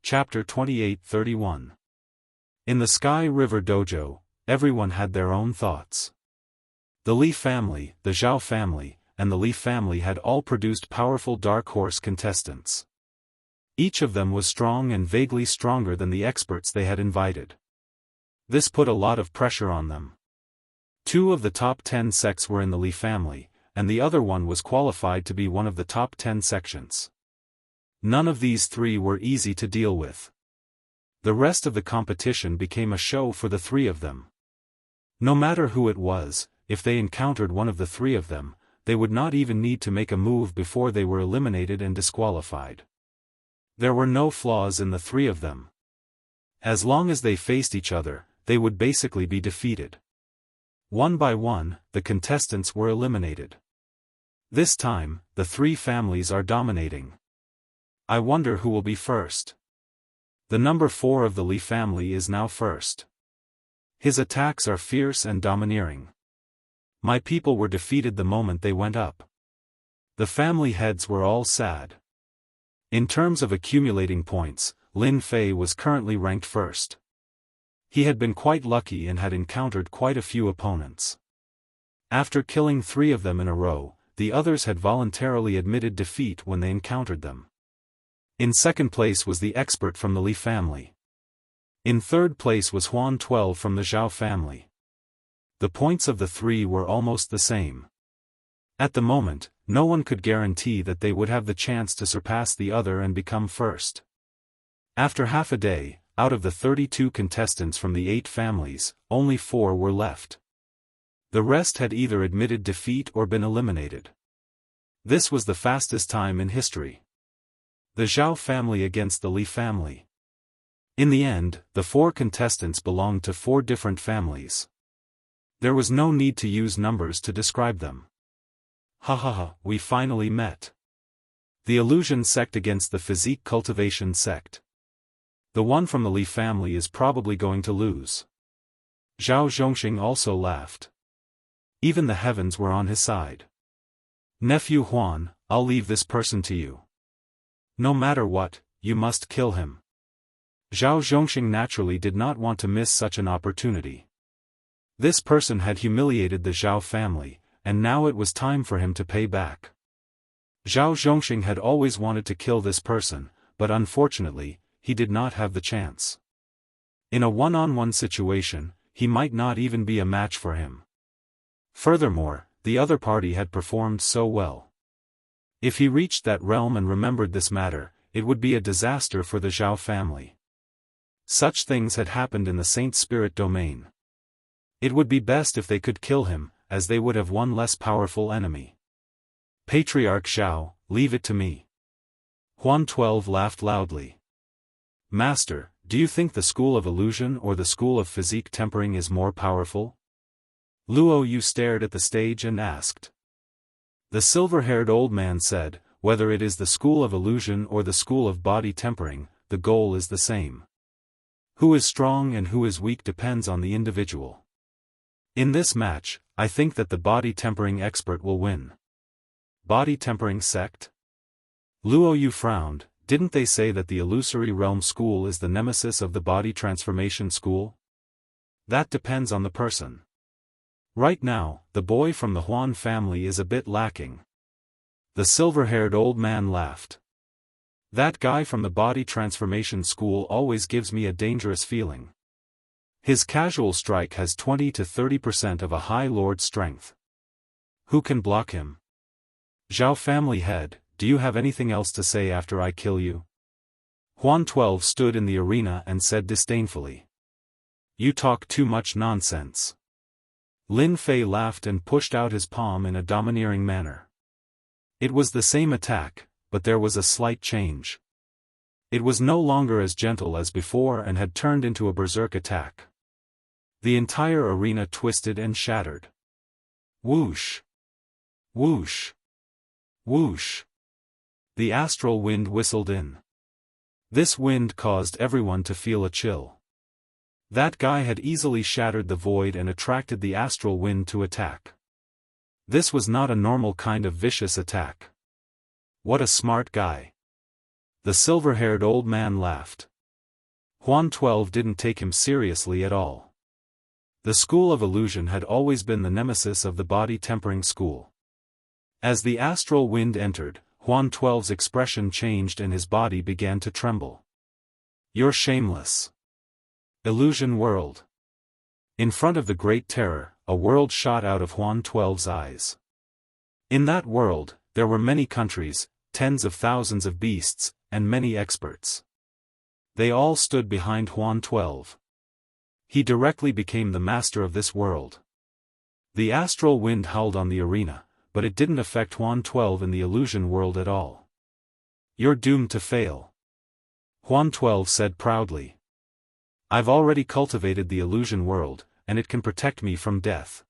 Chapter 28-31. In the Sky River Dojo, everyone had their own thoughts. The Li family, the Zhao family, and the Li family had all produced powerful dark horse contestants. Each of them was strong and vaguely stronger than the experts they had invited. This put a lot of pressure on them. 2 of the top 10 sects were in the Li family, and the other one was qualified to be one of the top 10 sections. None of these 3 were easy to deal with. The rest of the competition became a show for the 3 of them. No matter who it was, if they encountered one of the 3 of them, they would not even need to make a move before they were eliminated and disqualified. There were no flaws in the 3 of them. As long as they faced each other, they would basically be defeated. One by one, the contestants were eliminated. This time, the 3 families are dominating. I wonder who will be first. The number 4 of the Li family is now first. His attacks are fierce and domineering. My people were defeated the moment they went up. The family heads were all sad. In terms of accumulating points, Lin Fei was currently ranked first. He had been quite lucky and had encountered quite a few opponents. After killing 3 of them in a row, the others had voluntarily admitted defeat when they encountered them. In second place was the expert from the Li family. In third place was Huan 12 from the Zhao family. The points of the 3 were almost the same. At the moment, no one could guarantee that they would have the chance to surpass the other and become first. After half a day, out of the 32 contestants from the 8 families, only 4 were left. The rest had either admitted defeat or been eliminated. This was the fastest time in history. The Zhao family against the Li family. In the end, the 4 contestants belonged to 4 different families. There was no need to use numbers to describe them. We finally met. The illusion sect against the physique cultivation sect. The one from the Li family is probably going to lose. Zhao Zhongxing also laughed. Even the heavens were on his side. Nephew Huan, I'll leave this person to you. No matter what, you must kill him. Zhao Zhongxing naturally did not want to miss such an opportunity. This person had humiliated the Zhao family, and now it was time for him to pay back. Zhao Zhongxing had always wanted to kill this person, but unfortunately, he did not have the chance. In a one-on-one situation, he might not even be a match for him. Furthermore, the other party had performed so well. If he reached that realm and remembered this matter, it would be a disaster for the Zhao family. Such things had happened in the Saint Spirit domain. It would be best if they could kill him, as they would have one less powerful enemy. Patriarch Zhao, leave it to me. Huan 12 laughed loudly. Master, do you think the school of illusion or the school of physique tempering is more powerful? Luo Yu stared at the stage and asked. The silver-haired old man said, whether it is the school of illusion or the school of body tempering, the goal is the same. Who is strong and who is weak depends on the individual. In this match, I think that the body tempering expert will win. Body tempering sect? Luo Yu frowned. Didn't they say that the illusory realm school is the nemesis of the body transformation school? That depends on the person. Right now, the boy from the Huan family is a bit lacking. The silver-haired old man laughed. That guy from the body transformation school always gives me a dangerous feeling. His casual strike has 20 to 30% of a High Lord strength. Who can block him? Zhao family head, do you have anything else to say after I kill you? Huan 12 stood in the arena and said disdainfully. You talk too much nonsense. Lin Fei laughed and pushed out his palm in a domineering manner. It was the same attack, but there was a slight change. It was no longer as gentle as before and had turned into a berserk attack. The entire arena twisted and shattered. Whoosh! Whoosh! Whoosh! The astral wind whistled in. This wind caused everyone to feel a chill. That guy had easily shattered the void and attracted the astral wind to attack. This was not a normal kind of vicious attack. What a smart guy. The silver-haired old man laughed. Huan 12 didn't take him seriously at all. The school of illusion had always been the nemesis of the body-tempering school. As the astral wind entered, Huan 12's expression changed and his body began to tremble. "You're shameless. Illusion world." In front of the Great Terror, a world shot out of Huan 12's eyes. In that world, there were many countries, tens of thousands of beasts, and many experts. They all stood behind Huan 12. He directly became the master of this world. The astral wind howled on the arena, but it didn't affect Huan 12 in the illusion world at all. "You're doomed to fail," Huan 12 said proudly. "I've already cultivated the illusion world, and it can protect me from death.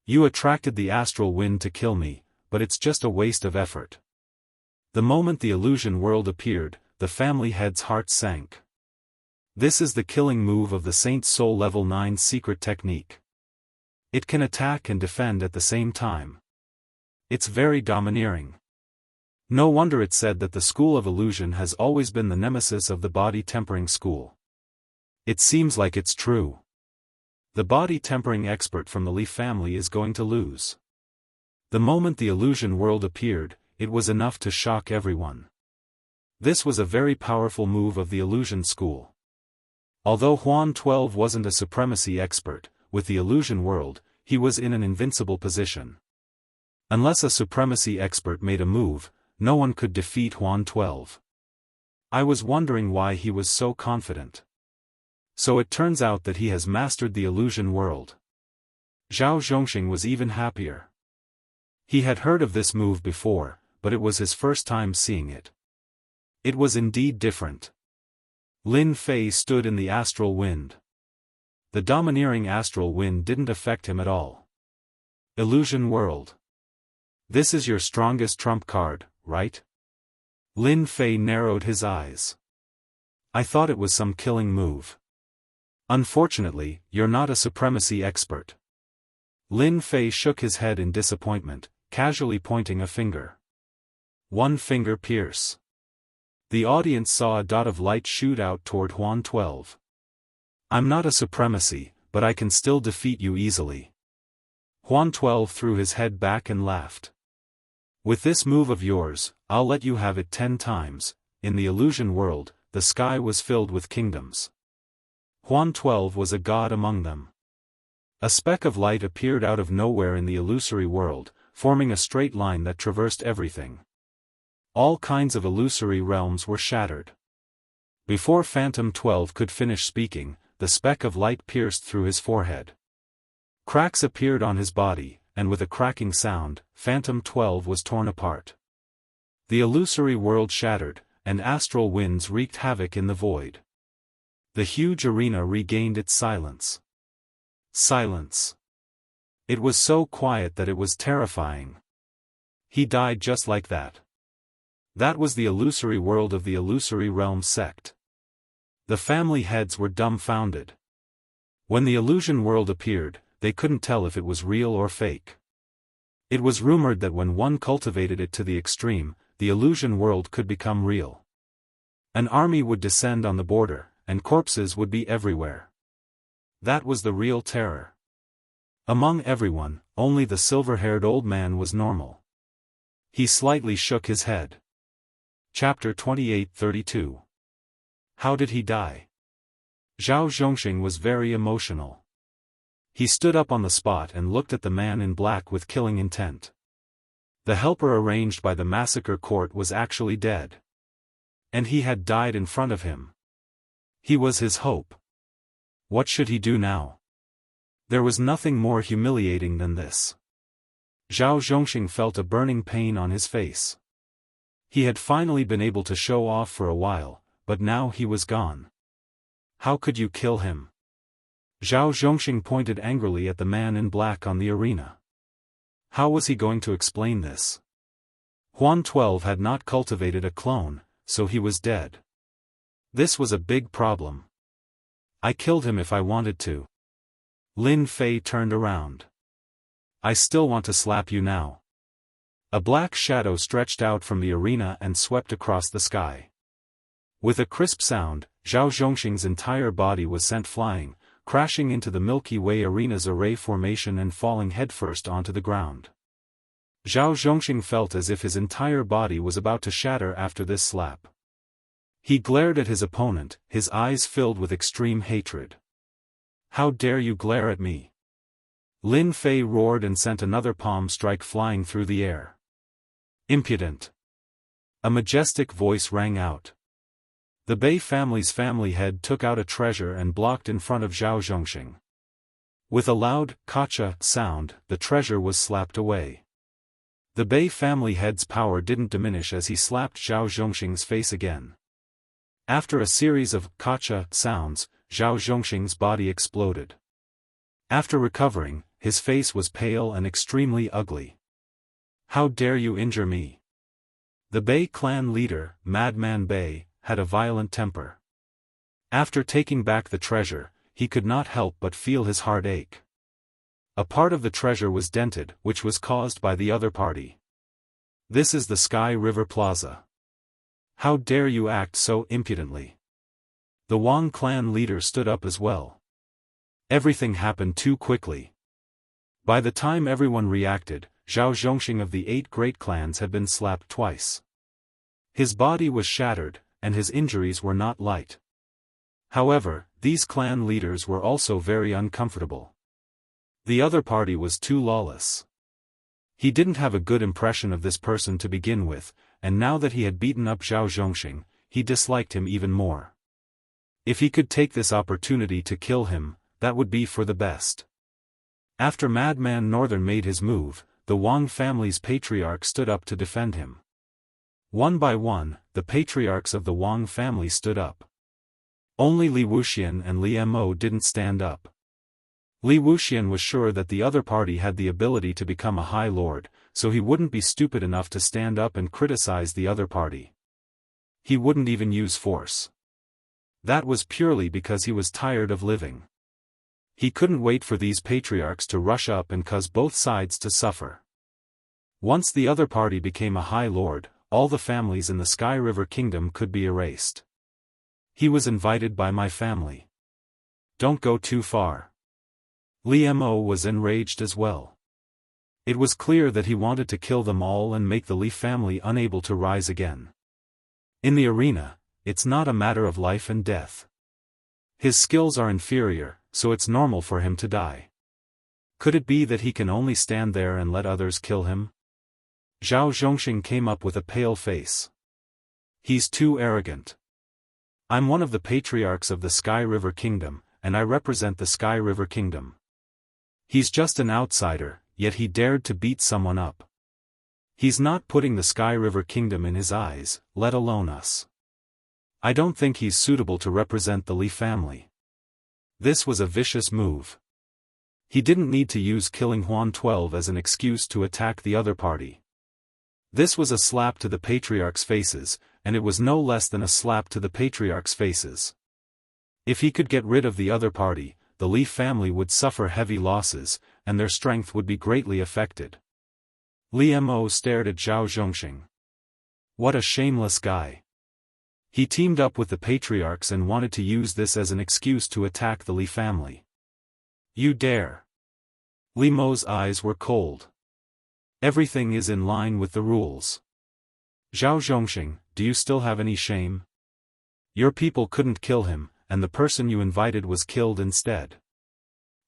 You attracted the astral wind to kill me, but it's just a waste of effort." The moment the illusion world appeared, the family head's heart sank. This is the killing move of the Saint's Soul Level 9 secret technique. It can attack and defend at the same time. It's very domineering. No wonder it said that the school of illusion has always been the nemesis of the body-tempering school. It seems like it's true. The body-tempering expert from the Li family is going to lose. The moment the illusion world appeared, it was enough to shock everyone. This was a very powerful move of the illusion school. Although Huan 12 wasn't a supremacy expert, with the illusion world, he was in an invincible position. Unless a supremacy expert made a move, no one could defeat Huan 12. I was wondering why he was so confident. So it turns out that he has mastered the illusion world. Zhao Zhongxing was even happier. He had heard of this move before, but it was his first time seeing it. It was indeed different. Lin Fei stood in the astral wind. The domineering astral wind didn't affect him at all. "Illusion world. This is your strongest trump card, right?" Lin Fei narrowed his eyes. "I thought it was some killing move. Unfortunately, you're not a supremacy expert." Lin Fei shook his head in disappointment, casually pointing a finger. One finger pierce. The audience saw a dot of light shoot out toward Huan 12. "I'm not a supremacy, but I can still defeat you easily." Huan 12 threw his head back and laughed. "With this move of yours, I'll let you have it 10 times. In the illusion world, the sky was filled with kingdoms. Huan 12 was a god among them." A speck of light appeared out of nowhere in the illusory world, forming a straight line that traversed everything. All kinds of illusory realms were shattered. Before Phantom 12 could finish speaking, the speck of light pierced through his forehead. Cracks appeared on his body, and with a cracking sound, Phantom 12 was torn apart. The illusory world shattered, and astral winds wreaked havoc in the void. The huge arena regained its silence. Silence. It was so quiet that it was terrifying. He died just like that. That was the illusory world of the illusory realm sect. The family heads were dumbfounded. When the illusion world appeared, they couldn't tell if it was real or fake. It was rumored that when one cultivated it to the extreme, the illusion world could become real. An army would descend on the border, and corpses would be everywhere. That was the real terror. Among everyone, only the silver-haired old man was normal. He slightly shook his head. Chapter 28-32. How did he die? Zhao Zhongxing was very emotional. He stood up on the spot and looked at the man in black with killing intent. The helper arranged by the massacre court was actually dead. And he had died in front of him. He was his hope. What should he do now? There was nothing more humiliating than this. Zhao Zhongxing felt a burning pain on his face. He had finally been able to show off for a while, but now he was gone. How could you kill him? Zhao Zhongxing pointed angrily at the man in black on the arena. How was he going to explain this? Huan 12 had not cultivated a clone, so he was dead. This was a big problem. I killed him if I wanted to. Lin Fei turned around. I still want to slap you now. A black shadow stretched out from the arena and swept across the sky. With a crisp sound, Zhao Zhongxing's entire body was sent flying, crashing into the Milky Way arena's array formation and falling headfirst onto the ground. Zhao Zhongxing felt as if his entire body was about to shatter after this slap. He glared at his opponent, his eyes filled with extreme hatred. "How dare you glare at me?" Lin Fei roared and sent another palm strike flying through the air. "Impudent!" A majestic voice rang out. The Bei family's family head took out a treasure and blocked in front of Zhao Zhongxing. With a loud, "Kacha" sound, the treasure was slapped away. The Bei family head's power didn't diminish as he slapped Zhao Zhongxing's face again. After a series of "Kacha" sounds, Zhao Zhongxing's body exploded. After recovering, his face was pale and extremely ugly. "How dare you injure me?" The Bei clan leader, Madman Bei, had a violent temper. After taking back the treasure, he could not help but feel his heart ache. A part of the treasure was dented, which was caused by the other party. "This is the Sky River Plaza. How dare you act so impudently?" The Wang clan leader stood up as well. Everything happened too quickly. By the time everyone reacted, Zhao Zhongxing of the 8 great clans had been slapped twice. His body was shattered, and his injuries were not light. However, these clan leaders were also very uncomfortable. The other party was too lawless. He didn't have a good impression of this person to begin with, and now that he had beaten up Zhao Zhongxing, he disliked him even more. If he could take this opportunity to kill him, that would be for the best. After Madman Northern made his move, the Wang family's patriarch stood up to defend him. One by one, the patriarchs of the Wang family stood up. Only Li Wuxian and Li Mo didn't stand up. Li Wuxian was sure that the other party had the ability to become a High Lord, so he wouldn't be stupid enough to stand up and criticize the other party. He wouldn't even use force. That was purely because he was tired of living. He couldn't wait for these patriarchs to rush up and cause both sides to suffer. Once the other party became a High Lord, all the families in the Sky River Kingdom could be erased. "He was invited by my family. Don't go too far." Li Mo was enraged as well. It was clear that he wanted to kill them all and make the Li family unable to rise again. In the arena, it's not a matter of life and death. His skills are inferior, so it's normal for him to die. Could it be that he can only stand there and let others kill him? Zhao Zhongxing came up with a pale face. "He's too arrogant. I'm one of the patriarchs of the Sky River Kingdom, and I represent the Sky River Kingdom. He's just an outsider, yet he dared to beat someone up. He's not putting the Sky River Kingdom in his eyes, let alone us. I don't think he's suitable to represent the Li family." This was a vicious move. He didn't need to use killing Huan 12 as an excuse to attack the other party. This was a slap to the patriarchs' faces, and it was no less than a slap to the patriarchs' faces. If he could get rid of the other party, the Li family would suffer heavy losses, and their strength would be greatly affected. Li Mo stared at Zhao Zhongxing. What a shameless guy. He teamed up with the patriarchs and wanted to use this as an excuse to attack the Li family. "You dare!" Li Mo's eyes were cold. "Everything is in line with the rules. Zhao Zhongxing, do you still have any shame? Your people couldn't kill him, and the person you invited was killed instead.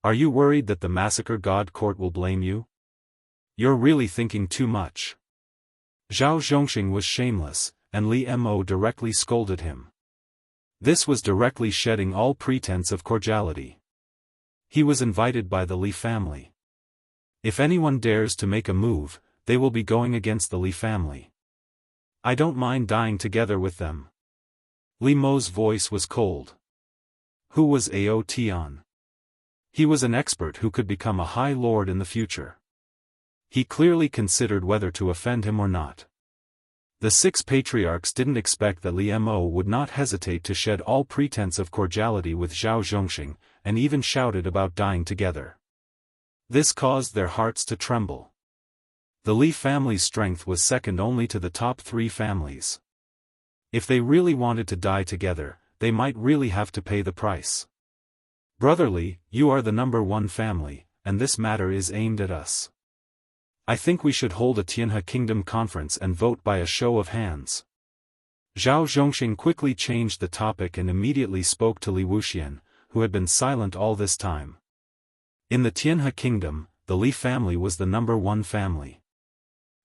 Are you worried that the Massacre God Court will blame you? You're really thinking too much." Zhao Zhongxing was shameless, and Li Mo directly scolded him. This was directly shedding all pretense of cordiality. He was invited by the Li family. If anyone dares to make a move, they will be going against the Li family. I don't mind dying together with them. Li Mo's voice was cold. Who was Ao Tian? He was an expert who could become a High Lord in the future. He clearly considered whether to offend him or not. The 6 patriarchs didn't expect that Li Mo would not hesitate to shed all pretense of cordiality with Zhao Zhongxing, and even shouted about dying together. This caused their hearts to tremble. The Li family's strength was second only to the top 3 families. If they really wanted to die together, they might really have to pay the price. Brotherly, you are the #1 family, and this matter is aimed at us. I think we should hold a Tianhe Kingdom conference and vote by a show of hands. Zhao Zhongxing quickly changed the topic and immediately spoke to Li Wuxian, who had been silent all this time. In the Tianhe Kingdom, the Li family was the #1 family.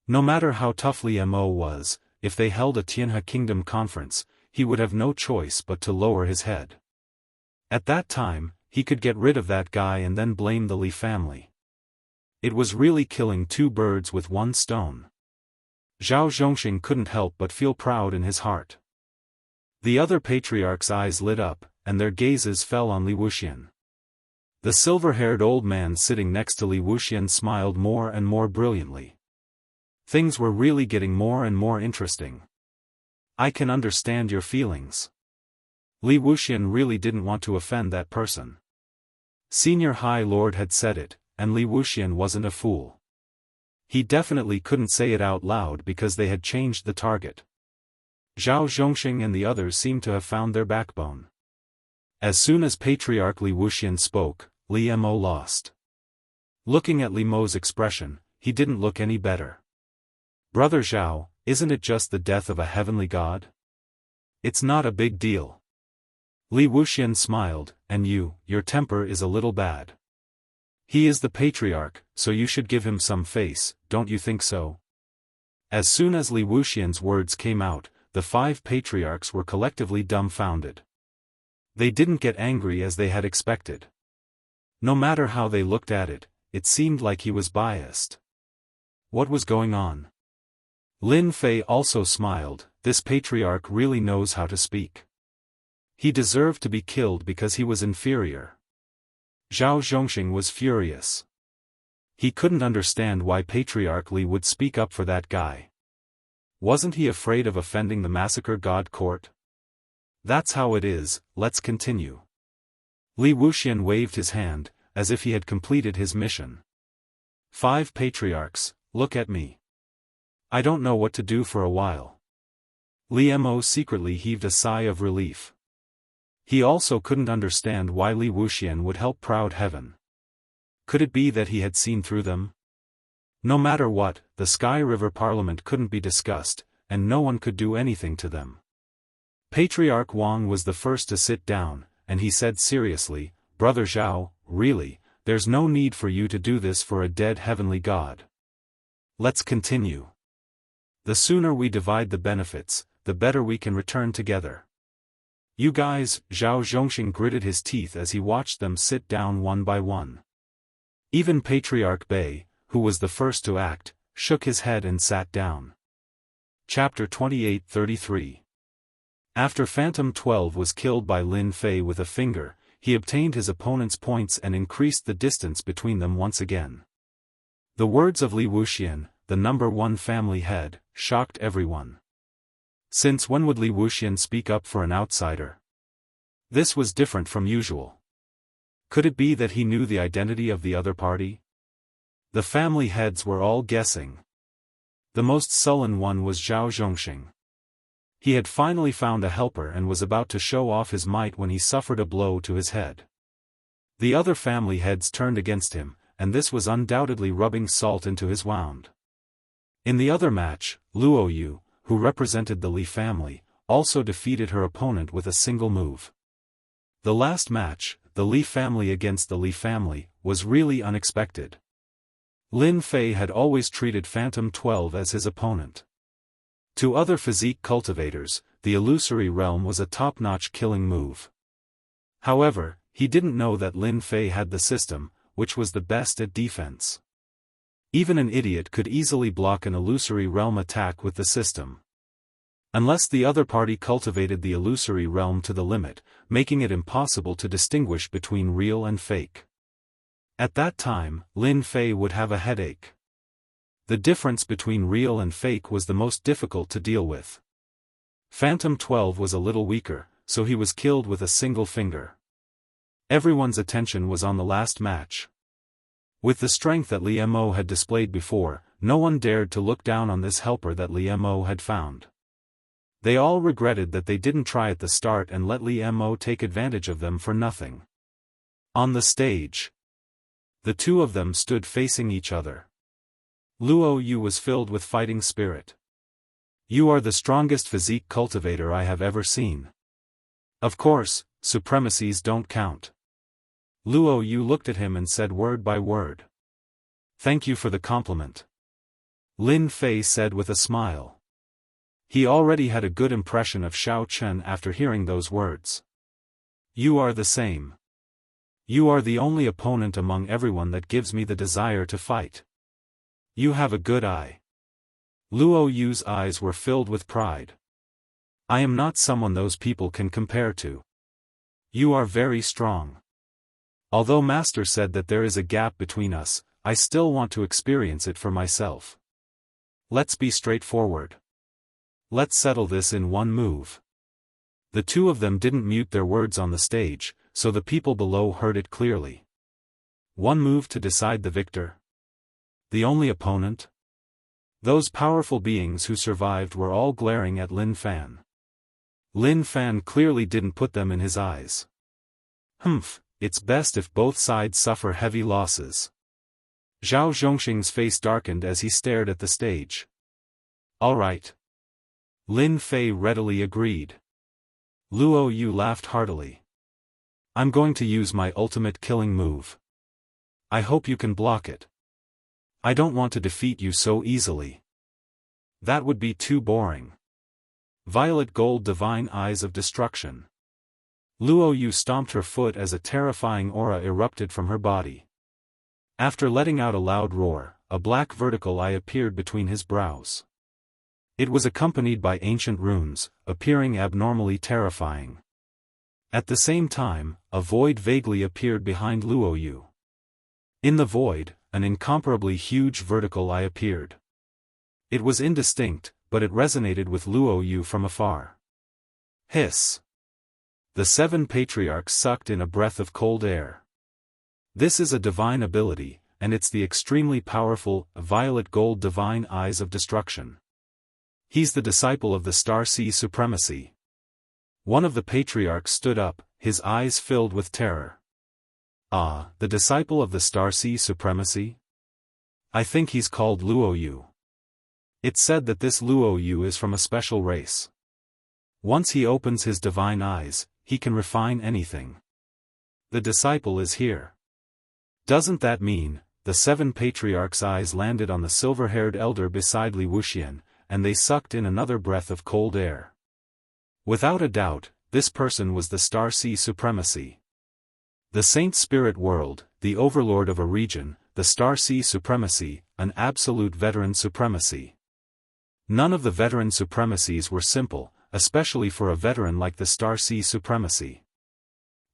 No matter how tough Li Mo was, if they held a Tianhe Kingdom conference, he would have no choice but to lower his head. At that time, he could get rid of that guy and then blame the Li family. It was really killing 2 birds with 1 stone. Zhao Zhongxing couldn't help but feel proud in his heart. The other patriarchs' eyes lit up, and their gazes fell on Li Wuxian. The silver-haired old man sitting next to Li Wuxian smiled more and more brilliantly. Things were really getting more and more interesting. I can understand your feelings. Li Wuxian really didn't want to offend that person. Senior High Lord had said it, and Li Wuxian wasn't a fool. He definitely couldn't say it out loud because they had changed the target. Zhao Zhongxing and the others seemed to have found their backbone. As soon as Patriarch Li Wuxian spoke, Li Mo lost. Looking at Li Mo's expression, he didn't look any better. Brother Zhao, isn't it just the death of a heavenly god? It's not a big deal. Li Wuxian smiled, and your temper is a little bad. He is the patriarch, so you should give him some face, don't you think so? As soon as Li Wuxian's words came out, the 5 patriarchs were collectively dumbfounded. They didn't get angry as they had expected. No matter how they looked at it, it seemed like he was biased. What was going on? Lin Fei also smiled. This patriarch really knows how to speak. He deserved to be killed because he was inferior. Zhao Zhongxing was furious. He couldn't understand why Patriarch Li would speak up for that guy. Wasn't he afraid of offending the massacre god court? That's how it is, let's continue. Li Wuxian waved his hand, as if he had completed his mission. 5 patriarchs, look at me. I don't know what to do for a while. Li Mo secretly heaved a sigh of relief. He also couldn't understand why Li Wuxian would help proud heaven. Could it be that he had seen through them? No matter what, the Sky River Parliament couldn't be discussed, and no one could do anything to them. Patriarch Wang was the first to sit down, and he said seriously, Brother Zhao, really, there's no need for you to do this for a dead heavenly god. Let's continue. The sooner we divide the benefits, the better we can return together. You guys, Zhao Zhongxing gritted his teeth as he watched them sit down one by one. Even Patriarch Bei, who was the first to act, shook his head and sat down. Chapter 28:33. After Phantom 12 was killed by Lin Fei with a finger, he obtained his opponent's points and increased the distance between them once again. The words of Li Wuxian, the #1 family head, shocked everyone. Since when would Li Wuxian speak up for an outsider? This was different from usual. Could it be that he knew the identity of the other party? The family heads were all guessing. The most sullen one was Zhao Zhongxing. He had finally found a helper and was about to show off his might when he suffered a blow to his head. The other family heads turned against him, and this was undoubtedly rubbing salt into his wound. In the other match, Luo Yu, who represented the Li family, also defeated her opponent with a single move. The last match, the Li family against the Li family, was really unexpected. Lin Fei had always treated Phantom 12 as his opponent. To other physique cultivators, the illusory realm was a top-notch killing move. However, he didn't know that Lin Fei had the system, which was the best at defense. Even an idiot could easily block an illusory realm attack with the system. Unless the other party cultivated the illusory realm to the limit, making it impossible to distinguish between real and fake. At that time, Lin Fei would have a headache. The difference between real and fake was the most difficult to deal with. Phantom 12 was a little weaker, so he was killed with a single finger. Everyone's attention was on the last match. With the strength that Li Mo had displayed before, no one dared to look down on this helper that Li Mo had found. They all regretted that they didn't try at the start and let Li Mo take advantage of them for nothing. On the stage, the two of them stood facing each other. Luo Yu was filled with fighting spirit. You are the strongest physique cultivator I have ever seen. Of course, supremacies don't count. Luo Yu looked at him and said word by word. Thank you for the compliment. Lin Fei said with a smile. He already had a good impression of Xiao Chen after hearing those words. You are the same. You are the only opponent among everyone that gives me the desire to fight. You have a good eye. Luo Yu's eyes were filled with pride. I am not someone those people can compare to. You are very strong. Although Master said that there is a gap between us, I still want to experience it for myself. Let's be straightforward. Let's settle this in one move. The two of them didn't mute their words on the stage, so the people below heard it clearly. One move to decide the victor. The only opponent? Those powerful beings who survived were all glaring at Lin Fan. Lin Fan clearly didn't put them in his eyes. It's best if both sides suffer heavy losses. Zhao Zhongxing's face darkened as he stared at the stage. All right. Lin Fei readily agreed. Luo Yu laughed heartily. I'm going to use my ultimate killing move. I hope you can block it. I don't want to defeat you so easily. That would be too boring. Violet gold divine eyes of destruction. Luo Yu stomped her foot as a terrifying aura erupted from her body. After letting out a loud roar, a black vertical eye appeared between his brows. It was accompanied by ancient runes, appearing abnormally terrifying. At the same time, a void vaguely appeared behind Luo Yu. In the void, an incomparably huge vertical eye appeared. It was indistinct, but it resonated with Luo Yu from afar. Hiss! The 7 patriarchs sucked in a breath of cold air. This is a divine ability, and it's the extremely powerful, violet gold divine eyes of destruction. He's the disciple of the Star Sea Supremacy. One of the patriarchs stood up, his eyes filled with terror. Ah, the disciple of the Star Sea Supremacy? I think he's called Luo Yu. It's said that this Luo Yu is from a special race. Once he opens his divine eyes, he can refine anything. The disciple is here. Doesn't that mean, the 7 patriarchs' eyes landed on the silver-haired elder beside Li Wuxian, and they sucked in another breath of cold air. Without a doubt, this person was the Star Sea Supremacy. The Saint Spirit World, the overlord of a region, the Star Sea Supremacy, an absolute veteran supremacy. None of the veteran supremacies were simple, especially for a veteran like the Star Sea Supremacy.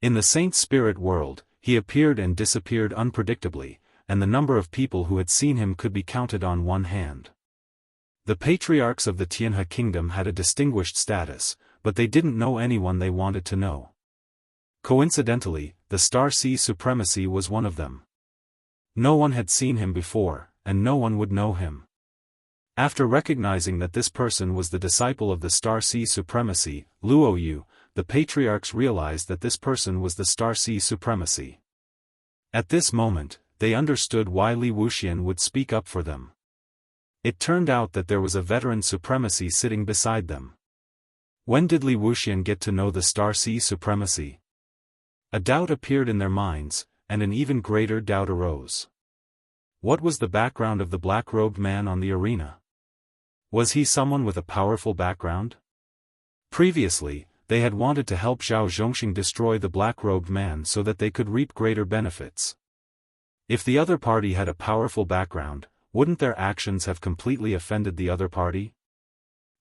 In the Saint Spirit World, he appeared and disappeared unpredictably, and the number of people who had seen him could be counted on one hand. The patriarchs of the Tianhe kingdom had a distinguished status, but they didn't know anyone they wanted to know. Coincidentally, the Star Sea Supremacy was one of them. No one had seen him before, and no one would know him. After recognizing that this person was the disciple of the Star Sea Supremacy, Luo Yu, the patriarchs realized that this person was the Star Sea Supremacy. At this moment, they understood why Li Wuxian would speak up for them. It turned out that there was a veteran supremacy sitting beside them. When did Li Wuxian get to know the Star Sea Supremacy? A doubt appeared in their minds, and an even greater doubt arose. What was the background of the black-robed man on the arena? Was he someone with a powerful background? Previously, they had wanted to help Zhao Zhongxing destroy the black-robed man so that they could reap greater benefits. If the other party had a powerful background, wouldn't their actions have completely offended the other party?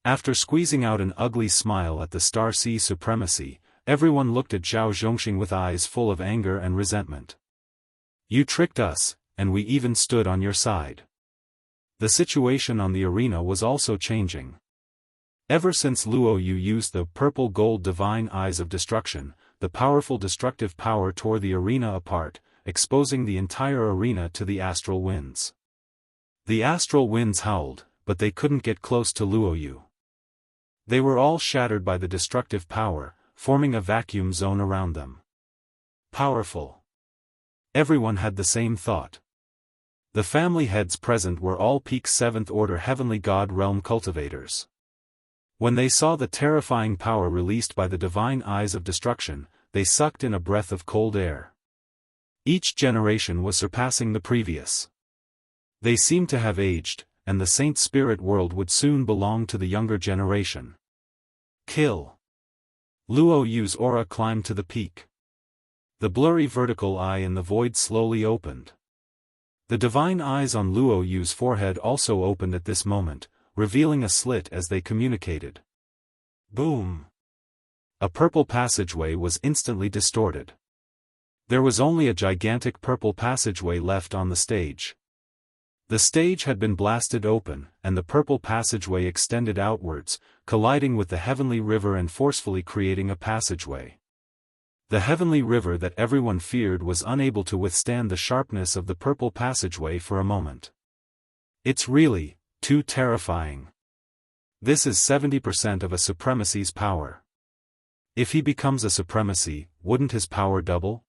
After squeezing out an ugly smile at the Star Sea Supremacy, everyone looked at Zhao Zhongxing with eyes full of anger and resentment. You tricked us, and we even stood on your side. The situation on the arena was also changing. Ever since Luo Yu used the purple gold divine eyes of destruction, the powerful destructive power tore the arena apart, exposing the entire arena to the astral winds. The astral winds howled, but they couldn't get close to Luo Yu. They were all shattered by the destructive power, forming a vacuum zone around them. Powerful. Everyone had the same thought. The family heads present were all peak 7th order heavenly god realm cultivators. When they saw the terrifying power released by the divine eyes of destruction, they sucked in a breath of cold air. Each generation was surpassing the previous. They seemed to have aged, and the saint spirit world would soon belong to the younger generation. Kill. Luo Yu's aura climbed to the peak. The blurry vertical eye in the void slowly opened. The divine eyes on Luo Yu's forehead also opened at this moment, revealing a slit as they communicated. Boom! A purple passageway was instantly distorted. There was only a gigantic purple passageway left on the stage. The stage had been blasted open, and the purple passageway extended outwards, colliding with the heavenly river and forcefully creating a passageway. The heavenly river that everyone feared was unable to withstand the sharpness of the purple passageway for a moment. It's really too terrifying. This is 70% of a supremacy's power. If he becomes a supremacy, wouldn't his power double?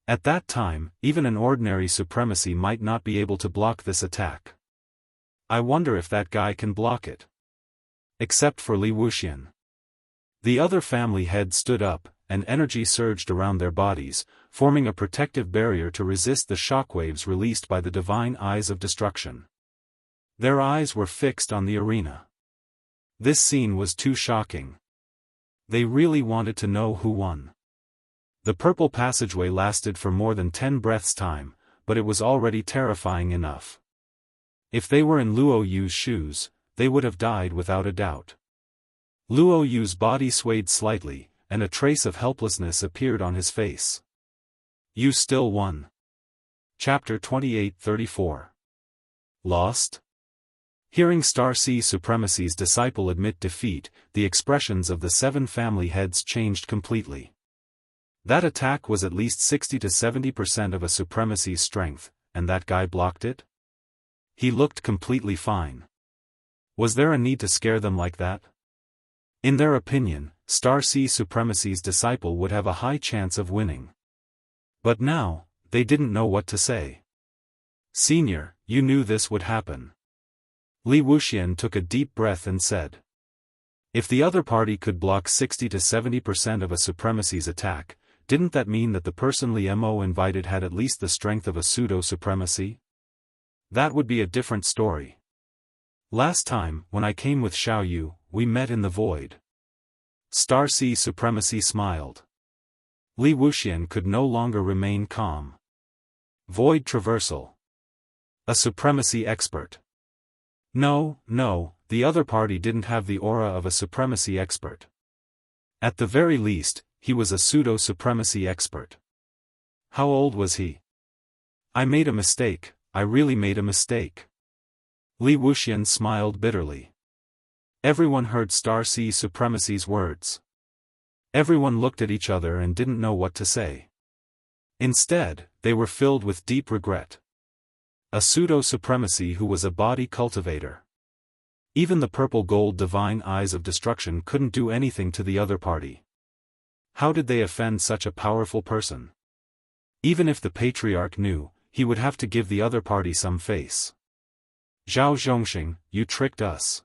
At that time, even an ordinary supremacy might not be able to block this attack. I wonder if that guy can block it. Except for Li Wuxian. The other family heads stood up, and energy surged around their bodies, forming a protective barrier to resist the shockwaves released by the divine eyes of destruction. Their eyes were fixed on the arena. This scene was too shocking. They really wanted to know who won. The purple passageway lasted for more than 10 breaths' time, but it was already terrifying enough. If they were in Luo Yu's shoes, they would have died without a doubt. Luo Yu's body swayed slightly, and a trace of helplessness appeared on his face. You still won. Chapter 28-34. Lost? Hearing Star Sea Supremacy's disciple admit defeat, the expressions of the 7 family heads changed completely. That attack was at least 60 to 70% of a supremacy's strength, and that guy blocked it? He looked completely fine. Was there a need to scare them like that? In their opinion, Star Sea Supremacy's disciple would have a high chance of winning. But now, they didn't know what to say. Senior, you knew this would happen. Li Wuxian took a deep breath and said. If the other party could block 60 to 70% of a supremacy's attack, didn't that mean that the person Li Mo invited had at least the strength of a pseudo-supremacy? That would be a different story. Last time, when I came with Xiao Yu, we met in the void. Star Sea Supremacy smiled. Li Wuxian could no longer remain calm. Void traversal. A supremacy expert. No, the other party didn't have the aura of a supremacy expert. At the very least, he was a pseudo-supremacy expert. How old was he? I made a mistake, I really made a mistake. Li Wuxian smiled bitterly. Everyone heard Star Sea Supremacy's words. Everyone looked at each other and didn't know what to say. Instead, they were filled with deep regret. A pseudo-supremacy who was a body cultivator. Even the purple-gold divine eyes of destruction couldn't do anything to the other party. How did they offend such a powerful person? Even if the patriarch knew, he would have to give the other party some face. Zhao Zhongxing, you tricked us.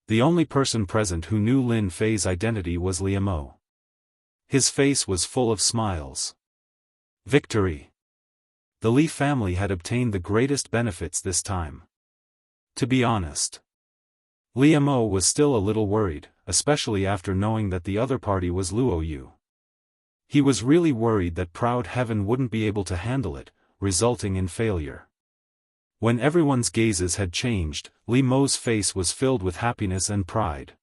The only person present who knew Lin Fei's identity was Li Mo. His face was full of smiles. Victory! The Li family had obtained the greatest benefits this time. To be honest, Li Mo was still a little worried, especially after knowing that the other party was Luo Yu. He was really worried that Proud Heaven wouldn't be able to handle it, resulting in failure. When everyone's gazes had changed, Li Mo's face was filled with happiness and pride.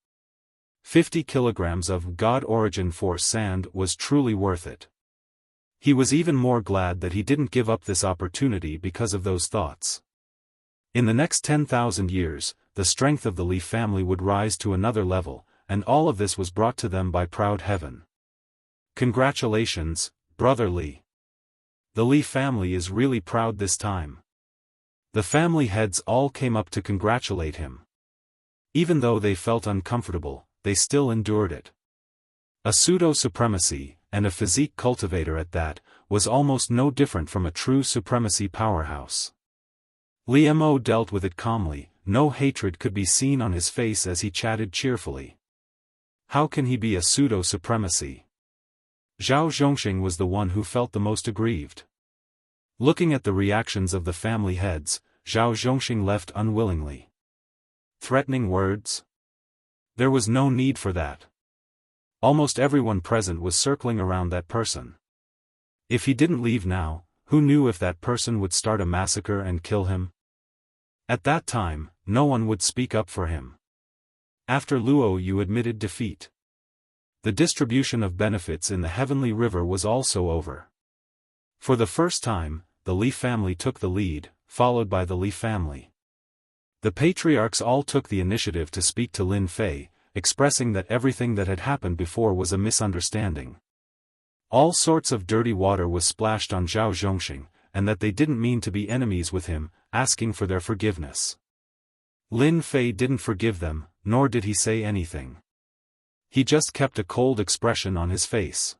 50 kilograms of God Origin Force sand was truly worth it. He was even more glad that he didn't give up this opportunity because of those thoughts. In the next 10,000 years, the strength of the Li family would rise to another level, and all of this was brought to them by Proud Heaven. Congratulations, Brother Li. The Li family is really proud this time. The family heads all came up to congratulate him. Even though they felt uncomfortable, they still endured it. A pseudo-supremacy, and a physique cultivator at that, was almost no different from a true supremacy powerhouse. Li Mo dealt with it calmly, no hatred could be seen on his face as he chatted cheerfully. How can he be a pseudo-supremacy? Zhao Zhongxing was the one who felt the most aggrieved. Looking at the reactions of the family heads, Zhao Zhongxing left unwillingly. Threatening words? There was no need for that. Almost everyone present was circling around that person. If he didn't leave now, who knew if that person would start a massacre and kill him? At that time, no one would speak up for him. After Luo Yu admitted defeat, the distribution of benefits in the Heavenly River was also over. For the first time, the Li family took the lead, followed by the Li family. The patriarchs all took the initiative to speak to Lin Fei, expressing that everything that had happened before was a misunderstanding. All sorts of dirty water was splashed on Zhao Zhongxing, and that they didn't mean to be enemies with him, asking for their forgiveness. Lin Fei didn't forgive them, nor did he say anything. He just kept a cold expression on his face.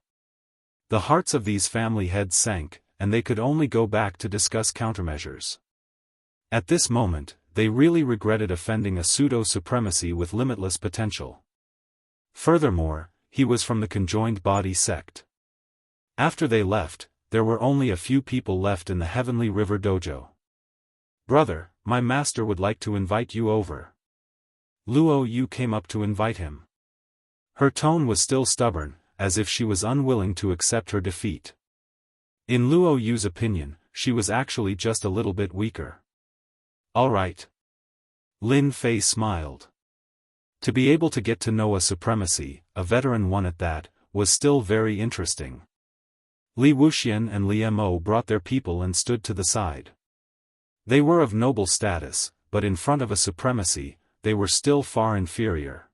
The hearts of these family heads sank, and they could only go back to discuss countermeasures. At this moment, they really regretted offending a pseudo-supremacy with limitless potential. Furthermore, he was from the conjoined body sect. After they left, there were only a few people left in the Heavenly River dojo. "Brother, my master would like to invite you over." Luo Yu came up to invite him. Her tone was still stubborn, as if she was unwilling to accept her defeat. In Luo Yu's opinion, she was actually just a little bit weaker. "All right." Lin Fei smiled. To be able to get to know a supremacy, a veteran one at that, was still very interesting. Li Wuxian and Li Mo brought their people and stood to the side. They were of noble status, but in front of a supremacy, they were still far inferior.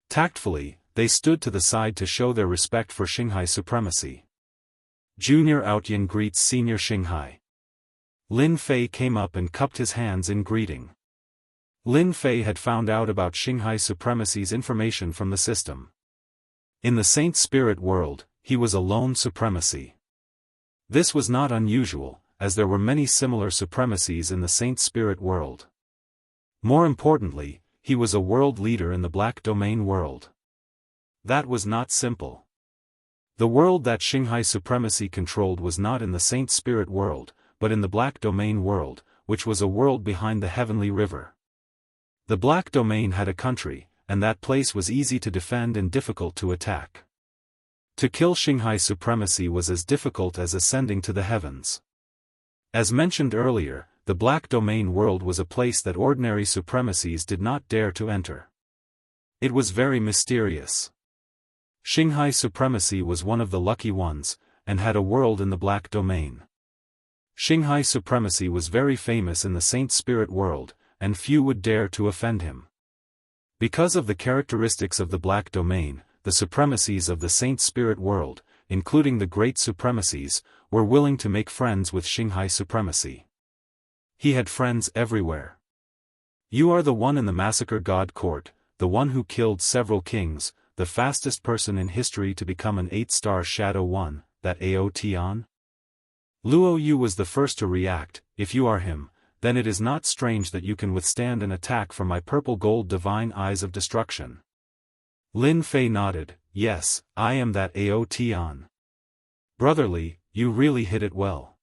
Tactfully, they stood to the side to show their respect for Xinghai supremacy. Junior Outyin greets Senior Xinghai. Lin Fei came up and cupped his hands in greeting. Lin Fei had found out about Xinghai supremacy's information from the system. In the Saint Spirit world, he was a lone supremacy. This was not unusual, as there were many similar supremacies in the Saint Spirit world. More importantly, he was a world leader in the Black Domain world. That was not simple. The world that Xinghai supremacy controlled was not in the Saint Spirit world, but in the Black Domain world, which was a world behind the Heavenly River. The Black Domain had a country, and that place was easy to defend and difficult to attack. To kill Xinghai supremacy was as difficult as ascending to the heavens. As mentioned earlier, the Black Domain world was a place that ordinary supremacies did not dare to enter. It was very mysterious. Xinghai supremacy was one of the lucky ones, and had a world in the Black Domain. Xinghai supremacy was very famous in the Saint Spirit world, and few would dare to offend him. Because of the characteristics of the Black Domain, the supremacies of the Saint Spirit world, including the great supremacies, were willing to make friends with Xinghai supremacy. He had friends everywhere. "You are the one in the Massacre God Court, the one who killed several kings, the fastest person in history to become an 8-star Shadow One, that Ao Tian?" Luo Yu was the first to react. "If you are him, then it is not strange that you can withstand an attack from my purple-gold divine eyes of destruction." Lin Fei nodded. "Yes, I am that Ao Tian." "Brotherly, you really hit it well."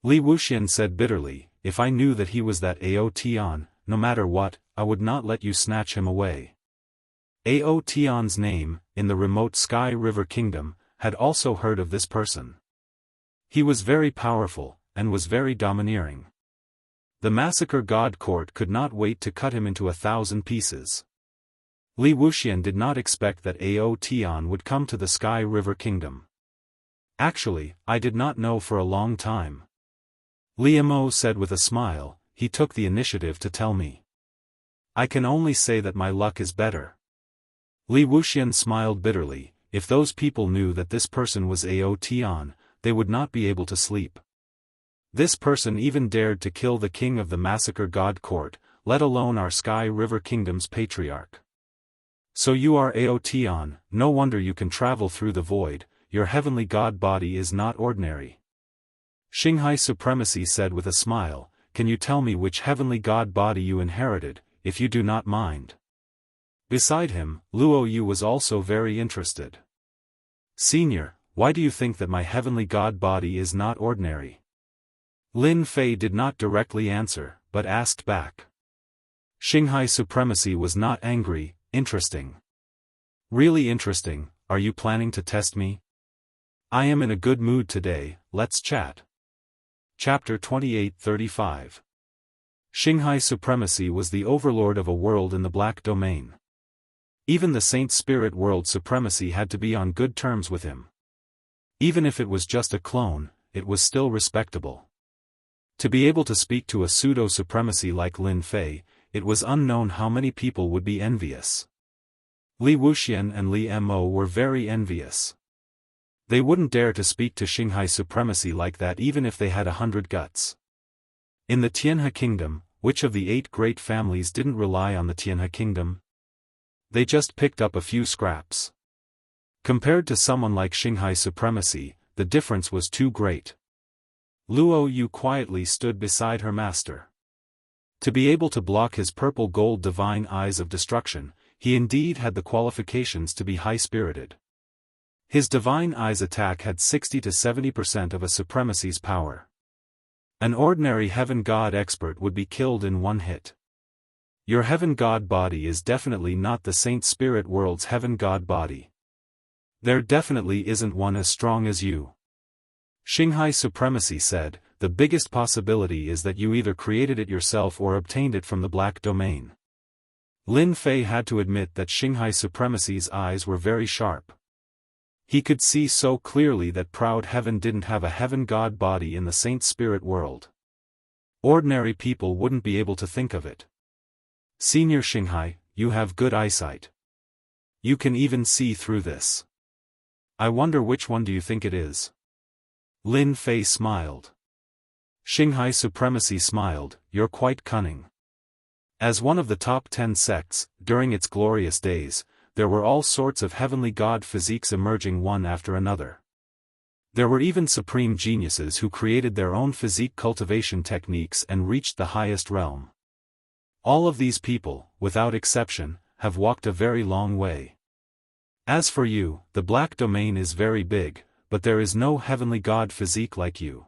Li Wuxian said bitterly, "If I knew that he was that Ao Tian, no matter what, I would not let you snatch him away." Ao Tian's name, in the remote Sky River Kingdom, had also heard of this person. He was very powerful, and was very domineering. The Massacre God Court could not wait to cut him into 1,000 pieces. Li Wuxian did not expect that Ao Tian would come to the Sky River Kingdom. "Actually, I did not know for a long time." Li Mo said with a smile. "He took the initiative to tell me. I can only say that my luck is better." Li Wuxian smiled bitterly. If those people knew that this person was Ao Tian, they would not be able to sleep. This person even dared to kill the king of the Massacre God Court. let alone our Sky River Kingdom's patriarch. So you are Aotion, no wonder you can travel through the void, your heavenly god body is not ordinary. Xinghai Supremacy said with a smile, can you tell me which heavenly god body you inherited, if you do not mind? Beside him, Luo Yu was also very interested. Senior, why do you think that my heavenly god body is not ordinary? Lin Fei did not directly answer, but asked back. Xinghai Supremacy was not angry, interesting. Really interesting, are you planning to test me? I am in a good mood today, let's chat. Chapter 28-35. Xinghai Supremacy was the overlord of a world in the Black Domain. Even the Saint Spirit World Supremacy had to be on good terms with him. Even if it was just a clone, it was still respectable. To be able to speak to a pseudo-supremacy like Lin Fei, it was unknown how many people would be envious. Li Wuxian and Li Mo were very envious. They wouldn't dare to speak to Xinghai Supremacy like that even if they had 100 guts. In the Tianhe Kingdom, which of the 8 great families didn't rely on the Tianhe Kingdom? They just picked up a few scraps. Compared to someone like Xinghai Supremacy, the difference was too great. Luo Yu quietly stood beside her master. To be able to block his purple gold divine eyes of destruction, he indeed had the qualifications to be high-spirited. His divine eyes attack had 60 to 70% of a supremacy's power. An ordinary heaven god expert would be killed in one hit. Your heaven god body is definitely not the Saint Spirit World's heaven god body. There definitely isn't one as strong as you. Xinghai Supremacy said, the biggest possibility is that you either created it yourself or obtained it from the Black Domain. Lin Fei had to admit that Xinghai Supremacy's eyes were very sharp. He could see so clearly that Proud Heaven didn't have a heaven god body in the Saint Spirit World. Ordinary people wouldn't be able to think of it. Senior Xinghai, you have good eyesight. You can even see through this. I wonder which one do you think it is? Lin Fei smiled. Xinghai Supremacy smiled, you're quite cunning. As one of the top 10 sects, during its glorious days, there were all sorts of heavenly god physiques emerging one after another. There were even supreme geniuses who created their own physique cultivation techniques and reached the highest realm. All of these people, without exception, have walked a very long way. As for you, the Black Domain is very big, but there is no heavenly god physique like you.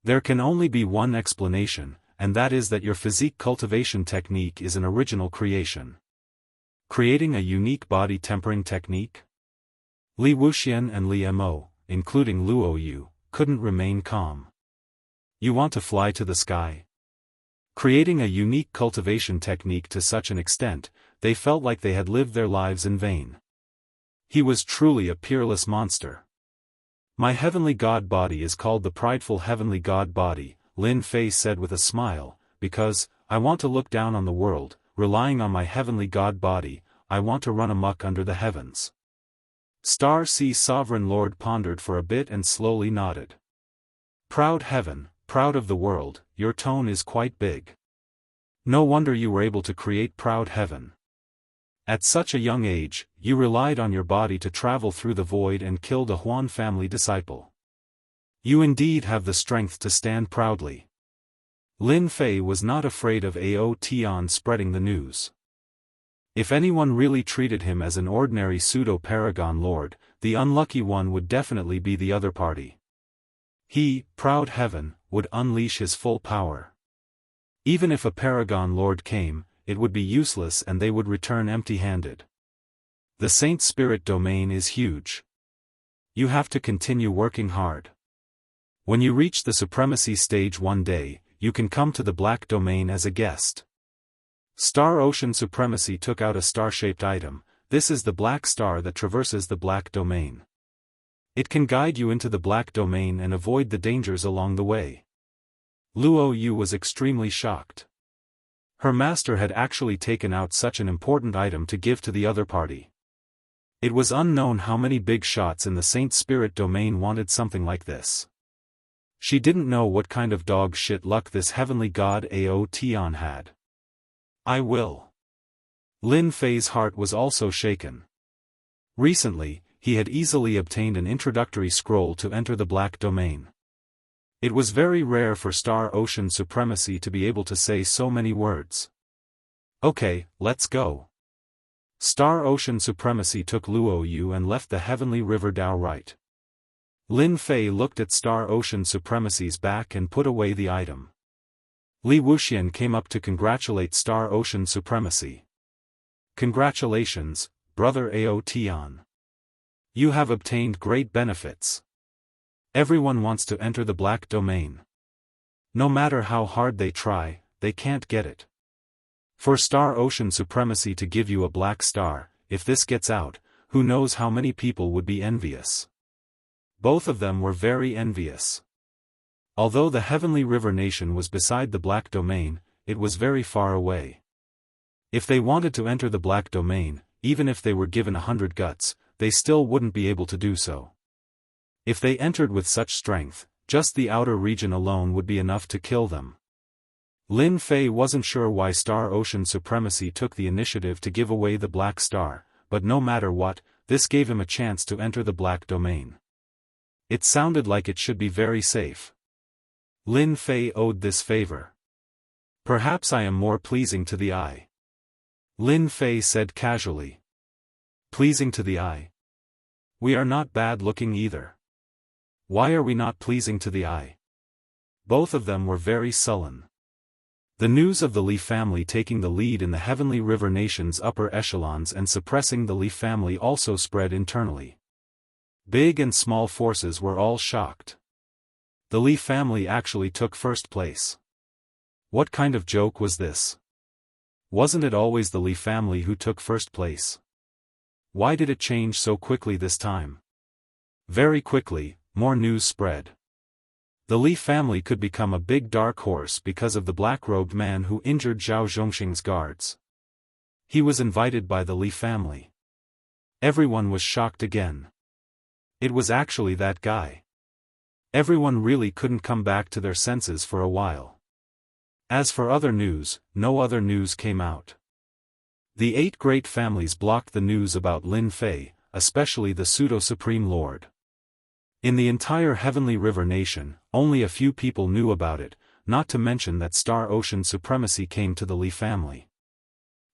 There can only be one explanation, and that is that your physique cultivation technique is an original creation. Creating a unique body tempering technique? Li Wuxian and Li Mo, including Luo Yu, couldn't remain calm. You want to fly to the sky? Creating a unique cultivation technique to such an extent, they felt like they had lived their lives in vain. He was truly a peerless monster. My heavenly god body is called the prideful heavenly god body, Lin Fei said with a smile, because, I want to look down on the world, relying on my heavenly god body, I want to run amok under the heavens. Star Sea Sovereign Lord pondered for a bit and slowly nodded. Proud heaven, proud of the world, your tone is quite big. No wonder you were able to create proud heaven. At such a young age, you relied on your body to travel through the void and killed a Huan family disciple. You indeed have the strength to stand proudly. Lin Fei was not afraid of Aotion spreading the news. If anyone really treated him as an ordinary pseudo-paragon lord, the unlucky one would definitely be the other party. He, Proud Heaven, would unleash his full power. Even if a paragon lord came, it would be useless and they would return empty-handed. The Saint Spirit Domain is huge. You have to continue working hard. When you reach the supremacy stage one day, you can come to the Black Domain as a guest. Star Ocean Supremacy took out a star-shaped item. This is the black star that traverses the Black Domain. It can guide you into the Black Domain and avoid the dangers along the way. Luo Yu was extremely shocked. Her master had actually taken out such an important item to give to the other party. It was unknown how many big shots in the Saint Spirit Domain wanted something like this. She didn't know what kind of dog shit luck this heavenly god Aotion had. I will. Lin Fei's heart was also shaken. Recently, he had easily obtained an introductory scroll to enter the Black Domain. It was very rare for Star Ocean Supremacy to be able to say so many words. Okay, let's go. Star Ocean Supremacy took Luo Yu and left the Heavenly River Dao right. Lin Fei looked at Star Ocean Supremacy's back and put away the item. Li Wuxian came up to congratulate Star Ocean Supremacy. Congratulations, Brother Ao Tian. You have obtained great benefits. Everyone wants to enter the Black Domain. No matter how hard they try, they can't get it. For Star Ocean Supremacy to give you a black star, if this gets out, who knows how many people would be envious. Both of them were very envious. Although the Heavenly River Nation was beside the Black Domain, it was very far away. If they wanted to enter the Black Domain, even if they were given 100 guts, they still wouldn't be able to do so. If they entered with such strength, just the outer region alone would be enough to kill them. Lin Fei wasn't sure why Star Ocean Supremacy took the initiative to give away the Black Star, but no matter what, this gave him a chance to enter the Black Domain. It sounded like it should be very safe. Lin Fei owed this favor. Perhaps I am more pleasing to the eye. Lin Fei said casually. Pleasing to the eye? We are not bad looking either. Why are we not pleasing to the eye? Both of them were very sullen. The news of the Li family taking the lead in the Heavenly River Nation's upper echelons and suppressing the Li family also spread internally. Big and small forces were all shocked. The Li family actually took first place. What kind of joke was this? Wasn't it always the Li family who took first place? Why did it change so quickly this time? Very quickly, more news spread. The Li family could become a big dark horse because of the black-robed man who injured Zhao Zhongxing's guards. He was invited by the Li family. Everyone was shocked again. It was actually that guy. Everyone really couldn't come back to their senses for a while. As for other news, no other news came out. The 8 great families blocked the news about Lin Fei, especially the Pseudo-Supreme Lord. In the entire Heavenly River Nation, only a few people knew about it, not to mention that Star Ocean Supremacy came to the Li family.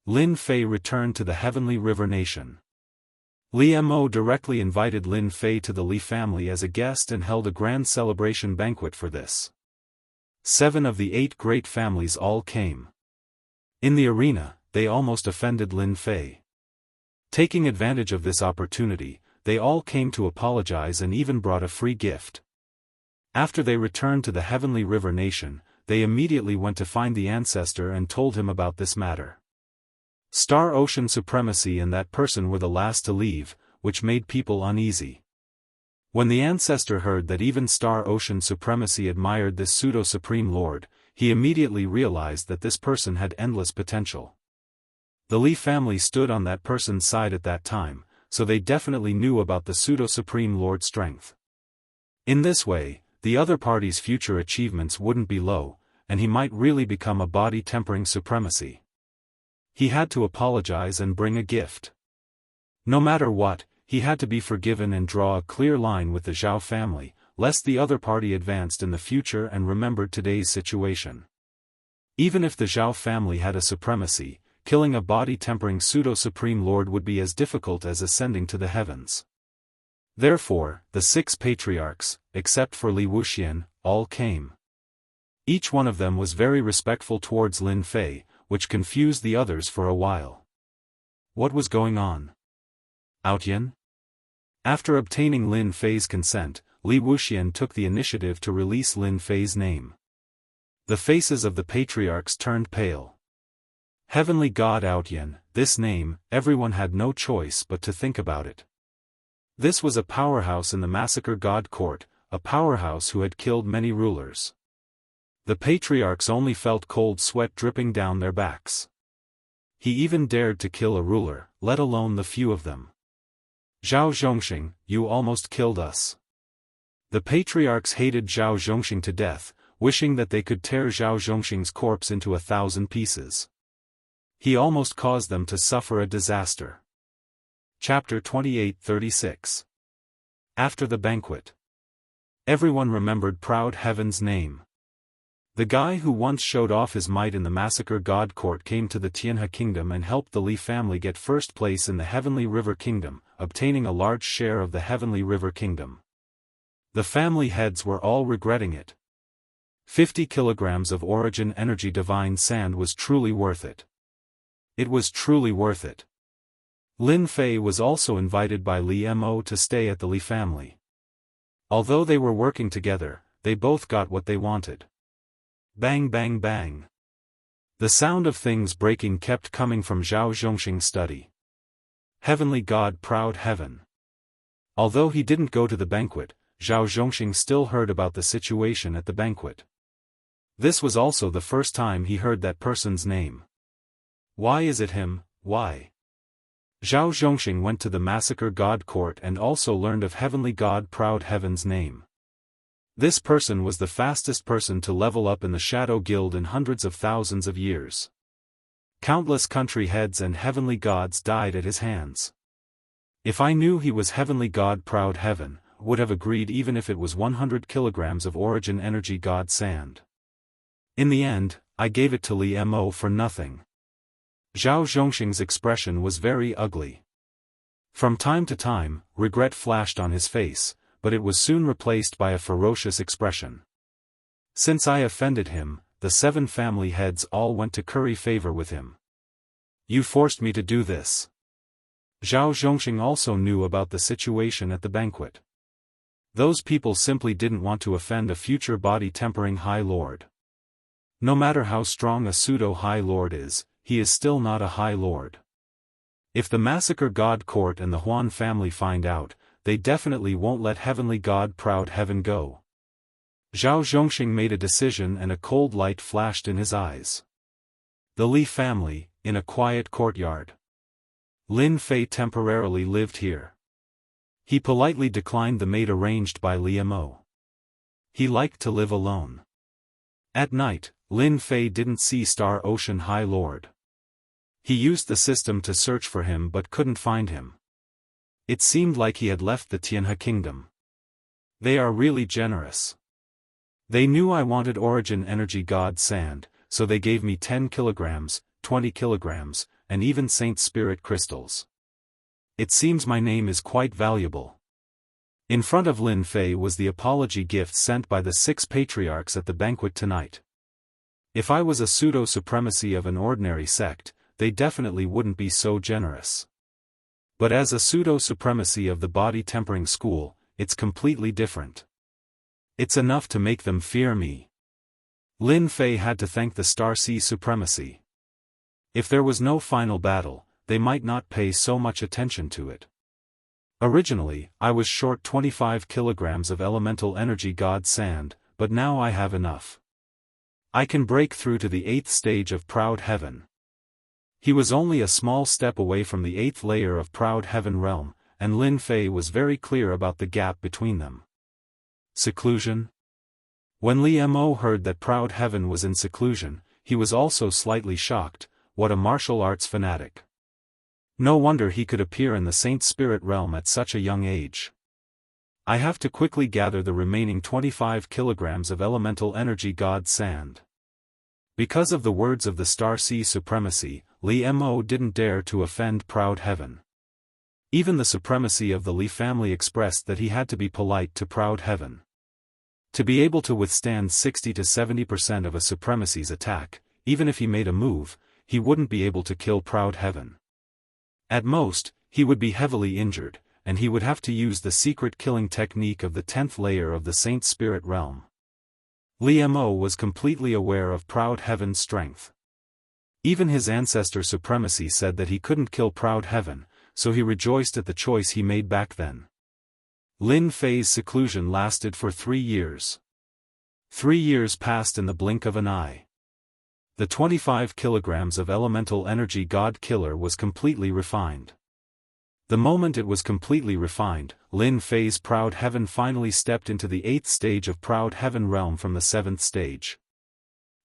Lin Fei returned to the Heavenly River Nation. Li Mo directly invited Lin Fei to the Li family as a guest and held a grand celebration banquet for this. 7 of the 8 great families all came. In the arena, they almost offended Lin Fei. Taking advantage of this opportunity, they all came to apologize and even brought a free gift. After they returned to the Heavenly River Nation, they immediately went to find the ancestor and told him about this matter. Star Ocean Supremacy and that person were the last to leave, which made people uneasy. When the ancestor heard that even Star Ocean Supremacy admired this Pseudo-Supreme Lord, he immediately realized that this person had endless potential. The Li family stood on that person's side at that time, so they definitely knew about the Pseudo-Supreme Lord's strength. In this way, the other party's future achievements wouldn't be low, and he might really become a body-tempering supremacy. He had to apologize and bring a gift. No matter what, he had to be forgiven and draw a clear line with the Zhao family, lest the other party advanced in the future and remembered today's situation. Even if the Zhao family had a supremacy, killing a body-tempering pseudo-supreme lord would be as difficult as ascending to the heavens. Therefore, the 6 patriarchs, except for Li Wuxian, all came. Each one of them was very respectful towards Lin Fei, which confused the others for a while. What was going on? Outyan? After obtaining Lin Fei's consent, Li Wuxian took the initiative to release Lin Fei's name. The faces of the patriarchs turned pale. Heavenly God Outyan, this name, everyone had no choice but to think about it. This was a powerhouse in the Massacre God Court, a powerhouse who had killed many rulers. The patriarchs only felt cold sweat dripping down their backs. He even dared to kill a ruler, let alone the few of them. Zhao Zhongxing, you almost killed us. The patriarchs hated Zhao Zhongxing to death, wishing that they could tear Zhao Zhongxing's corpse into 1,000 pieces. He almost caused them to suffer a disaster. Chapter 28-36. After the banquet. Everyone remembered Proud Heaven's name. The guy who once showed off his might in the Massacre God Court came to the Tianhe Kingdom and helped the Li family get first place in the Heavenly River Kingdom, obtaining a large share of the Heavenly River Kingdom. The family heads were all regretting it. 50 kilograms of origin energy divine sand was truly worth it. It was truly worth it. Lin Fei was also invited by Li Mo to stay at the Li family. Although they were working together, they both got what they wanted. Bang bang bang. The sound of things breaking kept coming from Zhao Zhongxing's study. Heavenly God Proud Heaven. Although he didn't go to the banquet, Zhao Zhongxing still heard about the situation at the banquet. This was also the first time he heard that person's name. Why is it him, why? Zhao Zhongxing went to the Massacre God Court and also learned of Heavenly God Proud Heaven's name. This person was the fastest person to level up in the Shadow Guild in hundreds of thousands of years. Countless country heads and heavenly gods died at his hands. If I knew he was Heavenly God Proud Heaven, would have agreed even if it was 100 kilograms of origin energy god sand. In the end, I gave it to Li Mo for nothing. Zhao Zhongxing's expression was very ugly. From time to time, regret flashed on his face, but it was soon replaced by a ferocious expression. Since I offended him, the 7 family heads all went to curry favor with him. You forced me to do this. Zhao Zhongxing also knew about the situation at the banquet. Those people simply didn't want to offend a future body-tempering High Lord. No matter how strong a pseudo-High Lord is, he is still not a High Lord. If the Massacre God Court and the Huan family find out, they definitely won't let Heavenly God Proud Heaven go. Zhao Zhongxing made a decision and a cold light flashed in his eyes. The Li family, in a quiet courtyard. Lin Fei temporarily lived here. He politely declined the maid arranged by Li Mo. He liked to live alone. At night, Lin Fei didn't see Star Ocean High Lord. He used the system to search for him but couldn't find him. It seemed like he had left the Tianhe Kingdom. They are really generous. They knew I wanted origin energy god sand, so they gave me 10 kilograms, 20 kilograms, and even Saint Spirit crystals. It seems my name is quite valuable. In front of Lin Fei was the apology gift sent by the 6 patriarchs at the banquet tonight. If I was a pseudo-supremacy of an ordinary sect, they definitely wouldn't be so generous. But as a pseudo-supremacy of the body-tempering school, it's completely different. It's enough to make them fear me. Lin Fei had to thank the Star Sea supremacy. If there was no final battle, they might not pay so much attention to it. Originally, I was short 25 kilograms of elemental energy god sand, but now I have enough. I can break through to the 8th stage of Proud Heaven. He was only a small step away from the 8th layer of Proud Heaven realm, and Lin Fei was very clear about the gap between them. Seclusion? When Li Mo heard that Proud Heaven was in seclusion, he was also slightly shocked. What a martial arts fanatic. No wonder he could appear in the Saint Spirit realm at such a young age. I have to quickly gather the remaining 25 kilograms of elemental energy god sand. Because of the words of the Star Sea supremacy, Li Mo didn't dare to offend Proud Heaven. Even the supremacy of the Li family expressed that he had to be polite to Proud Heaven. To be able to withstand 60 to 70% of a supremacy's attack, even if he made a move, he wouldn't be able to kill Proud Heaven. At most, he would be heavily injured, and he would have to use the secret killing technique of the 10th layer of the Saint Spirit realm. Li Mo was completely aware of Proud Heaven's strength. Even his ancestor supremacy said that he couldn't kill Proud Heaven, so he rejoiced at the choice he made back then. Lin Fei's seclusion lasted for 3 years. 3 years passed in the blink of an eye. The 25 kilograms of elemental energy god killer was completely refined. The moment it was completely refined, Lin Fei's Proud Heaven finally stepped into the 8th stage of Proud Heaven realm from the 7th stage.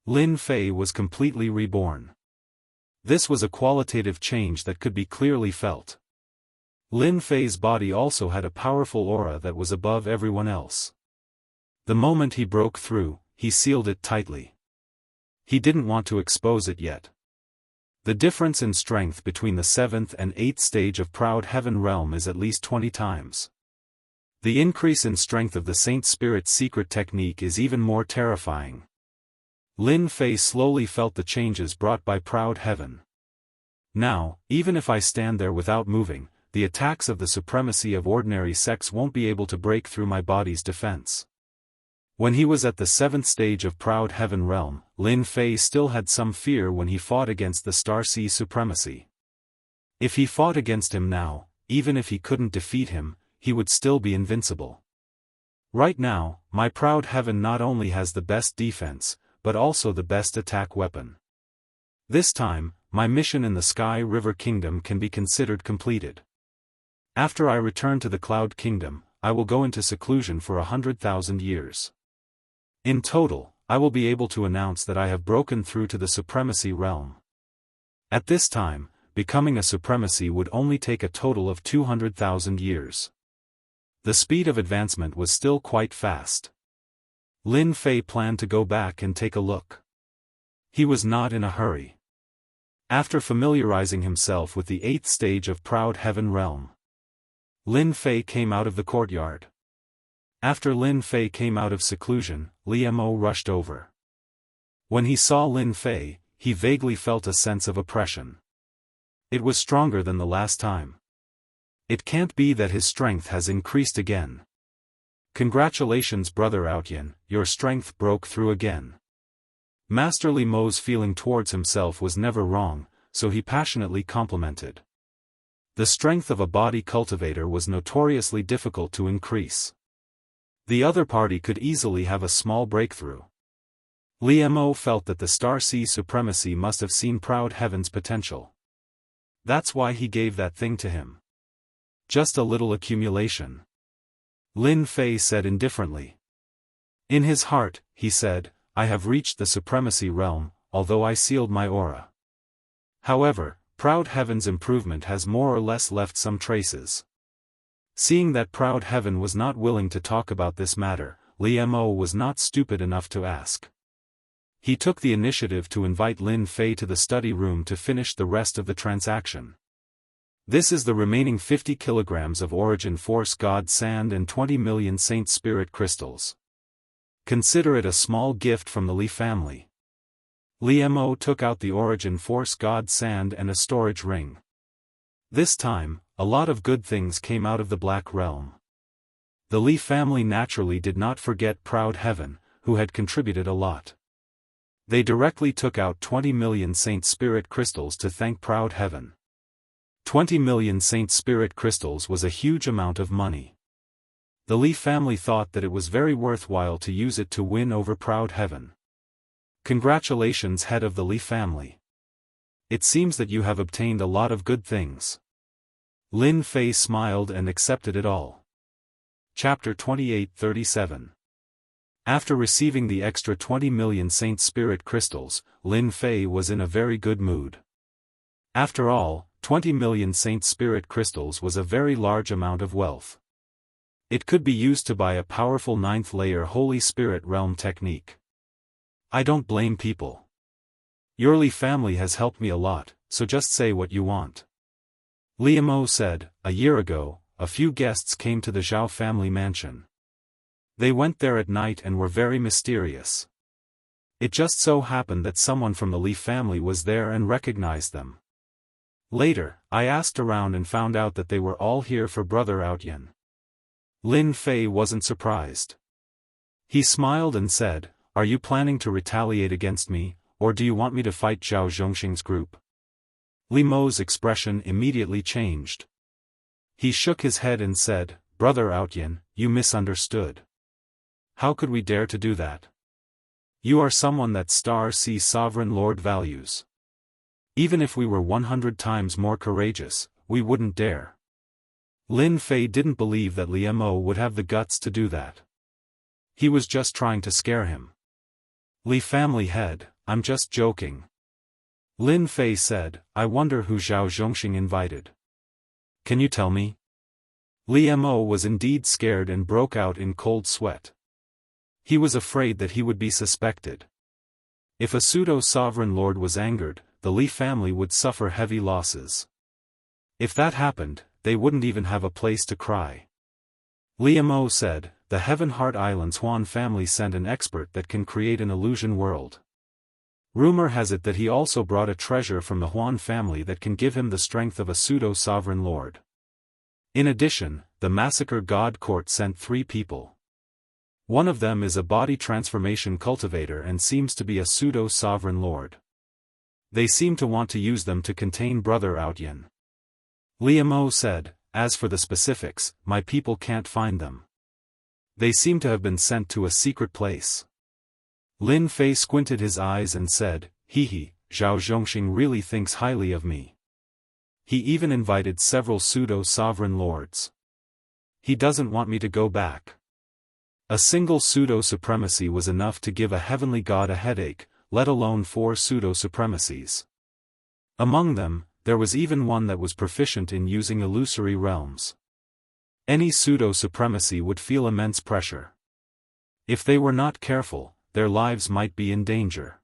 Lin Fei was completely reborn. This was a qualitative change that could be clearly felt. Lin Fei's body also had a powerful aura that was above everyone else. The moment he broke through, he sealed it tightly. He didn't want to expose it yet. The difference in strength between the 7th and 8th stage of Proud Heaven realm is at least 20 times. The increase in strength of the Saint Spirit's secret technique is even more terrifying. Lin Fei slowly felt the changes brought by Proud Heaven. Now, even if I stand there without moving, the attacks of the supremacy of ordinary sects won't be able to break through my body's defense. When he was at the 7th stage of Proud Heaven realm, Lin Fei still had some fear when he fought against the Star Sea supremacy. If he fought against him now, even if he couldn't defeat him, he would still be invincible. Right now, my Proud Heaven not only has the best defense, but also the best attack weapon. This time, my mission in the Sky River Kingdom can be considered completed. After I return to the Cloud Kingdom, I will go into seclusion for 100,000 years. In total, I will be able to announce that I have broken through to the supremacy realm. At this time, becoming a supremacy would only take a total of 200,000 years. The speed of advancement was still quite fast. Lin Fei planned to go back and take a look. He was not in a hurry. After familiarizing himself with the 8th stage of Proud Heaven realm, Lin Fei came out of the courtyard. After Lin Fei came out of seclusion, Li Mo rushed over. When he saw Lin Fei, he vaguely felt a sense of oppression. It was stronger than the last time. It can't be that his strength has increased again. Congratulations, Brother Outyan, your strength broke through again. Master Li Mo's feeling towards himself was never wrong, so he passionately complimented. The strength of a body cultivator was notoriously difficult to increase. The other party could easily have a small breakthrough. Li Mo felt that the Star Sea supremacy must have seen Proud Heaven's potential. That's why he gave that thing to him. Just a little accumulation. Lin Fei said indifferently. In his heart, he said, I have reached the supremacy realm, although I sealed my aura. However, Proud Heaven's improvement has more or less left some traces. Seeing that Proud Heaven was not willing to talk about this matter, Li Mo was not stupid enough to ask. He took the initiative to invite Lin Fei to the study room to finish the rest of the transaction. This is the remaining 50 kilograms of Origin Force God Sand and 20 million Saint Spirit crystals. Consider it a small gift from the Li family. Li Mo took out the Origin Force God Sand and a storage ring. This time, a lot of good things came out of the Black Realm. The Li family naturally did not forget Proud Heaven, who had contributed a lot. They directly took out 20 million Saint Spirit crystals to thank Proud Heaven. 20 million Saint Spirit crystals was a huge amount of money. The Li family thought that it was very worthwhile to use it to win over Proud Heaven. Congratulations, head of the Li family. It seems that you have obtained a lot of good things. Lin Fei smiled and accepted it all. Chapter 28:37. After receiving the extra 20 million Saint Spirit crystals, Lin Fei was in a very good mood. After all, 20 million Saint Spirit crystals was a very large amount of wealth. It could be used to buy a powerful 9th layer Holy Spirit realm technique. I don't blame people. Your Li family has helped me a lot, so just say what you want. Li Mo said, a year ago, a few guests came to the Zhao family mansion. They went there at night and were very mysterious. It just so happened that someone from the Li family was there and recognized them. Later, I asked around and found out that they were all here for Brother Outyan. Lin Fei wasn't surprised. He smiled and said, are you planning to retaliate against me, or do you want me to fight Zhao Zhongxing's group? Li Mo's expression immediately changed. He shook his head and said, Brother Outyan, you misunderstood. How could we dare to do that? You are someone that Star Sea Sovereign Lord values. Even if we were 100 times more courageous, we wouldn't dare. Lin Fei didn't believe that Li Mo would have the guts to do that. He was just trying to scare him. Li family head, I'm just joking. Lin Fei said, I wonder who Zhao Zhongxing invited. Can you tell me? Li Mo was indeed scared and broke out in cold sweat. He was afraid that he would be suspected. If a pseudo-sovereign lord was angered, the Li family would suffer heavy losses. If that happened, they wouldn't even have a place to cry. Li Mo said, the Heaven Heart Islands Huan family sent an expert that can create an illusion world. Rumor has it that he also brought a treasure from the Huan family that can give him the strength of a pseudo-sovereign lord. In addition, the Massacre God Court sent 3 people. One of them is a body transformation cultivator and seems to be a pseudo-sovereign lord. They seem to want to use them to contain Brother Outyin. Li Mo said, as for the specifics, my people can't find them. They seem to have been sent to a secret place. Lin Fei squinted his eyes and said, Zhao Zhongxing really thinks highly of me. He even invited several pseudo-sovereign lords. He doesn't want me to go back. A single pseudo-supremacy was enough to give a heavenly god a headache, let alone 4 pseudo-supremacies. Among them, there was even one that was proficient in using illusory realms. Any pseudo-supremacy would feel immense pressure. If they were not careful, their lives might be in danger.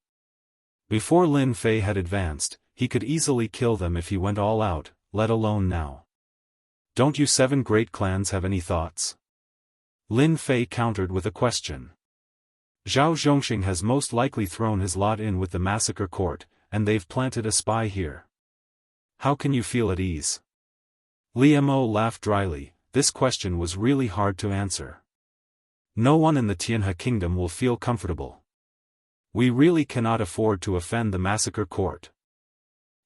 Before Lin Fei had advanced, he could easily kill them if he went all out, let alone now. Don't you 7 great clans have any thoughts? Lin Fei countered with a question. Zhao Zhongxing has most likely thrown his lot in with the Massacre Court, and they've planted a spy here. How can you feel at ease? Li Mo laughed dryly. This question was really hard to answer. No one in the Tianhe kingdom will feel comfortable. We really cannot afford to offend the Massacre Court.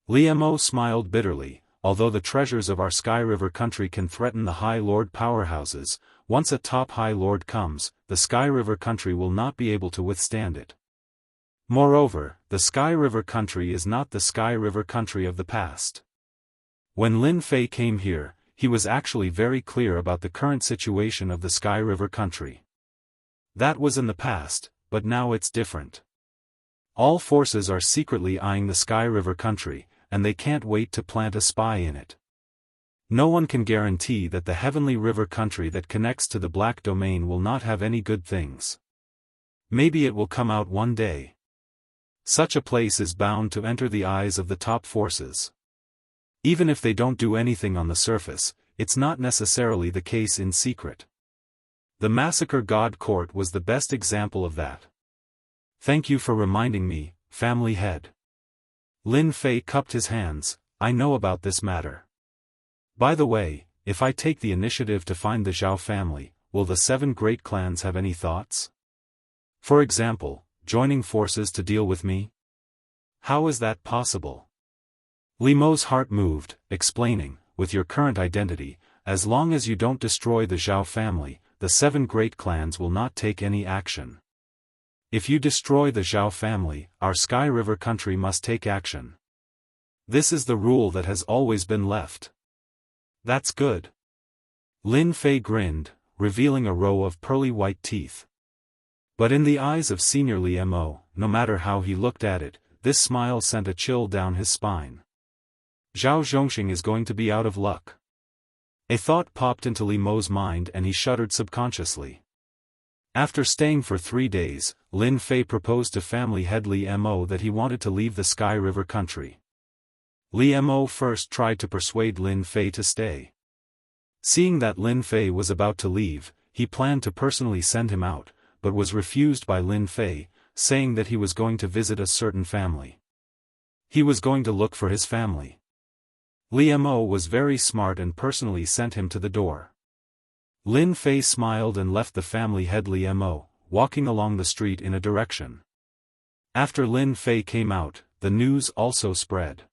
Li Mo smiled bitterly. Although the treasures of our Sky River country can threaten the High Lord powerhouses, once a top High Lord comes, the Sky River country will not be able to withstand it. Moreover, the Sky River country is not the Sky River country of the past. When Lin Fei came here, he was actually very clear about the current situation of the Sky River country. That was in the past, but now it's different. All forces are secretly eyeing the Sky River country, and they can't wait to plant a spy in it. No one can guarantee that the Heavenly River country that connects to the Black Domain will not have any good things. Maybe it will come out one day. Such a place is bound to enter the eyes of the top forces. Even if they don't do anything on the surface, it's not necessarily the case in secret. The Massacre God Court was the best example of that. Thank you for reminding me, family head. Lin Fei cupped his hands. I know about this matter. By the way, if I take the initiative to find the Zhao family, will the 7 great clans have any thoughts? For example, joining forces to deal with me? How is that possible? Li Mo's heart moved, explaining, with your current identity, as long as you don't destroy the Zhao family, the 7 great clans will not take any action. If you destroy the Zhao family, our Sky River country must take action. This is the rule that has always been left. That's good. Lin Fei grinned, revealing a row of pearly white teeth. But in the eyes of Senior Li Mo, no matter how he looked at it, this smile sent a chill down his spine. Zhao Zhongxing is going to be out of luck. A thought popped into Li Mo's mind and he shuddered subconsciously. After staying for 3 days, Lin Fei proposed to family head Li Mo that he wanted to leave the Sky River country. Li Mo first tried to persuade Lin Fei to stay. Seeing that Lin Fei was about to leave, he planned to personally send him out, but was refused by Lin Fei, saying that he was going to visit a certain family. He was going to look for his family. Li Mo was very smart and personally sent him to the door. Lin Fei smiled and left the family head Li Mo, walking along the street in a direction. After Lin Fei came out, the news also spread.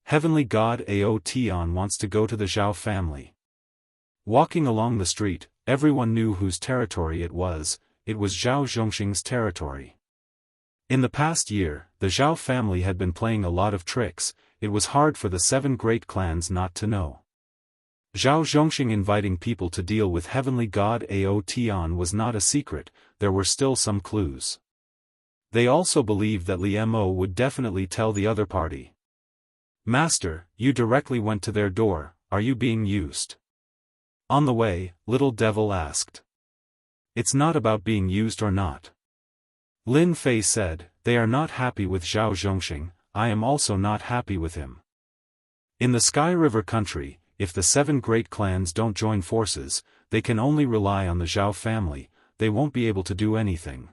Heavenly God Ao Tian wants to go to the Zhao family. Walking along the street, everyone knew whose territory it was Zhao Zhongxing's territory. In the past year, the Zhao family had been playing a lot of tricks. It was hard for the 7 great clans not to know. Zhao Zhongxing inviting people to deal with Heavenly God Ao Tian was not a secret, there were still some clues. They also believed that Li Mo would definitely tell the other party. Master, you directly went to their door, are you being used? On the way, Little Devil asked. It's not about being used or not. Lin Fei said, they are not happy with Zhao Zhongxing, I am also not happy with him. In the Sky River country, if the 7 great clans don't join forces, they can only rely on the Zhao family, they won't be able to do anything.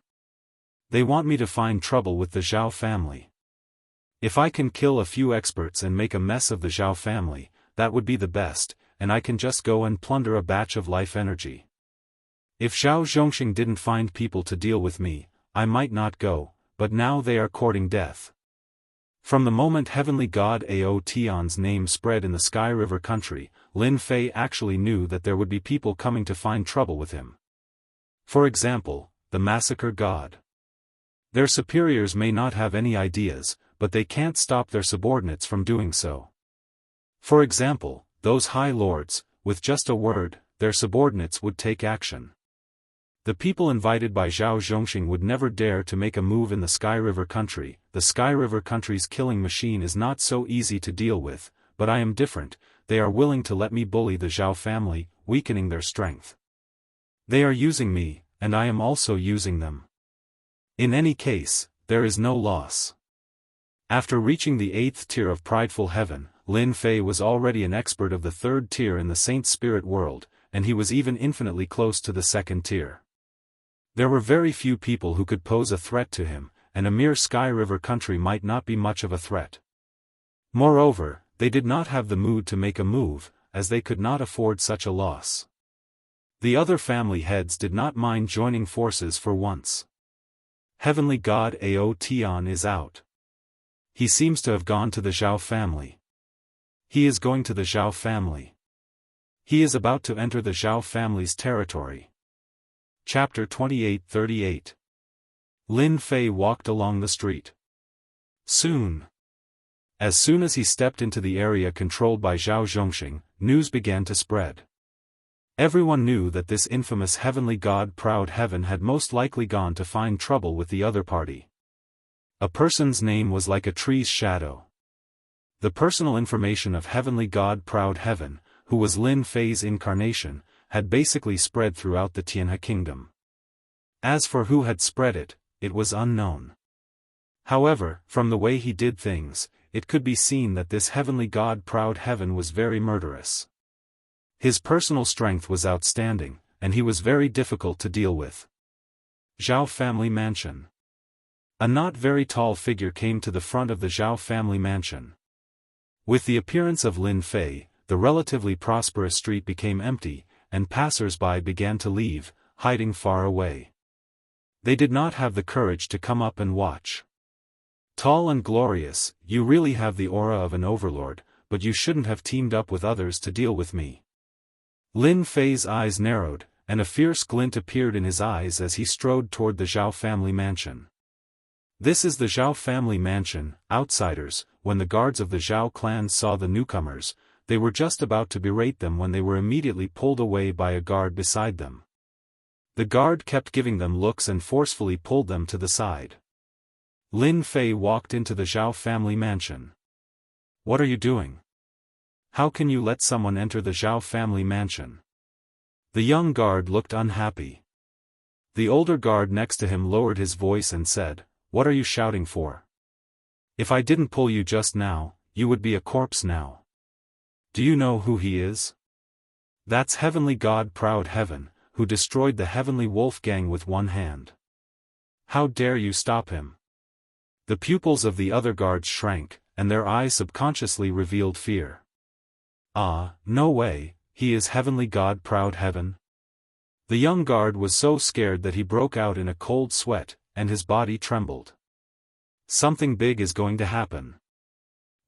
They want me to find trouble with the Zhao family. If I can kill a few experts and make a mess of the Zhao family, that would be the best, and I can just go and plunder a batch of life energy. If Zhao Zhongxing didn't find people to deal with me, I might not go, but now they are courting death. From the moment Heavenly God Ao Tian's name spread in the Sky River country, Lin Fei actually knew that there would be people coming to find trouble with him. For example, the Massacre God. Their superiors may not have any ideas, but they can't stop their subordinates from doing so. For example, those high lords, with just a word, their subordinates would take action. The people invited by Zhao Zhongxing would never dare to make a move in the Sky River country. The Sky River country's killing machine is not so easy to deal with, but I am different, they are willing to let me bully the Zhao family, weakening their strength. They are using me, and I am also using them. In any case, there is no loss. After reaching the 8th tier of Prideful Heaven, Lin Fei was already an expert of the 3rd tier in the Saint Spirit world, and he was even infinitely close to the 2nd tier. There were very few people who could pose a threat to him, and a mere Sky River country might not be much of a threat. Moreover, they did not have the mood to make a move, as they could not afford such a loss. The other family heads did not mind joining forces for once. Heavenly God Ao Tian is out. He seems to have gone to the Zhao family. He is going to the Zhao family. He is about to enter the Zhao family's territory. Chapter 28:38. Lin Fei walked along the street. As soon as he stepped into the area controlled by Zhao Zhongxing, news began to spread. Everyone knew that this infamous heavenly god Proud Heaven had most likely gone to find trouble with the other party. A person's name was like a tree's shadow. The personal information of heavenly god Proud Heaven, who was Lin Fei's incarnation, had basically spread throughout the Tianhe kingdom. As for who had spread it, it was unknown. However, from the way he did things, it could be seen that this heavenly god Proud Heaven was very murderous. His personal strength was outstanding, and he was very difficult to deal with. Zhao family mansion. A not very tall figure came to the front of the Zhao family mansion. With the appearance of Lin Fei, the relatively prosperous street became empty, and passers-by began to leave, hiding far away. They did not have the courage to come up and watch. Tall and glorious, you really have the aura of an overlord, but you shouldn't have teamed up with others to deal with me. Lin Fei's eyes narrowed, and a fierce glint appeared in his eyes as he strode toward the Zhao family mansion. This is the Zhao family mansion, outsiders. When the guards of the Zhao clan saw the newcomers, they were just about to berate them when they were immediately pulled away by a guard beside them. The guard kept giving them looks and forcefully pulled them to the side. Lin Fei walked into the Zhao family mansion. What are you doing? How can you let someone enter the Zhao family mansion? The young guard looked unhappy. The older guard next to him lowered his voice and said, "What are you shouting for? If I didn't pull you just now, you would be a corpse now. Do you know who he is? That's Heavenly God Proud Heaven, who destroyed the Heavenly Wolf Gang with one hand. How dare you stop him?" The pupils of the other guards shrank, and their eyes subconsciously revealed fear. Ah, no way, he is Heavenly God Proud Heaven? The young guard was so scared that he broke out in a cold sweat, and his body trembled. Something big is going to happen.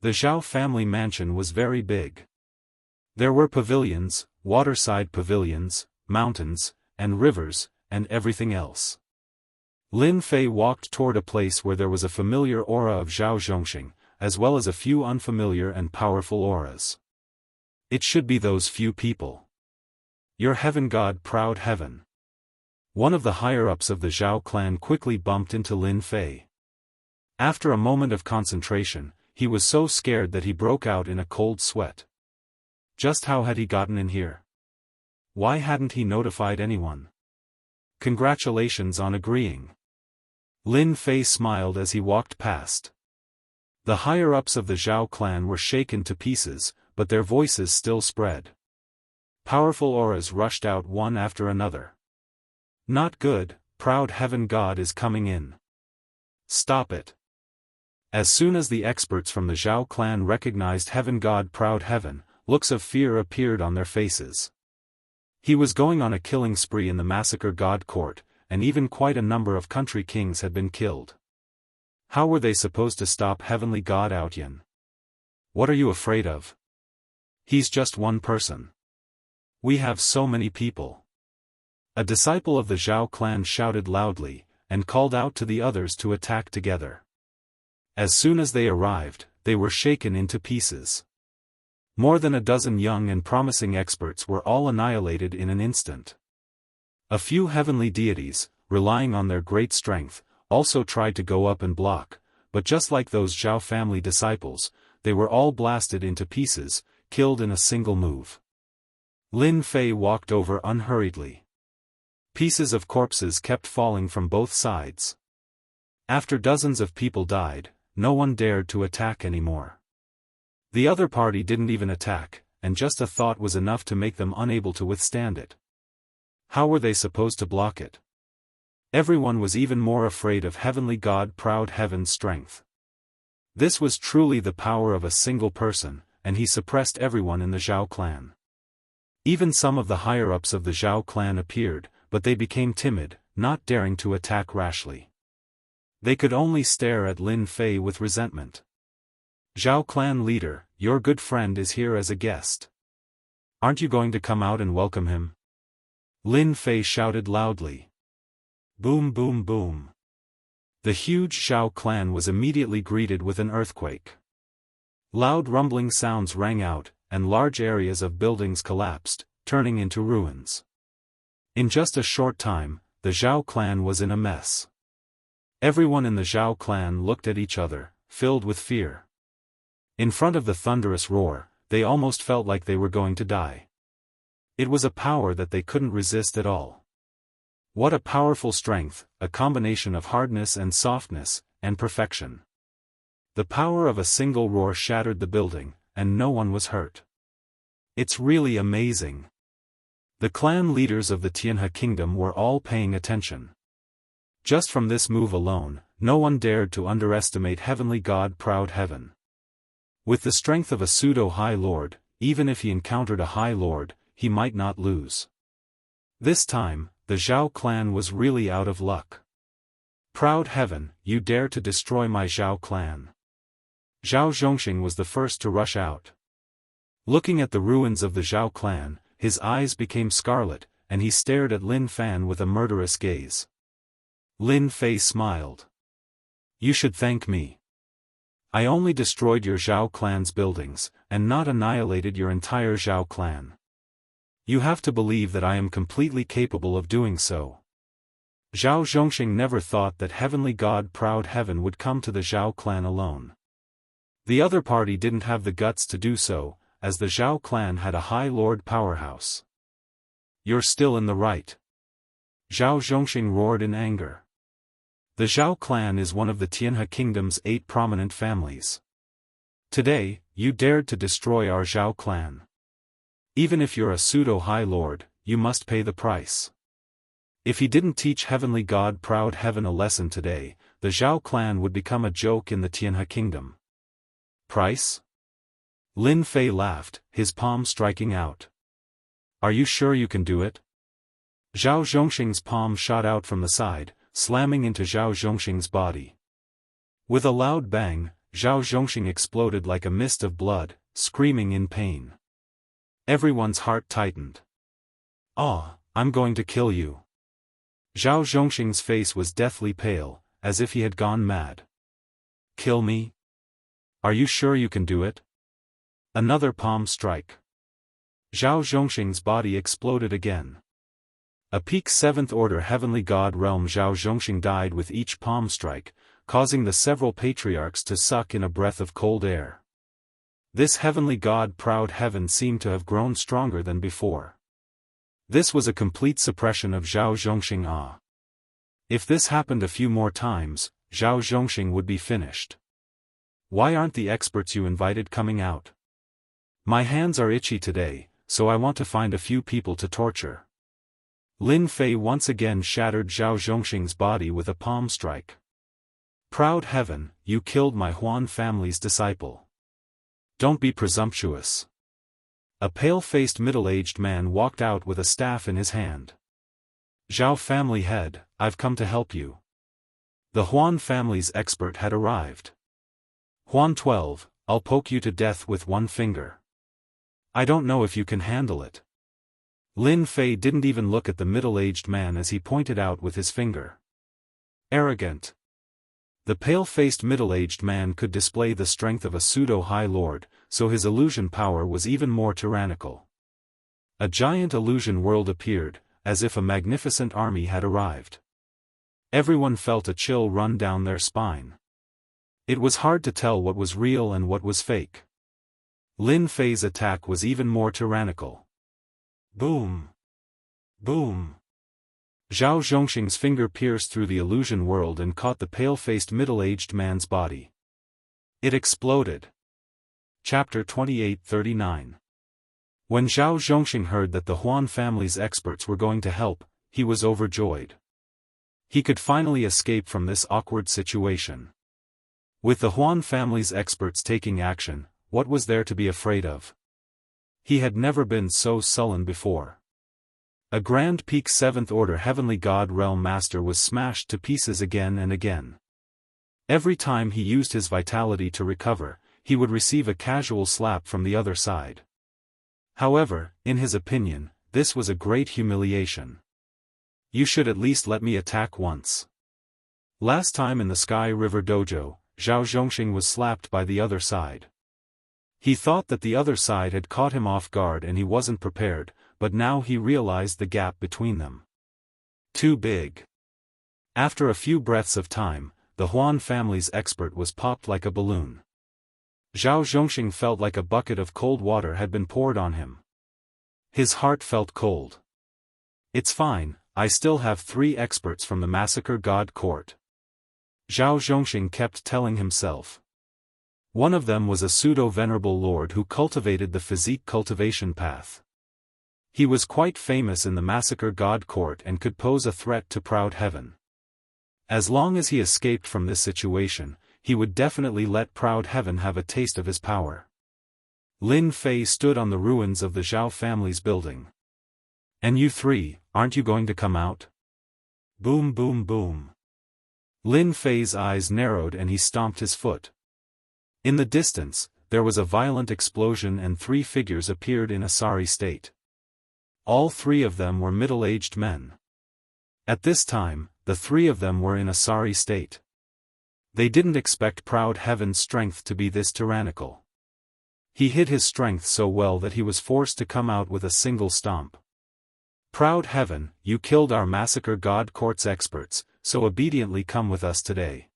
The Zhao family mansion was very big. There were pavilions, waterside pavilions, mountains, and rivers, and everything else. Lin Fei walked toward a place where there was a familiar aura of Zhao Zhongxing, as well as a few unfamiliar and powerful auras. It should be those few people. Your heaven god Proud Heaven. One of the higher-ups of the Zhao clan quickly bumped into Lin Fei. After a moment of concentration, he was so scared that he broke out in a cold sweat. Just how had he gotten in here? Why hadn't he notified anyone? Congratulations on agreeing. Lin Fei smiled as he walked past. The higher-ups of the Zhao clan were shaken to pieces, but their voices still spread. Powerful auras rushed out one after another. Not good, proud heaven god is coming in. Stop it. As soon as the experts from the Zhao clan recognized heaven god proud heaven, looks of fear appeared on their faces. He was going on a killing spree in the massacre god court, and even quite a number of country kings had been killed. How were they supposed to stop heavenly god Outyan? What are you afraid of? He's just one person. We have so many people. A disciple of the Zhao clan shouted loudly, and called out to the others to attack together. As soon as they arrived, they were shaken into pieces. More than a dozen young and promising experts were all annihilated in an instant. A few heavenly deities, relying on their great strength, also tried to go up and block, but just like those Zhao family disciples, they were all blasted into pieces, killed in a single move. Lin Fei walked over unhurriedly. Pieces of corpses kept falling from both sides. After dozens of people died, no one dared to attack anymore. The other party didn't even attack, and just a thought was enough to make them unable to withstand it. How were they supposed to block it? Everyone was even more afraid of heavenly god proud heaven's strength. This was truly the power of a single person, and he suppressed everyone in the Zhao clan. Even some of the higher-ups of the Zhao clan appeared, but they became timid, not daring to attack rashly. They could only stare at Lin Fei with resentment. Zhao clan leader, your good friend is here as a guest. Aren't you going to come out and welcome him? Lin Fei shouted loudly. Boom boom boom. The huge Zhao clan was immediately greeted with an earthquake. Loud rumbling sounds rang out, and large areas of buildings collapsed, turning into ruins. In just a short time, the Zhao clan was in a mess. Everyone in the Zhao clan looked at each other, filled with fear. In front of the thunderous roar, they almost felt like they were going to die. It was a power that they couldn't resist at all. What a powerful strength, a combination of hardness and softness, and perfection. The power of a single roar shattered the building, and no one was hurt. It's really amazing. The clan leaders of the Tianhe kingdom were all paying attention. Just from this move alone, no one dared to underestimate heavenly god proud heaven. With the strength of a pseudo-high lord, even if he encountered a high lord, he might not lose. This time, the Zhao clan was really out of luck. Proud heaven, you dare to destroy my Zhao clan. Zhao Zhongxing was the first to rush out. Looking at the ruins of the Zhao clan, his eyes became scarlet, and he stared at Lin Fan with a murderous gaze. Lin Fei smiled. You should thank me. I only destroyed your Zhao clan's buildings, and not annihilated your entire Zhao clan. You have to believe that I am completely capable of doing so. Zhao Zhongxing never thought that heavenly god proud heaven would come to the Zhao clan alone. The other party didn't have the guts to do so, as the Zhao clan had a high lord powerhouse. You're still in the right. Zhao Zhongxing roared in anger. The Zhao clan is one of the Tianhe kingdom's 8 prominent families. Today, you dared to destroy our Zhao clan. Even if you're a pseudo-high lord, you must pay the price. If he didn't teach heavenly god proud heaven a lesson today, the Zhao clan would become a joke in the Tianhe kingdom. Price? Lin Fei laughed, his palm striking out. Are you sure you can do it? Zhao Zhongxing's palm shot out from the side, slamming into Zhao Zhongxing's body. With a loud bang, Zhao Zhongxing exploded like a mist of blood, screaming in pain. Everyone's heart tightened. Ah, I'm going to kill you. Zhao Zhongxing's face was deathly pale, as if he had gone mad. Kill me? Are you sure you can do it? Another palm strike. Zhao Zhongxing's body exploded again. A peak 7th order heavenly god realm Zhao Zhongxing died with each palm strike, causing the several patriarchs to suck in a breath of cold air. This heavenly god proud heaven seemed to have grown stronger than before. This was a complete suppression of Zhao Zhongxing. If this happened a few more times, Zhao Zhongxing would be finished. Why aren't the experts you invited coming out? My hands are itchy today, so I want to find a few people to torture. Lin Fei once again shattered Zhao Zhongxing's body with a palm strike. Proud heaven, you killed my Huan family's disciple. Don't be presumptuous. A pale-faced middle-aged man walked out with a staff in his hand. Zhao family head, I've come to help you. The Huan family's expert had arrived. Huan 12, I'll poke you to death with one finger. I don't know if you can handle it. Lin Fei didn't even look at the middle-aged man as he pointed out with his finger. Arrogant. The pale-faced middle-aged man could display the strength of a pseudo-high lord, so his illusion power was even more tyrannical. A giant illusion world appeared, as if a magnificent army had arrived. Everyone felt a chill run down their spine. It was hard to tell what was real and what was fake. Lin Fei's attack was even more tyrannical. Boom! Boom! Zhao Zhongxing's finger pierced through the illusion world and caught the pale-faced middle-aged man's body. It exploded. Chapter 28:39. When Zhao Zhongxing heard that the Huan family's experts were going to help, he was overjoyed. He could finally escape from this awkward situation. With the Huan family's experts taking action, what was there to be afraid of? He had never been so sullen before. A grand peak 7th order heavenly god realm master was smashed to pieces again and again. Every time he used his vitality to recover, he would receive a casual slap from the other side. However, in his opinion, this was a great humiliation. You should at least let me attack once. Last time in the Sky River Dojo, Zhao Zhongxing was slapped by the other side. He thought that the other side had caught him off guard and he wasn't prepared, but now he realized the gap between them. Too big. After a few breaths of time, the Huan family's expert was popped like a balloon. Zhao Zhongxing felt like a bucket of cold water had been poured on him. His heart felt cold. It's fine, I still have 3 experts from the Massacre God Court. Zhao Zhongxing kept telling himself. One of them was a pseudo-venerable lord who cultivated the physique cultivation path. He was quite famous in the Massacre God Court and could pose a threat to proud heaven. As long as he escaped from this situation, he would definitely let proud heaven have a taste of his power. Lin Fei stood on the ruins of the Zhao family's building. And you 3, aren't you going to come out? Boom boom boom. Lin Fei's eyes narrowed and he stomped his foot. In the distance, there was a violent explosion and 3 figures appeared in a sorry state. All 3 of them were middle-aged men. At this time, the 3 of them were in a sorry state. They didn't expect proud heaven's strength to be this tyrannical. He hid his strength so well that he was forced to come out with a single stomp. Proud heaven, you killed our Massacre God Court's experts, so obediently come with us today.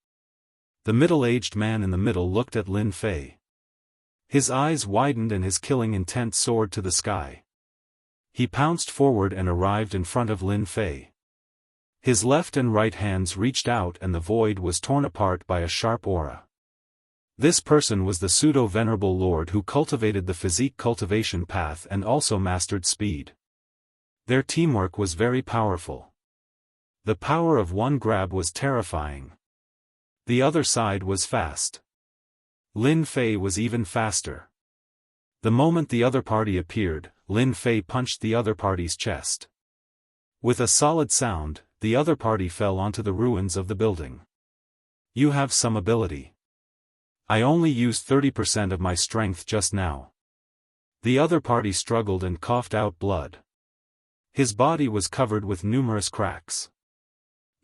The middle-aged man in the middle looked at Lin Fei. His eyes widened and his killing intent soared to the sky. He pounced forward and arrived in front of Lin Fei. His left and right hands reached out and the void was torn apart by a sharp aura. This person was the pseudo-venerable lord who cultivated the physique cultivation path and also mastered speed. Their teamwork was very powerful. The power of one grab was terrifying. The other side was fast. Lin Fei was even faster. The moment the other party appeared, Lin Fei punched the other party's chest. With a solid sound, the other party fell onto the ruins of the building. You have some ability. I only used 30% of my strength just now. The other party struggled and coughed out blood. His body was covered with numerous cracks.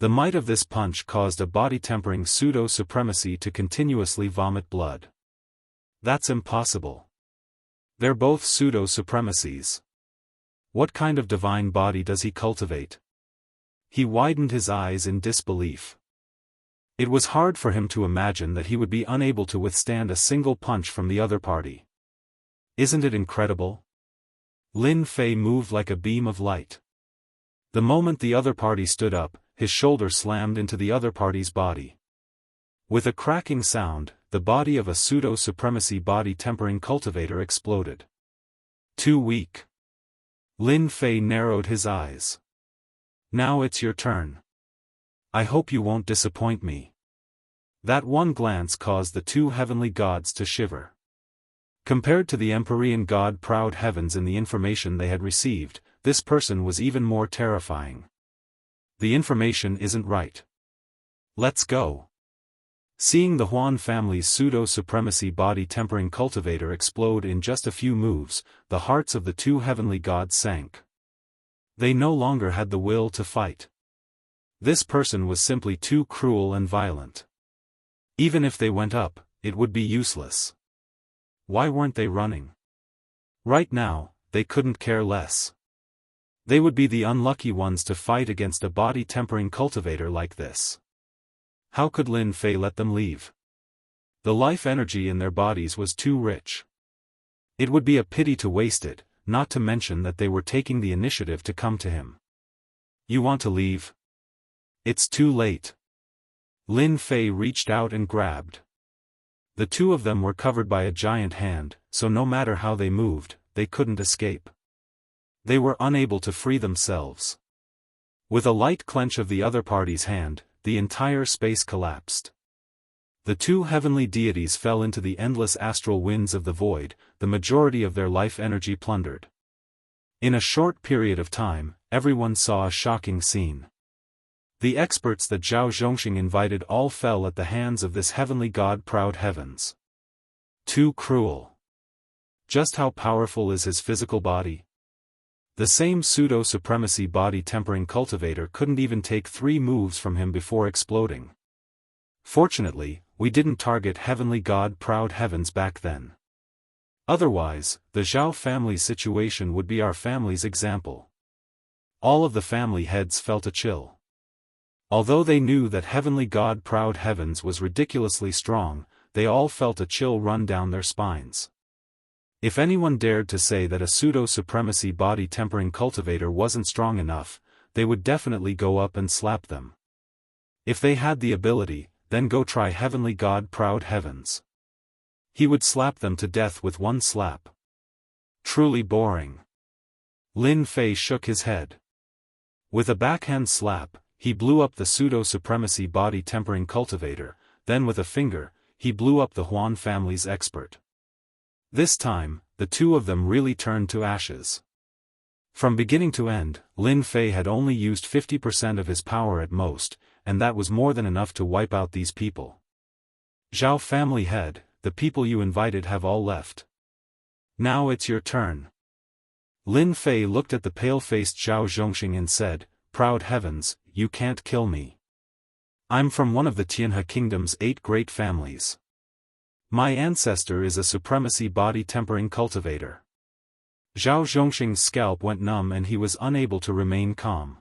The might of this punch caused a body-tempering pseudo-supremacy to continuously vomit blood. That's impossible. They're both pseudo-supremacies. What kind of divine body does he cultivate? he widened his eyes in disbelief. It was hard for him to imagine that he would be unable to withstand a single punch from the other party. Isn't it incredible? Lin Fei moved like a beam of light. The moment the other party stood up, his shoulder slammed into the other party's body. With a cracking sound, the body of a pseudo-supremacy body-tempering cultivator exploded. Too weak. Lin Fei narrowed his eyes. Now it's your turn. I hope you won't disappoint me. That one glance caused the two heavenly gods to shiver. Compared to the Empyrean god-proud heavens in the information they had received, this person was even more terrifying. The information isn't right. Let's go. Seeing the Huan family's pseudo-supremacy body-tempering cultivator explode in just a few moves, the hearts of the two heavenly gods sank. They no longer had the will to fight. This person was simply too cruel and violent. Even if they went up, it would be useless. Why weren't they running? Right now, they couldn't care less. They would be the unlucky ones to fight against a body-tempering cultivator like this. How could Lin Fei let them leave? The life energy in their bodies was too rich. It would be a pity to waste it, not to mention that they were taking the initiative to come to him. You want to leave? It's too late. Lin Fei reached out and grabbed. The two of them were covered by a giant hand, so no matter how they moved, they couldn't escape. They were unable to free themselves. With a light clench of the other party's hand, the entire space collapsed. The two heavenly deities fell into the endless astral winds of the void, the majority of their life energy plundered. In a short period of time, everyone saw a shocking scene. The experts that Zhao Zhongxing invited all fell at the hands of this heavenly god-proud heavens. Too cruel. Just how powerful is his physical body? The same pseudo-supremacy body-tempering cultivator couldn't even take 3 moves from him before exploding. Fortunately, we didn't target heavenly god-proud heavens back then. Otherwise, the Zhao family's situation would be our family's example. All of the family heads felt a chill. Although they knew that heavenly god-proud heavens was ridiculously strong, they all felt a chill run down their spines. If anyone dared to say that a pseudo-supremacy body-tempering cultivator wasn't strong enough, they would definitely go up and slap them. If they had the ability, then go try heavenly god-proud heavens. He would slap them to death with one slap. Truly boring. Lin Fei shook his head. With a backhand slap, he blew up the pseudo-supremacy body-tempering cultivator, then with a finger, he blew up the Huan family's expert. This time, the two of them really turned to ashes. From beginning to end, Lin Fei had only used 50% of his power at most, and that was more than enough to wipe out these people. Zhao family head, the people you invited have all left. Now it's your turn. Lin Fei looked at the pale-faced Zhao Zhongxing and said, "Proud heavens, you can't kill me. I'm from one of the Tianhe Kingdom's 8 great families. My ancestor is a supremacy body-tempering cultivator." Zhao Zhongxing's scalp went numb and he was unable to remain calm.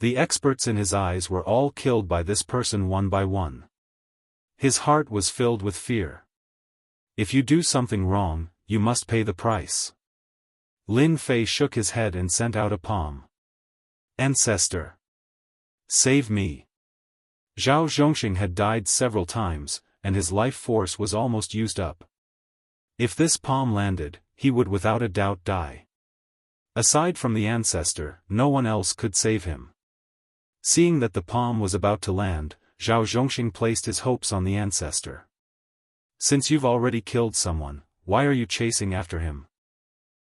The experts in his eyes were all killed by this person one by one. His heart was filled with fear. If you do something wrong, you must pay the price. Lin Fei shook his head and sent out a palm. "Ancestor! Save me!" Zhao Zhongxing had died several times, and his life force was almost used up. If this palm landed, he would without a doubt die. Aside from the ancestor, no one else could save him. Seeing that the palm was about to land, Zhao Zhongxing placed his hopes on the ancestor. "Since you've already killed someone, why are you chasing after him?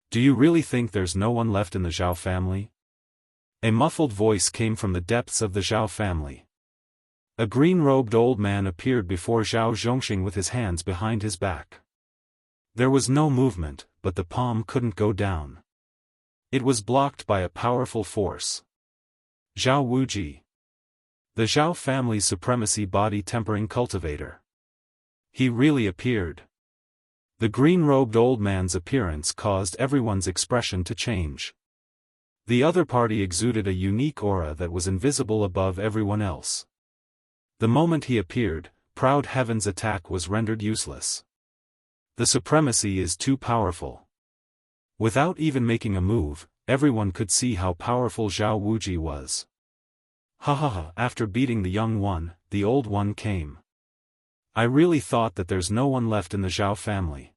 Do you really think there's no one left in the Zhao family?" A muffled voice came from the depths of the Zhao family. A green-robed old man appeared before Zhao Zhongxing with his hands behind his back. There was no movement, but the palm couldn't go down. It was blocked by a powerful force. Zhao Wuji. The Zhao family's supremacy body-tempering cultivator. He really appeared. The green-robed old man's appearance caused everyone's expression to change. The other party exuded a unique aura that was invisible above everyone else. The moment he appeared, Proud Heaven's attack was rendered useless. The supremacy is too powerful. Without even making a move, everyone could see how powerful Zhao Wuji was. Ha ha ha, after beating the young one, the old one came. I really thought that there's no one left in the Zhao family.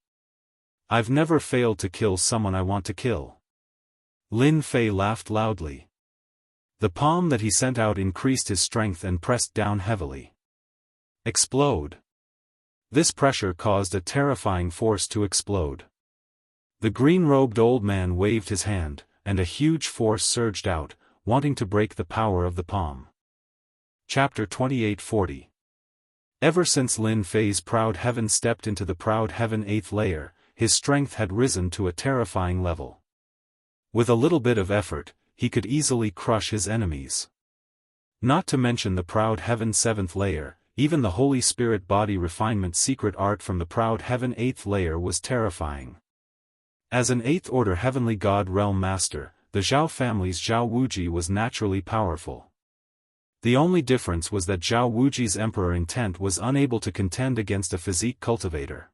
I've never failed to kill someone I want to kill. Lin Fei laughed loudly. The palm that he sent out increased his strength and pressed down heavily. Explode. This pressure caused a terrifying force to explode. The green-robed old man waved his hand, and a huge force surged out, wanting to break the power of the palm. Chapter 2840. Ever since Lin Fei's Proud Heaven stepped into the Proud Heaven 8th layer, his strength had risen to a terrifying level. With a little bit of effort, he could easily crush his enemies. Not to mention the Proud Heaven 7th layer, even the Holy Spirit body refinement secret art from the Proud Heaven 8th layer was terrifying. As an 8th order heavenly god realm master, the Zhao family's Zhao Wuji was naturally powerful. The only difference was that Zhao Wuji's emperor intent was unable to contend against a physique cultivator.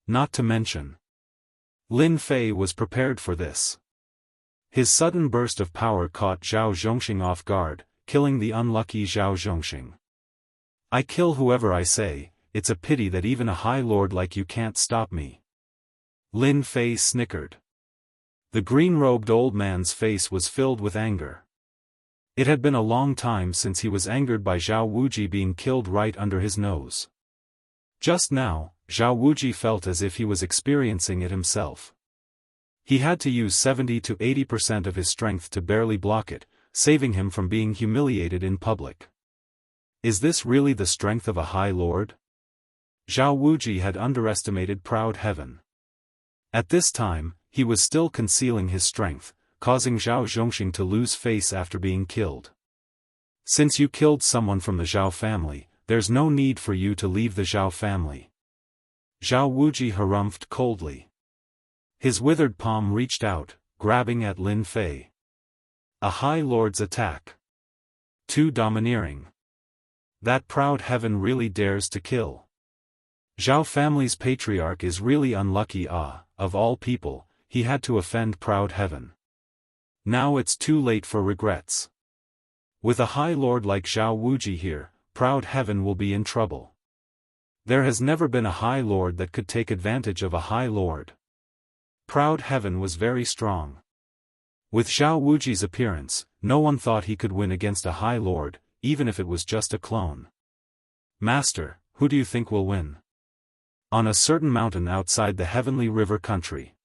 Not to mention, Lin Fei was prepared for this. His sudden burst of power caught Zhao Zhongxing off guard, killing the unlucky Zhao Zhongxing. I kill whoever I say, it's a pity that even a high lord like you can't stop me. Lin Fei snickered. The green-robed old man's face was filled with anger. It had been a long time since he was angered by Zhao Wuji being killed right under his nose. Just now, Zhao Wuji felt as if he was experiencing it himself. He had to use 70 to 80% of his strength to barely block it, saving him from being humiliated in public. Is this really the strength of a high lord? Zhao Wuji had underestimated Proud Heaven. At this time, he was still concealing his strength, causing Zhao Zhongxing to lose face after being killed. Since you killed someone from the Zhao family, there's no need for you to leave the Zhao family. Zhao Wuji harumphed coldly. His withered palm reached out, grabbing at Lin Fei. A high lord's attack. Too domineering. That Proud Heaven really dares to kill. Zhao family's patriarch is really unlucky. Of all people, he had to offend Proud Heaven. Now it's too late for regrets. With a high lord like Zhao Wuji here, Proud Heaven will be in trouble. There has never been a high lord that could take advantage of a high lord. Proud Heaven was very strong. With Zhao Wuji's appearance, no one thought he could win against a high lord, even if it was just a clone. Master, who do you think will win? On a certain mountain outside the heavenly river country.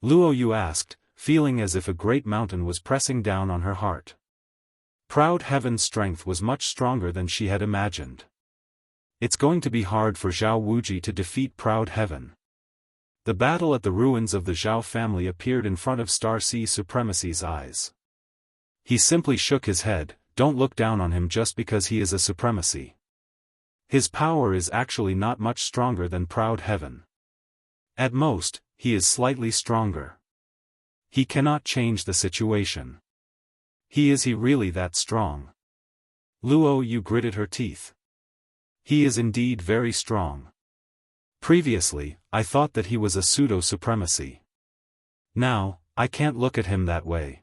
Luo Yu asked, feeling as if a great mountain was pressing down on her heart. Proud Heaven's strength was much stronger than she had imagined. It's going to be hard for Zhao Wuji to defeat Proud Heaven. The battle at the ruins of the Zhao family appeared in front of Star Sea Supremacy's eyes. He simply shook his head. Don't look down on him just because he is a supremacy. His power is actually not much stronger than Proud Heaven. At most, he is slightly stronger. He cannot change the situation. Is he really that strong? Luo Yu gritted her teeth. He is indeed very strong. Previously, I thought that he was a pseudo-supremacy. Now, I can't look at him that way.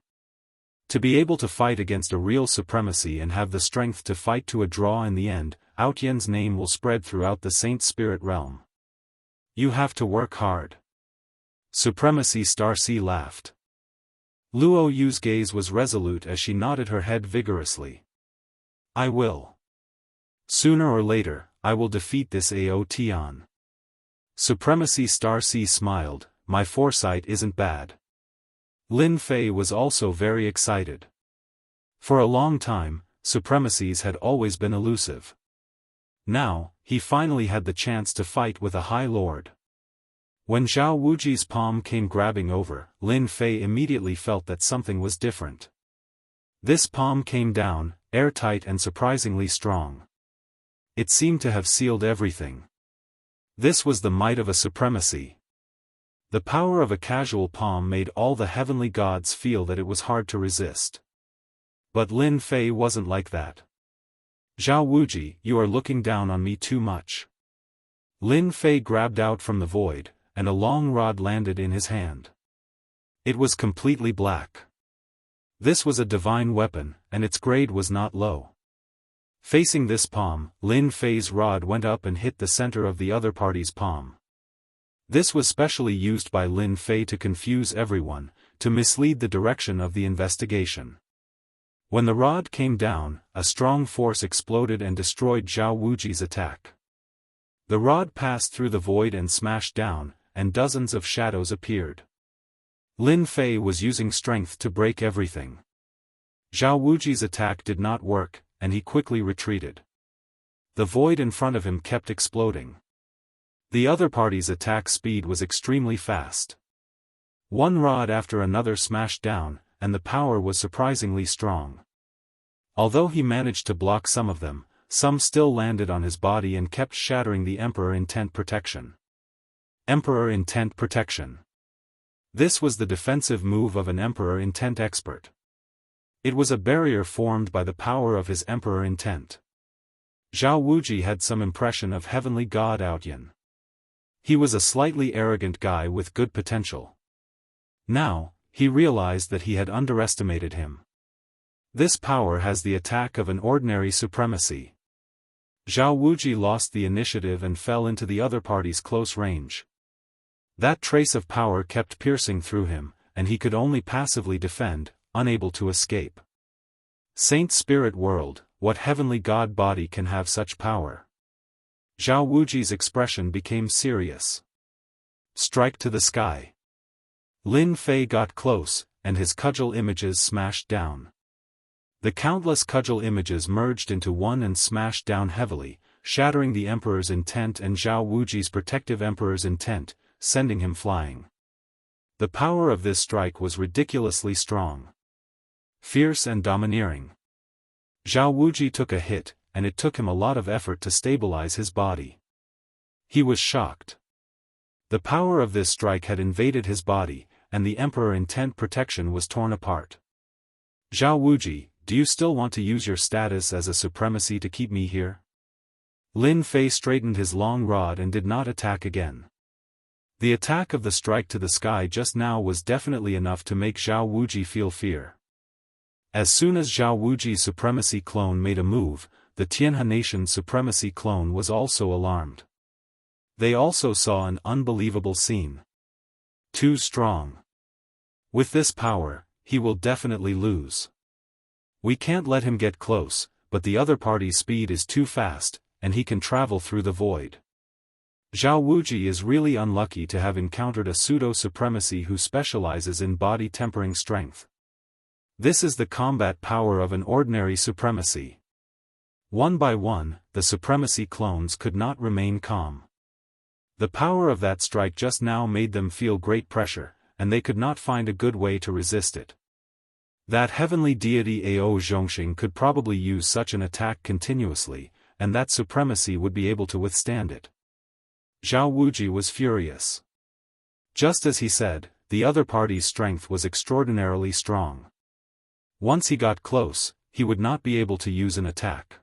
To be able to fight against a real supremacy and have the strength to fight to a draw in the end, Outyen's name will spread throughout the Saint Spirit realm. You have to work hard. Supremacy Starcy laughed. Luo Yu's gaze was resolute as she nodded her head vigorously. I will. Sooner or later, I will defeat this Ao Tian. Supremacy Starcy smiled, my foresight isn't bad. Lin Fei was also very excited. For a long time, supremacies had always been elusive. Now, he finally had the chance to fight with a high lord. When Zhao Wuji's palm came grabbing over, Lin Fei immediately felt that something was different. This palm came down, airtight and surprisingly strong. It seemed to have sealed everything. This was the might of a supremacy. The power of a casual palm made all the heavenly gods feel that it was hard to resist. But Lin Fei wasn't like that. "Zhao Wuji, you are looking down on me too much." Lin Fei grabbed out from the void, and a long rod landed in his hand. It was completely black. This was a divine weapon, and its grade was not low. Facing this palm, Lin Fei's rod went up and hit the center of the other party's palm. This was specially used by Lin Fei to confuse everyone, to mislead the direction of the investigation. When the rod came down, a strong force exploded and destroyed Zhao Wuji's attack. The rod passed through the void and smashed down, and dozens of shadows appeared. Lin Fei was using strength to break everything. Zhao Wuji's attack did not work, and he quickly retreated. The void in front of him kept exploding. The other party's attack speed was extremely fast. One rod after another smashed down, and the power was surprisingly strong. Although he managed to block some of them, some still landed on his body and kept shattering the Emperor Intent Protection. Emperor Intent Protection. This was the defensive move of an Emperor Intent expert. It was a barrier formed by the power of his Emperor Intent. Zhao Wuji had some impression of heavenly god Outyin. He was a slightly arrogant guy with good potential. Now, he realized that he had underestimated him. This power has the attack of an ordinary supremacy. Zhao Wuji lost the initiative and fell into the other party's close range. That trace of power kept piercing through him, and he could only passively defend, unable to escape. Saint Spirit World, what heavenly god body can have such power? Zhao Wuji's expression became serious. Strike to the sky. Lin Fei got close, and his cudgel images smashed down. The countless cudgel images merged into one and smashed down heavily, shattering the Emperor's intent and Zhao Wuji's protective Emperor's intent, sending him flying. The power of this strike was ridiculously strong. Fierce and domineering. Zhao Wuji took a hit, and it took him a lot of effort to stabilize his body. He was shocked. The power of this strike had invaded his body, and the Emperor Intent Protection was torn apart. "Zhao Wuji, do you still want to use your status as a supremacy to keep me here?" Lin Fei straightened his long rod and did not attack again. The attack of the strike to the sky just now was definitely enough to make Zhao Wuji feel fear. As soon as Zhao Wuji's supremacy clone made a move, the Tianhe nation's supremacy clone was also alarmed. They also saw an unbelievable scene. Too strong. With this power, he will definitely lose. We can't let him get close, but the other party's speed is too fast, and he can travel through the void. Zhao Wuji is really unlucky to have encountered a pseudo-supremacy who specializes in body tempering strength. This is the combat power of an ordinary supremacy. One by one, the supremacy clones could not remain calm. The power of that strike just now made them feel great pressure, and they could not find a good way to resist it. That heavenly deity Ao Zhongxing could probably use such an attack continuously, and that supremacy would be able to withstand it. Zhao Wuji was furious. Just as he said, the other party's strength was extraordinarily strong. Once he got close, he would not be able to use an attack.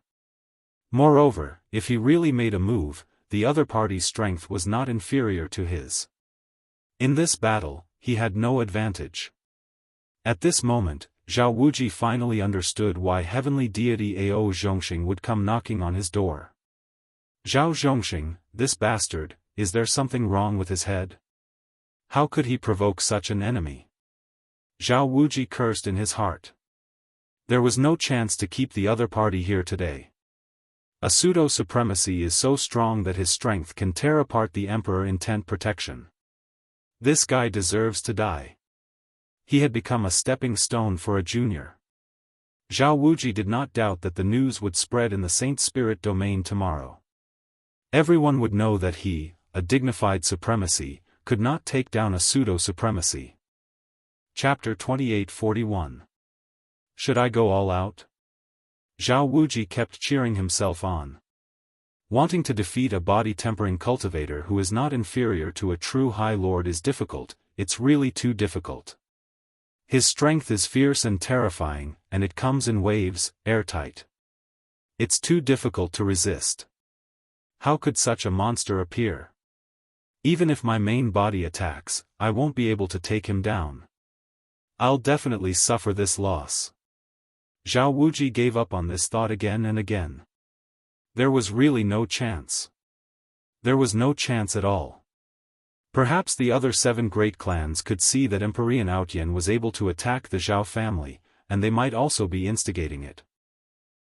Moreover, if he really made a move, the other party's strength was not inferior to his. In this battle, he had no advantage. At this moment, Zhao Wuji finally understood why heavenly deity Ao Zhongxing would come knocking on his door. Zhao Zhongxing, this bastard, is there something wrong with his head? How could he provoke such an enemy? Zhao Wuji cursed in his heart. There was no chance to keep the other party here today. A pseudo-supremacy is so strong that his strength can tear apart the Emperor Intent Protection. This guy deserves to die. He had become a stepping stone for a junior. Zhao Wuji did not doubt that the news would spread in the Saint Spirit domain tomorrow. Everyone would know that he, a dignified supremacy, could not take down a pseudo-supremacy. Chapter 28:41. Should I go all out? Zhao Wuji kept cheering himself on. Wanting to defeat a body-tempering cultivator who is not inferior to a true High Lord is difficult, it's really too difficult. His strength is fierce and terrifying, and it comes in waves, airtight. It's too difficult to resist. How could such a monster appear? Even if my main body attacks, I won't be able to take him down. I'll definitely suffer this loss. Zhao Wuji gave up on this thought again and again. There was really no chance. There was no chance at all. Perhaps the other 7 great clans could see that Emperor Outyan was able to attack the Zhao family, and they might also be instigating it.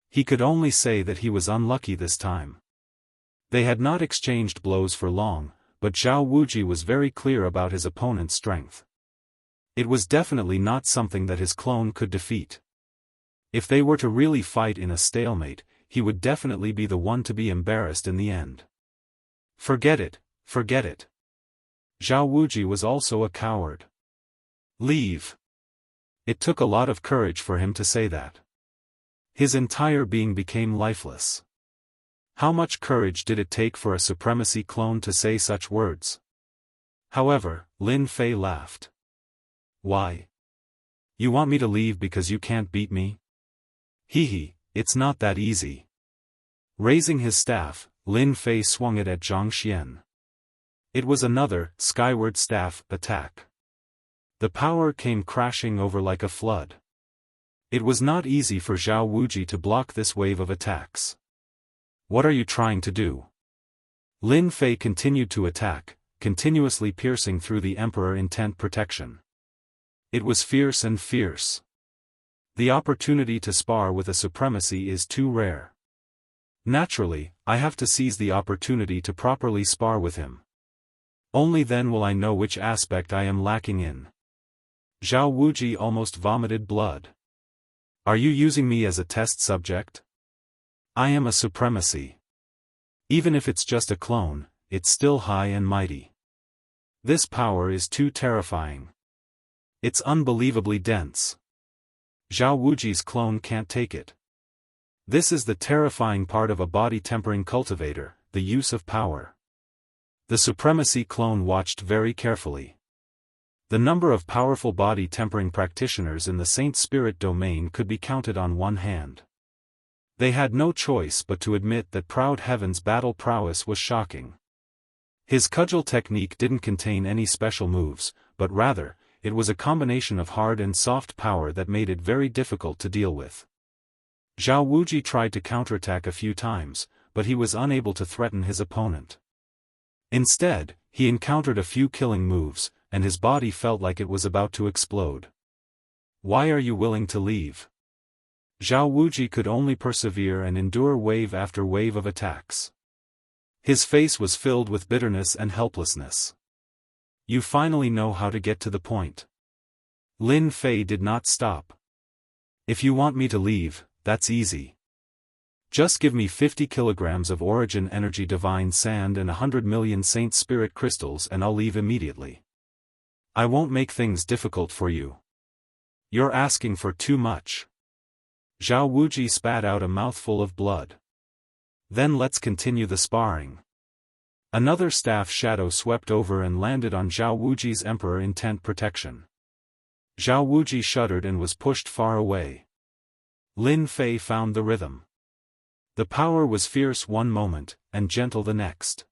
He could only say that he was unlucky this time. They had not exchanged blows for long, but Zhao Wuji was very clear about his opponent's strength. It was definitely not something that his clone could defeat. If they were to really fight in a stalemate, he would definitely be the one to be embarrassed in the end. Forget it, forget it. Zhao Wuji was also a coward. Leave. It took a lot of courage for him to say that. His entire being became lifeless. How much courage did it take for a supremacy clone to say such words? However, Lin Fei laughed. Why? You want me to leave because you can't beat me? Hee, it's not that easy. Raising his staff, Lin Fei swung it at Zhang Xian. It was another, skyward staff, attack. The power came crashing over like a flood. It was not easy for Zhao Wuji to block this wave of attacks. What are you trying to do? Lin Fei continued to attack, continuously piercing through the Emperor intent protection. It was fierce and fierce. The opportunity to spar with a supremacy is too rare. Naturally, I have to seize the opportunity to properly spar with him. Only then will I know which aspect I am lacking in. Zhao Wuji almost vomited blood. Are you using me as a test subject? I am a supremacy. Even if it's just a clone, it's still high and mighty. This power is too terrifying. It's unbelievably dense. Zhao Wuji's clone can't take it. This is the terrifying part of a body-tempering cultivator, the use of power. The supremacy clone watched very carefully. The number of powerful body-tempering practitioners in the Saint Spirit domain could be counted on one hand. They had no choice but to admit that Proud Heaven's battle prowess was shocking. His cudgel technique didn't contain any special moves, but rather, it was a combination of hard and soft power that made it very difficult to deal with. Zhao Wuji tried to counterattack a few times, but he was unable to threaten his opponent. Instead, he encountered a few killing moves, and his body felt like it was about to explode. Why are you willing to leave? Zhao Wuji could only persevere and endure wave after wave of attacks. His face was filled with bitterness and helplessness. You finally know how to get to the point. Lin Fei did not stop. If you want me to leave, that's easy. Just give me 50 kilograms of origin energy divine sand and 100 million saint spirit crystals and I'll leave immediately. I won't make things difficult for you. You're asking for too much. Zhao Wuji spat out a mouthful of blood. Then let's continue the sparring. Another staff shadow swept over and landed on Zhao Wuji's Emperor intent protection. Zhao Wuji shuddered and was pushed far away. Lin Fei found the rhythm. The power was fierce one moment, and gentle the next.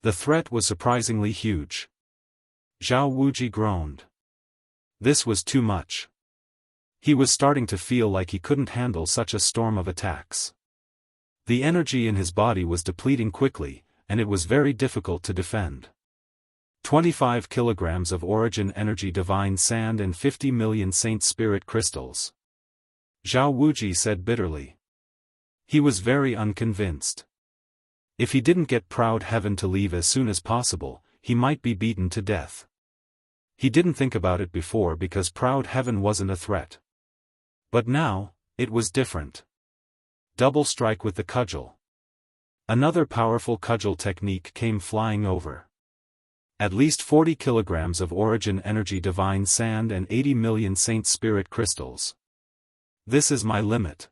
The threat was surprisingly huge. Zhao Wuji groaned. This was too much. He was starting to feel like he couldn't handle such a storm of attacks. The energy in his body was depleting quickly, and it was very difficult to defend. 25 kilograms of origin energy divine sand and 50 million saint spirit crystals. Zhao Wuji said bitterly. He was very unconvinced. If he didn't get Proud Heaven to leave as soon as possible, he might be beaten to death. He didn't think about it before because Proud Heaven wasn't a threat. But now, it was different. Double strike with the cudgel. Another powerful cudgel technique came flying over. At least 40 kilograms of origin energy divine sand and 80 million saint spirit crystals. This is my limit.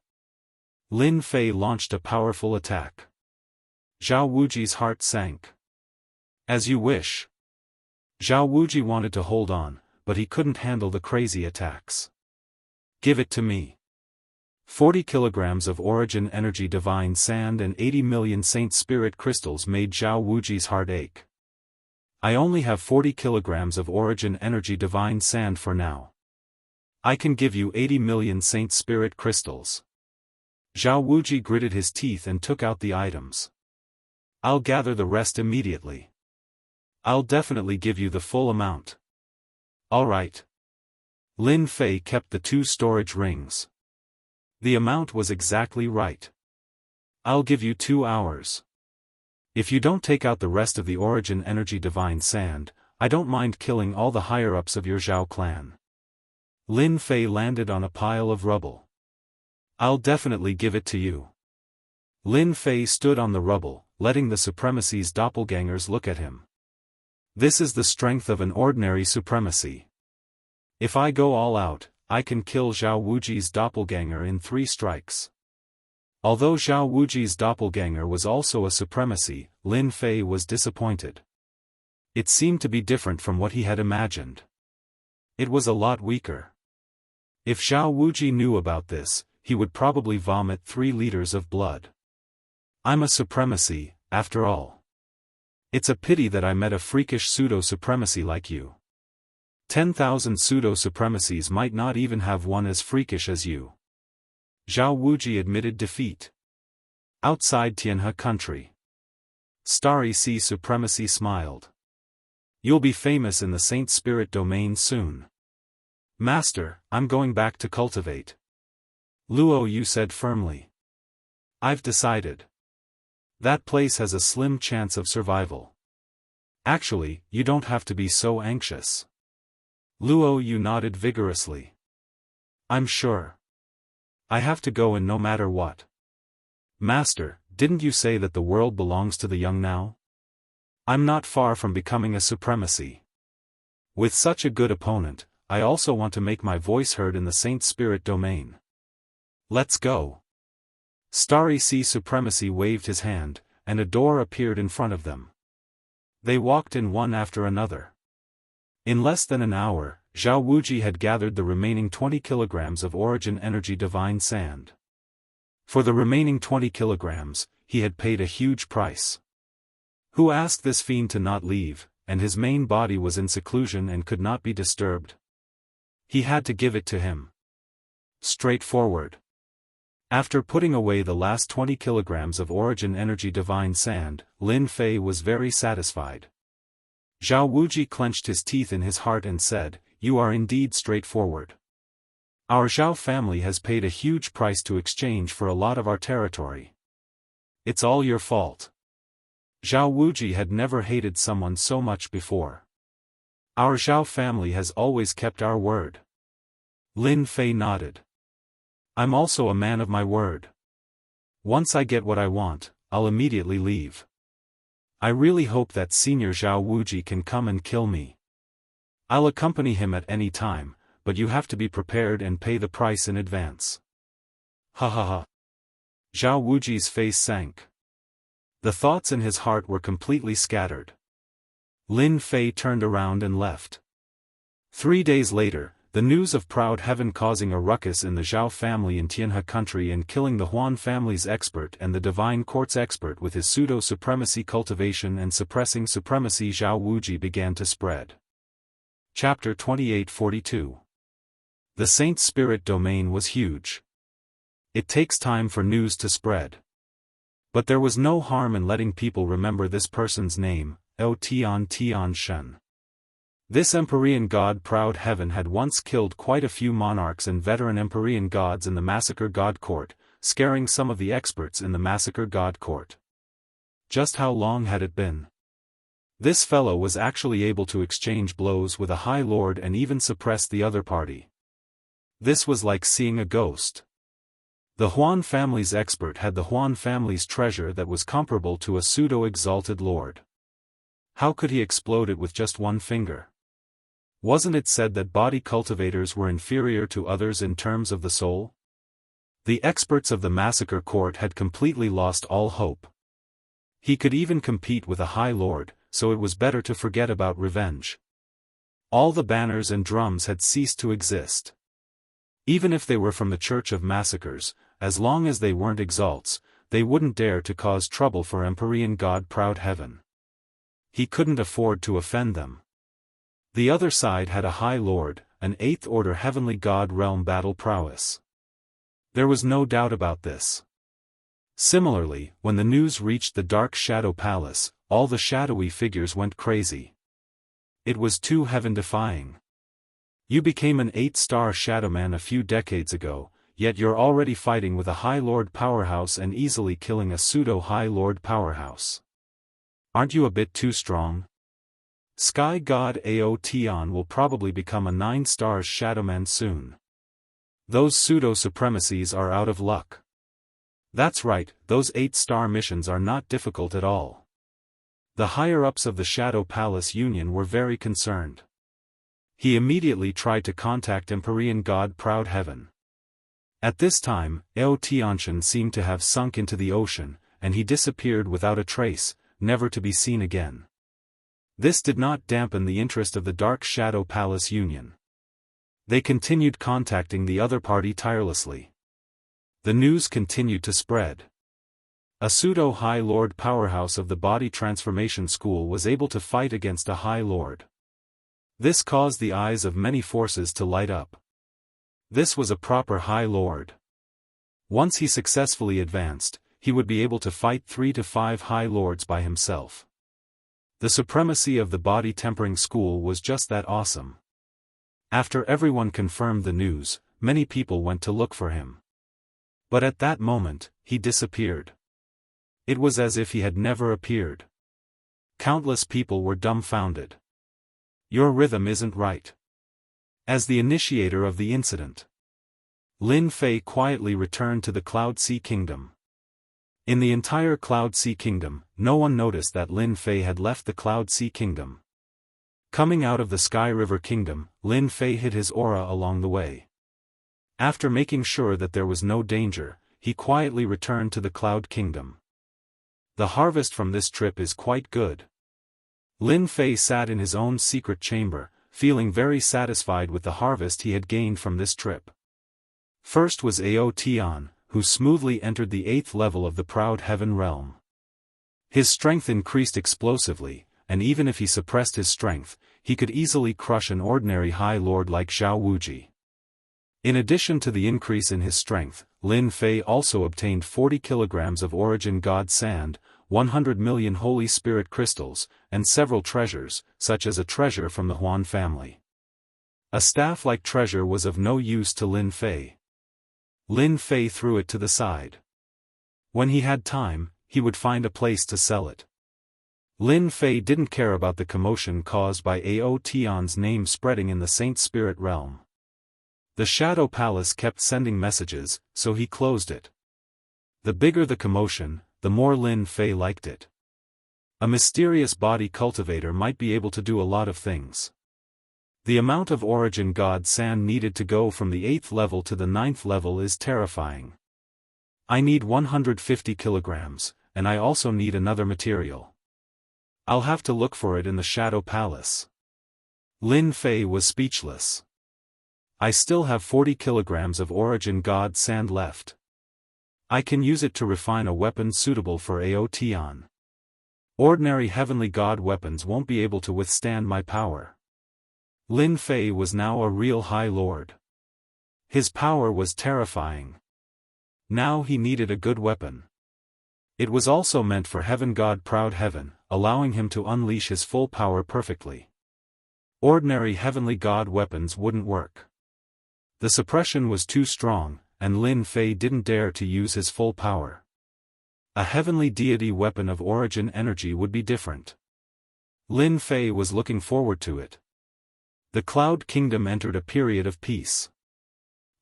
Lin Fei launched a powerful attack. Zhao Wuji's heart sank. As you wish. Zhao Wuji wanted to hold on, but he couldn't handle the crazy attacks. Give it to me. 40 kilograms of origin energy divine sand and 80 million saint spirit crystals made Zhao Wuji's heart ache. I only have 40 kilograms of origin energy divine sand for now. I can give you 80 million saint spirit crystals. Zhao Wuji gritted his teeth and took out the items. I'll gather the rest immediately. I'll definitely give you the full amount. Alright. Lin Fei kept the 2 storage rings. The amount was exactly right. I'll give you 2 hours. If you don't take out the rest of the origin energy divine sand, I don't mind killing all the higher-ups of your Zhao clan. Lin Fei landed on a pile of rubble. I'll definitely give it to you. Lin Fei stood on the rubble, letting the supremacy's doppelgangers look at him. This is the strength of an ordinary supremacy. If I go all out, I can kill Zhao Wuji's doppelganger in 3 strikes. Although Zhao Wuji's doppelganger was also a supremacy, Lin Fei was disappointed. It seemed to be different from what he had imagined. It was a lot weaker. If Zhao Wuji knew about this, he would probably vomit 3 liters of blood. I'm a supremacy, after all. It's a pity that I met a freakish pseudo-supremacy like you. 10,000 pseudo-supremacies might not even have one as freakish as you. Zhao Wuji admitted defeat. Outside Jianghu country. Starry Sea Supremacy smiled. You'll be famous in the Saint Spirit domain soon. Master, I'm going back to cultivate. Luo Yu said firmly. I've decided. That place has a slim chance of survival. Actually, you don't have to be so anxious. Luo Yu nodded vigorously. I'm sure. I have to go in no matter what. Master, didn't you say that the world belongs to the young now? I'm not far from becoming a supremacy. With such a good opponent, I also want to make my voice heard in the Saint Spirit domain. Let's go. Starry Sea Supremacy waved his hand, and a door appeared in front of them. They walked in one after another. In less than an hour, Zhao Wuji had gathered the remaining 20 kilograms of origin energy divine sand. For the remaining 20 kilograms, he had paid a huge price. Who asked this fiend to not leave, and his main body was in seclusion and could not be disturbed? He had to give it to him. Straightforward. After putting away the last 20 kilograms of origin energy divine sand, Lin Fei was very satisfied. Zhao Wuji clenched his teeth in his heart and said, "You are indeed straightforward. Our Zhao family has paid a huge price to exchange for a lot of our territory. It's all your fault." Zhao Wuji had never hated someone so much before. Our Zhao family has always kept our word. Lin Fei nodded. I'm also a man of my word. Once I get what I want, I'll immediately leave. I really hope that Senior Zhao Wuji can come and kill me. I'll accompany him at any time, but you have to be prepared and pay the price in advance. Ha ha ha. Zhao Wuji's face sank. The thoughts in his heart were completely scattered. Lin Fei turned around and left. 3 days later, the news of Proud Heaven causing a ruckus in the Zhao family in Jianghu country and killing the Huan family's expert and the Divine Court's expert with his pseudo-supremacy cultivation and suppressing supremacy Zhao Wuji began to spread. Chapter 2842. The Saint Spirit domain was huge. It takes time for news to spread. But there was no harm in letting people remember this person's name, O Tian Tian Shen. This Empyrean god Proud Heaven had once killed quite a few monarchs and veteran Empyrean gods in the Massacre God Court, scaring some of the experts in the Massacre God Court. Just how long had it been? This fellow was actually able to exchange blows with a High Lord and even suppress the other party. This was like seeing a ghost. The Huan family's expert had the Huan family's treasure that was comparable to a pseudo-exalted lord. How could he explode it with just one finger? Wasn't it said that body cultivators were inferior to others in terms of the soul? The experts of the Massacre Court had completely lost all hope. He could even compete with a High Lord, so it was better to forget about revenge. All the banners and drums had ceased to exist. Even if they were from the Church of Massacres, as long as they weren't exalts, they wouldn't dare to cause trouble for Empyrean God Proud Heaven. He couldn't afford to offend them. The other side had a High Lord, an 8th Order Heavenly God realm battle prowess. There was no doubt about this. Similarly, when the news reached the Dark Shadow Palace, all the shadowy figures went crazy. It was too heaven-defying. You became an 8-star Shadowman a few decades ago, yet you're already fighting with a High Lord powerhouse and easily killing a pseudo-High Lord powerhouse. Aren't you a bit too strong? Sky God Aotion will probably become a 9-star Shadowman soon. Those pseudo-supremacies are out of luck. That's right, those 8-star missions are not difficult at all. The higher-ups of the Shadow Palace Union were very concerned. He immediately tried to contact Empyrean God Proud Heaven. At this time, Aotion seemed to have sunk into the ocean, and he disappeared without a trace, never to be seen again. This did not dampen the interest of the Dark Shadow Palace Union. They continued contacting the other party tirelessly. The news continued to spread. A pseudo-High Lord powerhouse of the Body Transformation School was able to fight against a High Lord. This caused the eyes of many forces to light up. This was a proper High Lord. Once he successfully advanced, he would be able to fight 3 to 5 High Lords by himself. The supremacy of the Body Tempering School was just that awesome. After everyone confirmed the news, many people went to look for him. But at that moment, he disappeared. It was as if he had never appeared. Countless people were dumbfounded. Your rhythm isn't right. As the initiator of the incident, Lin Fei quietly returned to the Cloud Sea Kingdom. In the entire Cloud Sea Kingdom, no one noticed that Lin Fei had left the Cloud Sea Kingdom. Coming out of the Sky River Kingdom, Lin Fei hid his aura along the way. After making sure that there was no danger, he quietly returned to the Cloud Kingdom. The harvest from this trip is quite good. Lin Fei sat in his own secret chamber, feeling very satisfied with the harvest he had gained from this trip. First was Aotion, who smoothly entered the 8th level of the Proud Heaven realm. His strength increased explosively, and even if he suppressed his strength, he could easily crush an ordinary High Lord like Zhao Wuji. In addition to the increase in his strength, Lin Fei also obtained 40 kilograms of Origin God Sand, 100 million Holy Spirit crystals, and several treasures, such as a treasure from the Huan family. A staff-like treasure was of no use to Lin Fei. Lin Fei threw it to the side. When he had time, he would find a place to sell it. Lin Fei didn't care about the commotion caused by Aotion's name spreading in the Saint Spirit realm. The Shadow Palace kept sending messages, so he closed it. The bigger the commotion, the more Lin Fei liked it. A mysterious body cultivator might be able to do a lot of things. The amount of Origin God Sand needed to go from the 8th level to the 9th level is terrifying. I need 150 kilograms, and I also need another material. I'll have to look for it in the Shadow Palace. Lin Fei was speechless. I still have 40 kilograms of Origin God Sand left. I can use it to refine a weapon suitable for Aotion. Ordinary Heavenly God weapons won't be able to withstand my power. Lin Fei was now a real High Lord. His power was terrifying. Now he needed a good weapon. It was also meant for Heaven God Proud Heaven, allowing him to unleash his full power perfectly. Ordinary Heavenly God weapons wouldn't work. The suppression was too strong, and Lin Fei didn't dare to use his full power. A heavenly deity weapon of Origin energy would be different. Lin Fei was looking forward to it. The Cloud Kingdom entered a period of peace.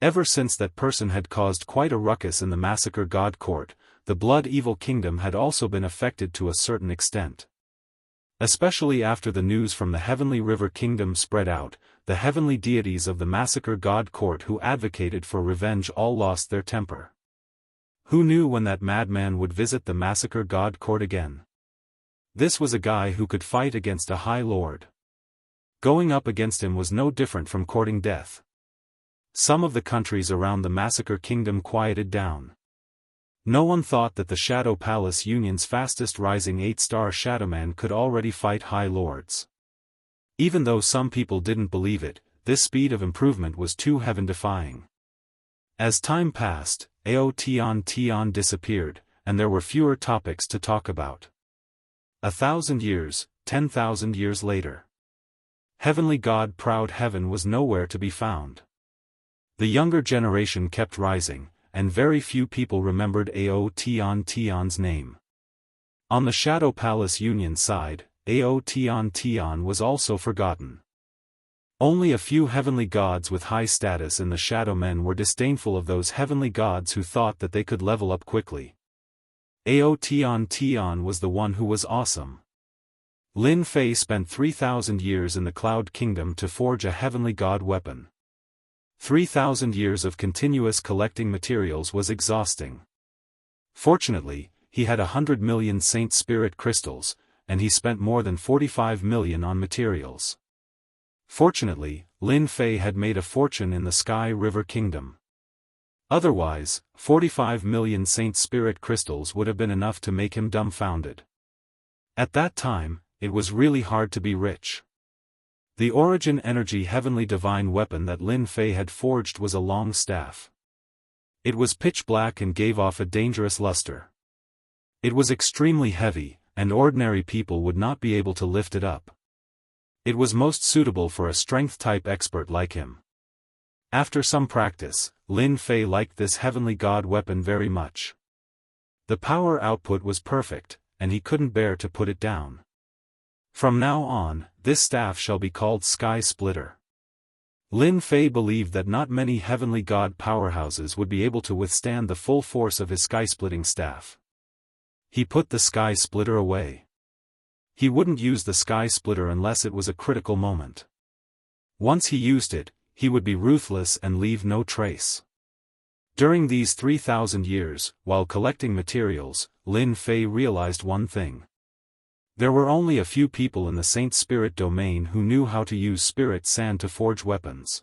Ever since that person had caused quite a ruckus in the Massacre God Court, the Blood Evil Kingdom had also been affected to a certain extent. Especially after the news from the Heavenly River Kingdom spread out, the heavenly deities of the Massacre God Court who advocated for revenge all lost their temper. Who knew when that madman would visit the Massacre God Court again? This was a guy who could fight against a high lord. Going up against him was no different from courting death. Some of the countries around the Massacre Kingdom quieted down. No one thought that the Shadow Palace Union's fastest rising 8-star Shadowman could already fight high lords. Even though some people didn't believe it, this speed of improvement was too heaven-defying. As time passed, Ao Tian disappeared, and there were fewer topics to talk about. 1,000 years, 10,000 years later. Heavenly God Proud Heaven was nowhere to be found. The younger generation kept rising, and very few people remembered Ao Tian's name. On the Shadow Palace Union side, Ao Tian was also forgotten. Only a few heavenly gods with high status in the Shadow Men were disdainful of those heavenly gods who thought that they could level up quickly. Ao Tian was the one who was awesome. Lin Fei spent 3,000 years in the Cloud Kingdom to forge a heavenly god weapon. 3,000 years of continuous collecting materials was exhausting. Fortunately, he had 100 million Saint Spirit crystals, and he spent more than 45 million on materials. Fortunately, Lin Fei had made a fortune in the Sky River Kingdom. Otherwise, 45 million Saint Spirit crystals would have been enough to make him dumbfounded. At that time, it was really hard to be rich. The Origin Energy Heavenly Divine weapon that Lin Fei had forged was a long staff. It was pitch black and gave off a dangerous luster. It was extremely heavy, and ordinary people would not be able to lift it up. It was most suitable for a strength-type expert like him. After some practice, Lin Fei liked this heavenly god weapon very much. The power output was perfect, and he couldn't bear to put it down. From now on, this staff shall be called Sky Splitter. Lin Fei believed that not many heavenly god powerhouses would be able to withstand the full force of his sky-splitting staff. He put the Sky Splitter away. He wouldn't use the Sky Splitter unless it was a critical moment. Once he used it, he would be ruthless and leave no trace. During these 3,000 years, while collecting materials, Lin Fei realized one thing. There were only a few people in the Saint Spirit domain who knew how to use spirit sand to forge weapons.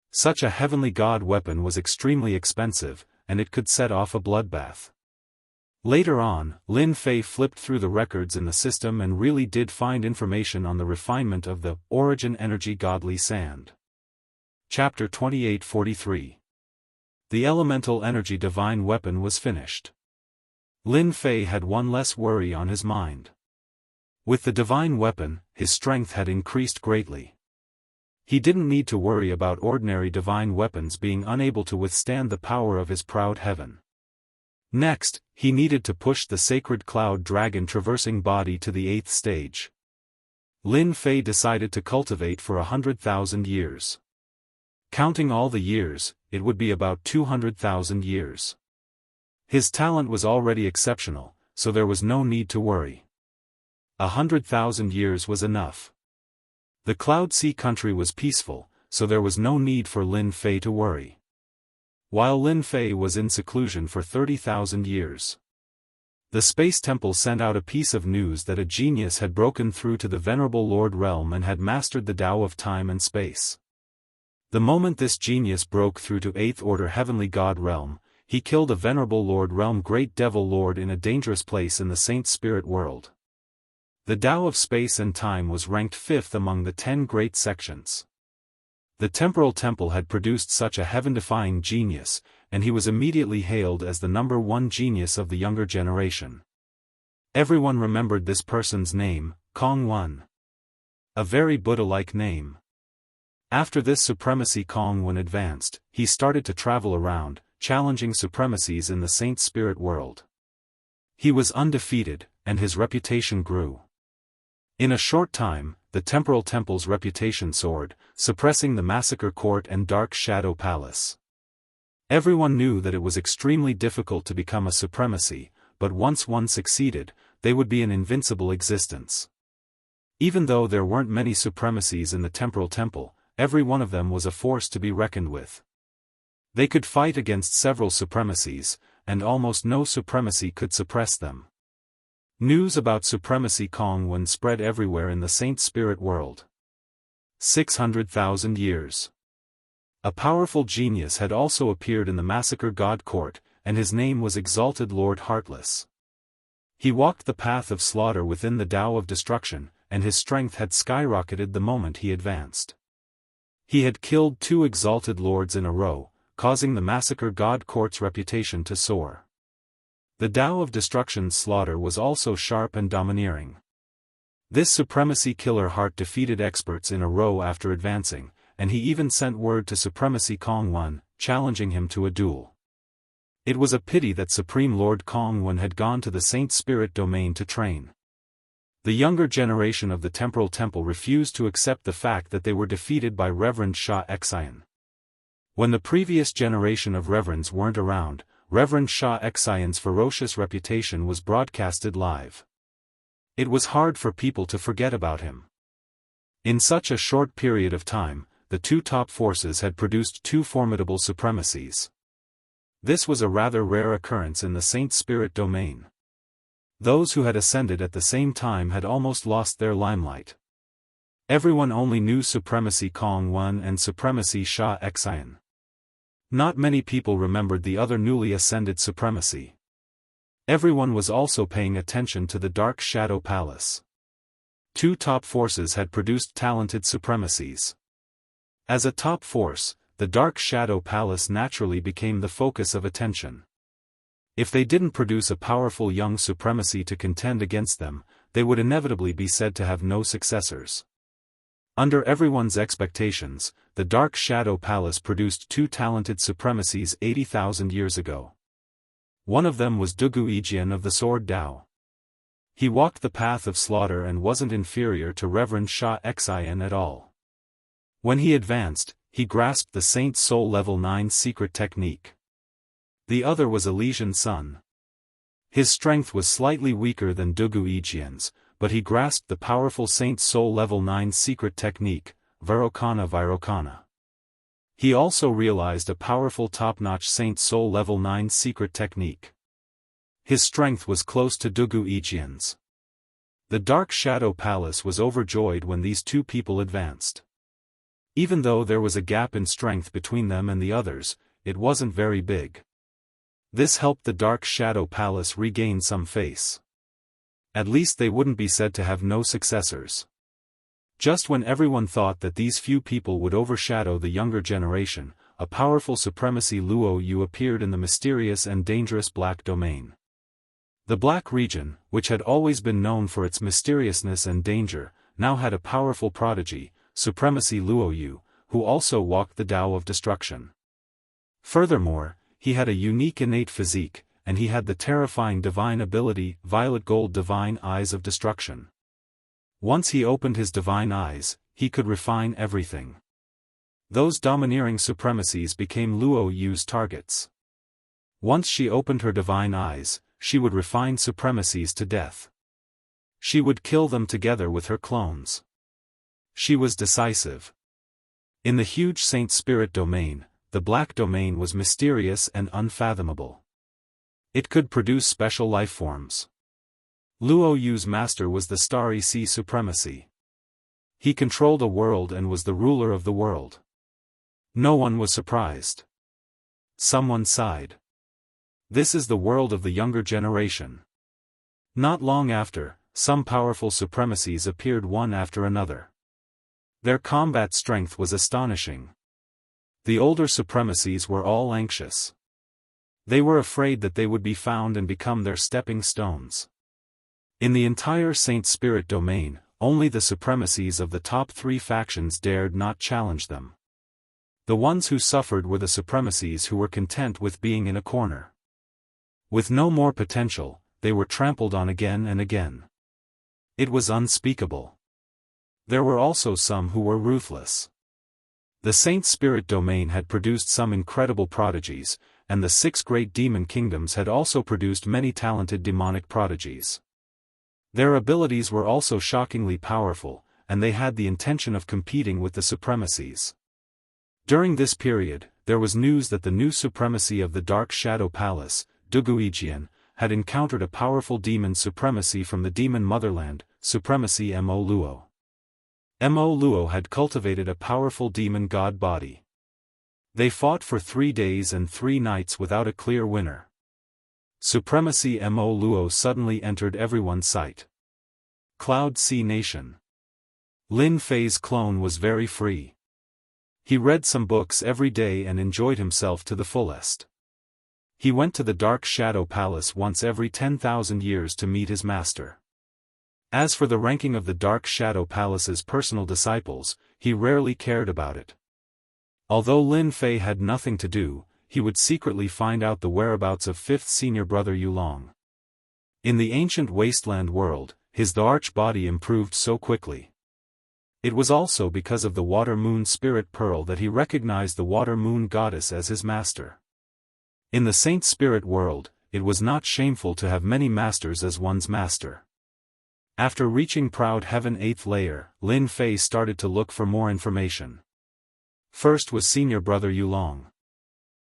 Such a heavenly god weapon was extremely expensive, and it could set off a bloodbath. Later on, Lin Fei flipped through the records in the system and really did find information on the refinement of the Origin Energy Godly Sand. Chapter 2843. The Elemental Energy Divine Weapon was finished. Lin Fei had one less worry on his mind. With the divine weapon, his strength had increased greatly. He didn't need to worry about ordinary divine weapons being unable to withstand the power of his proud heaven. Next, he needed to push the sacred cloud dragon traversing body to the 8th stage. Lin Fei decided to cultivate for 100,000 years. Counting all the years, it would be about 200,000 years. His talent was already exceptional, so there was no need to worry. 100,000 years was enough. The Cloud Sea country was peaceful, so there was no need for Lin Fei to worry. While Lin Fei was in seclusion for 30,000 years. The Space Temple sent out a piece of news that a genius had broken through to the Venerable Lord Realm and had mastered the Tao of time and space. The moment this genius broke through to 8th Order Heavenly God Realm, he killed a Venerable Lord Realm Great Devil Lord in a dangerous place in the Saint Spirit world. The Tao of space and time was ranked 5th among the 10 great sections. The Temporal Temple had produced such a heaven-defying genius, and he was immediately hailed as the #1 genius of the younger generation. Everyone remembered this person's name, Kong Wen. A very Buddha-like name. After this supremacy Kong Wen advanced, he started to travel around, challenging supremacies in the Saint Spirit world. He was undefeated, and his reputation grew. In a short time, the Temporal Temple's reputation soared, suppressing the Massacre Court and Dark Shadow Palace. Everyone knew that it was extremely difficult to become a supremacy, but once one succeeded, they would be an invincible existence. Even though there weren't many supremacies in the Temporal Temple, every one of them was a force to be reckoned with. They could fight against several supremacies, and almost no supremacy could suppress them. News about supremacy Kongwen spread everywhere in the Saint Spirit world. 600,000 years. A powerful genius had also appeared in the Massacre God Court, and his name was Exalted Lord Heartless. He walked the path of slaughter within the Tao of Destruction, and his strength had skyrocketed the moment he advanced. He had killed 2 Exalted Lords in a row, causing the Massacre God Court's reputation to soar. The Tao of Destruction's slaughter was also sharp and domineering. This Supremacy Killer Heart defeated experts in a row after advancing, and he even sent word to Supremacy Kongwen, challenging him to a duel. It was a pity that Supreme Lord Kongwen had gone to the Saint Spirit domain to train. The younger generation of the Temporal Temple refused to accept the fact that they were defeated by Reverend Xianxia. When the previous generation of Reverends weren't around, Reverend Xianxia's ferocious reputation was broadcasted live. It was hard for people to forget about him. In such a short period of time, the 2 top forces had produced 2 formidable supremacies. This was a rather rare occurrence in the Saint Spirit domain. Those who had ascended at the same time had almost lost their limelight. Everyone only knew Supremacy Kongwen and Supremacy Xianxia. Not many people remembered the other newly ascended supremacy. Everyone was also paying attention to the Dark Shadow Palace. 2 top forces had produced talented supremacies. As a top force, the Dark Shadow Palace naturally became the focus of attention. If they didn't produce a powerful young supremacy to contend against them, they would inevitably be said to have no successors. Under everyone's expectations, the Dark Shadow Palace produced 2 talented supremacies 80,000 years ago. One of them was Wuxia of the Sword Tao. He walked the path of slaughter and wasn't inferior to Reverend Xianxia at all. When he advanced, he grasped the Saint Soul Level 9 secret technique. The other was Elysian Sun. His strength was slightly weaker than Wuxia's, but he grasped the powerful Saint Soul Level 9 secret technique, Virokana. He also realized a powerful top-notch Saint Soul Level 9 secret technique. His strength was close to Wuxia's. The Dark Shadow Palace was overjoyed when these 2 people advanced. Even though there was a gap in strength between them and the others, it wasn't very big. This helped the Dark Shadow Palace regain some face. At least they wouldn't be said to have no successors. Just when everyone thought that these few people would overshadow the younger generation, a powerful supremacy Luo Yu appeared in the mysterious and dangerous Black Domain. The Black region, which had always been known for its mysteriousness and danger, now had a powerful prodigy, Supremacy Luo Yu, who also walked the Tao of Destruction. Furthermore, he had a unique innate physique, and he had the terrifying divine ability, Violet Gold Divine Eyes of Destruction. Once he opened his divine eyes, he could refine everything. Those domineering supremacies became Luo Yu's targets. Once she opened her divine eyes, she would refine supremacies to death. She would kill them together with her clones. She was decisive. In the huge Saint Spirit domain, the Black Domain was mysterious and unfathomable. It could produce special life forms. Luo Yu's master was the Starry Sea Supremacy. He controlled a world and was the ruler of the world. No one was surprised. Someone sighed. This is the world of the younger generation. Not long after, some powerful supremacies appeared one after another. Their combat strength was astonishing. The older supremacies were all anxious. They were afraid that they would be found and become their stepping stones. In the entire Saint Spirit domain, only the supremacies of the top 3 factions dared not challenge them. The ones who suffered were the supremacies who were content with being in a corner. With no more potential, they were trampled on again and again. It was unspeakable. There were also some who were ruthless. The Saint Spirit domain had produced some incredible prodigies, and the 6 great demon kingdoms had also produced many talented demonic prodigies. Their abilities were also shockingly powerful, and they had the intention of competing with the supremacies. During this period, there was news that the new supremacy of the Dark Shadow Palace, Wuxia, had encountered a powerful demon supremacy from the demon motherland, supremacy Mo Luo. Mo Luo had cultivated a powerful demon god body. They fought for 3 days and 3 nights without a clear winner. Supremacy Mo Luo suddenly entered everyone's sight. Cloud Sea Nation. Lin Fei's clone was very free. He read some books every day and enjoyed himself to the fullest. He went to the Dark Shadow Palace once every 10,000 years to meet his master. As for the ranking of the Dark Shadow Palace's personal disciples, he rarely cared about it. Although Lin Fei had nothing to do, he would secretly find out the whereabouts of 5th senior brother Yulong. In the ancient wasteland world, his arch body improved so quickly. It was also because of the Water Moon Spirit Pearl that he recognized the Water Moon Goddess as his master. In the Saint Spirit world, it was not shameful to have many masters as one's master. After reaching Proud Heaven 8th layer, Lin Fei started to look for more information. First was senior brother Yulong.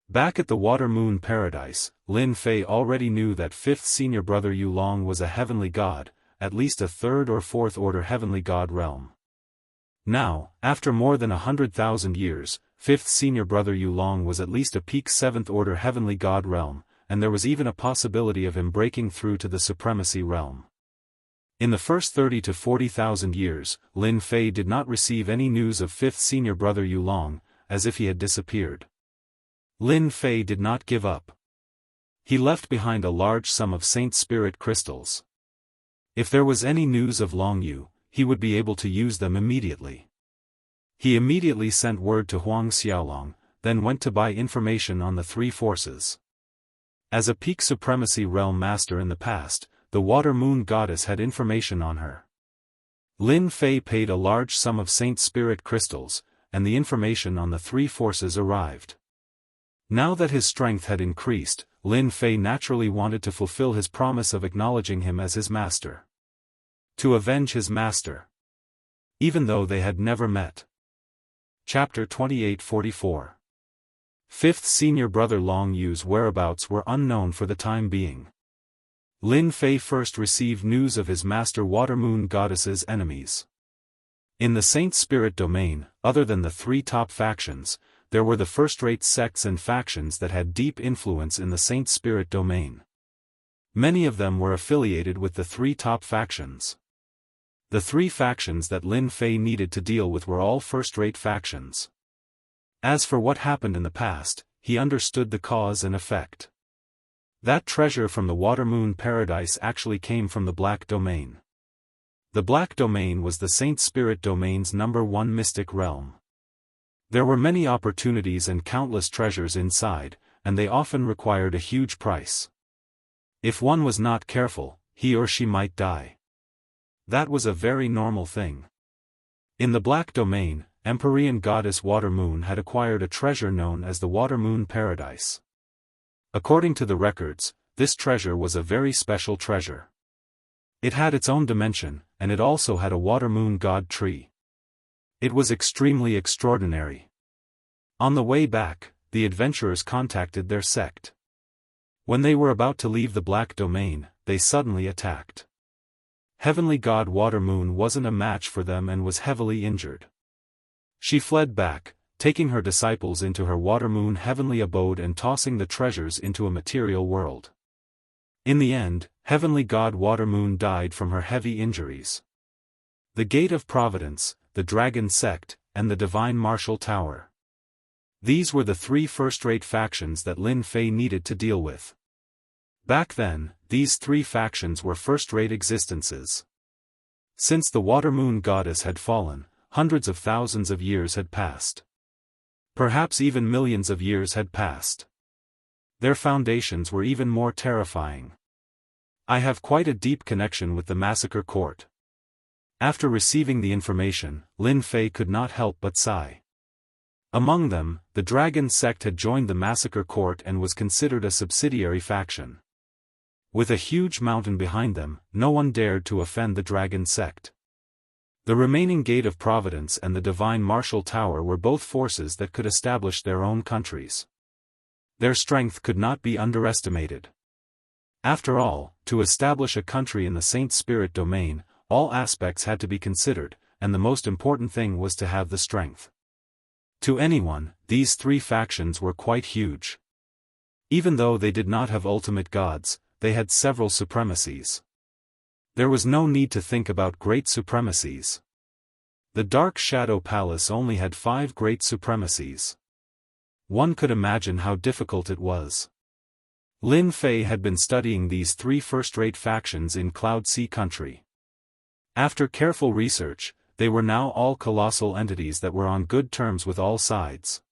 Back at the Water Moon Paradise, Lin Fei already knew that 5th senior brother Yulong was a heavenly god, at least a 3rd or 4th order heavenly god realm. Now, after more than 100,000 years, 5th senior brother Yulong was at least a peak 7th order heavenly god realm, and there was even a possibility of him breaking through to the supremacy realm. In the first 30 to 40,000 years, Lin Fei did not receive any news of 5th senior brother Yulong, as if he had disappeared. Lin Fei did not give up. He left behind a large sum of Saint Spirit crystals. If there was any news of Long Yu, he would be able to use them immediately. He immediately sent word to Huang Xiaolong, then went to buy information on the 3 forces. As a peak supremacy realm master in the past, the Water Moon Goddess had information on her. Lin Fei paid a large sum of Saint Spirit crystals, and the information on the 3 forces arrived. Now that his strength had increased, Lin Fei naturally wanted to fulfill his promise of acknowledging him as his master. To avenge his master. Even though they had never met. Chapter 2844. 5th senior brother Long Yu's whereabouts were unknown for the time being. Lin Fei first received news of his master Water Moon Goddess's enemies. In the Saint Spirit domain, other than the 3 top factions, there were the first-rate sects and factions that had deep influence in the Saint Spirit domain. Many of them were affiliated with the 3 top factions. The 3 factions that Lin Fei needed to deal with were all first-rate factions. As for what happened in the past, he understood the cause and effect. That treasure from the Water Moon Paradise actually came from the Black Domain. The Black Domain was the Saint Spirit domain's #1 mystic realm. There were many opportunities and countless treasures inside, and they often required a huge price. If one was not careful, he or she might die. That was a very normal thing. In the Black Domain, Empyrean goddess Water Moon had acquired a treasure known as the Water Moon Paradise. According to the records, this treasure was a very special treasure. It had its own dimension, and it also had a Water Moon god tree. It was extremely extraordinary. On the way back, the adventurers contacted their sect. When they were about to leave the Black Domain, they suddenly attacked. Heavenly God Water Moon wasn't a match for them and was heavily injured. She fled back, taking her disciples into her Water Moon heavenly abode and tossing the treasures into a material world. In the end, Heavenly God Water Moon died from her heavy injuries. The Gate of Providence, the Dragon Sect, and the Divine Martial Tower. These were the 3 first-rate factions that Lin Fei needed to deal with. Back then, these 3 factions were first-rate existences. Since the Water Moon Goddess had fallen, hundreds of thousands of years had passed. Perhaps even millions of years had passed. Their foundations were even more terrifying. I have quite a deep connection with the massacre court. After receiving the information, Lin Fei could not help but sigh. Among them, the Dragon Sect had joined the massacre court and was considered a subsidiary faction. With a huge mountain behind them, no one dared to offend the Dragon Sect. The remaining Gate of Providence and the Divine Martial Tower were both forces that could establish their own countries. Their strength could not be underestimated. After all, to establish a country in the Saint Spirit domain, all aspects had to be considered, and the most important thing was to have the strength. To anyone, these three factions were quite huge. Even though they did not have ultimate gods, they had several supremacies. There was no need to think about great supremacies. The Dark Shadow Palace only had 5 great supremacies. One could imagine how difficult it was. Lin Fei had been studying these 3 first-rate factions in Cloud Sea Country. After careful research, they were now all colossal entities that were on good terms with all sides.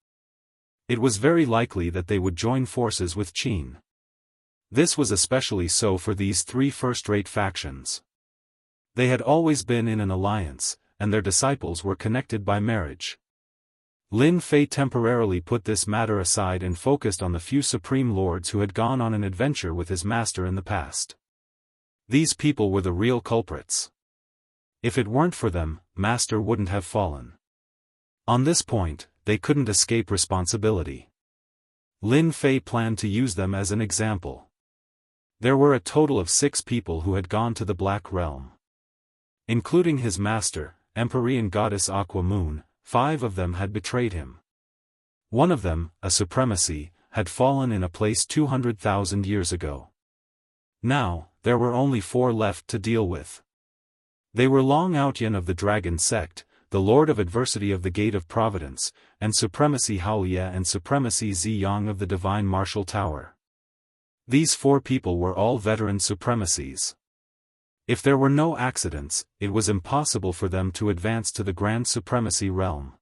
It was very likely that they would join forces with Qin. This was especially so for these 3 first-rate factions. They had always been in an alliance, and their disciples were connected by marriage. Lin Fei temporarily put this matter aside and focused on the few supreme lords who had gone on an adventure with his master in the past. These people were the real culprits. If it weren't for them, master wouldn't have fallen. On this point, they couldn't escape responsibility. Lin Fei planned to use them as an example. There were a total of 6 people who had gone to the Black Realm. Including his master, Empyrean Goddess Aqua Moon, 5 of them had betrayed him. One of them, a supremacy, had fallen in a place 200,000 years ago. Now, there were only 4 left to deal with. They were Long Outyan of the Dragon Sect, the Lord of Adversity of the Gate of Providence, and Supremacy Haoye and Supremacy Ziyang of the Divine Martial Tower. These 4 people were all veteran supremacies. If there were no accidents, it was impossible for them to advance to the Grand Supremacy realm.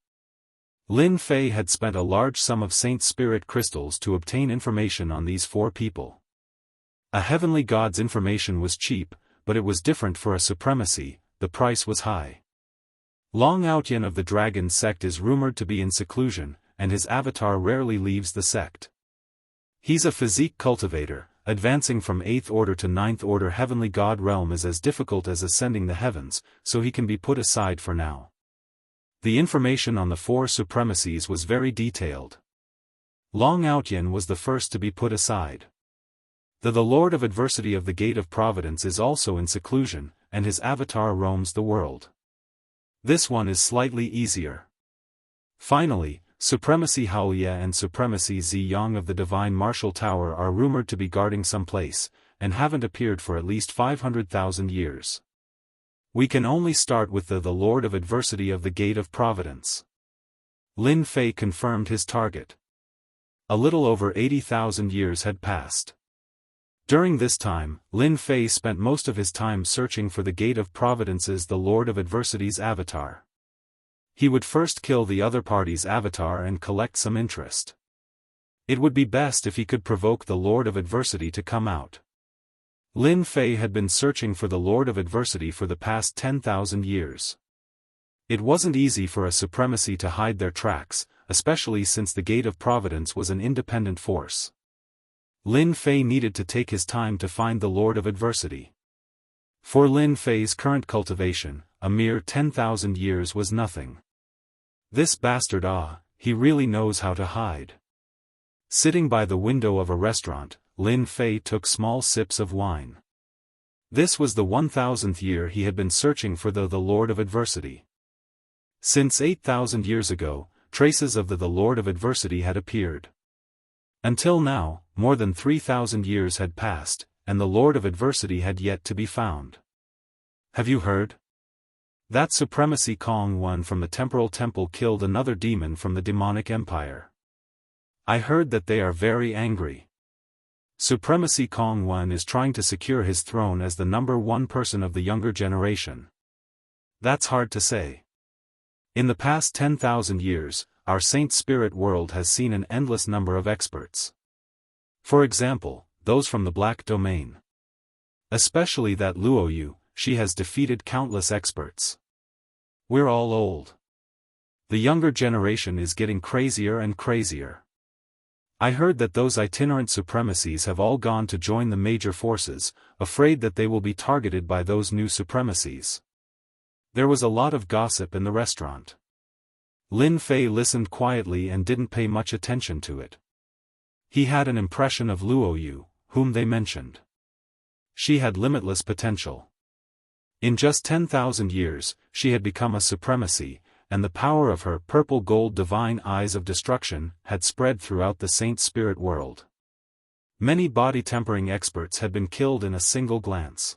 Lin Fei had spent a large sum of Saint Spirit crystals to obtain information on these 4 people. A heavenly god's information was cheap, but it was different for a supremacy, the price was high. Long Outyan of the Dragon Sect is rumored to be in seclusion, and his avatar rarely leaves the sect. He's a physique cultivator. Advancing from 8th order to 9th order heavenly god realm is as difficult as ascending the heavens, so he can be put aside for now. The information on the 4 supremacies was very detailed. Long Outyan was the first to be put aside. The Lord of Adversity of the Gate of Providence is also in seclusion, and his avatar roams the world. This one is slightly easier. Finally, Supremacy Haoye and Supremacy Ziyang of the Divine Martial Tower are rumored to be guarding some place, and haven't appeared for at least 500,000 years. We can only start with the Lord of Adversity of the Gate of Providence. Lin Fei confirmed his target. A little over 80,000 years had passed. During this time, Lin Fei spent most of his time searching for the Gate of Providence's the Lord of Adversity's avatar. He would first kill the other party's avatar and collect some interest. It would be best if he could provoke the Lord of Adversity to come out. Lin Fei had been searching for the Lord of Adversity for the past 10,000 years. It wasn't easy for a supremacy to hide their tracks, especially since the Gate of Providence was an independent force. Lin Fei needed to take his time to find the Lord of Adversity. For Lin Fei's current cultivation, a mere 10,000 years was nothing. This bastard he really knows how to hide. Sitting by the window of a restaurant, Lin Fei took small sips of wine. This was the 1000th year he had been searching for the Lord of Adversity. Since 8,000 years ago, traces of the Lord of Adversity had appeared. Until now, more than 3,000 years had passed, and the Lord of Adversity had yet to be found. Have you heard? That Supremacy Kong One from the Temporal Temple killed another demon from the demonic empire. I heard that they are very angry. Supremacy Kong One is trying to secure his throne as the #1 person of the younger generation. That's hard to say. In the past 10,000 years, our Saint Spirit world has seen an endless number of experts. For example, those from the Black Domain. Especially that Luoyu, she has defeated countless experts. We're all old. The younger generation is getting crazier and crazier. I heard that those itinerant supremacies have all gone to join the major forces, afraid that they will be targeted by those new supremacies. There was a lot of gossip in the restaurant. Lin Fei listened quietly and didn't pay much attention to it. He had an impression of Luoyu, whom they mentioned. she had limitless potential. In just 10,000 years, she had become a supremacy, and the power of her purple-gold divine eyes of destruction had spread throughout the saint spirit world. Many body-tempering experts had been killed in a single glance.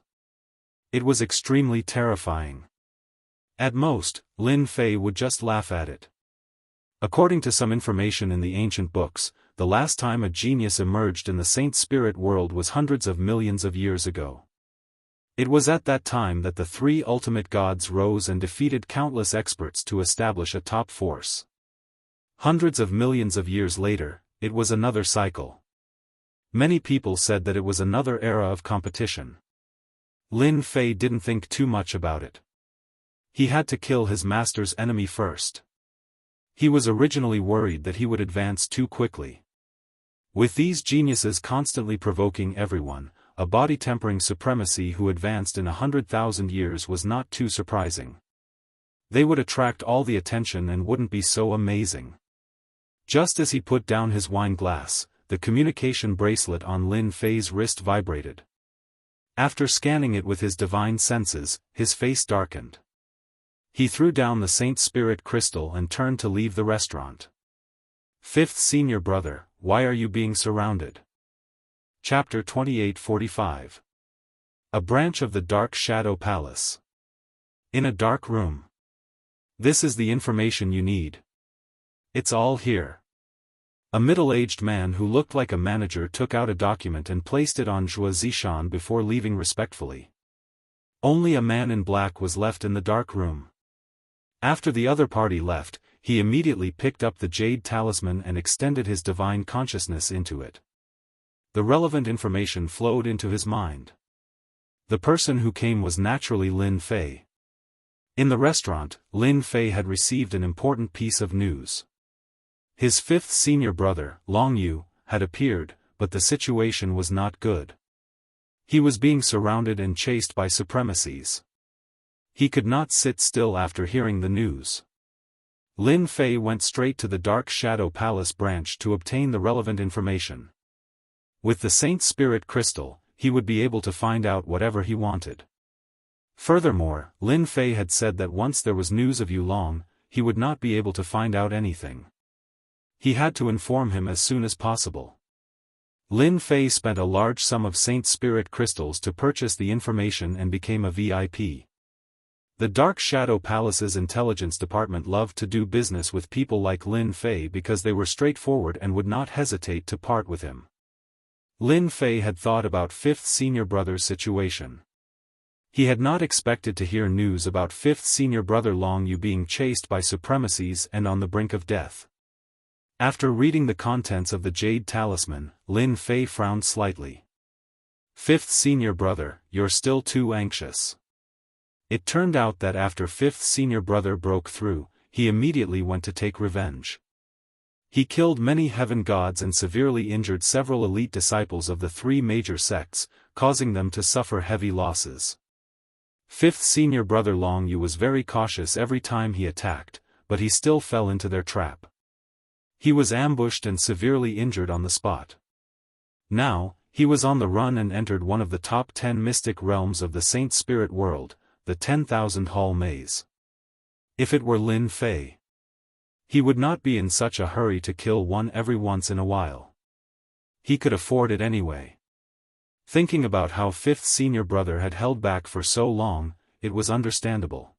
It was extremely terrifying. At most, Lin Fei would just laugh at it. According to some information in the ancient books, the last time a genius emerged in the saint spirit world was hundreds of millions of years ago. It was at that time that the three ultimate gods rose and defeated countless experts to establish a top force. Hundreds of millions of years later, it was another cycle. Many people said that it was another era of competition. Lin Fei didn't think too much about it. He had to kill his master's enemy first. He was originally worried that he would advance too quickly. With these geniuses constantly provoking everyone, a body-tempering supremacy who advanced in 100,000 years was not too surprising. They would attract all the attention and wouldn't be so amazing. Just as he put down his wine glass, the communication bracelet on Lin Fei's wrist vibrated. After scanning it with his divine senses, his face darkened. He threw down the Saint Spirit crystal and turned to leave the restaurant. Fifth Senior Brother, why are you being surrounded? Chapter 28:45. A branch of the Dark Shadow Palace. In a dark room. This is the information you need. It's all here. A middle-aged man who looked like a manager took out a document and placed it on Zhuo Zishan before leaving respectfully. Only a man in black was left in the dark room. After the other party left, he immediately picked up the jade talisman and extended his divine consciousness into it. The relevant information flowed into his mind. The person who came was naturally Lin Fei. In the restaurant, Lin Fei had received an important piece of news. His fifth senior brother, Long Yu, had appeared, but the situation was not good. He was being surrounded and chased by supremacies. He could not sit still after hearing the news. Lin Fei went straight to the Dark Shadow Palace branch to obtain the relevant information. With the Saint Spirit Crystal, he would be able to find out whatever he wanted. Furthermore, Lin Fei had said that once there was news of Yu Long, he would not be able to find out anything. He had to inform him as soon as possible. Lin Fei spent a large sum of Saint Spirit crystals to purchase the information and became a VIP. The Dark Shadow Palace's intelligence department loved to do business with people like Lin Fei because they were straightforward and would not hesitate to part with him. Lin Fei had thought about fifth senior brother's situation. He had not expected to hear news about fifth senior brother Long Yu being chased by supremacies and on the brink of death. After reading the contents of the jade talisman, Lin Fei frowned slightly. Fifth senior brother, you're still too anxious. It turned out that after fifth senior brother broke through, he immediately went to take revenge. He killed many heaven gods and severely injured several elite disciples of the three major sects, causing them to suffer heavy losses. Fifth senior brother Long Yu was very cautious every time he attacked, but he still fell into their trap. He was ambushed and severely injured on the spot. Now, he was on the run and entered one of the top 10 mystic realms of the Saint Spirit world, the 10,000 Hall Maze. If it were Lin Fei, he would not be in such a hurry to kill one every once in a while. He could afford it anyway. Thinking about how fifth senior brother had held back for so long, it was understandable.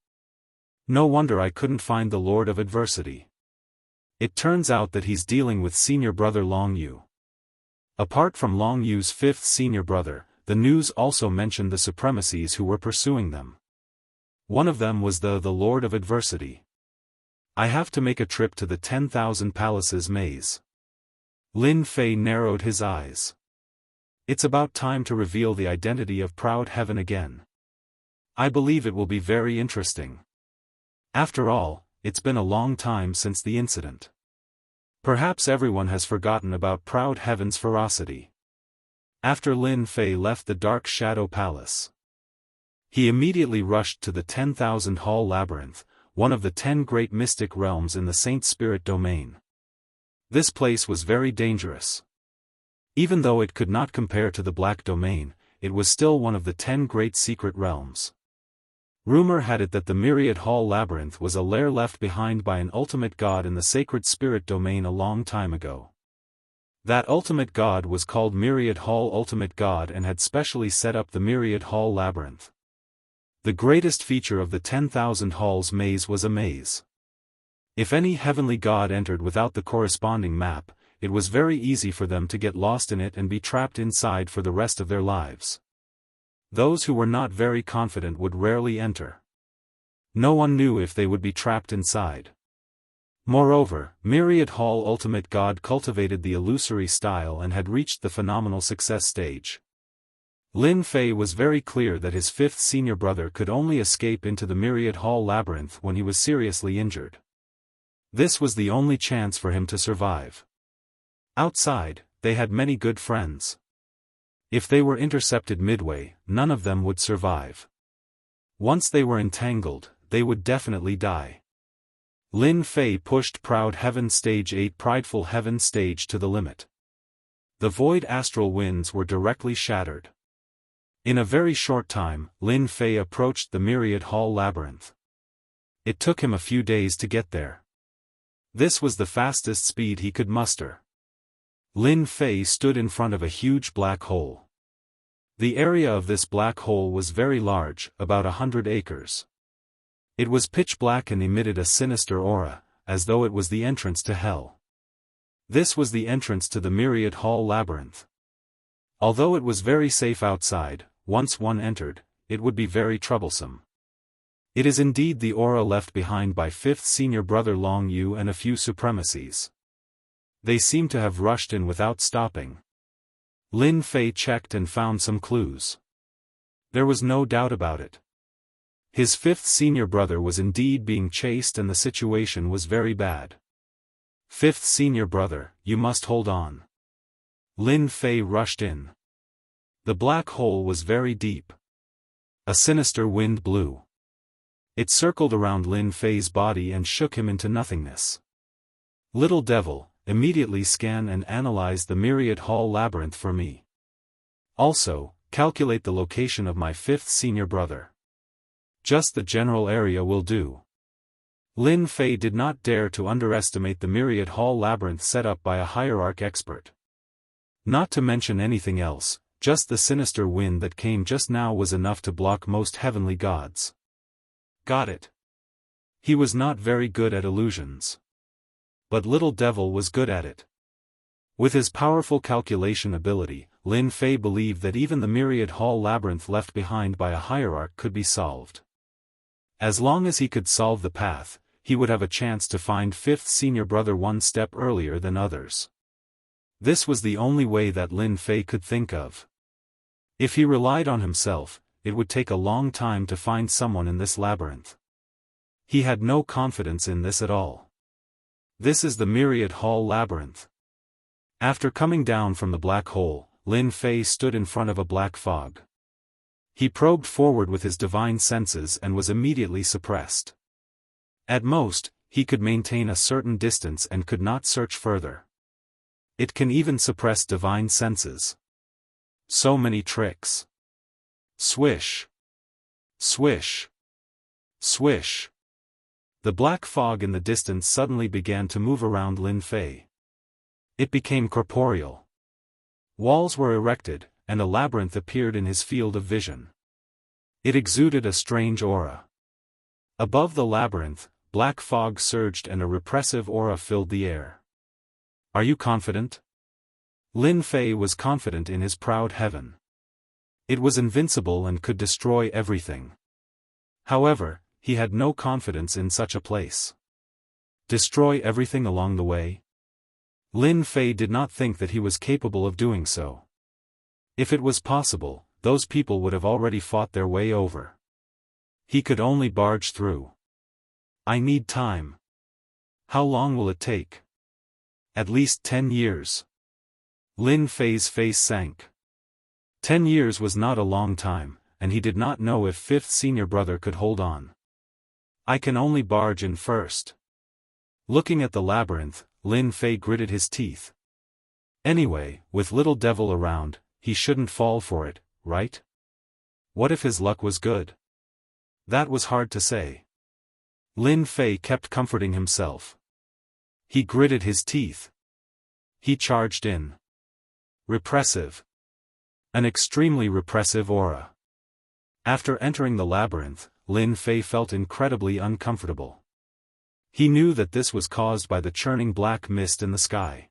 No wonder I couldn't find the Lord of Adversity. It turns out that he's dealing with senior brother Long Yu. Apart from Long Yu's fifth senior brother, the news also mentioned the supremacies who were pursuing them. One of them was the Lord of Adversity. I have to make a trip to the 10,000 Palaces maze. Lin Fei narrowed his eyes. It's about time to reveal the identity of Proud Heaven again. I believe it will be very interesting. After all, it's been a long time since the incident. Perhaps everyone has forgotten about Proud Heaven's ferocity. After Lin Fei left the Dark Shadow Palace, he immediately rushed to the 10,000 Hall Labyrinth, one of the 10 great mystic realms in the Saint Spirit domain. This place was very dangerous. Even though it could not compare to the Black Domain, it was still one of the 10 great secret realms. Rumor had it that the Myriad Hall Labyrinth was a lair left behind by an ultimate god in the sacred spirit domain a long time ago. That ultimate god was called Myriad Hall Ultimate God and had specially set up the Myriad Hall Labyrinth. The greatest feature of the 10,000 halls maze was a maze. If any heavenly god entered without the corresponding map, it was very easy for them to get lost in it and be trapped inside for the rest of their lives. Those who were not very confident would rarely enter. No one knew if they would be trapped inside. Moreover, Myriad Hall Ultimate God cultivated the illusory style and had reached the phenomenal success stage. Lin Fei was very clear that his fifth senior brother could only escape into the Myriad Hall Labyrinth when he was seriously injured. This was the only chance for him to survive. Outside, they had many good friends. If they were intercepted midway, none of them would survive. Once they were entangled, they would definitely die. Lin Fei pushed Proud Heaven Stage 8 Prideful Heaven Stage to the limit. The void astral winds were directly shattered. In a very short time, Lin Fei approached the Myriad Hall Labyrinth. It took him a few days to get there. This was the fastest speed he could muster. Lin Fei stood in front of a huge black hole. The area of this black hole was very large, about 100 acres. It was pitch black and emitted a sinister aura, as though it was the entrance to hell. This was the entrance to the Myriad Hall Labyrinth. Although it was very safe outside, once one entered, it would be very troublesome. It is indeed the aura left behind by fifth senior brother Long Yu and a few supremacies. They seem to have rushed in without stopping. Lin Fei checked and found some clues. There was no doubt about it. His fifth senior brother was indeed being chased and the situation was very bad. Fifth senior brother, you must hold on. Lin Fei rushed in. The black hole was very deep. A sinister wind blew. It circled around Lin Fei's body and shook him into nothingness. Little devil, immediately scan and analyze the Myriad Hall Labyrinth for me. Also, calculate the location of my fifth senior brother. Just the general area will do. Lin Fei did not dare to underestimate the Myriad Hall Labyrinth set up by a hierarch expert. Not to mention anything else, just the sinister wind that came just now was enough to block most heavenly gods. Got it. He was not very good at illusions. But Little Devil was good at it. With his powerful calculation ability, Lin Fei believed that even the Myriad Hall Labyrinth left behind by a hierarch could be solved. As long as he could solve the path, he would have a chance to find fifth senior brother one step earlier than others. This was the only way that Lin Fei could think of. If he relied on himself, it would take a long time to find someone in this labyrinth. He had no confidence in this at all. This is the Myriad Hall Labyrinth. After coming down from the black hole, Lin Fei stood in front of a black fog. He probed forward with his divine senses and was immediately suppressed. At most, he could maintain a certain distance and could not search further. It can even suppress divine senses. So many tricks. Swish. Swish. Swish. The black fog in the distance suddenly began to move around Lin Fei. It became corporeal. Walls were erected, and a labyrinth appeared in his field of vision. It exuded a strange aura. Above the labyrinth, black fog surged and a repressive aura filled the air. Are you confident? Lin Fei was confident in his proud heaven. It was invincible and could destroy everything. However, he had no confidence in such a place. Destroy everything along the way? Lin Fei did not think that he was capable of doing so. If it was possible, those people would have already fought their way over. He could only barge through. I need time. How long will it take? At least 10 years. Lin Fei's face sank. 10 years was not a long time, and he did not know if fifth senior brother could hold on. I can only barge in first. Looking at the labyrinth, Lin Fei gritted his teeth. Anyway, with Little Devil around, he shouldn't fall for it, right? What if his luck was good? That was hard to say. Lin Fei kept comforting himself. He gritted his teeth. He charged in. Repressive. An extremely repressive aura. After entering the labyrinth, Lin Fei felt incredibly uncomfortable. He knew that this was caused by the churning black mist in the sky.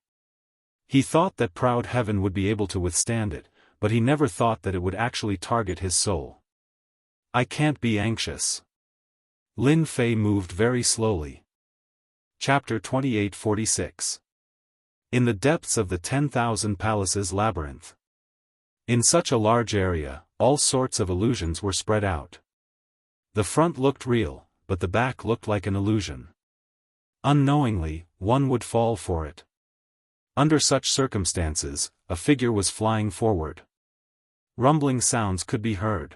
He thought that proud heaven would be able to withstand it, but he never thought that it would actually target his soul. I can't be anxious. Lin Fei moved very slowly. Chapter 2846. In the depths of the 10,000 Palaces labyrinth. In such a large area, all sorts of illusions were spread out. The front looked real, but the back looked like an illusion. Unknowingly, one would fall for it. Under such circumstances, a figure was flying forward. Rumbling sounds could be heard.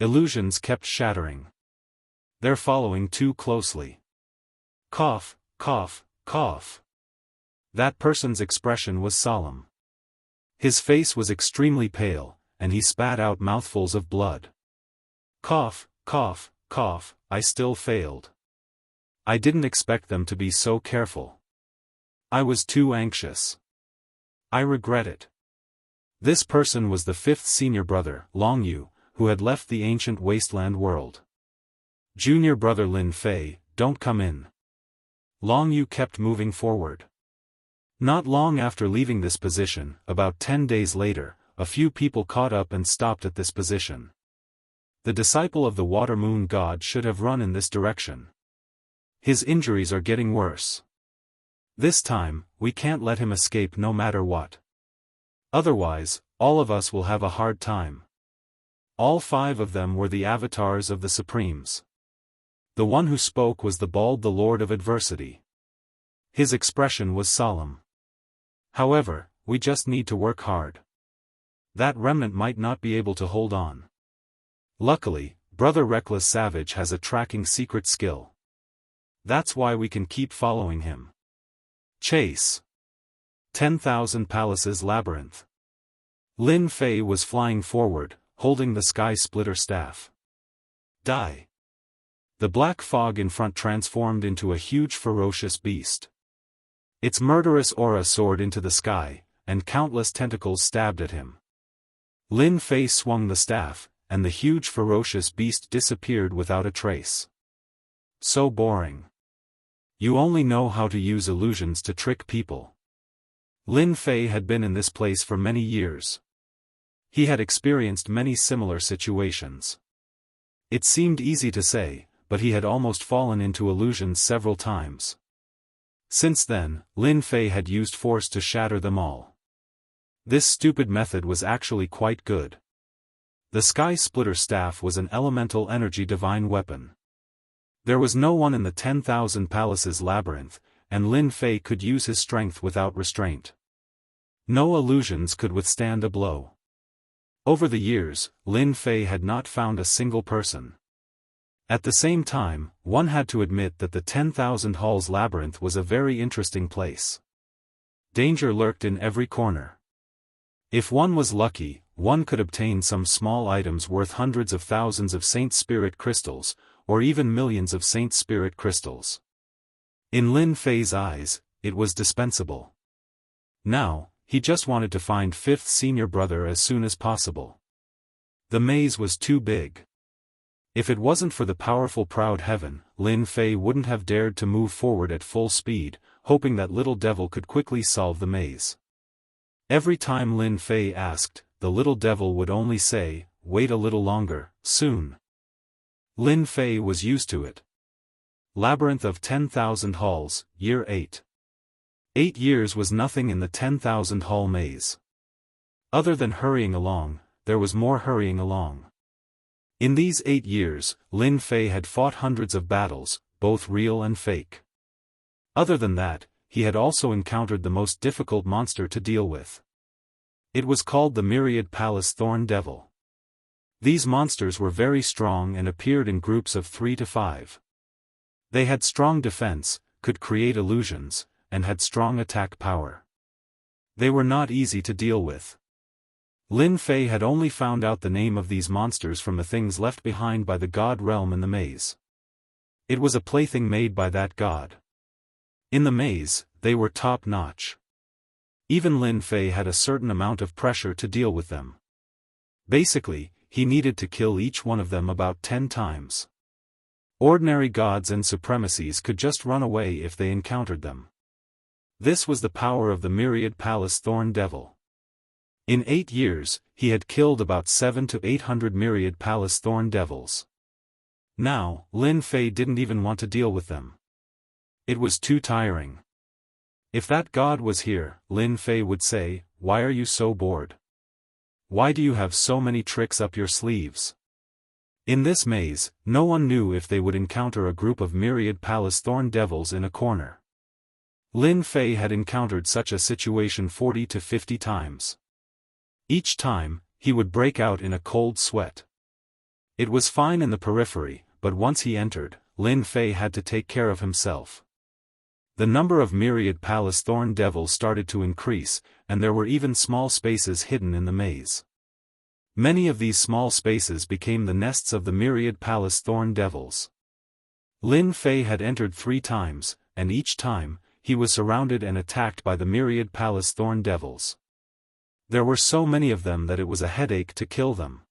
Illusions kept shattering. They're following too closely. Cough, cough, cough. That person's expression was solemn. His face was extremely pale, and he spat out mouthfuls of blood. Cough, cough, cough, I still failed. I didn't expect them to be so careful. I was too anxious. I regret it. This person was the fifth senior brother, Long Yu, who had left the ancient wasteland world. Junior brother Lin Fei, don't come in. Long Yu kept moving forward. Not long after leaving this position, about 10 days later, a few people caught up and stopped at this position. The disciple of the water moon god should have run in this direction. His injuries are getting worse. This time, we can't let him escape no matter what. Otherwise, all of us will have a hard time. All 5 of them were the avatars of the Supremes. The one who spoke was the bald, the Lord of Adversity. His expression was solemn. However, we just need to work hard. That remnant might not be able to hold on. Luckily, Brother Reckless Savage has a tracking secret skill. That's why we can keep following him. Chase. 10,000 Palaces labyrinth. Lin Fei was flying forward, holding the sky splitter staff. Die. The black fog in front transformed into a huge ferocious beast. Its murderous aura soared into the sky, and countless tentacles stabbed at him. Lin Fei swung the staff, and the huge ferocious beast disappeared without a trace. So boring. You only know how to use illusions to trick people. Lin Fei had been in this place for many years. He had experienced many similar situations. It seemed easy to say, but he had almost fallen into illusions several times. Since then, Lin Fei had used force to shatter them all. This stupid method was actually quite good. The Sky Splitter Staff was an elemental energy divine weapon. There was no one in the 10,000 Palaces labyrinth, and Lin Fei could use his strength without restraint. No illusions could withstand a blow. Over the years, Lin Fei had not found a single person. At the same time, one had to admit that the 10,000 Halls labyrinth was a very interesting place. Danger lurked in every corner. If one was lucky, one could obtain some small items worth hundreds of thousands of Saint Spirit crystals, or even millions of Saint Spirit crystals. In Lin Fei's eyes, it was dispensable. Now, he just wanted to find fifth senior brother as soon as possible. The maze was too big. If it wasn't for the powerful proud heaven, Lin Fei wouldn't have dared to move forward at full speed, hoping that little devil could quickly solve the maze. Every time Lin Fei asked, the little devil would only say, "Wait a little longer, soon." Lin Fei was used to it. Labyrinth of 10,000 Halls, Year 8. 8 years was nothing in the 10,000 Hall maze. Other than hurrying along, there was more hurrying along. In these 8 years, Lin Fei had fought hundreds of battles, both real and fake. Other than that, he had also encountered the most difficult monster to deal with. It was called the Myriad Palace Thorn Devil. These monsters were very strong and appeared in groups of 3 to 5. They had strong defense, could create illusions, and had strong attack power. They were not easy to deal with. Lin Fei had only found out the name of these monsters from the things left behind by the god realm in the maze. It was a plaything made by that god. In the maze, they were top-notch. Even Lin Fei had a certain amount of pressure to deal with them. Basically, he needed to kill each one of them about 10 times. Ordinary gods and supremacies could just run away if they encountered them. This was the power of the myriad palace thorn devil. In 8 years, he had killed about 700 to 800 myriad palace thorn devils. Now, Lin Fei didn't even want to deal with them. It was too tiring. If that god was here, Lin Fei would say, "Why are you so bored? Why do you have so many tricks up your sleeves?" In this maze, no one knew if they would encounter a group of myriad palace thorn devils in a corner. Lin Fei had encountered such a situation 40 to 50 times. Each time, he would break out in a cold sweat. It was fine in the periphery, but once he entered, Lin Fei had to take care of himself. The number of myriad palace thorn devils started to increase, and there were even small spaces hidden in the maze. Many of these small spaces became the nests of the myriad palace thorn devils. Lin Fei had entered 3 times, and each time, he was surrounded and attacked by the myriad palace thorn devils. There were so many of them that it was a headache to kill them.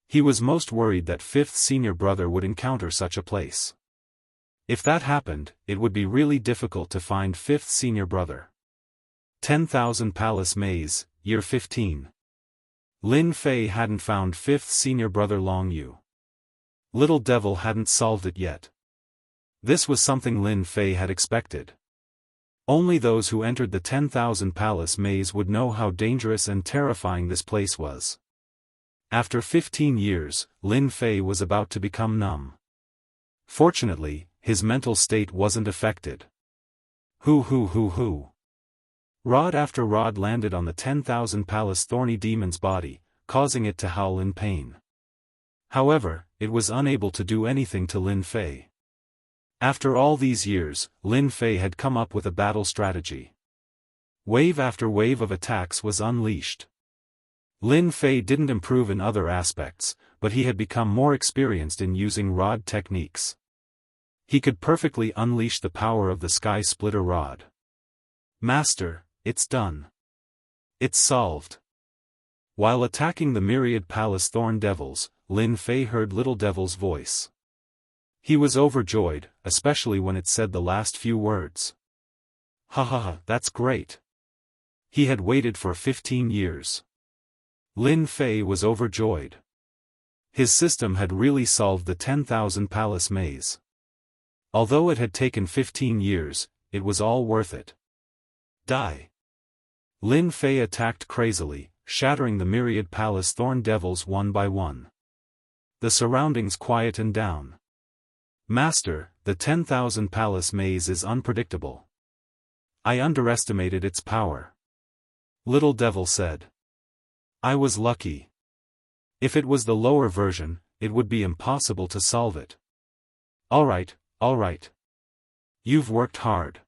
He was most worried that 5th senior brother would encounter such a place. If that happened, it would be really difficult to find 5th senior brother. 10,000 Palace Maze, Year 15. Lin Fei hadn't found 5th senior brother Long Yu. Little Devil hadn't solved it yet. This was something Lin Fei had expected. Only those who entered the 10,000 Palace Maze would know how dangerous and terrifying this place was. After 15 years, Lin Fei was about to become numb. Fortunately, his mental state wasn't affected. Hoo. Rod after rod landed on the 10,000 Palace thorny demon's body, causing it to howl in pain. However, it was unable to do anything to Lin Fei. After all these years, Lin Fei had come up with a battle strategy. Wave after wave of attacks was unleashed. Lin Fei didn't improve in other aspects, but he had become more experienced in using rod techniques. He could perfectly unleash the power of the Sky Splitter Rod. "Master, it's done. It's solved." While attacking the myriad palace thorn devils, Lin Fei heard Little Devil's voice. He was overjoyed, especially when it said the last few words. Ha, that's great. He had waited for 15 years. Lin Fei was overjoyed. His system had really solved the 10,000 Palace Maze. Although it had taken 15 years, it was all worth it. Die. Lin Fei attacked crazily, shattering the myriad palace thorn devils one by one. The surroundings quietened down. "Master, the 10,000 Palace Maze is unpredictable. I underestimated its power," Little Devil said. "I was lucky. If it was the lower version, it would be impossible to solve it." All right. You've worked hard.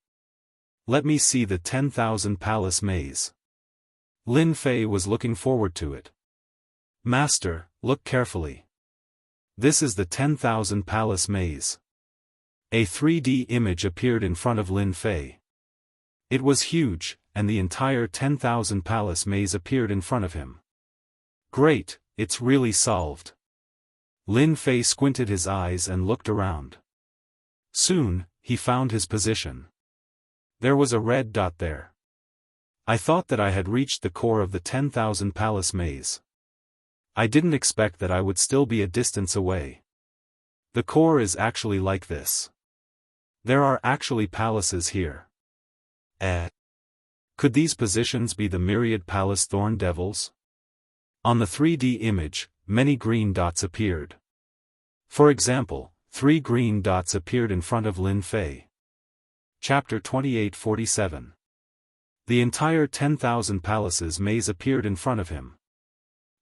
Let me see the 10,000 Palace Maze." Lin Fei was looking forward to it. "Master, look carefully. This is the 10,000 Palace Maze." A 3D image appeared in front of Lin Fei. It was huge, and the entire 10,000 Palace Maze appeared in front of him. "Great, it's really solved." Lin Fei squinted his eyes and looked around. Soon, he found his position. There was a red dot there. "I thought that I had reached the core of the 10,000 Palace Maze. I didn't expect that I would still be a distance away. The core is actually like this. There are actually palaces here. Could these positions be the myriad palace thorn devils?" On the 3D image, many green dots appeared. For example, 3 green dots appeared in front of Lin Fei. Chapter 2847. The entire 10,000 Palaces Maze appeared in front of him.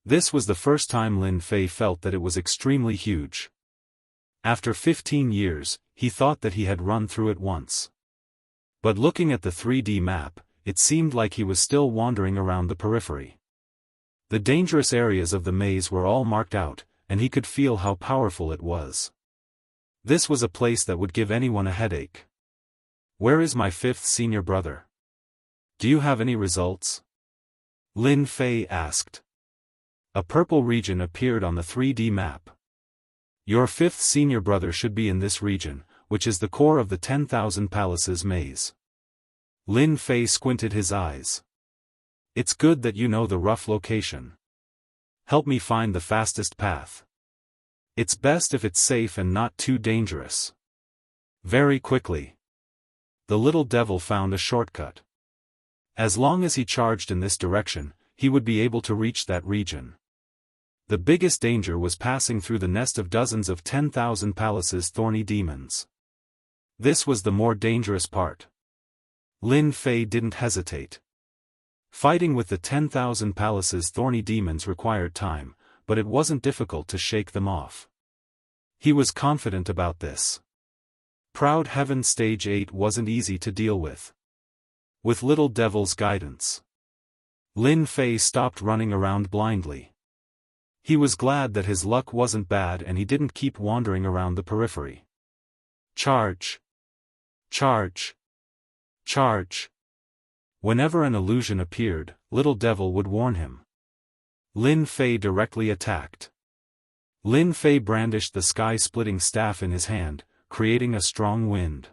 This was the first time Lin Fei felt that it was extremely huge. After 15 years, he thought that he had run through it once. But looking at the 3D map, it seemed like he was still wandering around the periphery. The dangerous areas of the maze were all marked out, and he could feel how powerful it was. This was a place that would give anyone a headache. Where is my fifth senior brother? Do you have any results? Lin Fei asked. A purple region appeared on the 3D map. Your fifth senior brother should be in this region, which is the core of the 10,000 Palaces maze. Lin Fei squinted his eyes. It's good that you know the rough location. Help me find the fastest path. It's best if it's safe and not too dangerous. Very quickly. The little devil found a shortcut. As long as he charged in this direction, he would be able to reach that region. The biggest danger was passing through the nest of dozens of 10,000 Palaces thorny demons. This was the more dangerous part. Lin Fei didn't hesitate. Fighting with the 10,000 Palaces thorny demons required time, but it wasn't difficult to shake them off. He was confident about this. Proud Heaven Stage 8 wasn't easy to deal with. With Little Devil's guidance, Lin Fei stopped running around blindly. He was glad that his luck wasn't bad and he didn't keep wandering around the periphery. Charge! Charge! Charge! Whenever an illusion appeared, Little Devil would warn him. Lin Fei directly attacked. Lin Fei brandished the sky-splitting staff in his hand, creating a strong wind.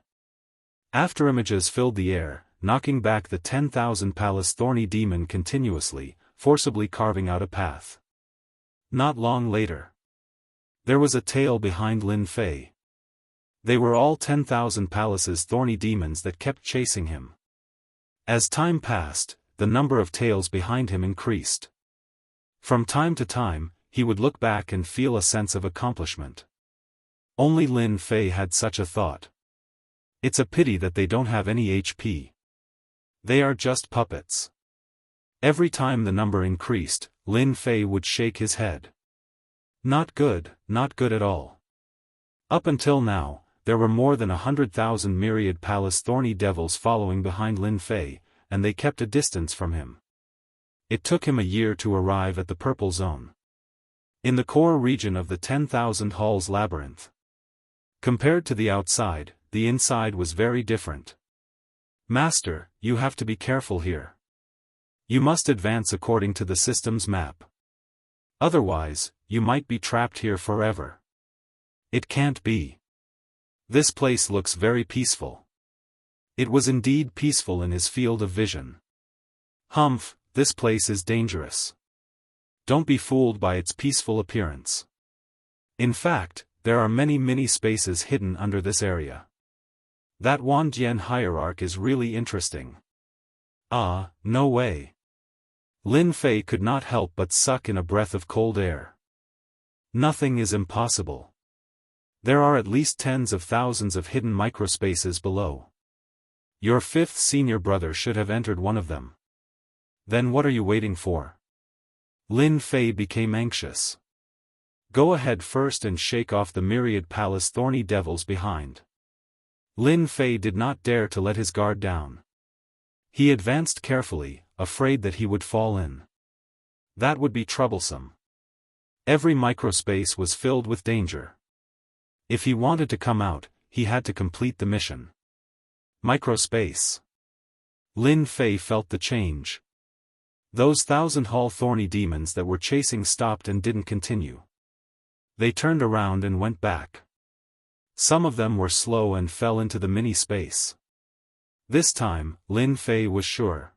After images filled the air, knocking back the 10,000 Palace thorny demon continuously, forcibly carving out a path. Not long later, there was a tail behind Lin Fei. They were all 10,000 Palaces thorny demons that kept chasing him. As time passed, the number of tails behind him increased. From time to time, he would look back and feel a sense of accomplishment. Only Lin Fei had such a thought. It's a pity that they don't have any HP. They are just puppets. Every time the number increased, Lin Fei would shake his head. Not good at all. Up until now, there were more than 100,000 myriad Palace thorny devils following behind Lin Fei, and they kept a distance from him. It took him a year to arrive at the Purple Zone. In the core region of the 10,000 Halls Labyrinth. Compared to the outside, the inside was very different. Master, you have to be careful here. You must advance according to the system's map. Otherwise, you might be trapped here forever. It can't be. This place looks very peaceful. It was indeed peaceful in his field of vision. Humph, this place is dangerous. Don't be fooled by its peaceful appearance. In fact, there are many mini spaces hidden under this area. That Wanjian hierarch is really interesting. Ah, no way. Lin Fei could not help but suck in a breath of cold air. Nothing is impossible. There are at least tens of thousands of hidden microspaces below. Your fifth senior brother should have entered one of them. Then what are you waiting for? Lin Fei became anxious. Go ahead first and shake off the myriad Palace thorny devils behind. Lin Fei did not dare to let his guard down. He advanced carefully, afraid that he would fall in. That would be troublesome. Every microspace was filled with danger. If he wanted to come out, he had to complete the mission. Microspace. Lin Fei felt the change. Those 1,000 Hall thorny demons that were chasing stopped and didn't continue. They turned around and went back. Some of them were slow and fell into the mini space. This time, Lin Fei was sure.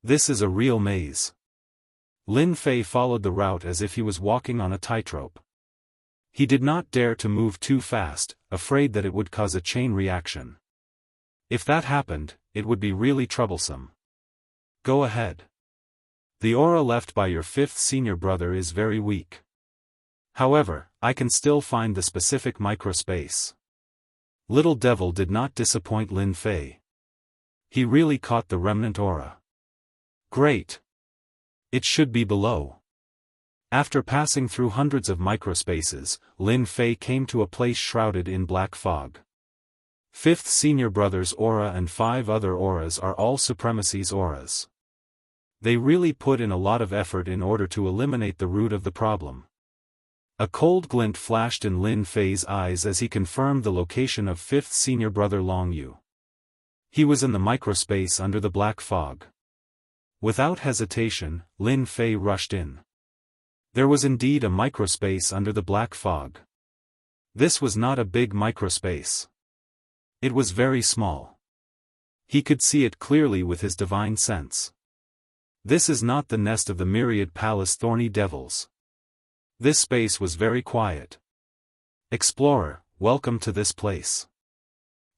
This is a real maze. Lin Fei followed the route as if he was walking on a tightrope. He did not dare to move too fast, afraid that it would cause a chain reaction. If that happened, it would be really troublesome. Go ahead. The aura left by your fifth senior brother is very weak. However, I can still find the specific microspace. Little Devil did not disappoint Lin Fei. He really caught the remnant aura. Great. It should be below. After passing through hundreds of microspaces, Lin Fei came to a place shrouded in black fog. Fifth senior brother's aura and 5 other auras are all supremacy's auras. They really put in a lot of effort in order to eliminate the root of the problem. A cold glint flashed in Lin Fei's eyes as he confirmed the location of fifth senior brother Long Yu. He was in the microspace under the black fog. Without hesitation, Lin Fei rushed in. There was indeed a microspace under the black fog. This was not a big microspace. It was very small. He could see it clearly with his divine sense. This is not the nest of the myriad palace thorny devils. This space was very quiet. Explorer, welcome to this place.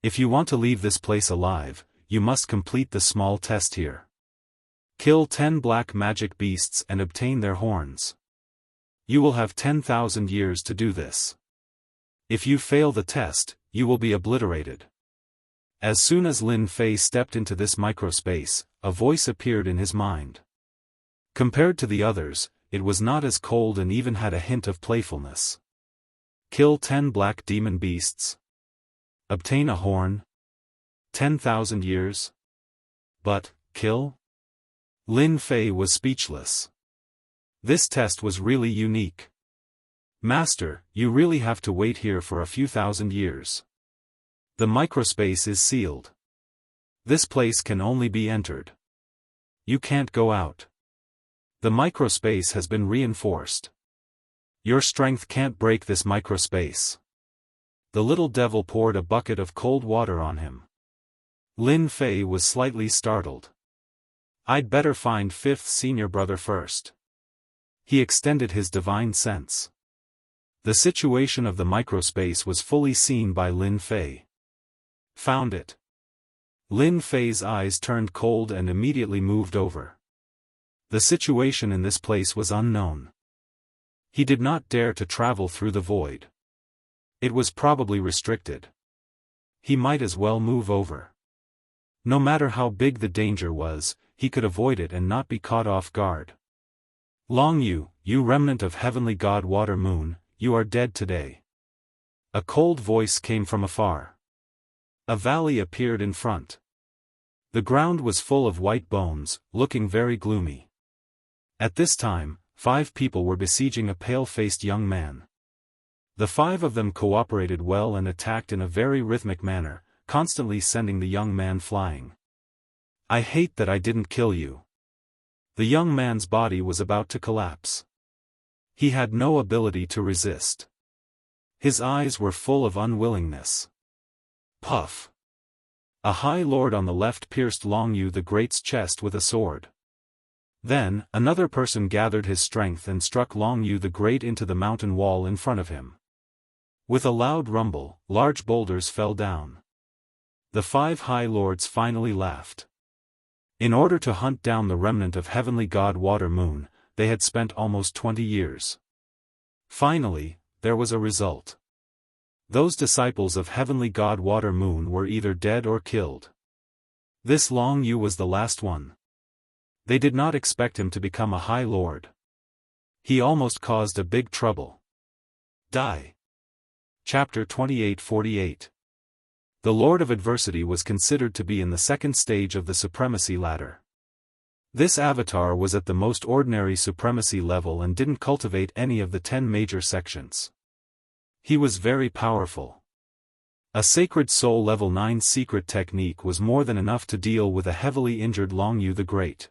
If you want to leave this place alive, you must complete the small test here. Kill 10 black magic beasts and obtain their horns. You will have 10,000 years to do this. If you fail the test, you will be obliterated. As soon as Lin Fei stepped into this microspace, a voice appeared in his mind. Compared to the others, it was not as cold and even had a hint of playfulness. Kill 10 black demon beasts. Obtain a horn. 10,000 years. But, kill? Lin Fei was speechless. This test was really unique. Master, you really have to wait here for a few thousand years. The microspace is sealed. This place can only be entered. You can't go out. The microspace has been reinforced. Your strength can't break this microspace. The little devil poured a bucket of cold water on him. Lin Fei was slightly startled. I'd better find fifth senior brother first. He extended his divine sense. The situation of the microspace was fully seen by Lin Fei. Found it. Lin Fei's eyes turned cold and immediately moved over. The situation in this place was unknown. He did not dare to travel through the void. It was probably restricted. He might as well move over. No matter how big the danger was, he could avoid it and not be caught off guard. Long Yu, you remnant of heavenly god Water Moon, you are dead today. A cold voice came from afar. A valley appeared in front. The ground was full of white bones, looking very gloomy. At this time, 5 people were besieging a pale-faced young man. The 5 of them cooperated well and attacked in a very rhythmic manner, constantly sending the young man flying. I hate that I didn't kill you. The young man's body was about to collapse. He had no ability to resist. His eyes were full of unwillingness. Puff! A high lord on the left pierced Long Yu the Great's chest with a sword. Then, another person gathered his strength and struck Long Yu the Great into the mountain wall in front of him. With a loud rumble, large boulders fell down. The 5 high lords finally laughed. In order to hunt down the remnant of heavenly god Water Moon, they had spent almost 20 years. Finally, there was a result. Those disciples of heavenly god Water Moon were either dead or killed. This Long Yu was the last one. They did not expect him to become a high lord. He almost caused a big trouble. Die. Chapter 28-48. The Lord of Adversity was considered to be in the second stage of the supremacy ladder. This avatar was at the most ordinary supremacy level and didn't cultivate any of the 10 major sections. He was very powerful. A Sacred Soul Level 9 secret technique was more than enough to deal with a heavily injured Long Yu the Great.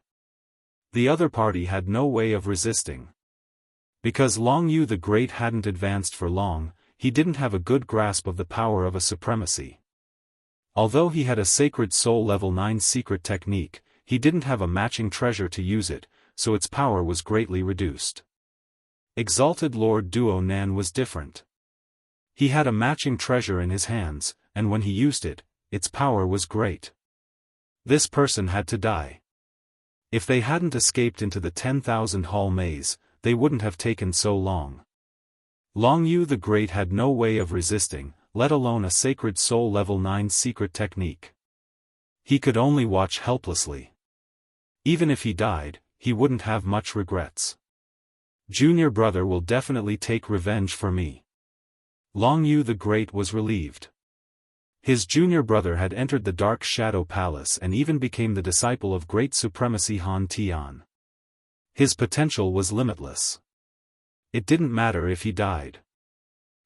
The other party had no way of resisting. Because Long Yu the Great hadn't advanced for long, he didn't have a good grasp of the power of a supremacy. Although he had a Sacred Soul Level 9 secret technique, he didn't have a matching treasure to use it, so its power was greatly reduced. Exalted Lord Duo Nan was different. He had a matching treasure in his hands, and when he used it, its power was great. This person had to die. If they hadn't escaped into the 10,000 hall maze, they wouldn't have taken so long. Long Yu the Great had no way of resisting, let alone a Sacred Soul Level 9 secret technique. He could only watch helplessly. Even if he died, he wouldn't have much regrets. Junior brother will definitely take revenge for me. Long Yu the Great was relieved. His junior brother had entered the Dark Shadow Palace and even became the disciple of Great Supremacy Han Tian. His potential was limitless. It didn't matter if he died.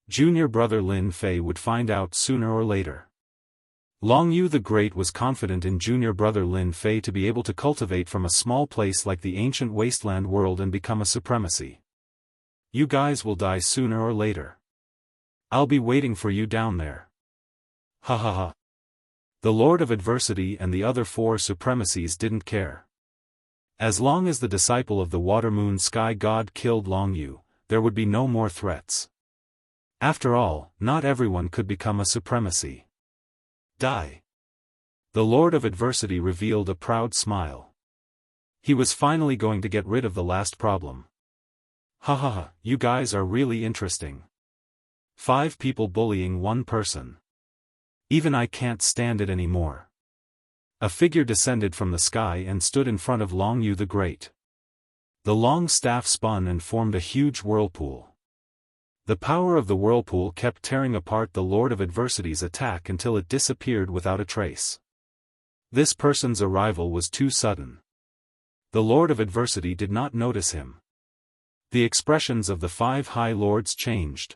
Junior brother Lin Fei would find out sooner or later. Long Yu the Great was confident in junior brother Lin Fei to be able to cultivate from a small place like the ancient wasteland world and become a supremacy. You guys will die sooner or later. I'll be waiting for you down there. Ha ha ha. The Lord of Adversity and the other 4 supremacies didn't care. As long as the disciple of the Water Moon Sky God killed Long Yu, there would be no more threats. After all, not everyone could become a supremacy. Die. The Lord of Adversity revealed a proud smile. He was finally going to get rid of the last problem. Ha ha ha, you guys are really interesting. 5 people bullying 1 person. Even I can't stand it anymore. A figure descended from the sky and stood in front of Long Yu the Great. The long staff spun and formed a huge whirlpool. The power of the whirlpool kept tearing apart the Lord of Adversity's attack until it disappeared without a trace. This person's arrival was too sudden. The Lord of Adversity did not notice him. The expressions of the 5 High Lords changed.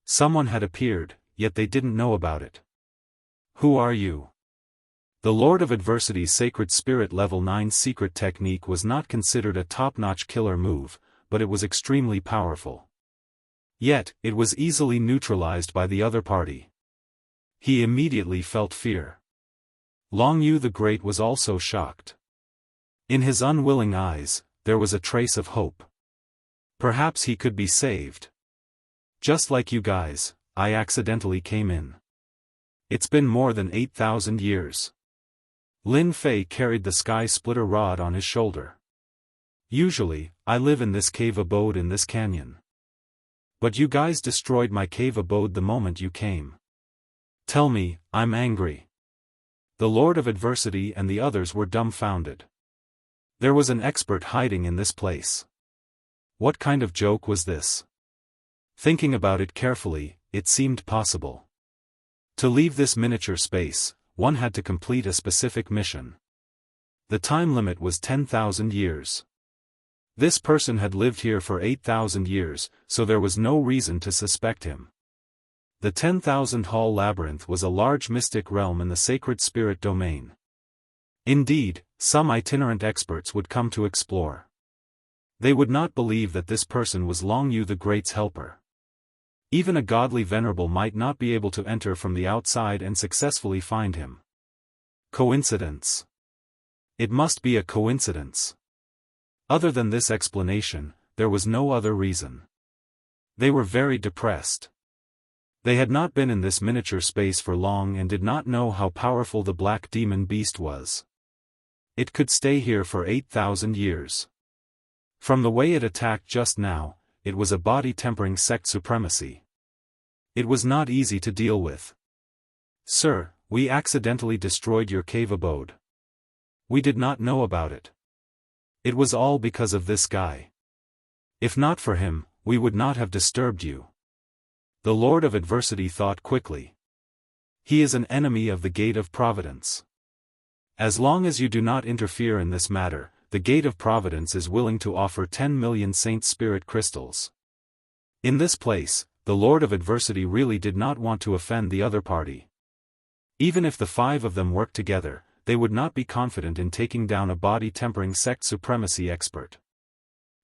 Someone had appeared, yet they didn't know about it. Who are you? The Lord of Adversity's Sacred Spirit Level 9 secret technique was not considered a top-notch killer move, but it was extremely powerful. Yet, it was easily neutralized by the other party. He immediately felt fear. Long Yu the Great was also shocked. In his unwilling eyes, there was a trace of hope. Perhaps he could be saved. Just like you guys, I accidentally came in. It's been more than 8,000 years. Lin Fei carried the sky splitter rod on his shoulder. Usually, I live in this cave abode in this canyon. But you guys destroyed my cave abode the moment you came. Tell me, I'm angry. The Lord of Adversity and the others were dumbfounded. There was an expert hiding in this place. What kind of joke was this? Thinking about it carefully, it seemed possible. To leave this miniature space, one had to complete a specific mission. The time limit was 10,000 years. This person had lived here for 8,000 years, so there was no reason to suspect him. The 10,000 Hall Labyrinth was a large mystic realm in the sacred spirit domain. Indeed, some itinerant experts would come to explore. They would not believe that this person was Long Yu the Great's helper. Even a godly venerable might not be able to enter from the outside and successfully find him. Coincidence? It must be a coincidence. Other than this explanation, there was no other reason. They were very depressed. They had not been in this miniature space for long and did not know how powerful the black demon beast was. It could stay here for 8,000 years. From the way it attacked just now, it was a body-tempering sect supremacy. It was not easy to deal with. Sir, we accidentally destroyed your cave abode. We did not know about it. It was all because of this guy. If not for him, we would not have disturbed you. The Lord of Adversity thought quickly. He is an enemy of the Gate of Providence. As long as you do not interfere in this matter, the Gate of Providence is willing to offer 10 million Saint Spirit crystals. In this place, the Lord of Adversity really did not want to offend the other party. Even if the 5 of them worked together, they would not be confident in taking down a body-tempering sect supremacy expert.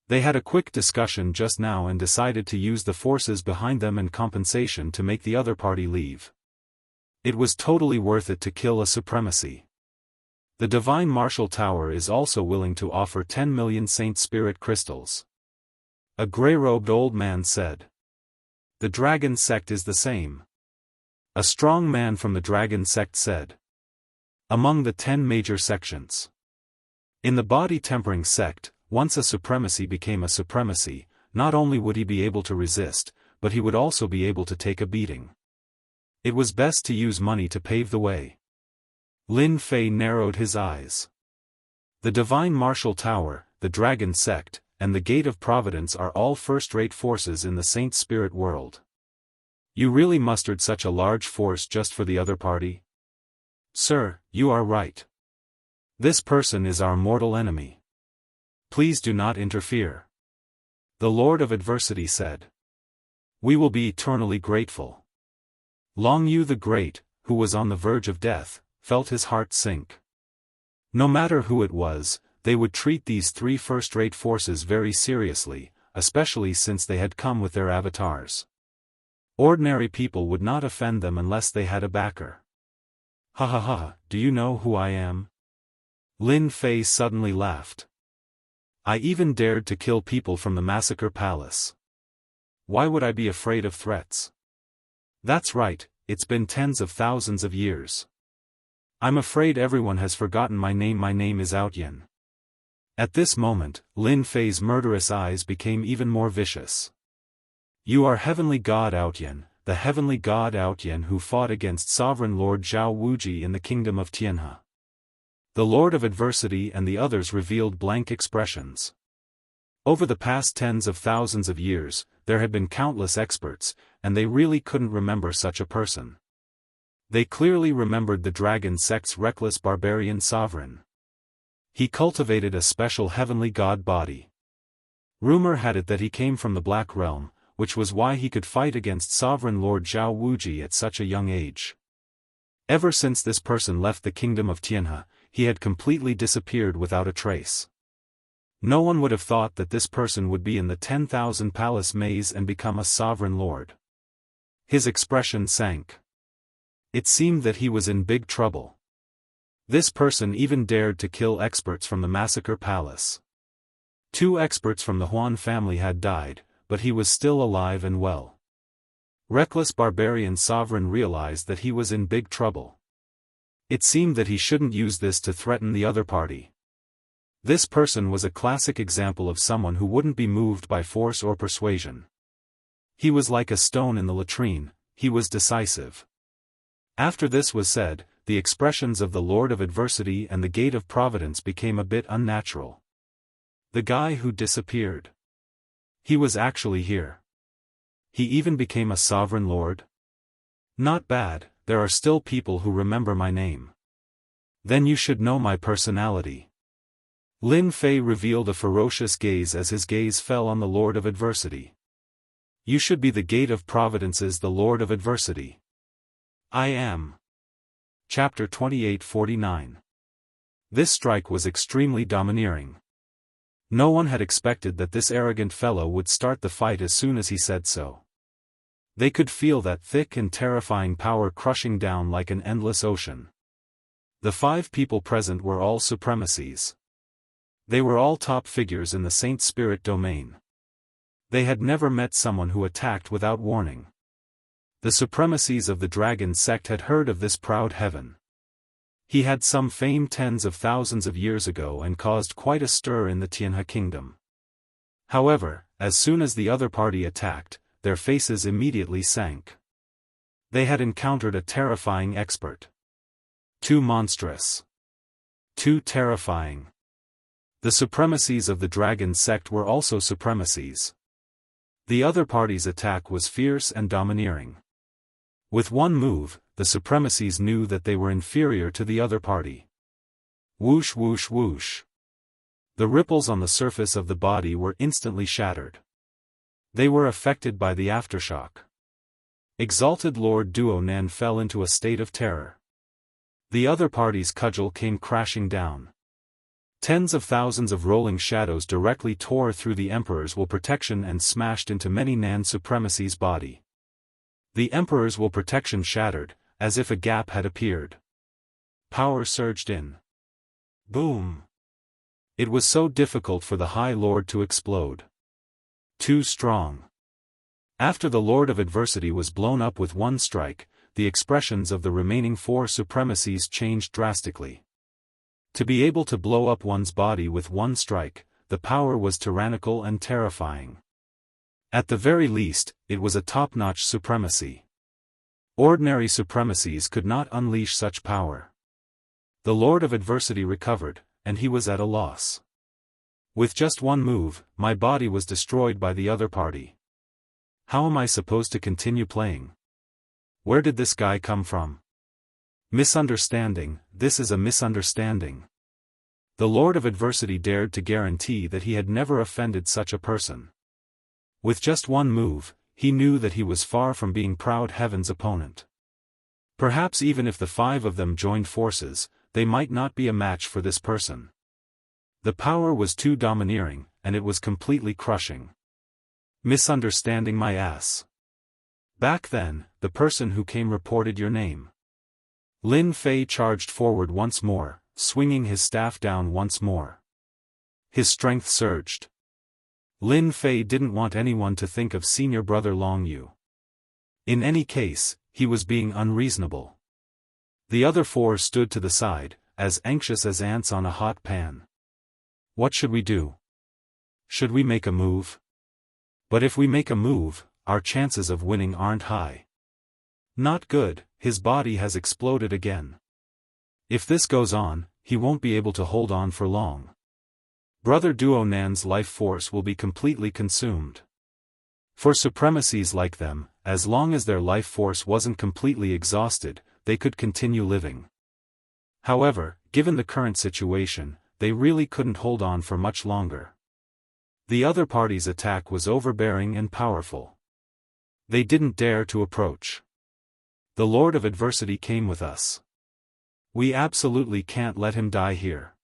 They had a quick discussion just now and decided to use the forces behind them in compensation to make the other party leave. It was totally worth it to kill a supremacy. The Divine Martial Tower is also willing to offer 10 million Saint Spirit crystals. A gray-robed old man said. The Dragon Sect is the same. A strong man from the Dragon Sect said. Among the 10 major sections. In the body-tempering sect, once a supremacy became a supremacy, not only would he be able to resist, but he would also be able to take a beating. It was best to use money to pave the way. Lin Fei narrowed his eyes. The Divine Martial Tower, the Dragon Sect, and the Gate of Providence are all first-rate forces in the Saint Spirit world. You really mustered such a large force just for the other party? Sir, you are right. This person is our mortal enemy. Please do not interfere. The Lord of Adversity said. We will be eternally grateful. Long Yu the Great, who was on the verge of death, felt his heart sink. No matter who it was, they would treat these three first-rate forces very seriously, especially since they had come with their avatars. Ordinary people would not offend them unless they had a backer. Ha ha ha, do you know who I am? Lin Fei suddenly laughed. I even dared to kill people from the massacre palace. Why would I be afraid of threats? That's right, it's been tens of thousands of years. I'm afraid everyone has forgotten my name. My name is Outyin. At this moment, Lin Fei's murderous eyes became even more vicious. You are Heavenly God Outyin, the Heavenly God Outyin who fought against Sovereign Lord Zhao Wuji in the kingdom of Tianhe. The Lord of Adversity and the others revealed blank expressions. Over the past tens of thousands of years, there had been countless experts, and they really couldn't remember such a person. They clearly remembered the dragon sect's reckless barbarian sovereign. He cultivated a special heavenly god body. Rumor had it that he came from the Black Realm, which was why he could fight against Sovereign Lord Zhao Wuji at such a young age. Ever since this person left the kingdom of Tianhe, he had completely disappeared without a trace. No one would have thought that this person would be in the 10,000 palace maze and become a sovereign lord. His expression sank. It seemed that he was in big trouble. This person even dared to kill experts from the massacre palace. 2 experts from the Huan family had died, but he was still alive and well. Reckless barbarian sovereign realized that he was in big trouble. It seemed that he shouldn't use this to threaten the other party. This person was a classic example of someone who wouldn't be moved by force or persuasion. He was like a stone in the latrine, he was decisive. After this was said, the expressions of the Lord of Adversity and the Gate of Providence became a bit unnatural. The guy who disappeared. He was actually here. He even became a sovereign lord? Not bad, there are still people who remember my name. Then you should know my personality. Lin Fei revealed a ferocious gaze as his gaze fell on the Lord of Adversity. You should be the Gate of Providence's the Lord of Adversity. I am. Chapter 2849. This strike was extremely domineering. No one had expected that this arrogant fellow would start the fight as soon as he said so. They could feel that thick and terrifying power crushing down like an endless ocean. The 5 people present were all supremacies. They were all top figures in the Saint Spirit domain. They had never met someone who attacked without warning. The supremacies of the dragon sect had heard of this proud heaven. He had some fame tens of thousands of years ago and caused quite a stir in the Tianhe kingdom. However, as soon as the other party attacked, their faces immediately sank. They had encountered a terrifying expert. Too monstrous. Too terrifying. The supremacies of the dragon sect were also supremacies. The other party's attack was fierce and domineering. With one move, the supremacies knew that they were inferior to the other party. Whoosh whoosh whoosh. The ripples on the surface of the body were instantly shattered. They were affected by the aftershock. Exalted Lord Duo Nan fell into a state of terror. The other party's cudgel came crashing down. Tens of thousands of rolling shadows directly tore through the Emperor's will protection and smashed into many Nan supremacy's body. The Emperor's will protection shattered, as if a gap had appeared. Power surged in. Boom! It was so difficult for the High Lord to explode. Too strong. After the Lord of Adversity was blown up with one strike, the expressions of the remaining 4 supremacies changed drastically. To be able to blow up one's body with one strike, the power was tyrannical and terrifying. At the very least, it was a top-notch supremacy. Ordinary supremacies could not unleash such power. The Lord of Adversity recovered, and he was at a loss. With just one move, my body was destroyed by the other party. How am I supposed to continue playing? Where did this guy come from? Misunderstanding, this is a misunderstanding. The Lord of Adversity dared to guarantee that he had never offended such a person. With just one move, he knew that he was far from being Proud Heaven's opponent. Perhaps even if the 5 of them joined forces, they might not be a match for this person. The power was too domineering, and it was completely crushing. Misunderstanding my ass. Back then, the person who came reported your name. Lin Fei charged forward once more, swinging his staff down once more. His strength surged. Lin Fei didn't want anyone to think of senior brother Long Yu. In any case, he was being unreasonable. The other 4 stood to the side, as anxious as ants on a hot pan. What should we do? Should we make a move? But if we make a move, our chances of winning aren't high. Not good, his body has exploded again. If this goes on, he won't be able to hold on for long. Brother Duo Nan's life force will be completely consumed. For supremacies like them, as long as their life force wasn't completely exhausted, they could continue living. However, given the current situation, they really couldn't hold on for much longer. The other party's attack was overbearing and powerful. They didn't dare to approach. The Lord of Adversity came with us. We absolutely can't let him die here.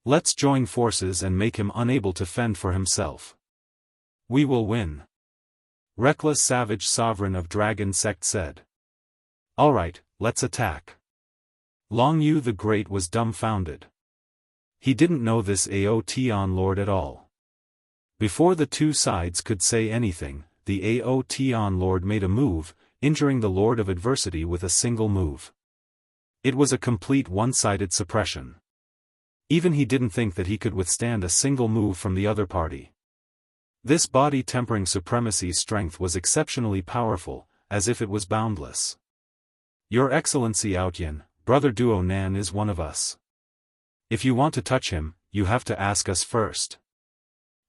Let's join forces and make him unable to fend for himself. We will win. Reckless Savage Sovereign of Dragon Sect said. Alright, let's attack. Long Yu the Great was dumbfounded. He didn't know this Aotion Lord at all. Before the 2 sides could say anything, the Aotion Lord made a move, injuring the Lord of Adversity with a single move. It was a complete one-sided suppression. Even he didn't think that he could withstand a single move from the other party. This body-tempering supremacy strength was exceptionally powerful, as if it was boundless. Your Excellency Outyin, Brother Duo Nan is one of us. If you want to touch him, you have to ask us first.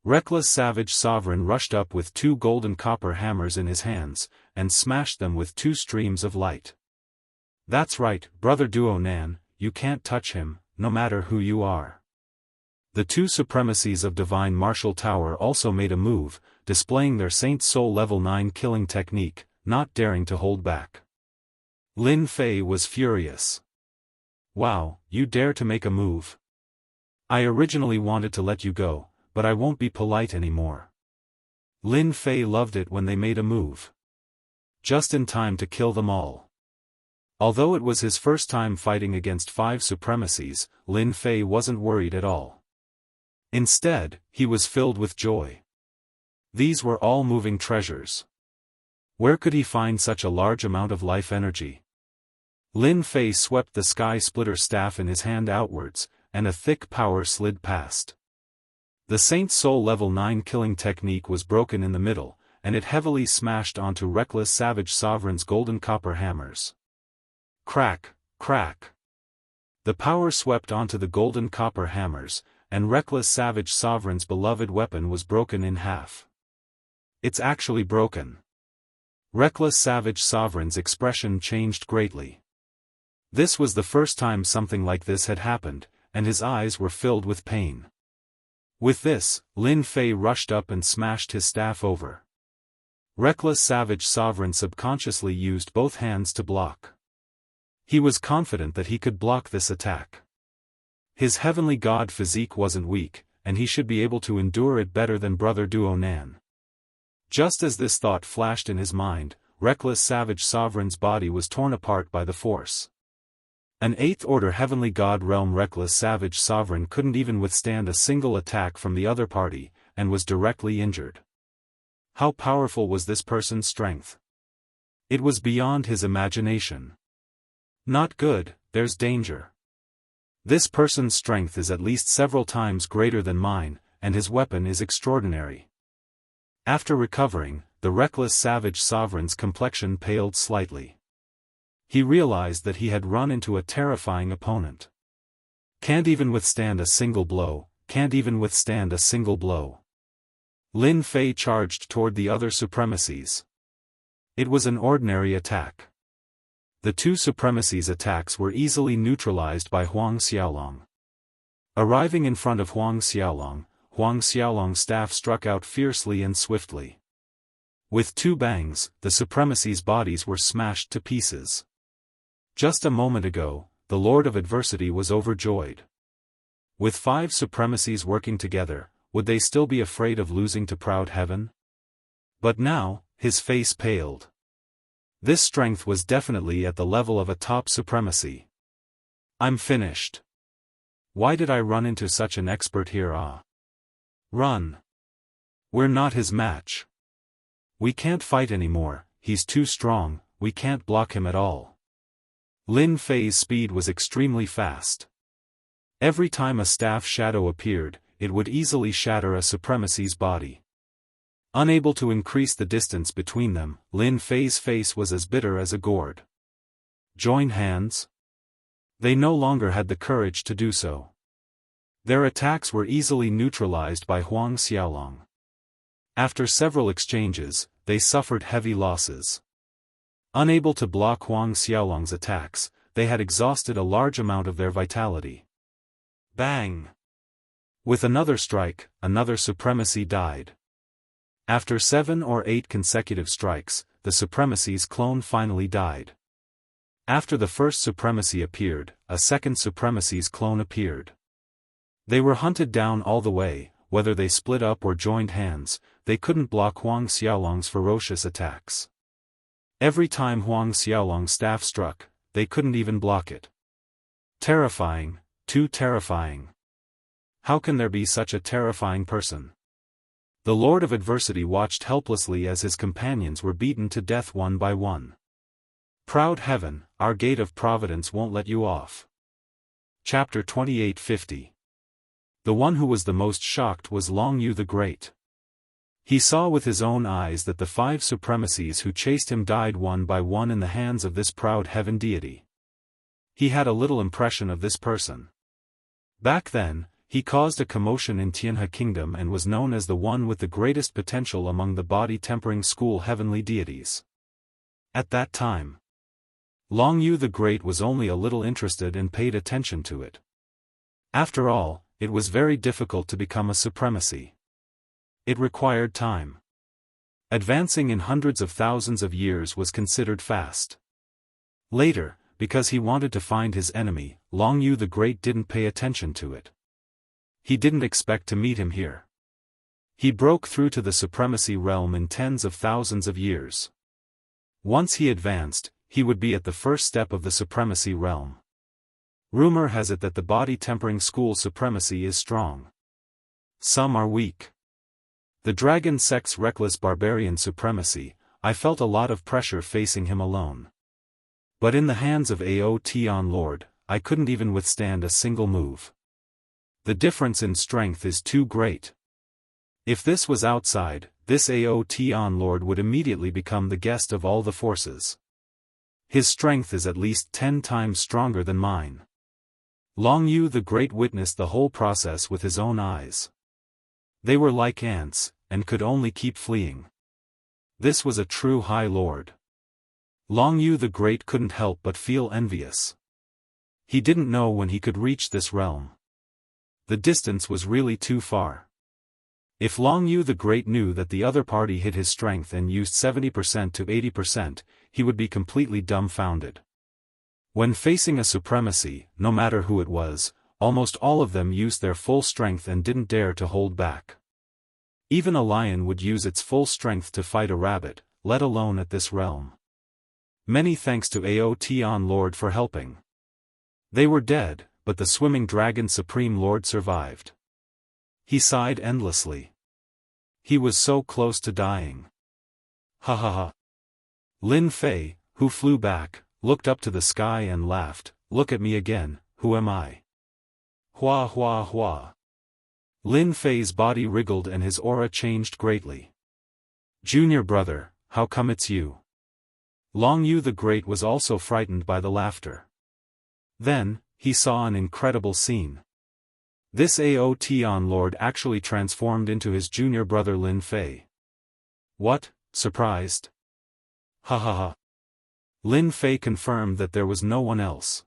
Reckless Savage Sovereign rushed up with 2 golden copper hammers in his hands, and smashed them with 2 streams of light. That's right, Brother Duo Nan, you can't touch him, no matter who you are. The 2 supremacies of Divine Martial Tower also made a move, displaying their Saint Soul level 9 killing technique, not daring to hold back. Lin Fei was furious. Wow, you dare to make a move? I originally wanted to let you go, but I won't be polite anymore. Lin Fei loved it when they made a move. Just in time to kill them all. Although it was his first time fighting against 5 supremacies, Lin Fei wasn't worried at all. Instead, he was filled with joy. These were all moving treasures. Where could he find such a large amount of life energy? Lin Fei swept the sky splitter staff in his hand outwards, and a thick power slid past. The Saint Soul level 9 killing technique was broken in the middle, and it heavily smashed onto Reckless Savage Sovereign's golden copper hammers. Crack, crack. The power swept onto the golden copper hammers, and Reckless Savage Sovereign's beloved weapon was broken in half. It's actually broken. Reckless Savage Sovereign's expression changed greatly. This was the first time something like this had happened, and his eyes were filled with pain. With this, Lin Fei rushed up and smashed his staff over. Reckless Savage Sovereign subconsciously used both hands to block. He was confident that he could block this attack. His heavenly god physique wasn't weak, and he should be able to endure it better than Brother Duo Nan. Just as this thought flashed in his mind, Reckless Savage Sovereign's body was torn apart by the force. An 8th order heavenly god realm Reckless Savage Sovereign couldn't even withstand a single attack from the other party, and was directly injured. How powerful was this person's strength? It was beyond his imagination. Not good, there's danger. This person's strength is at least several times greater than mine, and his weapon is extraordinary. After recovering, the Reckless Savage Sovereign's complexion paled slightly. He realized that he had run into a terrifying opponent. Can't even withstand a single blow, can't even withstand a single blow. Lin Fei charged toward the other supremacies. It was an ordinary attack. The two supremacies' attacks were easily neutralized by Huang Xiaolong. Arriving in front of Huang Xiaolong's staff struck out fiercely and swiftly. With two bangs, the supremacies' bodies were smashed to pieces. Just a moment ago, the Lord of Adversity was overjoyed. With 5 supremacies working together, would they still be afraid of losing to proud heaven? But now, his face paled. This strength was definitely at the level of a top supremacy. I'm finished. Why did I run into such an expert here? Run. We're not his match. We can't fight anymore, he's too strong, we can't block him at all. Lin Fei's speed was extremely fast. Every time a staff shadow appeared, it would easily shatter a supremacy's body. Unable to increase the distance between them, Lin Fei's face was as bitter as a gourd. Join hands? They no longer had the courage to do so. Their attacks were easily neutralized by Huang Xiaolong. After several exchanges, they suffered heavy losses. Unable to block Huang Xiaolong's attacks, they had exhausted a large amount of their vitality. Bang! With another strike, another supremacy died. After 7 or 8 consecutive strikes, the supremacy's clone finally died. After the first supremacy appeared, a second supremacy's clone appeared. They were hunted down all the way. Whether they split up or joined hands, they couldn't block Huang Xiaolong's ferocious attacks. Every time Huang Xiaolong's staff struck, they couldn't even block it. Terrifying, too terrifying. How can there be such a terrifying person? The Lord of Adversity watched helplessly as his companions were beaten to death one by one. Proud heaven, our gate of providence won't let you off. Chapter 2850. The one who was the most shocked was Long Yu the Great. He saw with his own eyes that the 5 supremacies who chased him died one by one in the hands of this proud heaven deity. He had a little impression of this person. Back then, he caused a commotion in Tianhe Kingdom and was known as the one with the greatest potential among the body-tempering school heavenly deities. At that time, Long Yu the Great was only a little interested and paid attention to it. After all, it was very difficult to become a supremacy. It required time. Advancing in hundreds of thousands of years was considered fast. Later, because he wanted to find his enemy, Long Yu the Great didn't pay attention to it. He didn't expect to meet him here. He broke through to the supremacy realm in tens of thousands of years. Once he advanced, he would be at the first step of the supremacy realm. Rumor has it that the body-tempering school supremacy is strong. Some are weak. The dragon sect's reckless barbarian supremacy, I felt a lot of pressure facing him alone. But in the hands of Aotion Lord, I couldn't even withstand a single move. The difference in strength is too great. If this was outside, this Aotion Lord would immediately become the guest of all the forces. His strength is at least 10 times stronger than mine. Long Yu the Great witnessed the whole process with his own eyes. They were like ants, and could only keep fleeing. This was a true High Lord. Long Yu the Great couldn't help but feel envious. He didn't know when he could reach this realm. The distance was really too far. If Long Yu the Great knew that the other party hid his strength and used 70% to 80%, he would be completely dumbfounded. When facing a supremacy, no matter who it was, almost all of them used their full strength and didn't dare to hold back. Even a lion would use its full strength to fight a rabbit, let alone at this realm. Many thanks to Aotion Lord for helping. They were dead, but the swimming dragon Supreme Lord survived. He sighed endlessly. He was so close to dying. Ha ha ha. Lin Fei, who flew back, looked up to the sky and laughed. Look at me again, who am I? Hua hua hua. Lin Fei's body wriggled and his aura changed greatly. Junior brother, how come it's you? Long Yu the Great was also frightened by the laughter. Then, he saw an incredible scene. This Aotion Lord actually transformed into his junior brother Lin Fei. What, surprised? Ha ha ha. Lin Fei confirmed that there was no one else.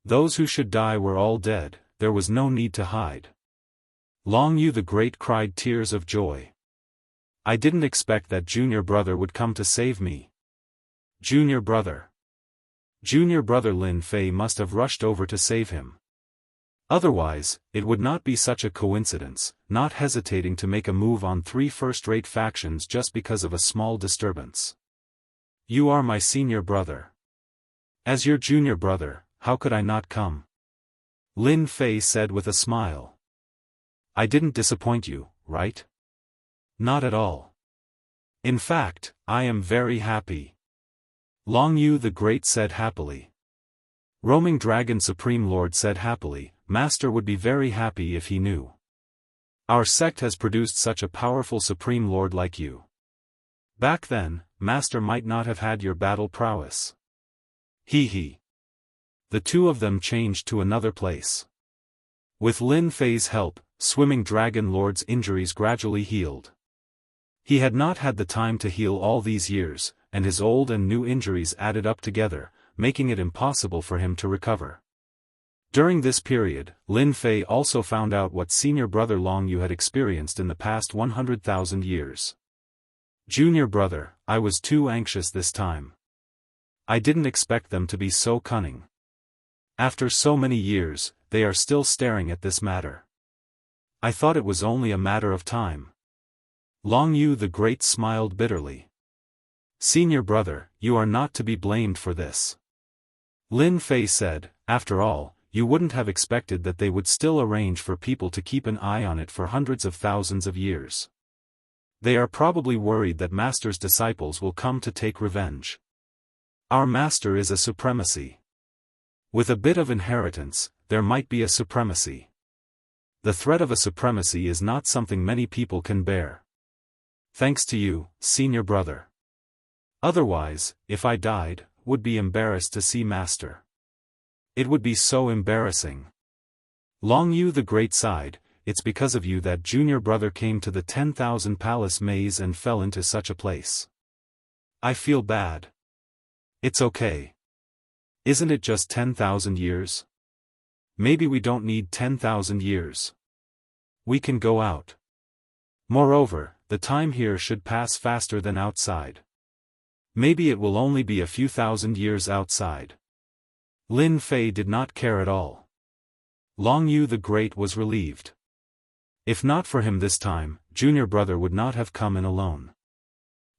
Those who should die were all dead, there was no need to hide. Long Yu the Great cried tears of joy. I didn't expect that junior brother would come to save me. Junior brother. Junior brother Lin Fei must have rushed over to save him. Otherwise, it would not be such a coincidence, not hesitating to make a move on 3 first-rate factions just because of a small disturbance. You are my senior brother. As your junior brother, how could I not come? Lin Fei said with a smile. I didn't disappoint you, right? Not at all. In fact, I am very happy. Long Yu the Great said happily. Roaming Dragon Supreme Lord said happily, Master would be very happy if he knew. Our sect has produced such a powerful Supreme Lord like you. Back then, Master might not have had your battle prowess. He. The two of them changed to another place. With Lin Fei's help, Swimming Dragon Lord's injuries gradually healed. He had not had the time to heal all these years, and his old and new injuries added up together, making it impossible for him to recover. During this period, Lin Fei also found out what senior brother Long Yu had experienced in the past 100,000 years. Junior brother, I was too anxious this time. I didn't expect them to be so cunning. After so many years, they are still staring at this matter. I thought it was only a matter of time. Long Yu the Great smiled bitterly. Senior brother, you are not to be blamed for this. Lin Fei said, after all, you wouldn't have expected that they would still arrange for people to keep an eye on it for hundreds of thousands of years. They are probably worried that Master's disciples will come to take revenge. Our Master is a supremacy. With a bit of inheritance, there might be a supremacy. The threat of a supremacy is not something many people can bear. Thanks to you, senior brother. Otherwise, if I died, would be embarrassed to see Master. It would be so embarrassing. Long Yu the Great sighed, it's because of you that junior brother came to the 10,000 Palace Maze and fell into such a place. I feel bad. It's okay. Isn't it just 10,000 years? Maybe we don't need 10,000 years. We can go out. Moreover, the time here should pass faster than outside. Maybe it will only be a few thousand years outside. Lin Fei did not care at all. Long Yu the Great was relieved. If not for him this time, junior brother would not have come in alone.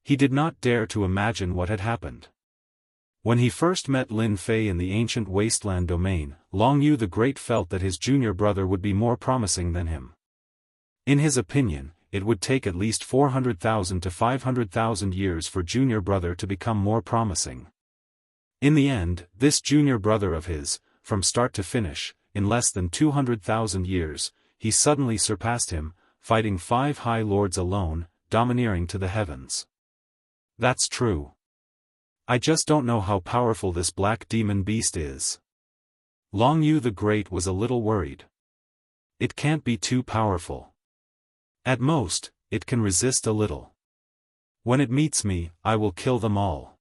He did not dare to imagine what had happened. When he first met Lin Fei in the ancient wasteland domain, Long Yu the Great felt that his junior brother would be more promising than him. In his opinion, it would take at least 400,000 to 500,000 years for junior brother to become more promising. In the end, this junior brother of his, from start to finish, in less than 200,000 years, he suddenly surpassed him, fighting 5 high lords alone, domineering to the heavens. That's true. I just don't know how powerful this black demon beast is. Long Yu the Great was a little worried. It can't be too powerful. At most, it can resist a little. When it meets me, I will kill them all.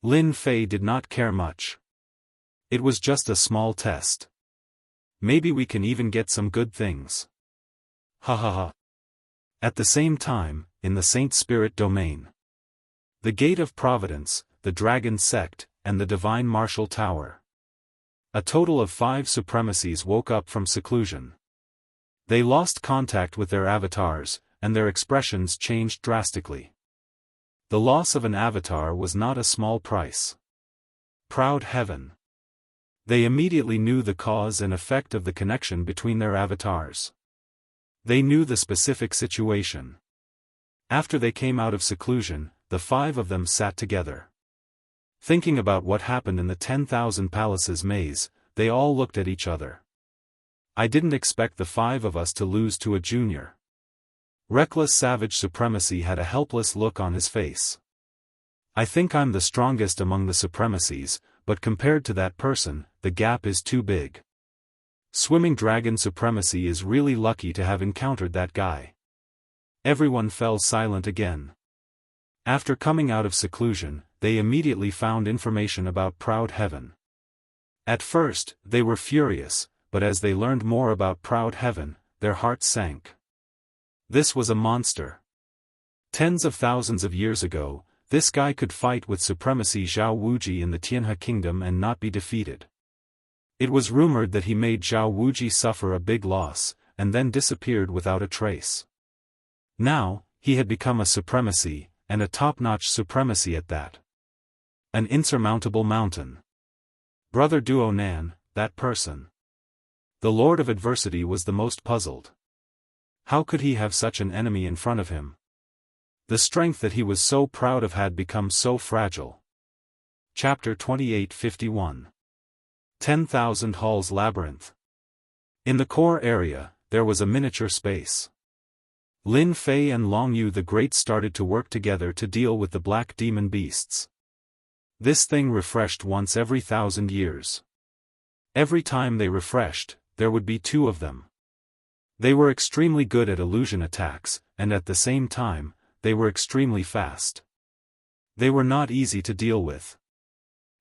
Lin Fei did not care much. It was just a small test. Maybe we can even get some good things. Ha ha ha. At the same time, in the Saint Spirit domain. The Gate of Providence, the Dragon Sect, and the Divine Martial Tower. A total of 5 supremacies woke up from seclusion. They lost contact with their avatars, and their expressions changed drastically. The loss of an avatar was not a small price. Proud heaven. They immediately knew the cause and effect of the connection between their avatars. They knew the specific situation. After they came out of seclusion, the 5 of them sat together. Thinking about what happened in the 10,000 Palaces maze, they all looked at each other. I didn't expect the 5 of us to lose to a junior. Reckless Savage Supremacy had a helpless look on his face. I think I'm the strongest among the supremacies, but compared to that person, the gap is too big. Swimming Dragon Supremacy is really lucky to have encountered that guy. Everyone fell silent again. After coming out of seclusion, they immediately found information about Proud Heaven. At first, they were furious, but as they learned more about Proud Heaven, their hearts sank. This was a monster. Tens of thousands of years ago, this guy could fight with supremacy Zhao Wuji in the Tianhe kingdom and not be defeated. It was rumored that he made Zhao Wuji suffer a big loss, and then disappeared without a trace. Now, he had become a supremacy, and a top-notch supremacy at that. An insurmountable mountain. Brother Duo Nan, that person. The Lord of Adversity was the most puzzled. How could he have such an enemy in front of him? The strength that he was so proud of had become so fragile. Chapter 28:51. 10,000 Halls Labyrinth. In the core area, there was a miniature space. Lin Fei and Long Yu the Great started to work together to deal with the black demon beasts. This thing refreshed once every 1,000 years. Every time they refreshed, there would be 2 of them. They were extremely good at illusion attacks, and at the same time, they were extremely fast. They were not easy to deal with.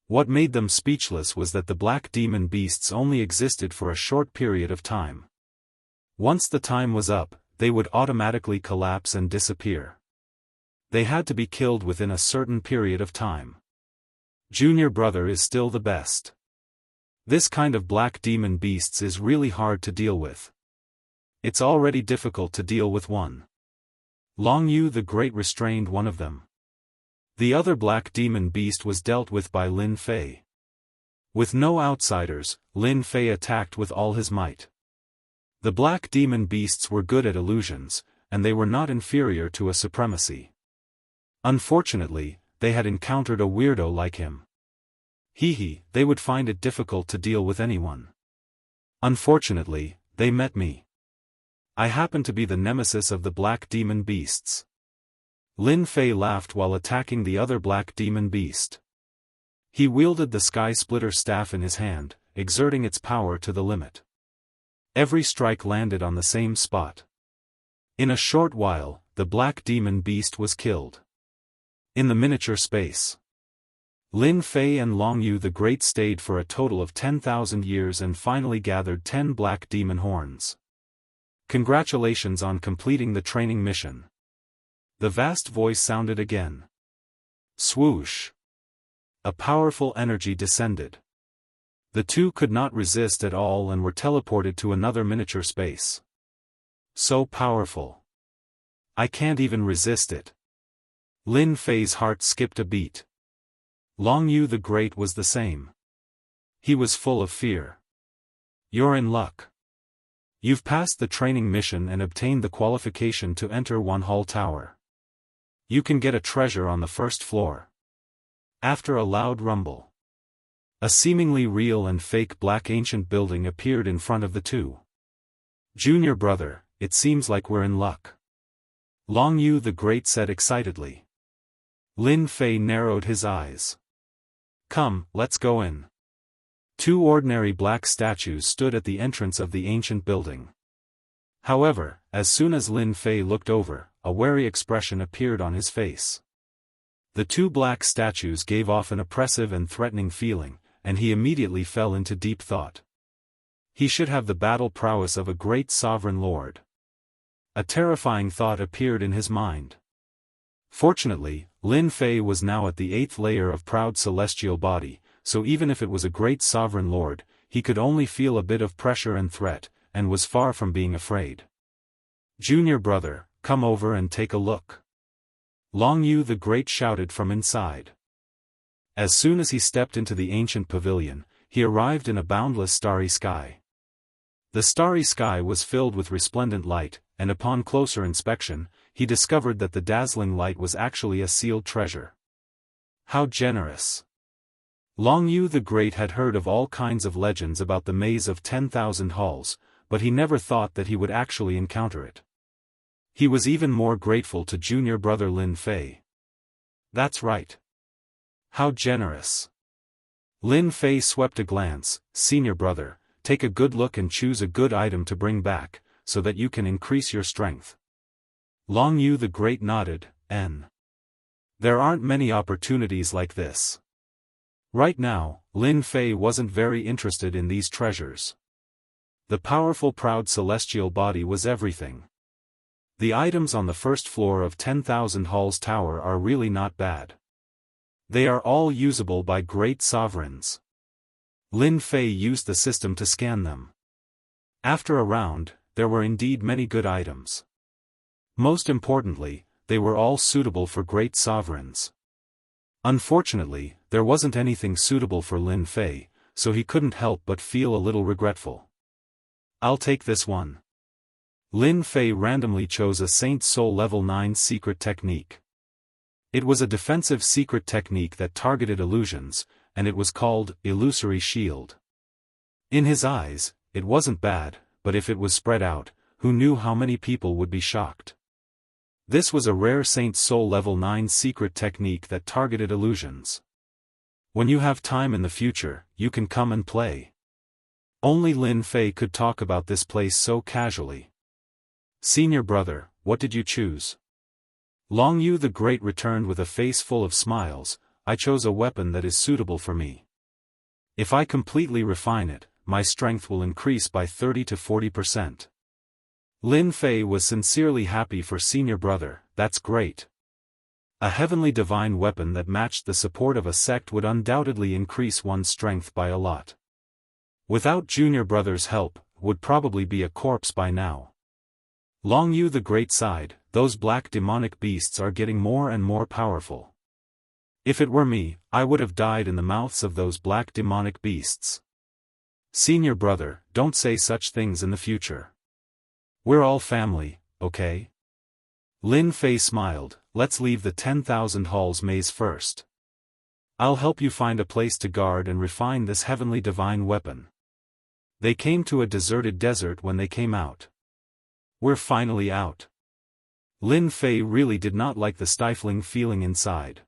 What made them speechless was that the black demon beasts only existed for a short period of time. Once the time was up, they would automatically collapse and disappear. They had to be killed within a certain period of time. Junior brother is still the best. This kind of black demon beasts is really hard to deal with. It's already difficult to deal with one. Long Yu the Great restrained one of them. The other black demon beast was dealt with by Lin Fei. With no outsiders, Lin Fei attacked with all his might. The black demon beasts were good at illusions, and they were not inferior to a supremacy. Unfortunately, they had encountered a weirdo like him. They would find it difficult to deal with anyone. Unfortunately, they met me. I happen to be the nemesis of the black demon beasts. Lin Fei laughed while attacking the other black demon beast. He wielded the Sky Splitter staff in his hand, exerting its power to the limit. Every strike landed on the same spot. In a short while, the black demon beast was killed. In the miniature space, Lin Fei and Long Yu the Great stayed for a total of 10,000 years and finally gathered 10 black demon horns. Congratulations on completing the training mission. The vast voice sounded again. Swoosh. A powerful energy descended. The 2 could not resist at all and were teleported to another miniature space. So powerful. I can't even resist it. Lin Fei's heart skipped a beat. Long Yu the Great was the same. He was full of fear. You're in luck. You've passed the training mission and obtained the qualification to enter One Hall Tower. You can get a treasure on the first floor. After a loud rumble, a seemingly real and fake black ancient building appeared in front of the 2. Junior brother, it seems like we're in luck. Long Yu the Great said excitedly. Lin Fei narrowed his eyes. Come, let's go in. 2 ordinary black statues stood at the entrance of the ancient building. However, as soon as Lin Fei looked over, a wary expression appeared on his face. The 2 black statues gave off an oppressive and threatening feeling, and he immediately fell into deep thought. He should have the battle prowess of a great sovereign lord. A terrifying thought appeared in his mind. Fortunately, Lin Fei was now at the 8th layer of proud celestial body, so even if it was a great sovereign lord, he could only feel a bit of pressure and threat, and was far from being afraid. Junior brother, come over and take a look. Long Yu the Great shouted from inside. As soon as he stepped into the ancient pavilion, he arrived in a boundless starry sky. The starry sky was filled with resplendent light, and upon closer inspection, he discovered that the dazzling light was actually a sealed treasure. How generous! Long Yu the Great had heard of all kinds of legends about the maze of 10,000 halls, but he never thought that he would actually encounter it. He was even more grateful to junior brother Lin Fei. That's right. How generous! Lin Fei swept a glance. Senior brother, take a good look and choose a good item to bring back, so that you can increase your strength. Long Yu the Great nodded, There aren't many opportunities like this. Right now, Lin Fei wasn't very interested in these treasures. The powerful proud celestial body was everything. The items on the first floor of 10,000 Halls Tower are really not bad. They are all usable by great sovereigns. Lin Fei used the system to scan them. After a round, there were indeed many good items. Most importantly, they were all suitable for great sovereigns. Unfortunately, there wasn't anything suitable for Lin Fei, so he couldn't help but feel a little regretful. I'll take this one. Lin Fei randomly chose a Saint Soul Level 9 secret technique. It was a defensive secret technique that targeted illusions, and it was called Illusory Shield. In his eyes, it wasn't bad, but if it was spread out, who knew how many people would be shocked? This was a rare Saint Soul Level 9 secret technique that targeted illusions. When you have time in the future, you can come and play. Only Lin Fei could talk about this place so casually. Senior brother, what did you choose? Long Yu the Great returned with a face full of smiles. I chose a weapon that is suitable for me. If I completely refine it, my strength will increase by 30 to 40%. Lin Fei was sincerely happy for senior brother. That's great. A heavenly divine weapon that matched the support of a sect would undoubtedly increase one's strength by a lot. Without junior brother's help, would probably be a corpse by now. Long Yu the Great sighed. Those black demonic beasts are getting more and more powerful. If it were me, I would have died in the mouths of those black demonic beasts. Senior brother, don't say such things in the future. We're all family, okay? Lin Fei smiled. Let's leave the 10,000 Halls maze first. I'll help you find a place to guard and refine this heavenly divine weapon. They came to a deserted desert when they came out. We're finally out. Lin Fei really did not like the stifling feeling inside.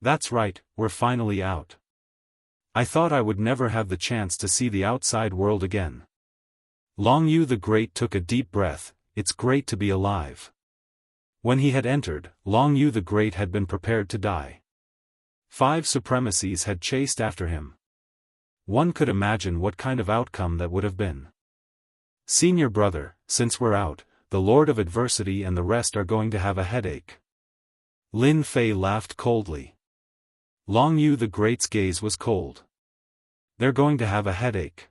That's right, we're finally out. I thought I would never have the chance to see the outside world again. Long Yu the Great took a deep breath. It's great to be alive. When he had entered, Long Yu the Great had been prepared to die. 5 supremacies had chased after him. One could imagine what kind of outcome that would have been. Senior brother, since we're out, the Lord of Adversity and the rest are going to have a headache. Lin Fei laughed coldly. Long Yu the Great's gaze was cold. They're going to have a headache.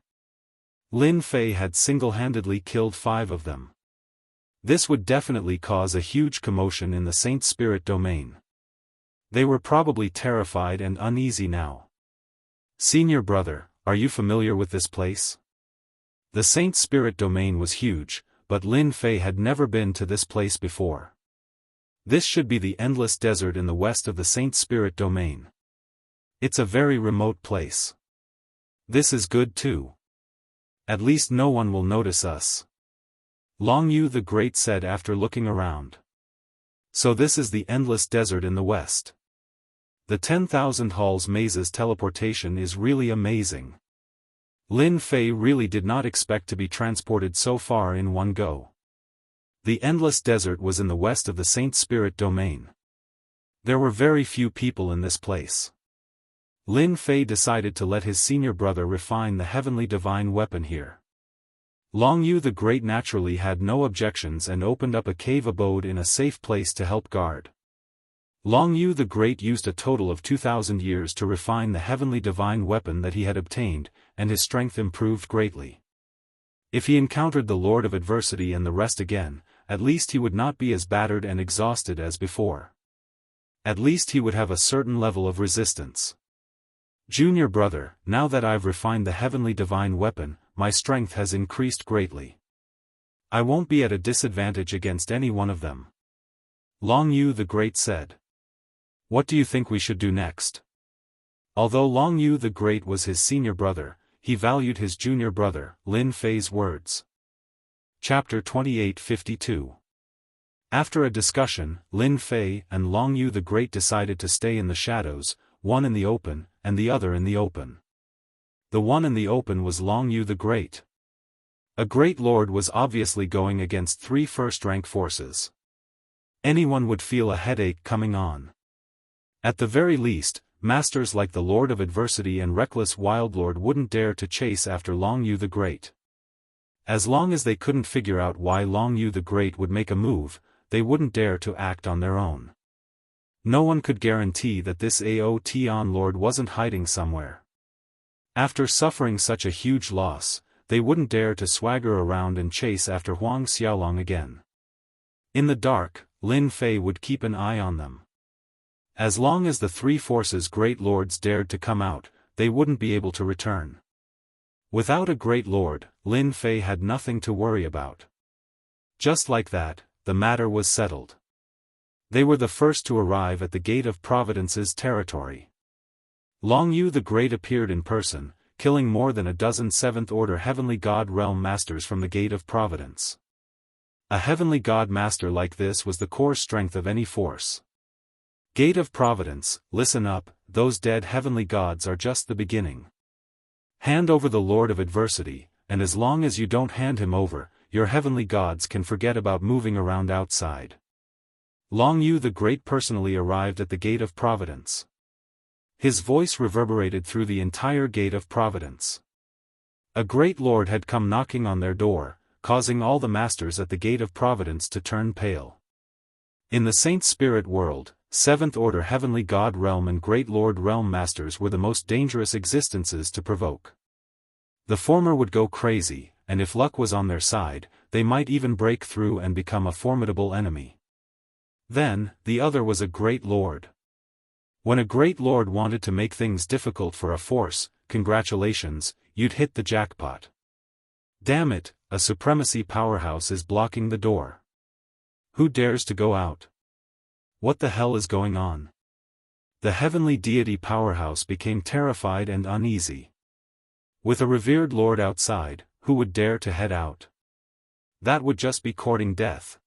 Lin Fei had single-handedly killed 5 of them. This would definitely cause a huge commotion in the Saint Spirit domain. They were probably terrified and uneasy now. Senior brother, are you familiar with this place? The Saint Spirit domain was huge, but Lin Fei had never been to this place before. This should be the endless desert in the west of the Saint Spirit domain. It's a very remote place. This is good too. At least no one will notice us. Long Yu the Great said after looking around. So this is the endless desert in the west. The 10,000 Halls maze's teleportation is really amazing. Lin Fei really did not expect to be transported so far in one go. The endless desert was in the west of the Saint Spirit domain. There were very few people in this place. Lin Fei decided to let his senior brother refine the heavenly divine weapon here. Long Yu the Great naturally had no objections and opened up a cave abode in a safe place to help guard. Long Yu the Great used a total of 2,000 years to refine the heavenly divine weapon that he had obtained, and his strength improved greatly. If he encountered the Lord of Adversity and the rest again, at least he would not be as battered and exhausted as before. At least he would have a certain level of resistance. Junior brother, now that I've refined the heavenly divine weapon, my strength has increased greatly. I won't be at a disadvantage against any one of them. Long Yu the Great said. What do you think we should do next? Although Long Yu the Great was his senior brother, he valued his junior brother, Lin Fei's words. Chapter 2852. After a discussion, Lin Fei and Long Yu the Great decided to stay in the shadows, one in the open, and the other in the open. The one in the open was Long Yu the Great. A great lord was obviously going against 3 first-rank forces. Anyone would feel a headache coming on. At the very least, masters like the Lord of Adversity and reckless Wildlord wouldn't dare to chase after Long Yu the Great. As long as they couldn't figure out why Long Yu the Great would make a move, they wouldn't dare to act on their own. No one could guarantee that this Aotian Lord wasn't hiding somewhere. After suffering such a huge loss, they wouldn't dare to swagger around and chase after Huang Xiaolong again. In the dark, Lin Fei would keep an eye on them. As long as the three forces' great lords dared to come out, they wouldn't be able to return. Without a great lord, Lin Fei had nothing to worry about. Just like that, the matter was settled. They were the first to arrive at the Gate of Providence's territory. Long Yu the Great appeared in person, killing more than a dozen Seventh-Order Heavenly God Realm Masters from the Gate of Providence. A Heavenly God Master like this was the core strength of any force. Gate of Providence, listen up, those dead Heavenly Gods are just the beginning. Hand over the Lord of Adversity, and as long as you don't hand him over, your Heavenly Gods can forget about moving around outside. Long Yu the Great personally arrived at the Gate of Providence. His voice reverberated through the entire Gate of Providence. A great lord had come knocking on their door, causing all the masters at the Gate of Providence to turn pale. In the Saint Spirit world, Seventh Order Heavenly God Realm and Great Lord Realm Masters were the most dangerous existences to provoke. The former would go crazy, and if luck was on their side, they might even break through and become a formidable enemy. Then, the other was a Great Lord. When a Great Lord wanted to make things difficult for a force, congratulations, you'd hit the jackpot. Damn it, a supremacy powerhouse is blocking the door. Who dares to go out? What the hell is going on? The heavenly deity powerhouse became terrified and uneasy. With a revered lord outside, who would dare to head out? That would just be courting death.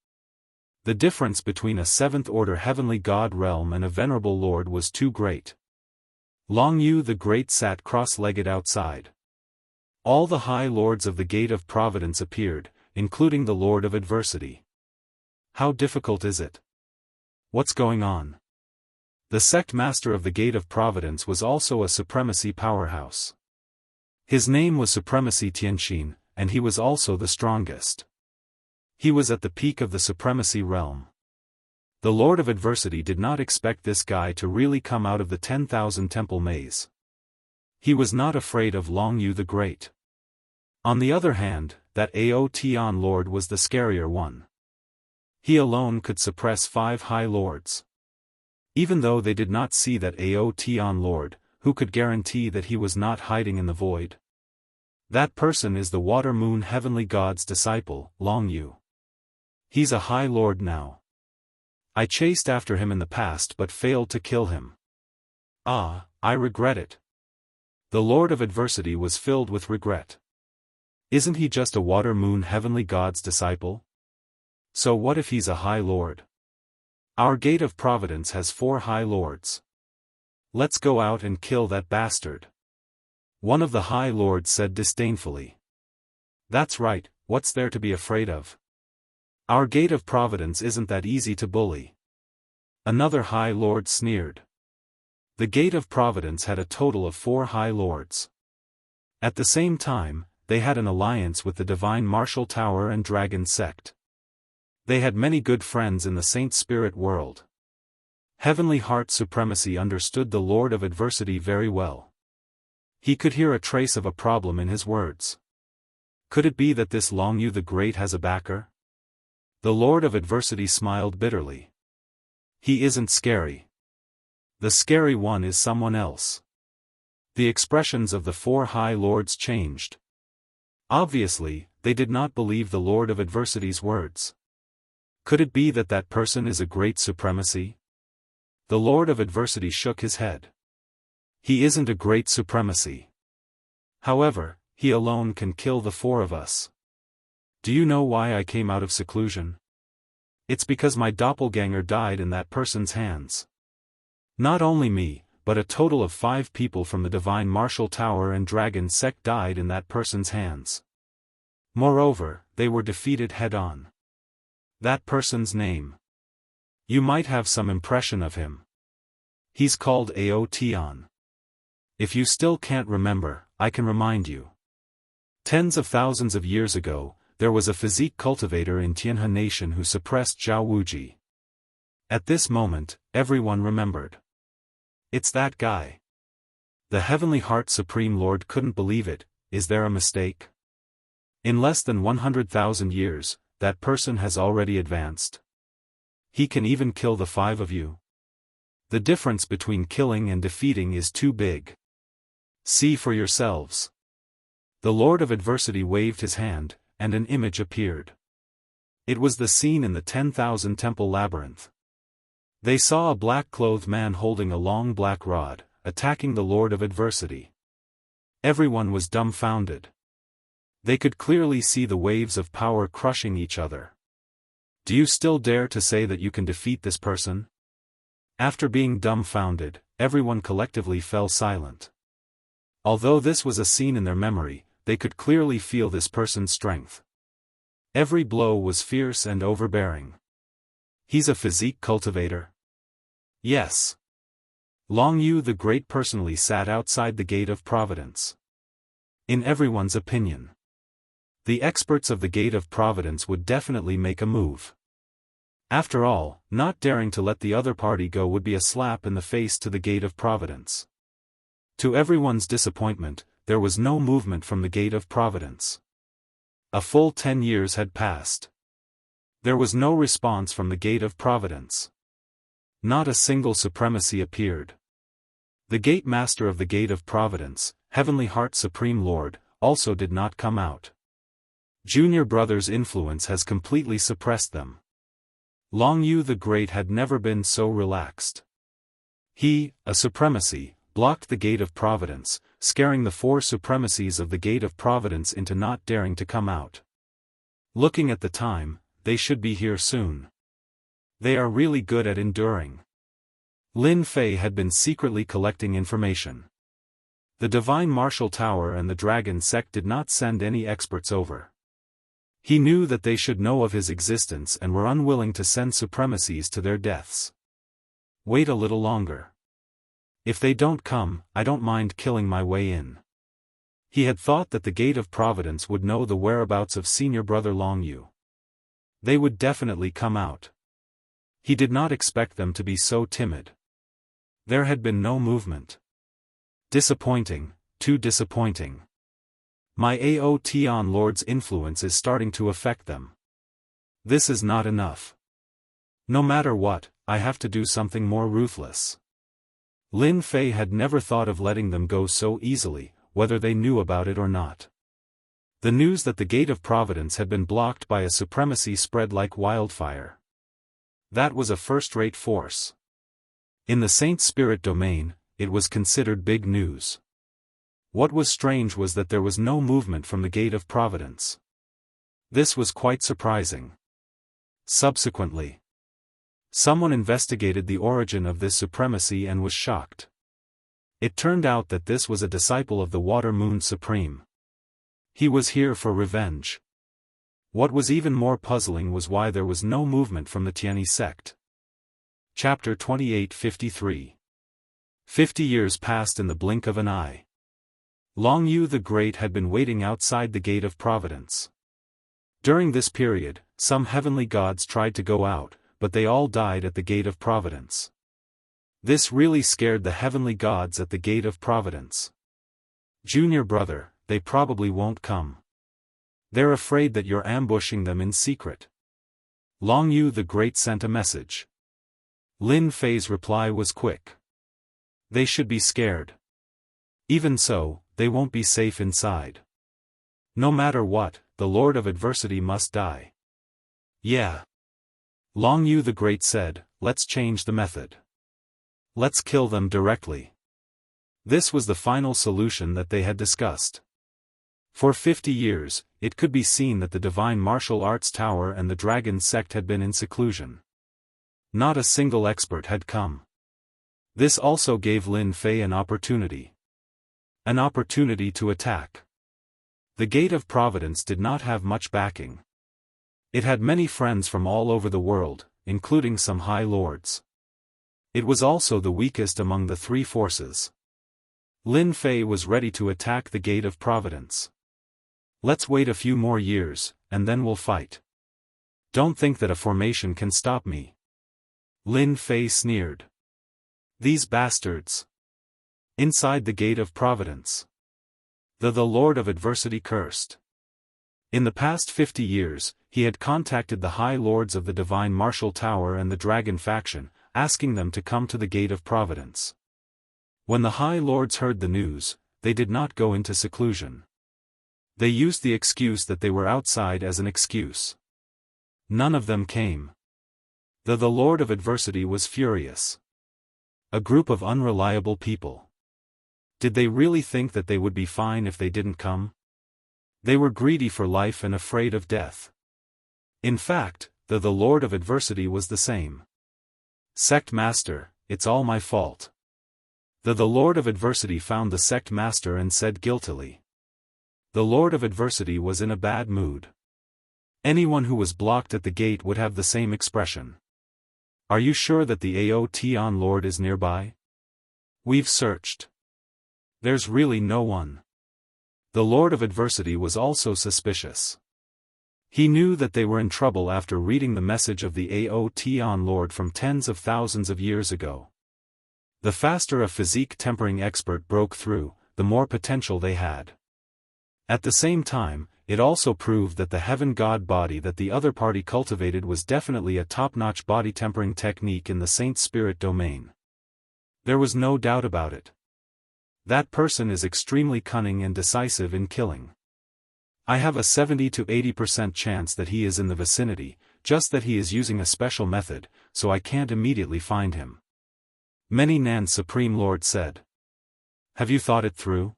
The difference between a Seventh-Order Heavenly God Realm and a venerable lord was too great. Long Yu the Great sat cross-legged outside. All the high lords of the Gate of Providence appeared, including the Lord of Adversity. How difficult is it? What's going on? The sect master of the Gate of Providence was also a supremacy powerhouse. His name was Supremacy Tianxin, and he was also the strongest. He was at the peak of the supremacy realm. The Lord of Adversity did not expect this guy to really come out of the 10,000 temple maze. He was not afraid of Long Yu the Great. On the other hand, that Aotian Lord was the scarier one. He alone could suppress 5 high lords. Even though they did not see that Aotian Lord, who could guarantee that he was not hiding in the void? That person is the Water Moon Heavenly God's disciple, Long Yu. He's a high lord now. I chased after him in the past but failed to kill him. Ah, I regret it. The Lord of Adversity was filled with regret. Isn't he just a Water Moon Heavenly God's disciple? So what if he's a high lord? Our Gate of Providence has 4 high lords. Let's go out and kill that bastard. One of the high lords said disdainfully. That's right, what's there to be afraid of? Our Gate of Providence isn't that easy to bully. Another high lord sneered. The Gate of Providence had a total of 4 high lords. At the same time, they had an alliance with the Divine Martial Tower and Dragon Sect. They had many good friends in the Saint Spirit world. Heavenly Heart Supremacy understood the Lord of Adversity very well. He could hear a trace of a problem in his words. Could it be that this Long Yu the Great has a backer? The Lord of Adversity smiled bitterly. He isn't scary. The scary one is someone else. The expressions of the 4 high lords changed. Obviously, they did not believe the Lord of Adversity's words. Could it be that that person is a great supremacy? The Lord of Adversity shook his head. He isn't a great supremacy. However, he alone can kill the 4 of us. Do you know why I came out of seclusion? It's because my doppelganger died in that person's hands. Not only me, but a total of 5 people from the Divine Martial Tower and Dragon Sect died in that person's hands. Moreover, they were defeated head-on. That person's name. You might have some impression of him. He's called Aotian. If you still can't remember, I can remind you. Tens of thousands of years ago, there was a physique cultivator in Tianhe nation who suppressed Zhao Wuji. At this moment, everyone remembered. It's that guy. The Heavenly Heart Supreme Lord couldn't believe it. Is there a mistake? In less than 100,000 years, that person has already advanced. He can even kill the 5 of you. The difference between killing and defeating is too big. See for yourselves. The Lord of Adversity waved his hand, and an image appeared. It was the scene in the 10,000 temple labyrinth. They saw a black-clothed man holding a long black rod, attacking the Lord of Adversity. Everyone was dumbfounded. They could clearly see the waves of power crushing each other. Do you still dare to say that you can defeat this person? After being dumbfounded, everyone collectively fell silent. Although this was a scene in their memory, they could clearly feel this person's strength. Every blow was fierce and overbearing. He's a physique cultivator? Yes. Long Yu the Great personally sat outside the Gate of Providence. In everyone's opinion, the experts of the Gate of Providence would definitely make a move. After all, not daring to let the other party go would be a slap in the face to the Gate of Providence. To everyone's disappointment, there was no movement from the Gate of Providence. A full 10 years had passed. There was no response from the Gate of Providence. Not a single supremacy appeared. The Gate Master of the Gate of Providence, Heavenly Heart Supreme Lord, also did not come out. Junior brother's influence has completely suppressed them. Long Yu the Great had never been so relaxed. He, a supremacy, blocked the Gate of Providence, scaring the 4 supremacies of the Gate of Providence into not daring to come out. Looking at the time, they should be here soon. They are really good at enduring. Lin Fei had been secretly collecting information. The Divine Martial Tower and the Dragon Sect did not send any experts over. He knew that they should know of his existence and were unwilling to send supremacies to their deaths. Wait a little longer. If they don't come, I don't mind killing my way in. He had thought that the Gate of Providence would know the whereabouts of senior brother Long Yu. They would definitely come out. He did not expect them to be so timid. There had been no movement. Disappointing, too disappointing. My Aotian Lord's influence is starting to affect them. This is not enough. No matter what, I have to do something more ruthless. Lin Fei had never thought of letting them go so easily, whether they knew about it or not. The news that the Gate of Providence had been blocked by a supremacy spread like wildfire. That was a first-rate force. In the Saint Spirit domain, it was considered big news. What was strange was that there was no movement from the Gate of Providence. This was quite surprising. Subsequently, someone investigated the origin of this supremacy and was shocked. It turned out that this was a disciple of the Water Moon Supreme. He was here for revenge. What was even more puzzling was why there was no movement from the Tianyi sect. Chapter 2853. 50 years passed in the blink of an eye. Long Yu the Great had been waiting outside the Gate of Providence. During this period, some heavenly gods tried to go out, but they all died at the Gate of Providence. This really scared the heavenly gods at the Gate of Providence. Junior brother, they probably won't come. They're afraid that you're ambushing them in secret. Long Yu the Great sent a message. Lin Fei's reply was quick. They should be scared. Even so, they won't be safe inside. No matter what, the Lord of Adversity must die. Yeah. Long Yu the Great said, let's change the method. Let's kill them directly. This was the final solution that they had discussed. For 50 years, it could be seen that the Divine Martial Arts Tower and the Dragon Sect had been in seclusion. Not a single expert had come. This also gave Lin Fei an opportunity. An opportunity to attack. The Gate of Providence did not have much backing. It had many friends from all over the world, including some high lords. It was also the weakest among the three forces. Lin Fei was ready to attack the Gate of Providence. Let's wait a few more years, and then we'll fight. Don't think that a formation can stop me. Lin Fei sneered. These bastards. Inside the Gate of Providence. The Lord of Adversity cursed. In the past 50 years, he had contacted the High Lords of the Divine Martial Tower and the Dragon faction, asking them to come to the Gate of Providence. When the High Lords heard the news, they did not go into seclusion. They used the excuse that they were outside as an excuse. None of them came. The Lord of Adversity was furious. A group of unreliable people. Did they really think that they would be fine if they didn't come? They were greedy for life and afraid of death. In fact, the Lord of Adversity was the same. Sect Master, it's all my fault. The Lord of Adversity found the Sect Master and said guiltily. The Lord of Adversity was in a bad mood. Anyone who was blocked at the gate would have the same expression. Are you sure that the Aotian Lord is nearby? We've searched. There's really no one. The Lord of Adversity was also suspicious. He knew that they were in trouble after reading the message of the Aotian Lord from tens of thousands of years ago. The faster a physique tempering expert broke through, the more potential they had. At the same time, it also proved that the heaven god body that the other party cultivated was definitely a top-notch body tempering technique in the Saint Spirit domain. There was no doubt about it. That person is extremely cunning and decisive in killing. I have a 70 to 80% chance that he is in the vicinity, just that he is using a special method, so I can't immediately find him. Many Nan's Supreme Lord said. Have you thought it through?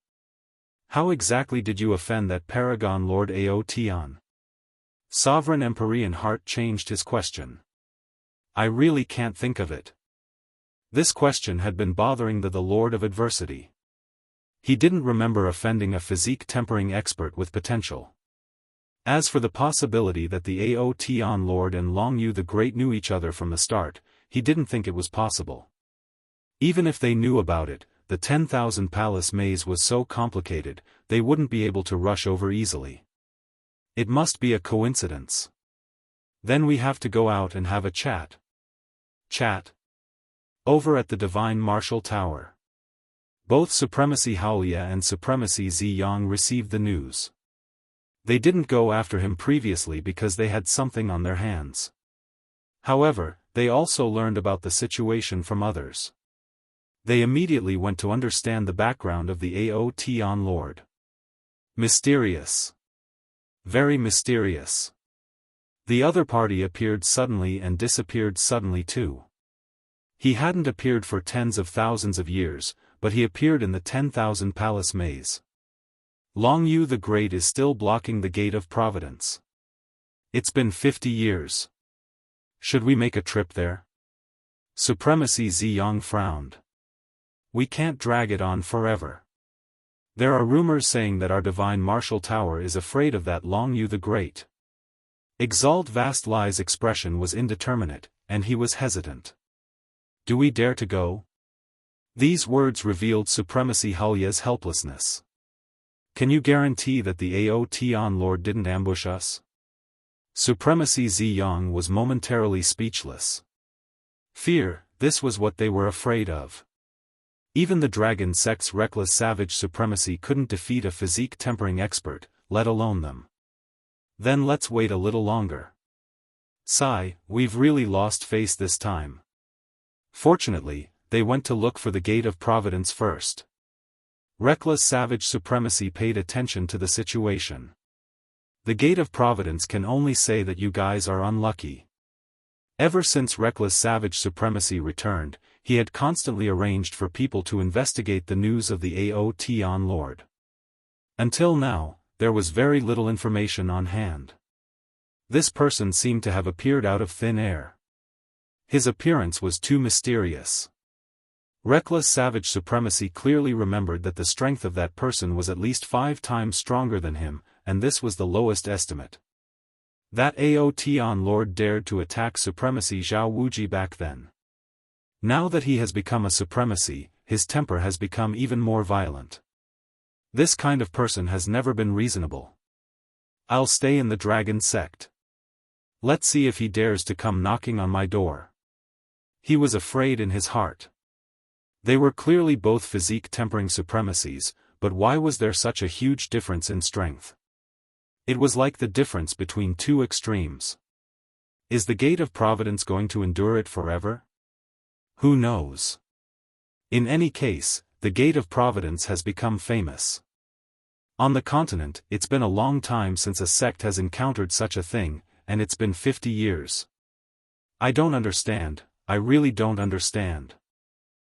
How exactly did you offend that Paragon Lord Aotian? Sovereign Empyrean Heart changed his question. I really can't think of it. This question had been bothering the Lord of Adversity. He didn't remember offending a physique tempering expert with potential. As for the possibility that the Aotian Lord and Long Yu the Great knew each other from the start, he didn't think it was possible. Even if they knew about it, the 10,000 Palace maze was so complicated, they wouldn't be able to rush over easily. It must be a coincidence. Then we have to go out and have a chat. Chat? Over at the Divine Martial Tower. Both Supremacy Haolia and Supremacy Ziyang received the news. They didn't go after him previously because they had something on their hands. However, they also learned about the situation from others. They immediately went to understand the background of the Aotian Lord. Mysterious. Very mysterious. The other party appeared suddenly and disappeared suddenly too. He hadn't appeared for tens of thousands of years, but he appeared in the 10,000 Palace maze. Long Yu the Great is still blocking the Gate of Providence. It's been 50 years. Should we make a trip there? Supremacy Ziyang frowned. We can't drag it on forever. There are rumors saying that our Divine Martial Tower is afraid of that Long Yu the Great. Exalt Vast Lie's expression was indeterminate, and he was hesitant. Do we dare to go? These words revealed Supremacy Haolia's helplessness. Can you guarantee that the Aotian Lord didn't ambush us? Supremacy Ziyang was momentarily speechless. Fear, this was what they were afraid of. Even the dragon sect's reckless savage supremacy couldn't defeat a physique tempering expert, let alone them. Then let's wait a little longer. Sigh, we've really lost face this time. Fortunately, they went to look for the Gate of Providence first. Reckless savage supremacy paid attention to the situation. The Gate of Providence can only say that you guys are unlucky. Ever since reckless savage supremacy returned, he had constantly arranged for people to investigate the news of the Aotian Lord. Until now, there was very little information on hand. This person seemed to have appeared out of thin air. His appearance was too mysterious. Reckless savage supremacy clearly remembered that the strength of that person was at least 5 times stronger than him, and this was the lowest estimate. That Aotian Lord dared to attack Supremacy Zhao Wuji back then. Now that he has become a supremacy, his temper has become even more violent. This kind of person has never been reasonable. I'll stay in the dragon sect. Let's see if he dares to come knocking on my door. He was afraid in his heart. They were clearly both physique-tempering supremacies, but why was there such a huge difference in strength? It was like the difference between two extremes. Is the gate of providence going to endure it forever? Who knows? In any case, the gate of providence has become famous. On the continent, it's been a long time since a sect has encountered such a thing, and it's been 50 years. I don't understand, I really don't understand.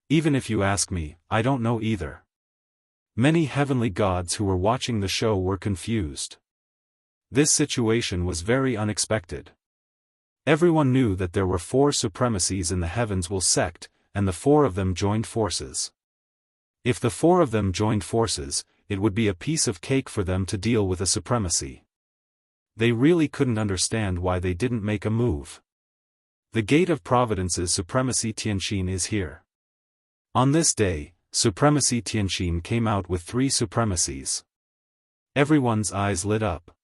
Even if you ask me, I don't know either. Many heavenly gods who were watching the show were confused. This situation was very unexpected. Everyone knew that there were 4 supremacies in the Heavens-Will sect, and the 4 of them joined forces. If the 4 of them joined forces, it would be a piece of cake for them to deal with a supremacy. They really couldn't understand why they didn't make a move. The Gate of Providence's Supremacy Tianxin is here. On this day, Supremacy Tianxin came out with 3 supremacies. Everyone's eyes lit up.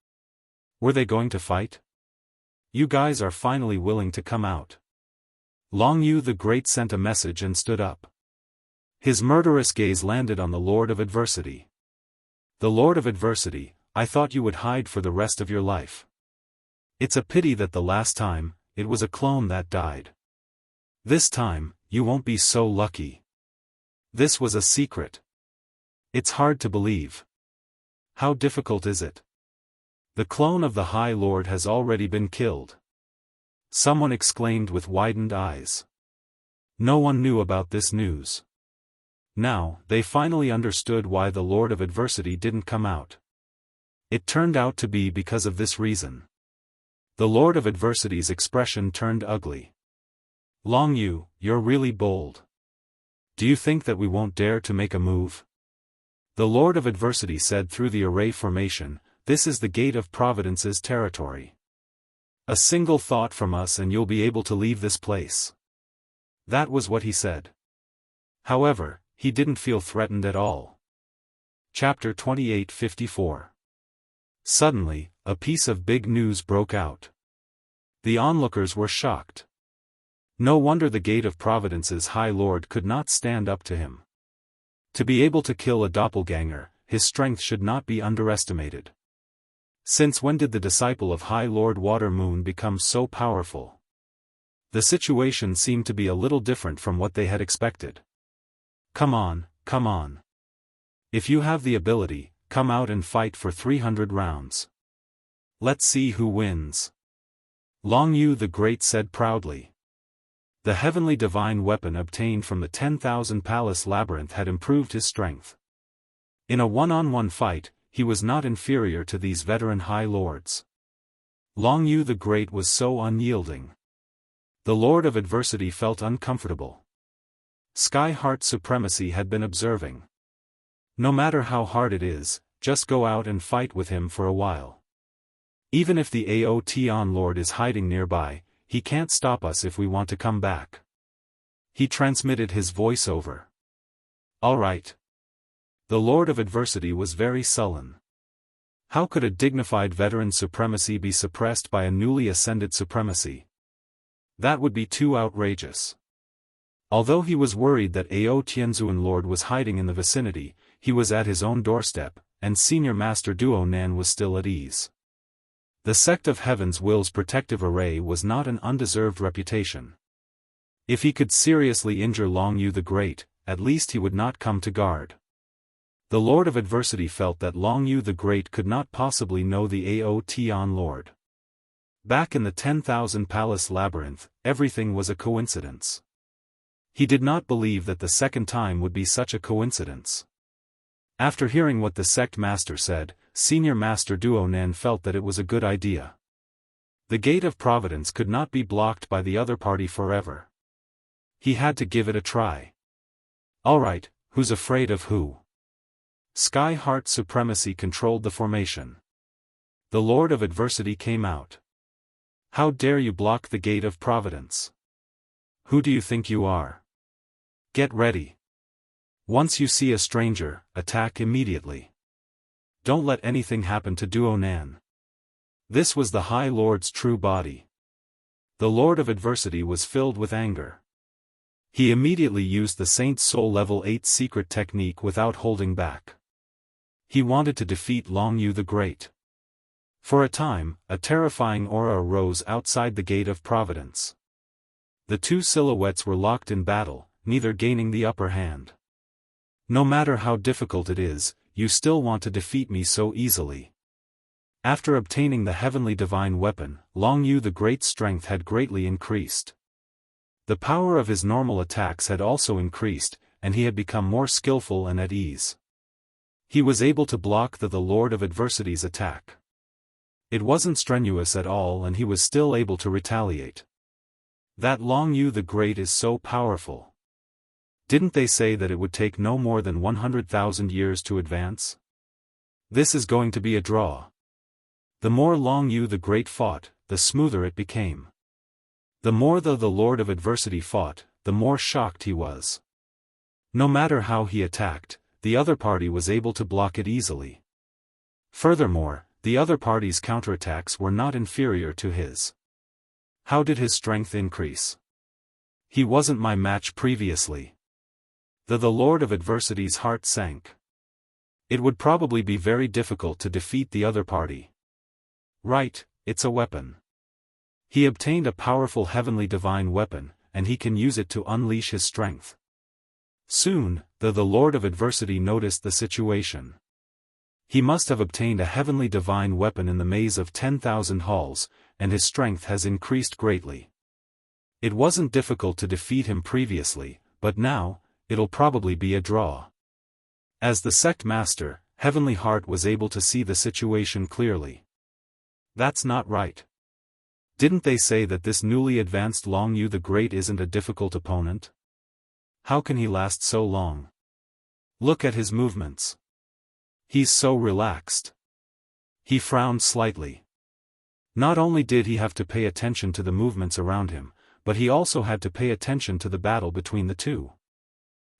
Were they going to fight? You guys are finally willing to come out. Long Yu the Great sent a message and stood up. His murderous gaze landed on the Lord of Adversity. The Lord of Adversity, I thought you would hide for the rest of your life. It's a pity that the last time, it was a clone that died. This time, you won't be so lucky. This was a secret. It's hard to believe. How difficult is it? The clone of the High Lord has already been killed. Someone exclaimed with widened eyes. No one knew about this news. Now, they finally understood why the Lord of Adversity didn't come out. It turned out to be because of this reason. The Lord of Adversity's expression turned ugly. Long Yu, you're really bold. Do you think that we won't dare to make a move? The Lord of Adversity said through the array formation, this is the Gate of Providence's territory. A single thought from us and you'll be able to leave this place. That was what he said. However, he didn't feel threatened at all. Chapter 28:54. Suddenly, a piece of big news broke out. The onlookers were shocked. No wonder the Gate of Providence's High Lord could not stand up to him. To be able to kill a doppelganger, his strength should not be underestimated. Since when did the disciple of High Lord Water Moon become so powerful? The situation seemed to be a little different from what they had expected. Come on, come on. If you have the ability, come out and fight for 300 rounds. Let's see who wins. Long Yu the Great said proudly. The heavenly divine weapon obtained from the 10,000 Palace Labyrinth had improved his strength. In a one-on-one fight, he was not inferior to these veteran High Lords. Long Yu the Great was so unyielding. The Lord of Adversity felt uncomfortable. Sky Heart Supremacy had been observing. No matter how hard it is, just go out and fight with him for a while. Even if the Aotion Lord is hiding nearby, he can't stop us if we want to come back. He transmitted his voice over. All right. The Lord of Adversity was very sullen. How could a dignified veteran supremacy be suppressed by a newly ascended supremacy? That would be too outrageous. Although he was worried that Ao Tianzuan Lord was hiding in the vicinity, he was at his own doorstep, and Senior Master Duo Nan was still at ease. The Sect of Heaven's Will's protective array was not an undeserved reputation. If he could seriously injure Long Yu the Great, at least he would not come to guard. The Lord of Adversity felt that Long Yu the Great could not possibly know the Aotion Lord. Back in the 10,000 Palace Labyrinth, everything was a coincidence. He did not believe that the second time would be such a coincidence. After hearing what the sect master said, Senior Master Duo Nan felt that it was a good idea. The Gate of Providence could not be blocked by the other party forever. He had to give it a try. Alright, who's afraid of who? Sky Heart Supremacy controlled the formation. The Lord of Adversity came out. How dare you block the Gate of Providence? Who do you think you are? Get ready. Once you see a stranger, attack immediately. Don't let anything happen to Duo Nan. This was the High Lord's true body. The Lord of Adversity was filled with anger. He immediately used the Saint's Soul Level 8 secret technique without holding back. He wanted to defeat Long Yu the Great. For a time, a terrifying aura arose outside the Gate of Providence. The two silhouettes were locked in battle, neither gaining the upper hand. No matter how difficult it is, you still want to defeat me so easily. After obtaining the heavenly divine weapon, Long Yu the Great's strength had greatly increased. The power of his normal attacks had also increased, and he had become more skillful and at ease. He was able to block the Lord of Adversity's attack. It wasn't strenuous at all, and he was still able to retaliate. That Long Yu the Great is so powerful. Didn't they say that it would take no more than 100,000 years to advance? This is going to be a draw. The more Long Yu the Great fought, the smoother it became. The more the Lord of Adversity fought, the more shocked he was. No matter how he attacked, the other party was able to block it easily. Furthermore, the other party's counterattacks were not inferior to his. How did his strength increase? He wasn't my match previously. The Lord of Adversity's heart sank. It would probably be very difficult to defeat the other party. Right, it's a weapon. He obtained a powerful heavenly divine weapon, and he can use it to unleash his strength. Soon, the Lord of Adversity noticed the situation. He must have obtained a heavenly divine weapon in the maze of 10,000 halls, and his strength has increased greatly. It wasn't difficult to defeat him previously, but now, it'll probably be a draw. As the sect master, Heavenly Heart was able to see the situation clearly. That's not right. Didn't they say that this newly advanced Long Yu the Great isn't a difficult opponent? How can he last so long? Look at his movements. He's so relaxed. He frowned slightly. Not only did he have to pay attention to the movements around him, but he also had to pay attention to the battle between the two.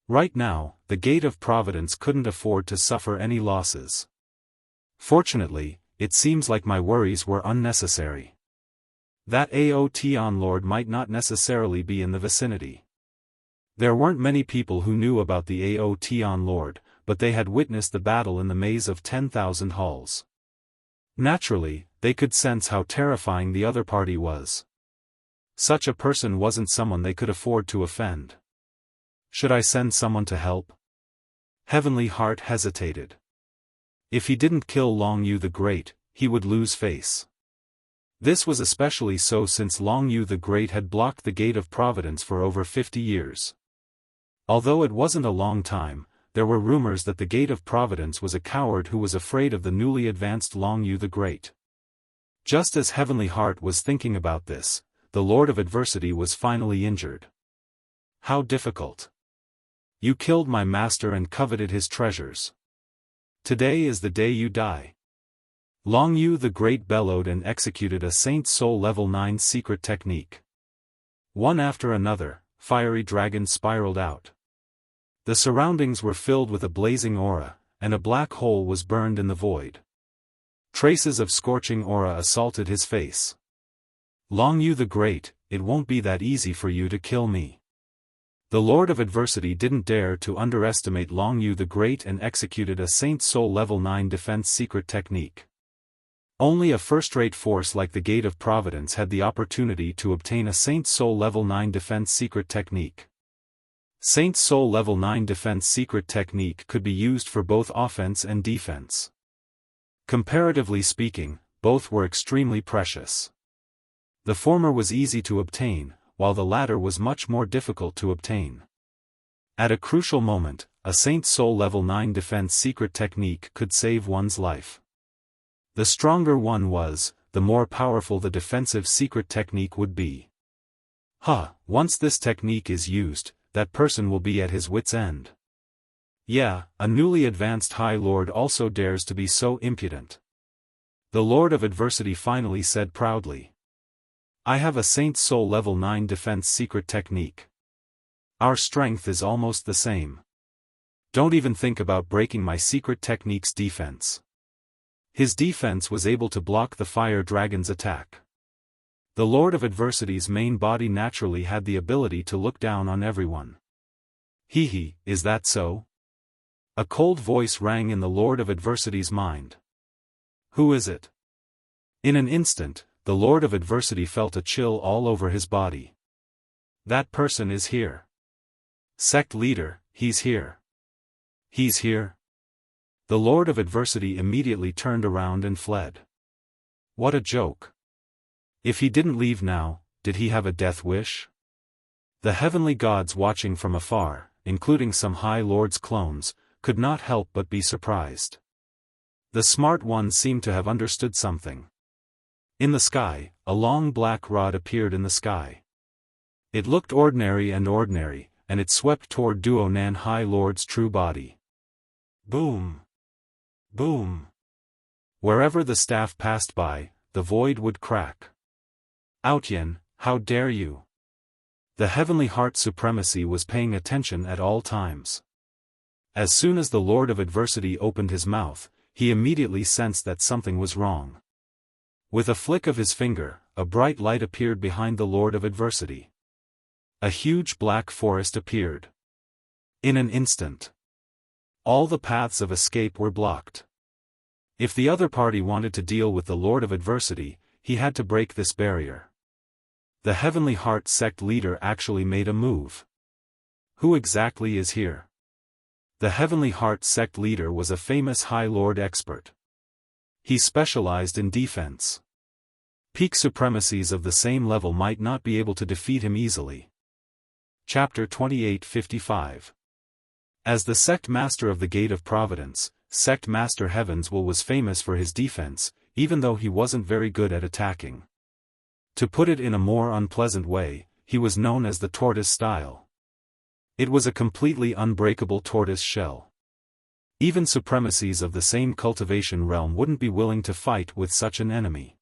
Right now, the Gate of Providence couldn't afford to suffer any losses. Fortunately, it seems like my worries were unnecessary. That Aotion Lord might not necessarily be in the vicinity. There weren't many people who knew about the Aotion Lord, but they had witnessed the battle in the maze of 10,000 halls. Naturally, they could sense how terrifying the other party was. Such a person wasn't someone they could afford to offend. Should I send someone to help? Heavenly Heart hesitated. If he didn't kill Long Yu the Great, he would lose face. This was especially so since Long Yu the Great had blocked the Gate of Providence for over 50 years. Although it wasn't a long time, there were rumors that the Gate of Providence was a coward who was afraid of the newly advanced Long Yu the Great. Just as Heavenly Heart was thinking about this, the Lord of Adversity was finally injured. How difficult. You killed my master and coveted his treasures. Today is the day you die. Long Yu the Great bellowed and executed a Saint's Soul Level 9 secret technique. One after another, fiery dragons spiraled out. The surroundings were filled with a blazing aura, and a black hole was burned in the void. Traces of scorching aura assaulted his face. Long Yu the Great, it won't be that easy for you to kill me. The Lord of Adversity didn't dare to underestimate Long Yu the Great and executed a Saint's Soul Level 9 defense secret technique. Only a first-rate force like the Gate of Providence had the opportunity to obtain a Saint's Soul Level 9 defense secret technique. Saint's Soul Level 9 defense secret technique could be used for both offense and defense. Comparatively speaking, both were extremely precious. The former was easy to obtain, while the latter was much more difficult to obtain. At a crucial moment, a Saint's Soul Level 9 defense secret technique could save one's life. The stronger one was, the more powerful the defensive secret technique would be. Once this technique is used, that person will be at his wit's end. Yeah, a newly advanced High Lord also dares to be so impudent. The Lord of Adversity finally said proudly. I have a Saint's Soul Level 9 defense secret technique. Our strength is almost the same. Don't even think about breaking my secret technique's defense. His defense was able to block the fire dragon's attack. The Lord of Adversity's main body naturally had the ability to look down on everyone. Is that so? A cold voice rang in the Lord of Adversity's mind. Who is it? In an instant, the Lord of Adversity felt a chill all over his body. That person is here. Sect leader, he's here. He's here? The Lord of Adversity immediately turned around and fled. What a joke. If he didn't leave now, did he have a death wish? The heavenly gods watching from afar, including some High Lord's clones, could not help but be surprised. The smart one seemed to have understood something. In the sky, a long black rod appeared in the sky. It looked ordinary, and it swept toward Duo Nan High Lord's true body. Boom! Boom! Wherever the staff passed by, the void would crack. Outyen, how dare you! The heavenly heart supremacy was paying attention at all times. As soon as the Lord of Adversity opened his mouth, he immediately sensed that something was wrong. With a flick of his finger, a bright light appeared behind the Lord of Adversity. A huge black forest appeared. In an instant, all the paths of escape were blocked. If the other party wanted to deal with the Lord of Adversity, he had to break this barrier. The Heavenly Heart sect leader actually made a move. Who exactly is here? The Heavenly Heart sect leader was a famous High Lord expert. He specialized in defense. Peak supremacies of the same level might not be able to defeat him easily. Chapter 28:55. As the sect master of the Gate of Providence, Sect Master Heavenswill was famous for his defense, even though he wasn't very good at attacking. To put it in a more unpleasant way, he was known as the tortoise style. It was a completely unbreakable tortoise shell. Even supremacies of the same cultivation realm wouldn't be willing to fight with such an enemy.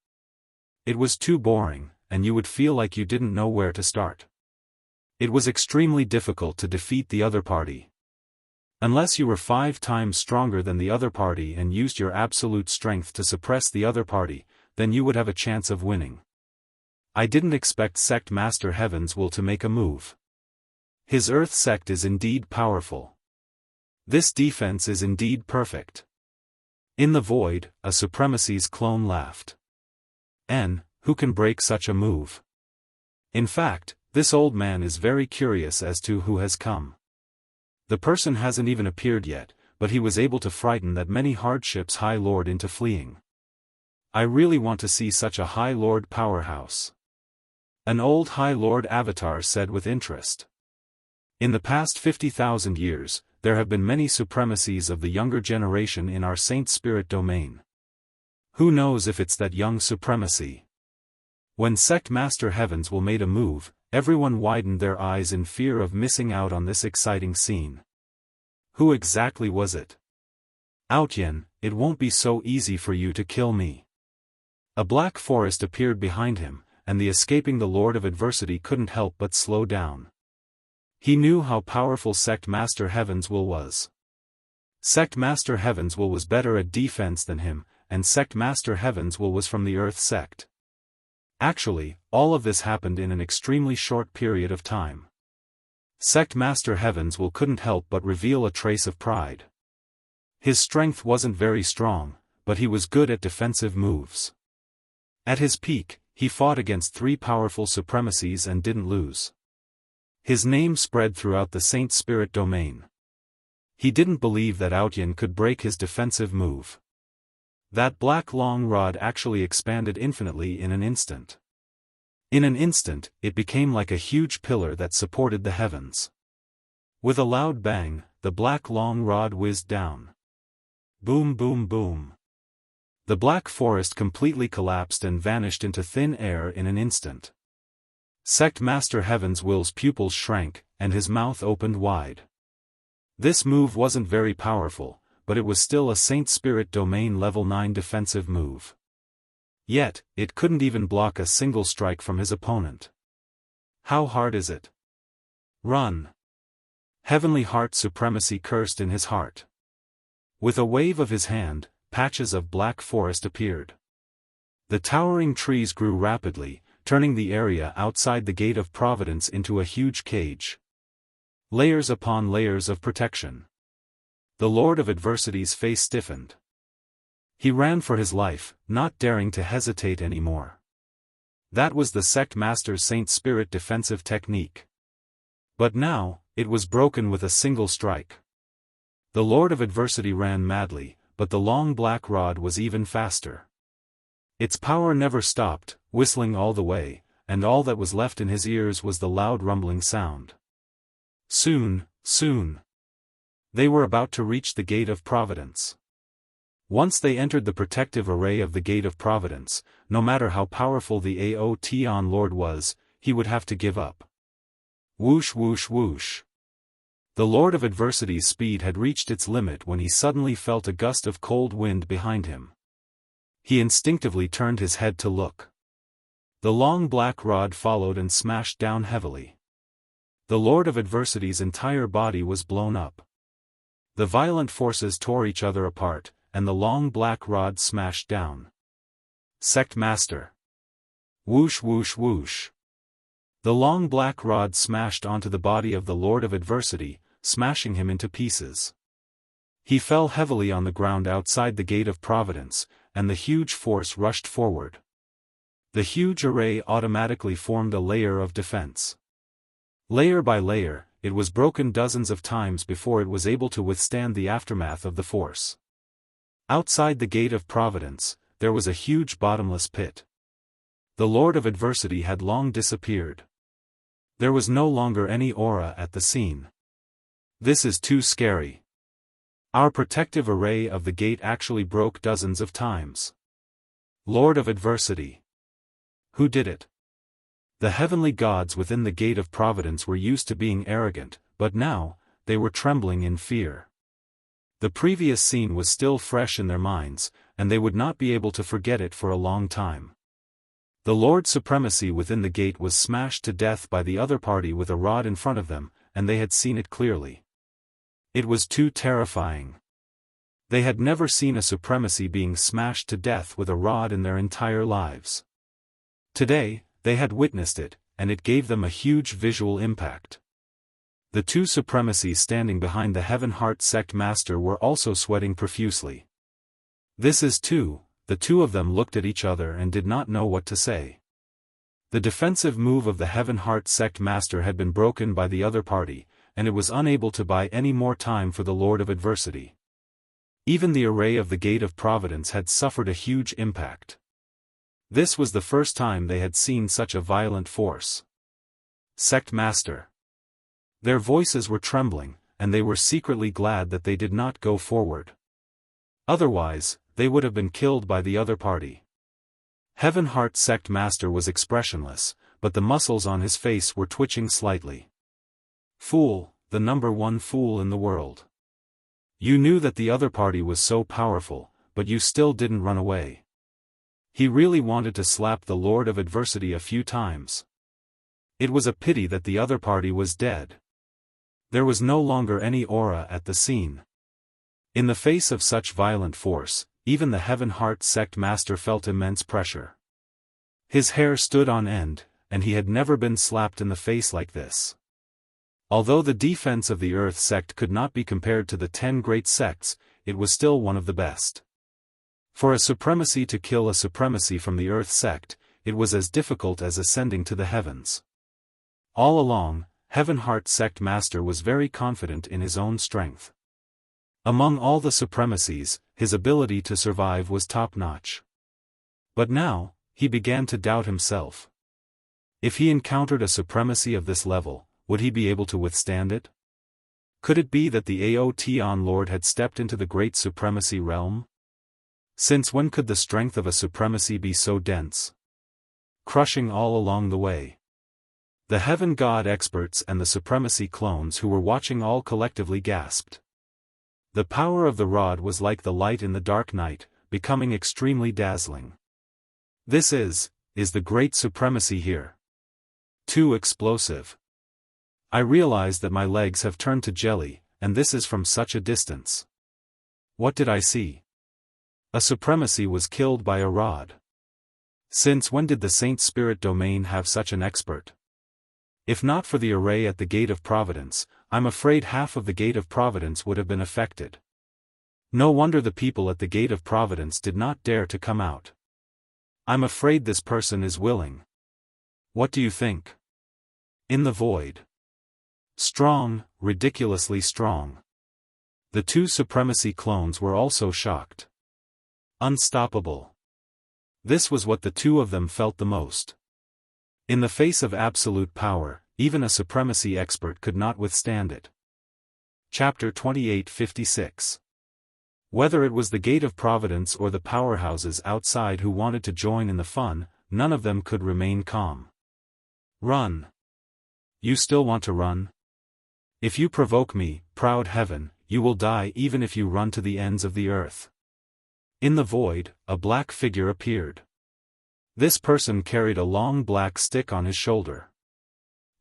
It was too boring, and you would feel like you didn't know where to start. It was extremely difficult to defeat the other party. Unless you were 5 times stronger than the other party and used your absolute strength to suppress the other party, then you would have a chance of winning. I didn't expect Sect Master Heavenswill to make a move. His Earth sect is indeed powerful. This defense is indeed perfect. In the void, a supremacy's clone laughed. Who can break such a move? In fact, this old man is very curious as to who has come. The person hasn't even appeared yet, but he was able to frighten that many hardships High Lord into fleeing. I really want to see such a High Lord powerhouse. An old High Lord avatar said with interest. In the past 50,000 years, there have been many supremacies of the younger generation in our Saint Spirit domain. Who knows if it's that young supremacy? When Sect Master Heavenswill made a move, everyone widened their eyes in fear of missing out on this exciting scene. Who exactly was it? Outyen, it won't be so easy for you to kill me. A black forest appeared behind him, and the escaping the Lord of Adversity couldn't help but slow down. He knew how powerful Sect Master Heavenswill was. Sect Master Heavenswill was better at defense than him, and Sect Master Heavenswill was from the Earth sect. Actually, all of this happened in an extremely short period of time. Sect Master Heavenswill couldn't help but reveal a trace of pride. His strength wasn't very strong, but he was good at defensive moves. At his peak, he fought against 3 powerful supremacies and didn't lose. His name spread throughout the Saint Spirit domain. He didn't believe that Outyen could break his defensive move. That black long rod actually expanded infinitely in an instant. In an instant, it became like a huge pillar that supported the heavens. With a loud bang, the black long rod whizzed down. Boom, boom, boom. The black forest completely collapsed and vanished into thin air in an instant. Sect Master Heavenswill's pupils shrank, and his mouth opened wide. This move wasn't very powerful, but it was still a Saint Spirit Domain level 9 defensive move. Yet, it couldn't even block a single strike from his opponent. How hard is it? Run! Heavenly heart supremacy cursed in his heart. With a wave of his hand, patches of black forest appeared. The towering trees grew rapidly, turning the area outside the Gate of Providence into a huge cage. Layers upon layers of protection. The Lord of Adversity's face stiffened. He ran for his life, not daring to hesitate anymore. That was the sect master's Saint Spirit defensive technique. But now, it was broken with a single strike. The Lord of Adversity ran madly, but the long black rod was even faster. Its power never stopped, whistling all the way, and all that was left in his ears was the loud rumbling sound. Soon, soon. They were about to reach the Gate of Providence. Once they entered the protective array of the Gate of Providence, no matter how powerful the Aotion Lord was, he would have to give up. Whoosh whoosh whoosh. The Lord of Adversity's speed had reached its limit when he suddenly felt a gust of cold wind behind him. He instinctively turned his head to look. The long black rod followed and smashed down heavily. The Lord of Adversity's entire body was blown up. The violent forces tore each other apart, and the long black rod smashed down. Sect Master. Whoosh whoosh whoosh. The long black rod smashed onto the body of the Lord of Adversity, smashing him into pieces. He fell heavily on the ground outside the Gate of Providence, and the huge force rushed forward. The huge array automatically formed a layer of defense. Layer by layer, it was broken dozens of times before it was able to withstand the aftermath of the force. Outside the Gate of Providence, there was a huge bottomless pit. The Lord of Adversity had long disappeared. There was no longer any aura at the scene. This is too scary. Our protective array of the gate actually broke dozens of times. Lord of Adversity. Who did it? The heavenly gods within the Gate of Providence were used to being arrogant, but now, they were trembling in fear. The previous scene was still fresh in their minds, and they would not be able to forget it for a long time. The Lord's supremacy within the gate was smashed to death by the other party with a rod in front of them, and they had seen it clearly. It was too terrifying. They had never seen a supremacy being smashed to death with a rod in their entire lives. Today, they had witnessed it, and it gave them a huge visual impact. The two supremacies standing behind the Heaven Heart Sect Master were also sweating profusely. This is two. The two of them looked at each other and did not know what to say. The defensive move of the Heaven Heart Sect Master had been broken by the other party, and it was unable to buy any more time for the Lord of Adversity. Even the array of the Gate of Providence had suffered a huge impact. This was the first time they had seen such a violent force. Sect Master. Their voices were trembling, and they were secretly glad that they did not go forward. Otherwise, they would have been killed by the other party. Heaven Heart Sect Master was expressionless, but the muscles on his face were twitching slightly. Fool, the number one fool in the world. You knew that the other party was so powerful, but you still didn't run away. He really wanted to slap the Lord of Adversity a few times. It was a pity that the other party was dead. There was no longer any aura at the scene. In the face of such violent force, even the Heaven Heart Sect Master felt immense pressure. His hair stood on end, and he had never been slapped in the face like this. Although the defense of the Earth sect could not be compared to the 10 great sects, it was still one of the best. For a supremacy to kill a supremacy from the Earth sect, it was as difficult as ascending to the heavens. All along, Heaven Heart Sect Master was very confident in his own strength. Among all the supremacies, his ability to survive was top-notch. But now, he began to doubt himself. If he encountered a supremacy of this level, would he be able to withstand it? Could it be that the Aotion Lord had stepped into the great supremacy realm? Since when could the strength of a supremacy be so dense? Crushing all along the way. The Heaven God experts and the supremacy clones who were watching all collectively gasped. The power of the rod was like the light in the dark night, becoming extremely dazzling. This is the great supremacy here. Too explosive. I realize that my legs have turned to jelly, and this is from such a distance. What did I see? A supremacy was killed by a rod. Since when did the Saint Spirit domain have such an expert? If not for the array at the Gate of Providence, I'm afraid half of the Gate of Providence would have been affected. No wonder the people at the Gate of Providence did not dare to come out. I'm afraid this person is willing. What do you think? In the void. Strong, ridiculously strong. The two supremacy clones were also shocked. Unstoppable. This was what the two of them felt the most. In the face of absolute power, even a supremacy expert could not withstand it. Chapter 28:56. Whether it was the Gate of Providence or the powerhouses outside who wanted to join in the fun, none of them could remain calm. Run. You still want to run? If you provoke me, proud heaven, you will die even if you run to the ends of the earth. In the void, a black figure appeared. This person carried a long black stick on his shoulder.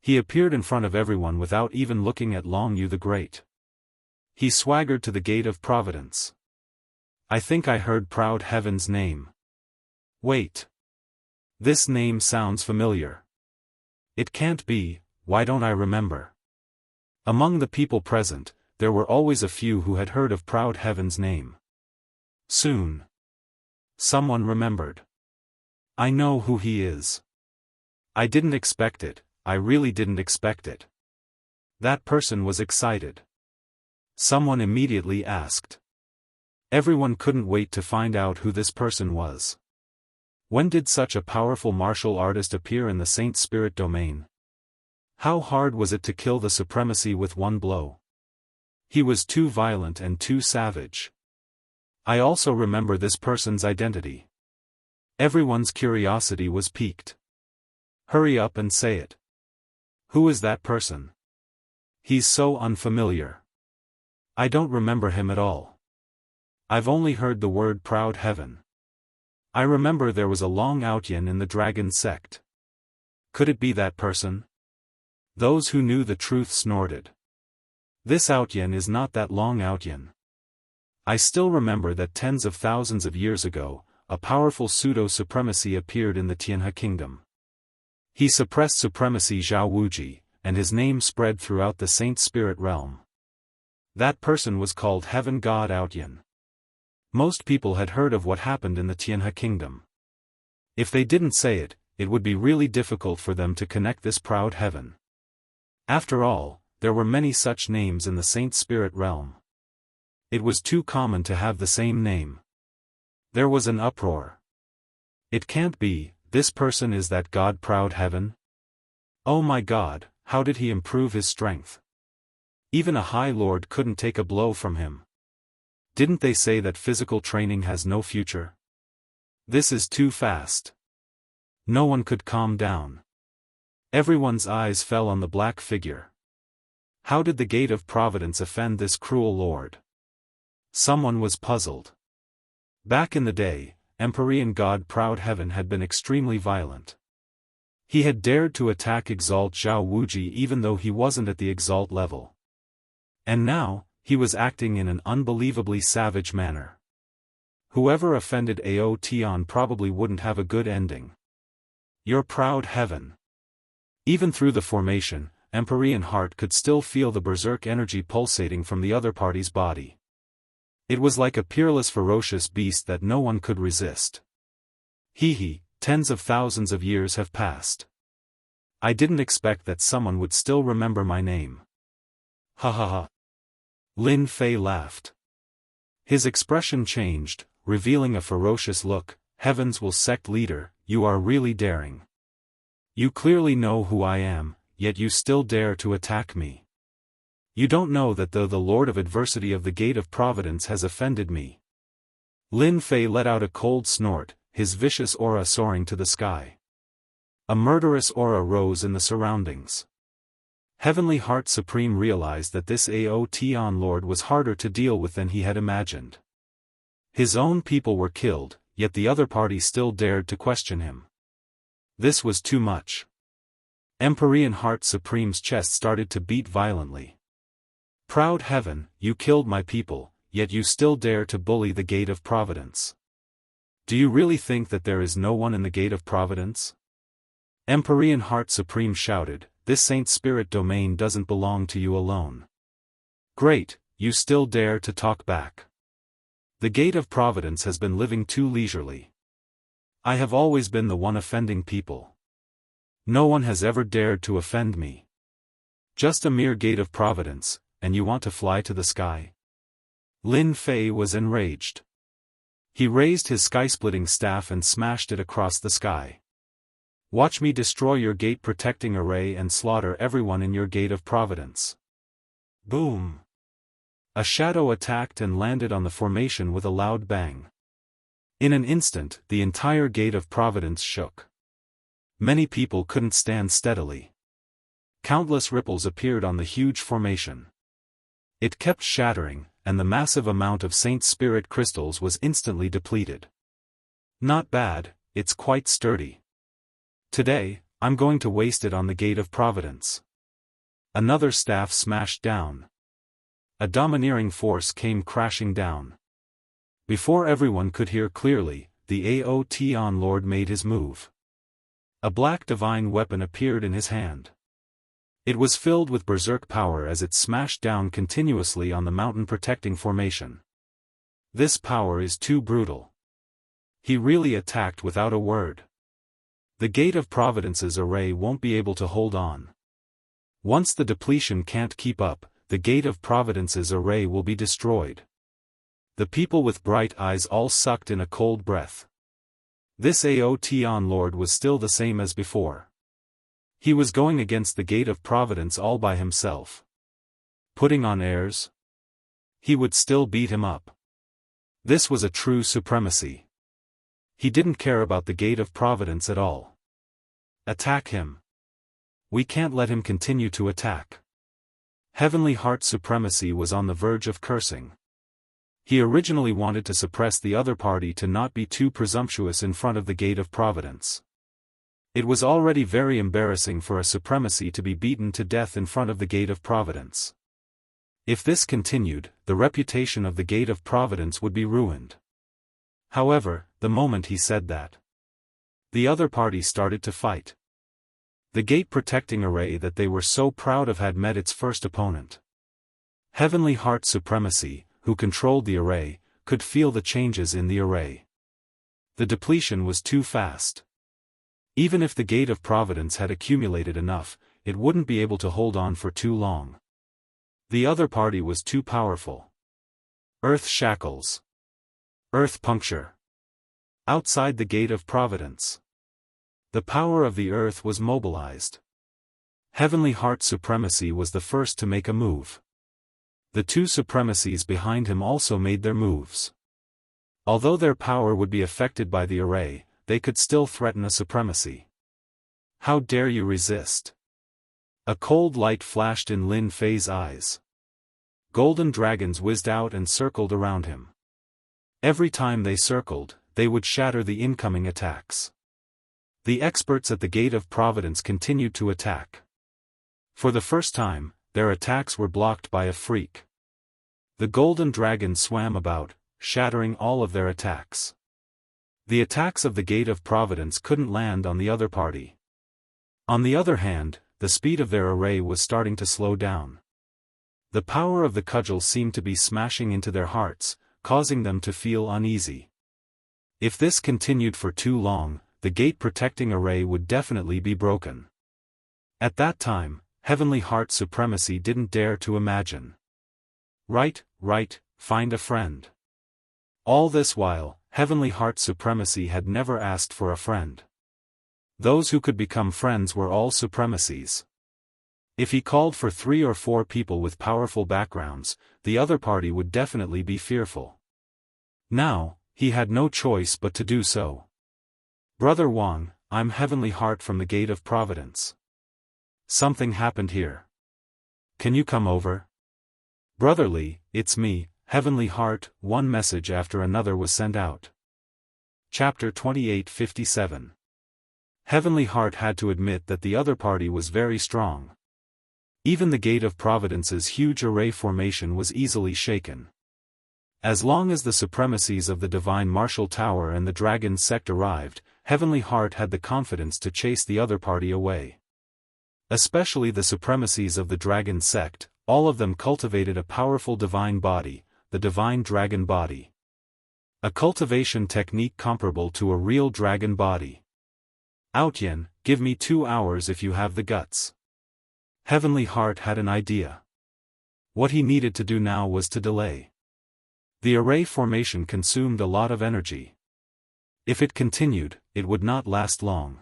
He appeared in front of everyone without even looking at Long Yu the Great. He swaggered to the Gate of Providence. I think I heard proud heaven's name. Wait. This name sounds familiar. It can't be, why don't I remember? Among the people present, there were always a few who had heard of proud heaven's name. Soon. Someone remembered. I know who he is. I didn't expect it, I really didn't expect it. That person was excited. Someone immediately asked. Everyone couldn't wait to find out who this person was. When did such a powerful martial artist appear in the Saint Spirit domain? How hard was it to kill the supremacy with one blow? He was too violent and too savage. I also remember this person's identity. Everyone's curiosity was piqued. Hurry up and say it. Who is that person? He's so unfamiliar. I don't remember him at all. I've only heard the word proud heaven. I remember there was a Long Outyin in the dragon sect. Could it be that person? Those who knew the truth snorted. This Outyin is not that Long Outyin. I still remember that tens of thousands of years ago, a powerful pseudo-supremacy appeared in the Tianhe kingdom. He suppressed supremacy Zhao Wuji, and his name spread throughout the Saint Spirit realm. That person was called Heaven God Outyin. Most people had heard of what happened in the Tianhe kingdom. If they didn't say it, it would be really difficult for them to connect this proud heaven. After all, there were many such names in the Saint Spirit realm. It was too common to have the same name. There was an uproar. It can't be, this person is that God proud heaven? Oh my God, how did he improve his strength? Even a high lord couldn't take a blow from him. Didn't they say that physical training has no future? This is too fast. No one could calm down. Everyone's eyes fell on the black figure. How did the Gate of Providence offend this cruel lord? Someone was puzzled. Back in the day, Empyrean God Proud Heaven had been extremely violent. He had dared to attack Exalt Zhao Wuji even though he wasn't at the Exalt level. And now, he was acting in an unbelievably savage manner. Whoever offended Ao Tian probably wouldn't have a good ending. Your proud heaven. Even through the formation, Empyrean Heart could still feel the berserk energy pulsating from the other party's body. It was like a peerless ferocious beast that no one could resist. Hee, tens of thousands of years have passed. I didn't expect that someone would still remember my name. Ha ha ha. Lin Fei laughed. His expression changed, revealing a ferocious look. Heavens will sect leader, you are really daring. You clearly know who I am, yet you still dare to attack me. You don't know that though the Lord of Adversity of the Gate of Providence has offended me. Lin Fei let out a cold snort, his vicious aura soaring to the sky. A murderous aura rose in the surroundings. Heavenly Heart Supreme realized that this Ao Tian Lord was harder to deal with than he had imagined. His own people were killed, yet the other party still dared to question him. This was too much. Empyrean Heart Supreme's chest started to beat violently. Proud heaven, you killed my people, yet you still dare to bully the Gate of Providence. Do you really think that there is no one in the Gate of Providence? Empyrean Heart Supreme shouted, this Saint Spirit domain doesn't belong to you alone. Great, you still dare to talk back. The Gate of Providence has been living too leisurely. I have always been the one offending people. No one has ever dared to offend me. Just a mere Gate of Providence, and you want to fly to the sky? Lin Fei was enraged. He raised his sky-splitting staff and smashed it across the sky. Watch me destroy your gate-protecting array and slaughter everyone in your Gate of Providence. Boom! A shadow attacked and landed on the formation with a loud bang. In an instant, the entire Gate of Providence shook. Many people couldn't stand steadily. Countless ripples appeared on the huge formation. It kept shattering, and the massive amount of Saint Spirit crystals was instantly depleted. Not bad, it's quite sturdy. Today, I'm going to waste it on the Gate of Providence. Another staff smashed down. A domineering force came crashing down. Before everyone could hear clearly, the Aotion Lord made his move. A black divine weapon appeared in his hand. It was filled with berserk power as it smashed down continuously on the mountain-protecting formation. This power is too brutal. He really attacked without a word. The Gate of Providence's array won't be able to hold on. Once the depletion can't keep up, the Gate of Providence's array will be destroyed. The people with bright eyes all sucked in a cold breath. This Aotion Lord was still the same as before. He was going against the Gate of Providence all by himself. Putting on airs? He would still beat him up. This was a true supremacy. He didn't care about the Gate of Providence at all. Attack him. We can't let him continue to attack. Heavenly Heart Supremacy was on the verge of cursing. He originally wanted to suppress the other party to not be too presumptuous in front of the Gate of Providence. It was already very embarrassing for a supremacy to be beaten to death in front of the Gate of Providence. If this continued, the reputation of the Gate of Providence would be ruined. However, the moment he said that, the other party started to fight. The gate-protecting array that they were so proud of had met its first opponent. Heavenly Heart Supremacy, who controlled the array, could feel the changes in the array. The depletion was too fast. Even if the Gate of Providence had accumulated enough, it wouldn't be able to hold on for too long. The other party was too powerful. Earth shackles. Earth puncture. Outside the Gate of Providence, the power of the earth was mobilized. Heavenly Heart Supremacy was the first to make a move. The two supremacies behind him also made their moves. Although their power would be affected by the array, they could still threaten a supremacy. How dare you resist? A cold light flashed in Lin Fei's eyes. Golden dragons whizzed out and circled around him. Every time they circled, they would shatter the incoming attacks. The experts at the Gate of Providence continued to attack. For the first time, their attacks were blocked by a freak. The golden dragon swam about, shattering all of their attacks. The attacks of the Gate of Providence couldn't land on the other party. On the other hand, the speed of their array was starting to slow down. The power of the cudgel seemed to be smashing into their hearts, causing them to feel uneasy. If this continued for too long, the gate-protecting array would definitely be broken. At that time, Heavenly Heart Supremacy didn't dare to imagine. Right, find a friend. All this while, Heavenly Heart Supremacy had never asked for a friend. Those who could become friends were all supremacies. If he called for 3 or 4 people with powerful backgrounds, the other party would definitely be fearful. Now, he had no choice but to do so. Brother Wang, I'm Heavenly Heart from the Gate of Providence. Something happened here. Can you come over? Brotherly, it's me, Heavenly Heart. One message after another was sent out. Chapter 2857. Heavenly Heart had to admit that the other party was very strong. Even the Gate of Providence's huge array formation was easily shaken. As long as the supremacies of the Divine Martial Tower and the Dragon Sect arrived, Heavenly Heart had the confidence to chase the other party away. Especially the supremacies of the Dragon Sect, all of them cultivated a powerful divine body, the Divine Dragon Body. A cultivation technique comparable to a real dragon body. Outyen, give me 2 hours if you have the guts. Heavenly Heart had an idea. What he needed to do now was to delay. The array formation consumed a lot of energy. If it continued, it would not last long.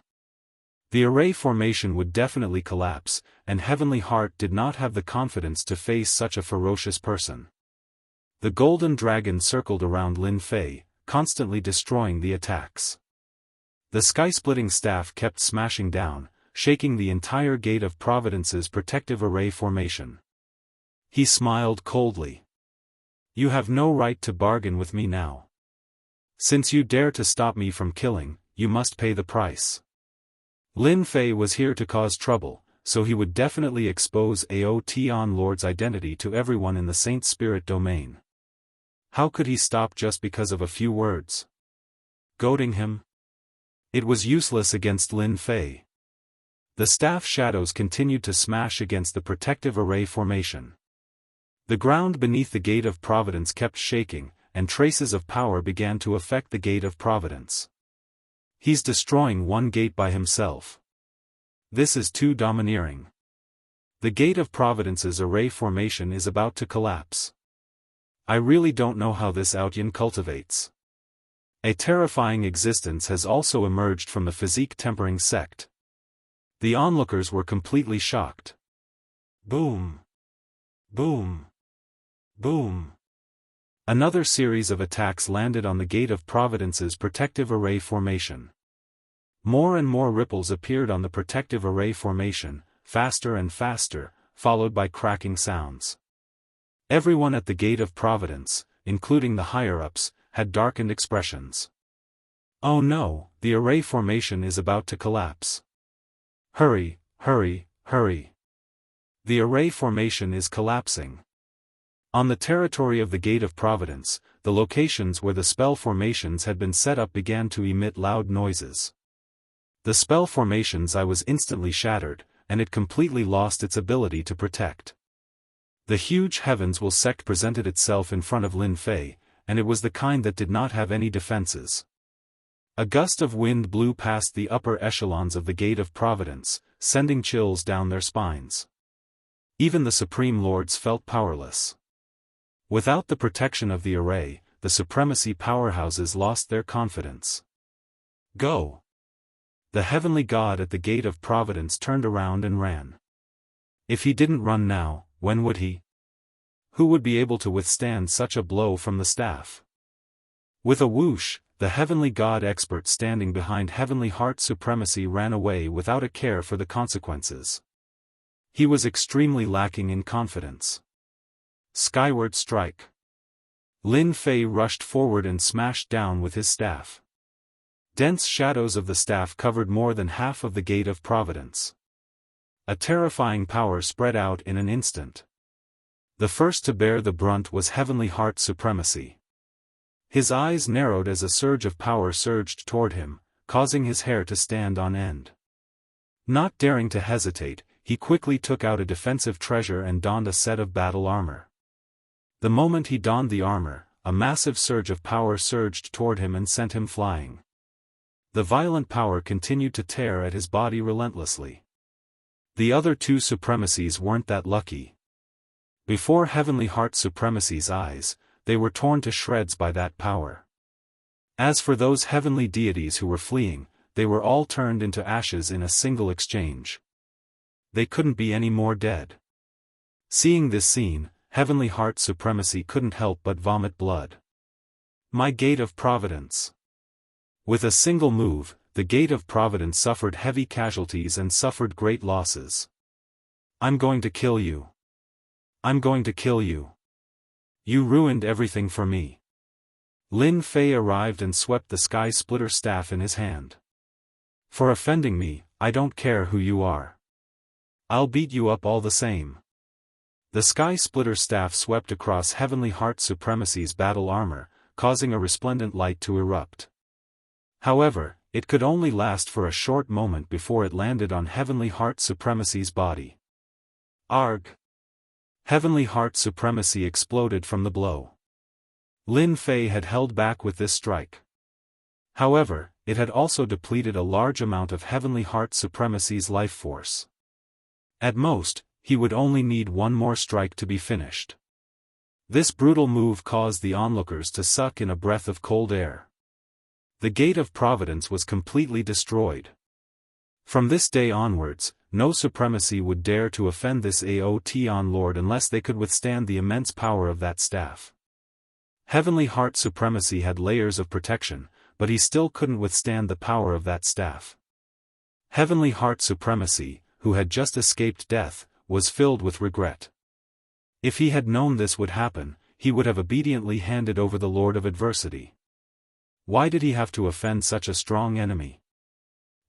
The array formation would definitely collapse, and Heavenly Heart did not have the confidence to face such a ferocious person. The golden dragon circled around Lin Fei, constantly destroying the attacks. The sky-splitting staff kept smashing down, shaking the entire Gate of Providence's protective array formation. He smiled coldly. You have no right to bargain with me now. Since you dare to stop me from killing, you must pay the price. Lin Fei was here to cause trouble, so he would definitely expose Aotian Lord's identity to everyone in the Saint Spirit domain. How could he stop just because of a few words? Goading him? It was useless against Lin Fei. The staff shadows continued to smash against the protective array formation. The ground beneath the Gate of Providence kept shaking, and traces of power began to affect the Gate of Providence. He's destroying one gate by himself. This is too domineering. The Gate of Providence's array formation is about to collapse. I really don't know how this Outyen cultivates. A terrifying existence has also emerged from the physique tempering sect. The onlookers were completely shocked. Boom! Boom! Boom! Another series of attacks landed on the Gate of Providence's protective array formation. More and more ripples appeared on the protective array formation, faster and faster, followed by cracking sounds. Everyone at the Gate of Providence, including the higher-ups, had darkened expressions. Oh no, the array formation is about to collapse. Hurry, hurry, hurry. The array formation is collapsing. On the territory of the Gate of Providence, the locations where the spell formations had been set up began to emit loud noises. The spell formation's eye was instantly shattered, and it completely lost its ability to protect. The huge Heavens Will sect presented itself in front of Lin Fei, and it was the kind that did not have any defenses. A gust of wind blew past the upper echelons of the Gate of Providence, sending chills down their spines. Even the Supreme Lords felt powerless. Without the protection of the array, the supremacy powerhouses lost their confidence. Go! The heavenly god at the Gate of Providence turned around and ran. If he didn't run now, when would he? Who would be able to withstand such a blow from the staff? With a whoosh, the heavenly god expert standing behind Heavenly Heart Supremacy ran away without a care for the consequences. He was extremely lacking in confidence. Skyward strike. Lin Fei rushed forward and smashed down with his staff. Dense shadows of the staff covered more than half of the Gate of Providence. A terrifying power spread out in an instant. The first to bear the brunt was Heavenly Heart Supremacy. His eyes narrowed as a surge of power surged toward him, causing his hair to stand on end. Not daring to hesitate, he quickly took out a defensive treasure and donned a set of battle armor. The moment he donned the armor, a massive surge of power surged toward him and sent him flying. The violent power continued to tear at his body relentlessly. The other two supremacies weren't that lucky. Before Heavenly Heart Supremacy's eyes, they were torn to shreds by that power. As for those heavenly deities who were fleeing, they were all turned into ashes in a single exchange. They couldn't be any more dead. Seeing this scene, Heavenly Heart Supremacy couldn't help but vomit blood. My Gate of Providence. With a single move, the Gate of Providence suffered heavy casualties and suffered great losses. I'm going to kill you. I'm going to kill you. You ruined everything for me. Lin Fei arrived and swept the sky splitter staff in his hand. For offending me, I don't care who you are. I'll beat you up all the same. The Sky Splitter staff swept across Heavenly Heart Supremacy's battle armor, causing a resplendent light to erupt. However, it could only last for a short moment before it landed on Heavenly Heart Supremacy's body. Arg! Heavenly Heart Supremacy exploded from the blow. Lin Fei had held back with this strike. However, it had also depleted a large amount of Heavenly Heart Supremacy's life force. At most, he would only need one more strike to be finished. This brutal move caused the onlookers to suck in a breath of cold air. The Gate of Providence was completely destroyed. From this day onwards, no supremacy would dare to offend this Aotion Lord unless they could withstand the immense power of that staff. Heavenly Heart Supremacy had layers of protection, but he still couldn't withstand the power of that staff. Heavenly Heart Supremacy, who had just escaped death, was filled with regret. If he had known this would happen, he would have obediently handed over the Lord of Adversity. Why did he have to offend such a strong enemy?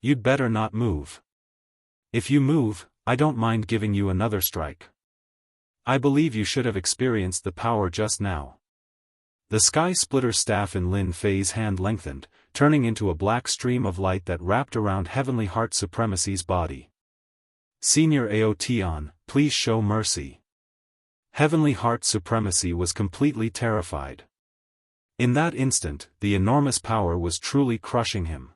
You'd better not move. If you move, I don't mind giving you another strike. I believe you should have experienced the power just now. The Sky Splitter staff in Lin Fei's hand lengthened, turning into a black stream of light that wrapped around Heavenly Heart Supremacy's body. Senior Aotion, please show mercy. Heavenly Heart Supremacy was completely terrified. In that instant, the enormous power was truly crushing him.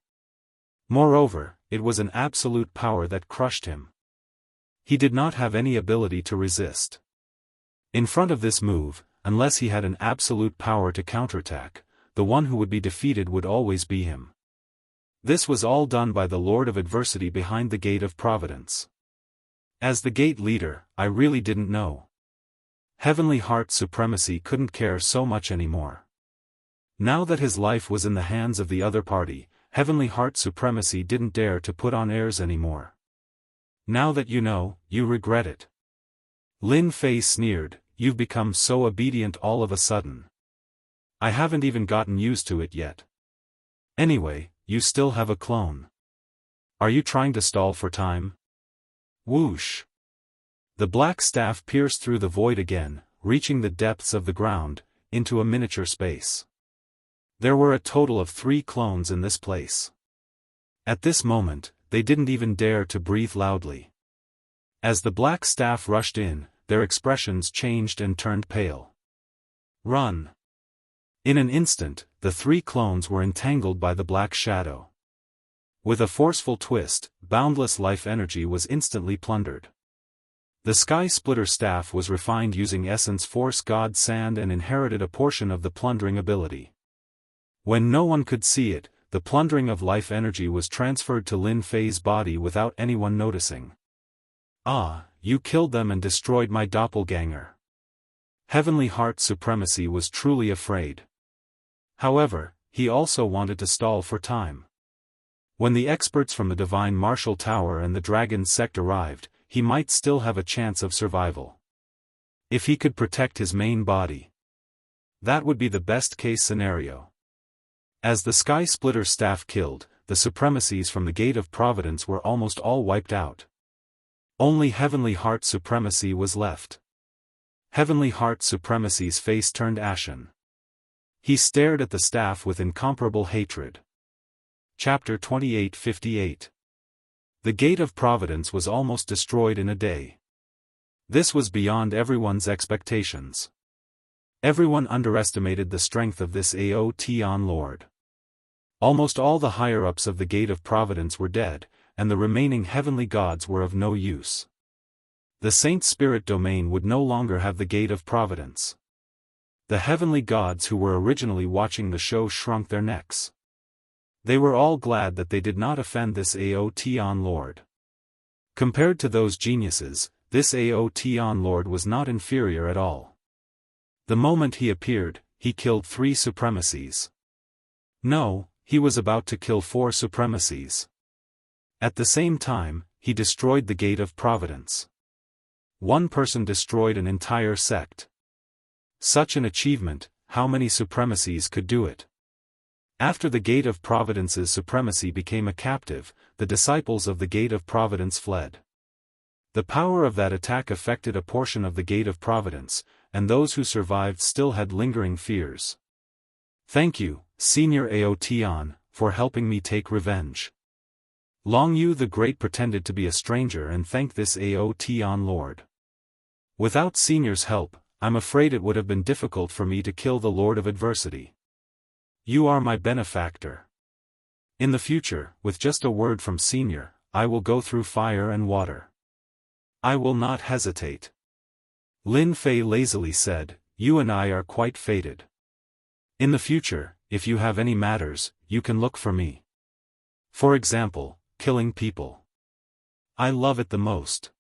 Moreover, it was an absolute power that crushed him. He did not have any ability to resist. In front of this move, unless he had an absolute power to counterattack, the one who would be defeated would always be him. This was all done by the Lord of Adversity behind the Gate of Providence. As the gate leader, I really didn't know. Heavenly Heart Supremacy couldn't care so much anymore. Now that his life was in the hands of the other party, Heavenly Heart Supremacy didn't dare to put on airs anymore. Now that you know, you regret it. Lin Fei sneered, you've become so obedient all of a sudden. I haven't even gotten used to it yet. Anyway, you still have a clone. Are you trying to stall for time? Whoosh! The black staff pierced through the void again, reaching the depths of the ground, into a miniature space. There were a total of 3 clones in this place. At this moment, they didn't even dare to breathe loudly. As the black staff rushed in, their expressions changed and turned pale. Run! In an instant, the 3 clones were entangled by the black shadow. With a forceful twist, boundless life energy was instantly plundered. The Sky Splitter staff was refined using Essence Force God Sand and inherited a portion of the plundering ability. When no one could see it, the plundering of life energy was transferred to Lin Fei's body without anyone noticing. Ah, you killed them and destroyed my doppelganger. Heavenly Heart Supremacy was truly afraid. However, he also wanted to stall for time. When the experts from the Divine Martial Tower and the Dragon's Sect arrived, he might still have a chance of survival. If he could protect his main body. That would be the best-case scenario. As the Sky Splitter staff killed, the supremacies from the Gate of Providence were almost all wiped out. Only Heavenly Heart Supremacy was left. Heavenly Heart Supremacy's face turned ashen. He stared at the staff with incomparable hatred. Chapter 2858. The Gate of Providence was almost destroyed in a day. This was beyond everyone's expectations. Everyone underestimated the strength of this Aotion Lord. Almost all the higher-ups of the Gate of Providence were dead, and the remaining heavenly gods were of no use. The Saint Spirit domain would no longer have the Gate of Providence. The heavenly gods who were originally watching the show shrunk their necks. They were all glad that they did not offend this Aotion Lord. Compared to those geniuses, this Aotion Lord was not inferior at all. The moment he appeared, he killed 3 supremacies. No, he was about to kill 4 supremacies. At the same time, he destroyed the Gate of Providence. One person destroyed an entire sect. Such an achievement, how many supremacies could do it? After the Gate of Providence's supremacy became a captive, the disciples of the Gate of Providence fled. The power of that attack affected a portion of the Gate of Providence, and those who survived still had lingering fears. Thank you, Senior Aotian, for helping me take revenge. Long Yu the Great pretended to be a stranger and thanked this Aotian lord. Without Senior's help, I'm afraid it would have been difficult for me to kill the Lord of Adversity. You are my benefactor. In the future, with just a word from Senior, I will go through fire and water. I will not hesitate. Lin Fei lazily said, you and I are quite fated. In the future, if you have any matters, you can look for me. For example, killing people. I love it the most.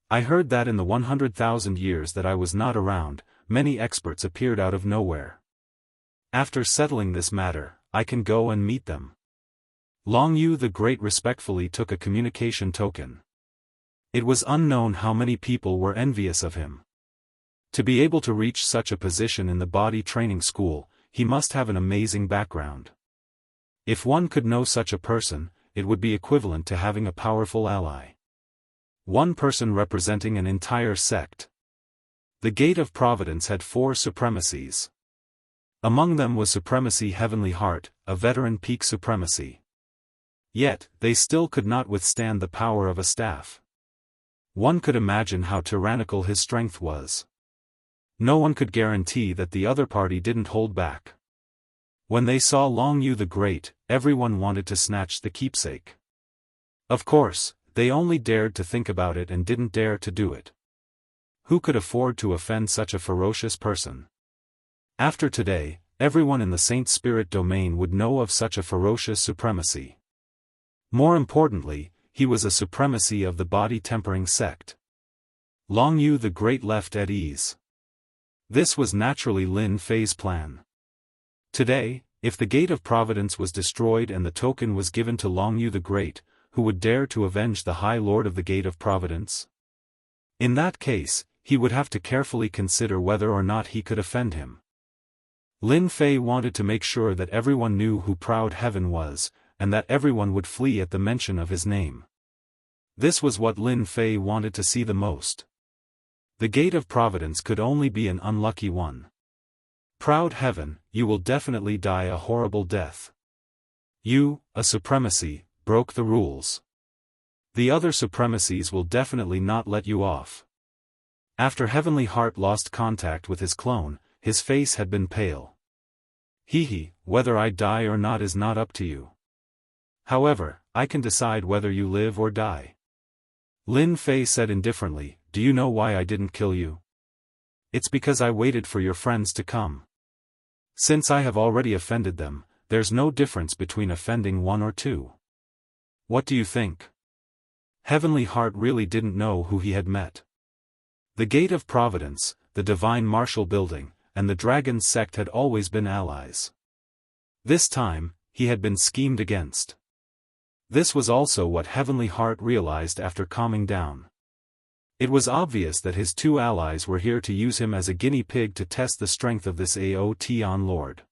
I heard that in the 100,000 years that I was not around, many experts appeared out of nowhere. After settling this matter, I can go and meet them. Long Yu the Great respectfully took a communication token. It was unknown how many people were envious of him. To be able to reach such a position in the body training school, he must have an amazing background. If one could know such a person, it would be equivalent to having a powerful ally. One person representing an entire sect. The Gate of Providence had 4 supremacies. Among them was Supremacy Heavenly Heart, a veteran peak supremacy. Yet, they still could not withstand the power of a staff. One could imagine how tyrannical his strength was. No one could guarantee that the other party didn't hold back. When they saw Long Yu the Great, everyone wanted to snatch the keepsake. Of course, they only dared to think about it and didn't dare to do it. Who could afford to offend such a ferocious person? After today, everyone in the Saint Spirit domain would know of such a ferocious supremacy. More importantly, he was a supremacy of the body-tempering sect. Long Yu the Great left at ease. This was naturally Lin Fei's plan. Today, if the Gate of Providence was destroyed and the token was given to Long Yu the Great, who would dare to avenge the High Lord of the Gate of Providence? In that case, he would have to carefully consider whether or not he could offend him. Lin Fei wanted to make sure that everyone knew who Proud Heaven was, and that everyone would flee at the mention of his name. This was what Lin Fei wanted to see the most. The Gate of Providence could only be an unlucky one. Proud Heaven, you will definitely die a horrible death. You, a supremacy, broke the rules. The other supremacies will definitely not let you off. After Heavenly Heart lost contact with his clone, his face had been pale. Hehe, whether I die or not is not up to you. However, I can decide whether you live or die. Lin Fei said indifferently, do you know why I didn't kill you? It's because I waited for your friends to come. Since I have already offended them, there's no difference between offending 1 or 2. What do you think? Heavenly Heart really didn't know who he had met. The Gate of Providence, the Divine Martial Building, and the Dragon sect had always been allies. This time, he had been schemed against. This was also what Heavenly Heart realized after calming down. It was obvious that his 2 allies were here to use him as a guinea pig to test the strength of this Aotian Lord.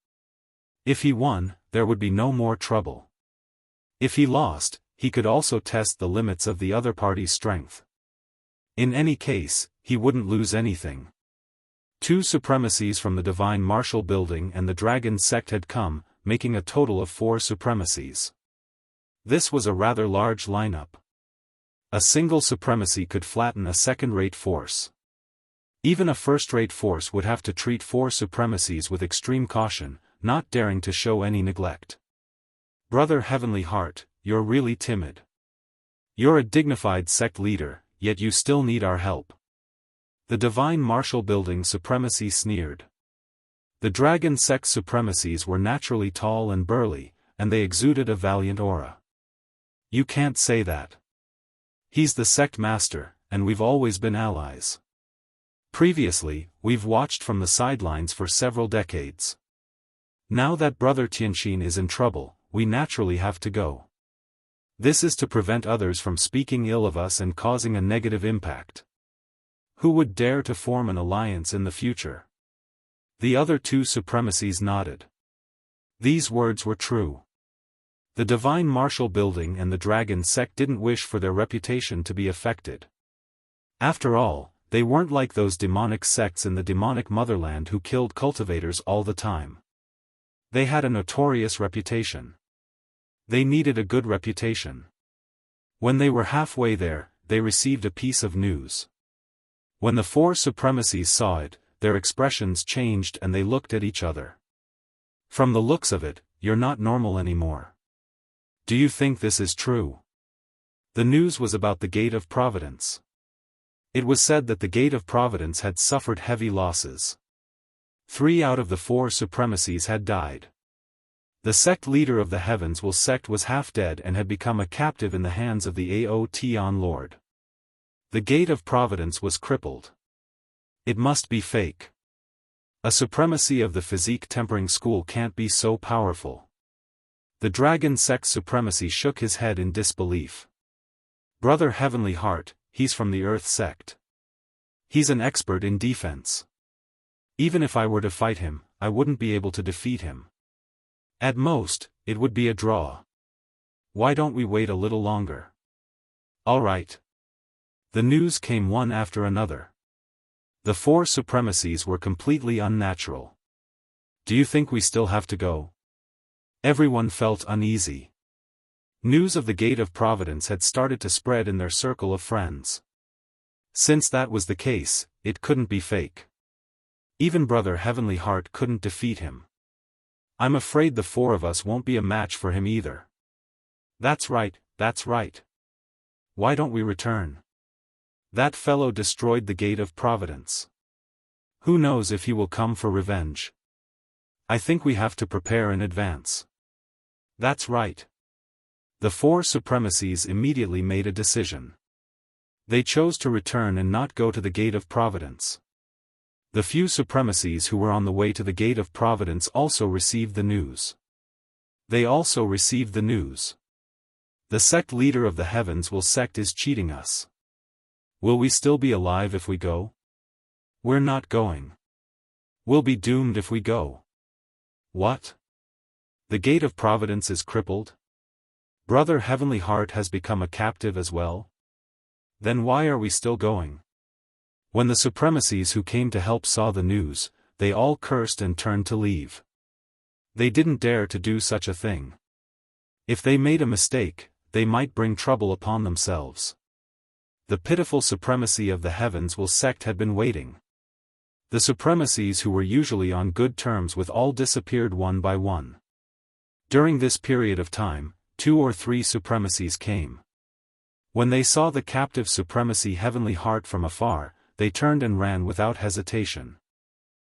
If he won, there would be no more trouble. If he lost, he could also test the limits of the other party's strength. In any case, he wouldn't lose anything. 2 supremacies from the Divine Martial Building and the Dragon sect had come, making a total of 4 supremacies. This was a rather large lineup. A single supremacy could flatten a second-rate force. Even a first-rate force would have to treat 4 supremacies with extreme caution, not daring to show any neglect. Brother Heavenly Heart, you're really timid. You're a dignified sect leader, yet you still need our help. The Divine Martial Building supremacy sneered. The Dragon sect supremacies were naturally tall and burly, and they exuded a valiant aura. You can't say that. He's the sect master, and we've always been allies. Previously, we've watched from the sidelines for several decades. Now that Brother Tianxin is in trouble, we naturally have to go. This is to prevent others from speaking ill of us and causing a negative impact. Who would dare to form an alliance in the future? The other 2 supremacies nodded. These words were true. The Divine Martial Building and the Dragon Sect didn't wish for their reputation to be affected. After all, they weren't like those demonic sects in the demonic motherland who killed cultivators all the time. They had a notorious reputation. They needed a good reputation. When they were halfway there, they received a piece of news. When the four supremacies saw it, their expressions changed and they looked at each other. From the looks of it, you're not normal anymore. Do you think this is true? The news was about the Gate of Providence. It was said that the Gate of Providence had suffered heavy losses. 3 out of the 4 supremacies had died. The sect leader of the Heavens-Will sect was half dead and had become a captive in the hands of the Aotion Lord. The Gate of Providence was crippled. It must be fake. A supremacy of the physique tempering school can't be so powerful. The Dragon Sect's supremacy shook his head in disbelief. Brother Heavenly Heart, he's from the Earth sect. He's an expert in defense. Even if I were to fight him, I wouldn't be able to defeat him. At most, it would be a draw. Why don't we wait a little longer? All right. The news came one after another. The 4 supremacies were completely unnatural. Do you think we still have to go? Everyone felt uneasy. News of the Gate of Providence had started to spread in their circle of friends. Since that was the case, it couldn't be fake. Even Brother Heavenly Heart couldn't defeat him. I'm afraid the 4 of us won't be a match for him either. That's right, that's right. Why don't we return? That fellow destroyed the Gate of Providence. Who knows if he will come for revenge? I think we have to prepare in advance. That's right. The 4 supremacies immediately made a decision. They chose to return and not go to the Gate of Providence. The few supremacies who were on the way to the Gate of Providence also received the news. They also received the news. The sect leader of the Heavens-Will sect is cheating us. Will we still be alive if we go? We're not going. We'll be doomed if we go. What? The Gate of Providence is crippled? Brother Heavenly Heart has become a captive as well? Then why are we still going? When the supremacies who came to help saw the news, they all cursed and turned to leave. They didn't dare to do such a thing. If they made a mistake, they might bring trouble upon themselves. The pitiful supremacy of the Heavens-Will sect had been waiting. The supremacies who were usually on good terms with all disappeared one by one. During this period of time, 2 or 3 supremacies came. When they saw the captive supremacy Heavenly Heart from afar, they turned and ran without hesitation.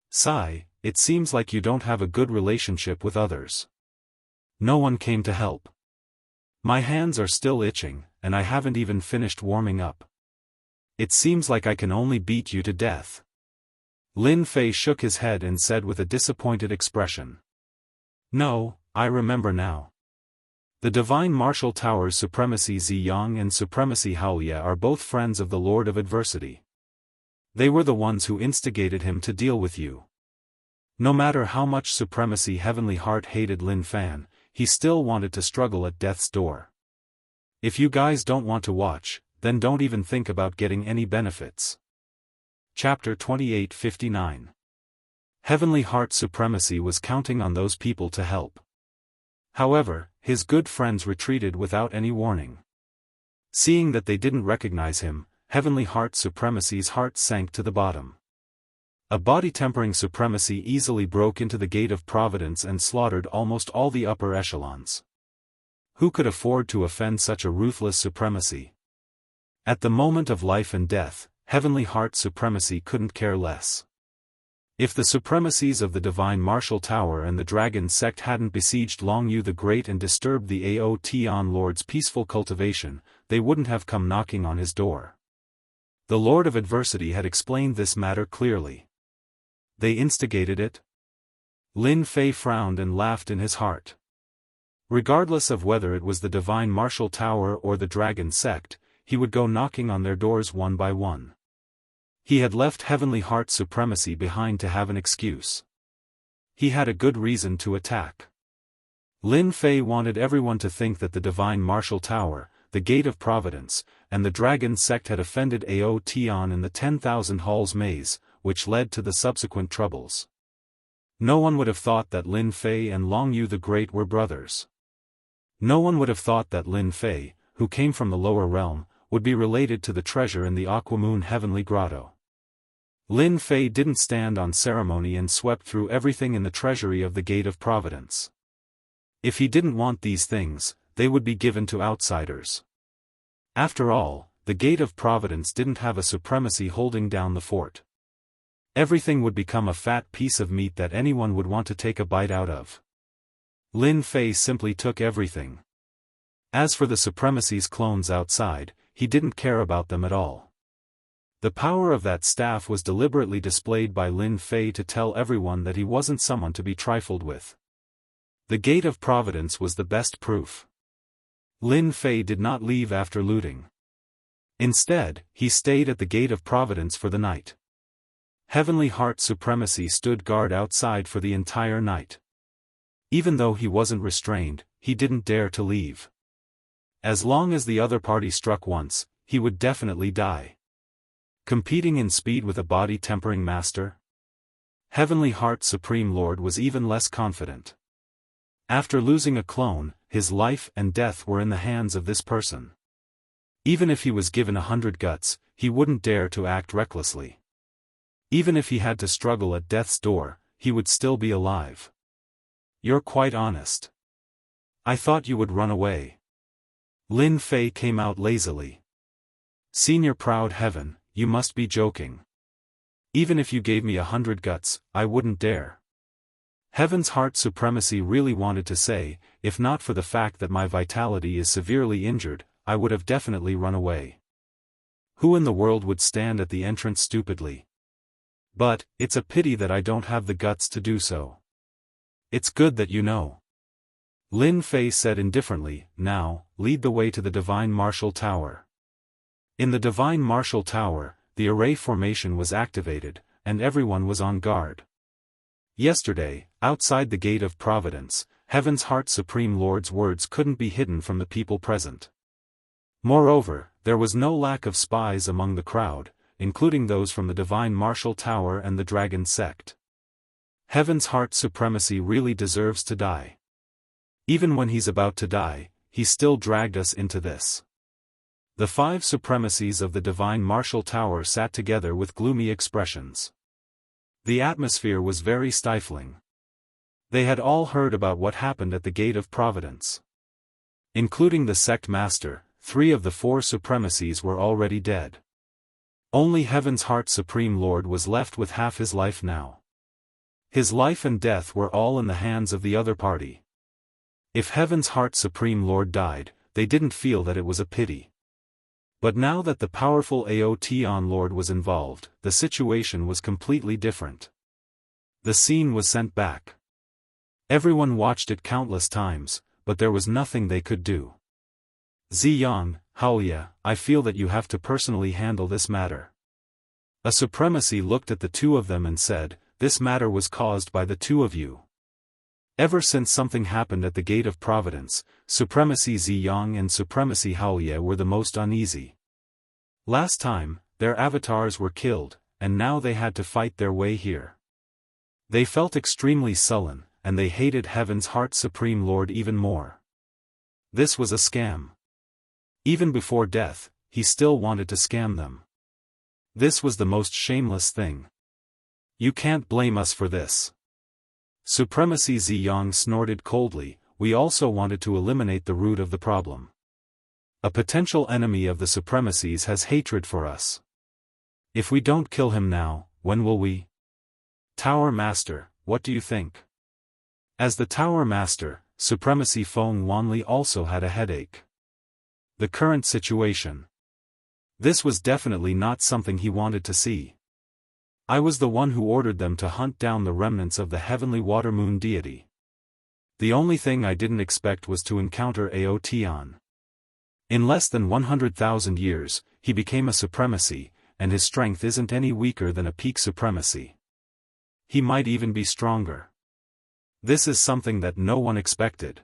Sigh, it seems like you don't have a good relationship with others. No one came to help. My hands are still itching, and I haven't even finished warming up. It seems like I can only beat you to death. Lin Fei shook his head and said with a disappointed expression. No, I remember now. The Divine Martial Tower's Supremacy Ziyang and Supremacy Haoye are both friends of the Lord of Adversity. They were the ones who instigated him to deal with you. No matter how much Supremacy Heavenly Heart hated Lin Fan, he still wanted to struggle at death's door. If you guys don't want to watch, then don't even think about getting any benefits. Chapter 28:59. Heavenly Heart Supremacy was counting on those people to help. However, his good friends retreated without any warning. Seeing that they didn't recognize him, Heavenly Heart Supremacy's heart sank to the bottom. A body-tempering supremacy easily broke into the Gate of Providence and slaughtered almost all the upper echelons. Who could afford to offend such a ruthless supremacy? At the moment of life and death, Heavenly Heart Supremacy couldn't care less. If the supremacies of the Divine Martial Tower and the Dragon Sect hadn't besieged Long Yu the Great and disturbed the Aotion Lord's peaceful cultivation, they wouldn't have come knocking on his door. The Lord of Adversity had explained this matter clearly. They instigated it? Lin Fei frowned and laughed in his heart. Regardless of whether it was the Divine Martial Tower or the Dragon Sect, he would go knocking on their doors one by one. He had left Heavenly Heart Supremacy behind to have an excuse. He had a good reason to attack. Lin Fei wanted everyone to think that the Divine Martial Tower, the Gate of Providence, and the Dragon Sect had offended Ao Tian in the 10,000 Halls maze, which led to the subsequent troubles. No one would have thought that Lin Fei and Long Yu the Great were brothers. No one would have thought that Lin Fei, who came from the lower realm, would be related to the treasure in the Aquamoon Heavenly Grotto. Lin Fei didn't stand on ceremony and swept through everything in the treasury of the Gate of Providence. If he didn't want these things, they would be given to outsiders. After all, the Gate of Providence didn't have a supremacy holding down the fort. Everything would become a fat piece of meat that anyone would want to take a bite out of. Lin Fei simply took everything. As for the supremacy's clones outside, he didn't care about them at all. The power of that staff was deliberately displayed by Lin Fei to tell everyone that he wasn't someone to be trifled with. The Gate of Providence was the best proof. Lin Fei did not leave after looting. Instead, he stayed at the Gate of Providence for the night. Heavenly Heart Supremacy stood guard outside for the entire night. Even though he wasn't restrained, he didn't dare to leave. As long as the other party struck once, he would definitely die. Competing in speed with a body-tempering master? Heavenly Heart Supreme Lord was even less confident. After losing a clone, his life and death were in the hands of this person. Even if he was given 100 guts, he wouldn't dare to act recklessly. Even if he had to struggle at death's door, he would still be alive. You're quite honest. I thought you would run away. Lin Fei came out lazily. Senior Proud Heaven, you must be joking. Even if you gave me 100 guts, I wouldn't dare. Heaven's Heart Supremacy really wanted to say, if not for the fact that my vitality is severely injured, I would have definitely run away. Who in the world would stand at the entrance stupidly? But, it's a pity that I don't have the guts to do so. It's good that you know. Lin Fei said indifferently, now, lead the way to the Divine Martial Tower. In the Divine Martial Tower, the array formation was activated, and everyone was on guard. Yesterday, outside the Gate of Providence, Heaven's Heart Supreme Lord's words couldn't be hidden from the people present. Moreover, there was no lack of spies among the crowd, including those from the Divine Martial Tower and the Dragon Sect. Heaven's Heart Supremacy really deserves to die. Even when he's about to die, he still dragged us into this. The 5 supremacies of the Divine Martial Tower sat together with gloomy expressions. The atmosphere was very stifling. They had all heard about what happened at the Gate of Providence. Including the sect master, 3 of the 4 supremacies were already dead. Only Heaven's Heart Supreme Lord was left with half his life now. His life and death were all in the hands of the other party. If Heaven's Heart Supreme Lord died, they didn't feel that it was a pity. But now that the powerful Ao Tian Lord was involved, the situation was completely different. The scene was sent back. Everyone watched it countless times, but there was nothing they could do. Xianxia, I feel that you have to personally handle this matter. A supremacy looked at the 2 of them and said, this matter was caused by the 2 of you. Ever since something happened at the Gate of Providence, Supremacy Ziyang and Supremacy Haoye were the most uneasy. Last time, their avatars were killed, and now they had to fight their way here. They felt extremely sullen, and they hated Heaven's Heart Supreme Lord even more. This was a scam. Even before death, he still wanted to scam them. This was the most shameless thing. You can't blame us for this. Supremacy Ziyang snorted coldly, we also wanted to eliminate the root of the problem. A potential enemy of the supremacies has hatred for us. If we don't kill him now, when will we? Tower Master, what do you think? As the Tower Master, Supremacy Feng Wanli also had a headache. The current situation. This was definitely not something he wanted to see. I was the one who ordered them to hunt down the remnants of the heavenly water moon deity. The only thing I didn't expect was to encounter Ao Tian. In less than 100,000 years, he became a supremacy, and his strength isn't any weaker than a peak supremacy. He might even be stronger. This is something that no one expected.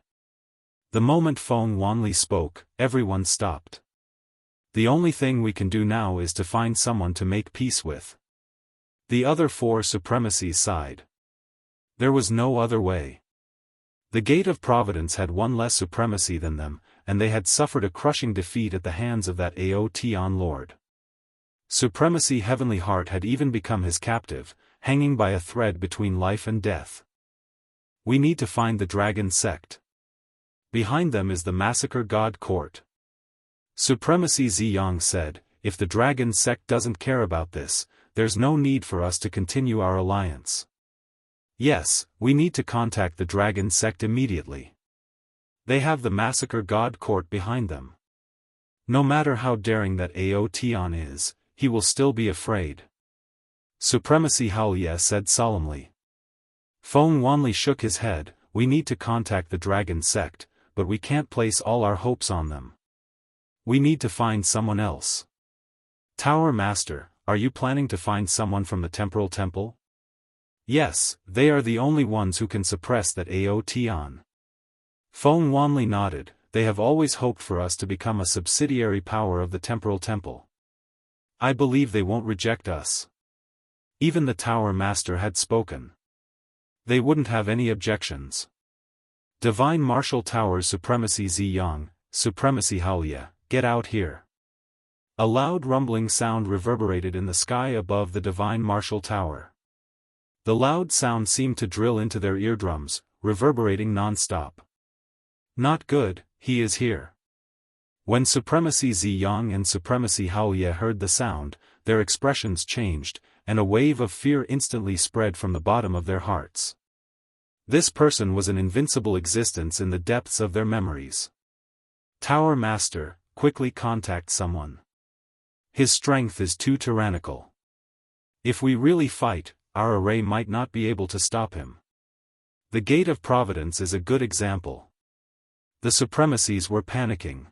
The moment Feng Wanli spoke, everyone stopped. The only thing we can do now is to find someone to make peace with. The other four supremacies sighed. There was no other way. The Gate of Providence had one less supremacy than them, and they had suffered a crushing defeat at the hands of that Aotian lord. Supremacy Heavenly Heart had even become his captive, hanging by a thread between life and death. We need to find the Dragon Sect. Behind them is the Massacre God Court. Supremacy Ziyang said, if the Dragon Sect doesn't care about this, there's no need for us to continue our alliance. Yes, we need to contact the Dragon Sect immediately. They have the Massacre God Court behind them. No matter how daring that Aotian is, he will still be afraid. Supremacy Xianxia said solemnly. Feng Wanli shook his head, we need to contact the Dragon Sect, but we can't place all our hopes on them. We need to find someone else. Tower Master, are you planning to find someone from the Temporal Temple? Yes, they are the only ones who can suppress that Aotian. Feng Wanli nodded, they have always hoped for us to become a subsidiary power of the Temporal Temple. I believe they won't reject us. Even the Tower Master had spoken. They wouldn't have any objections. Divine Martial Tower's Supremacy Ziyang, Supremacy Xianxia, get out here. A loud rumbling sound reverberated in the sky above the Divine Martial Tower. The loud sound seemed to drill into their eardrums, reverberating non-stop. Not good, he is here. When Supremacy Ziyang and Supremacy Xianxia heard the sound, their expressions changed, and a wave of fear instantly spread from the bottom of their hearts. This person was an invincible existence in the depths of their memories. Tower Master, quickly contact someone. His strength is too tyrannical. If we really fight, our array might not be able to stop him. The Gate of Providence is a good example. The supremacies were panicking.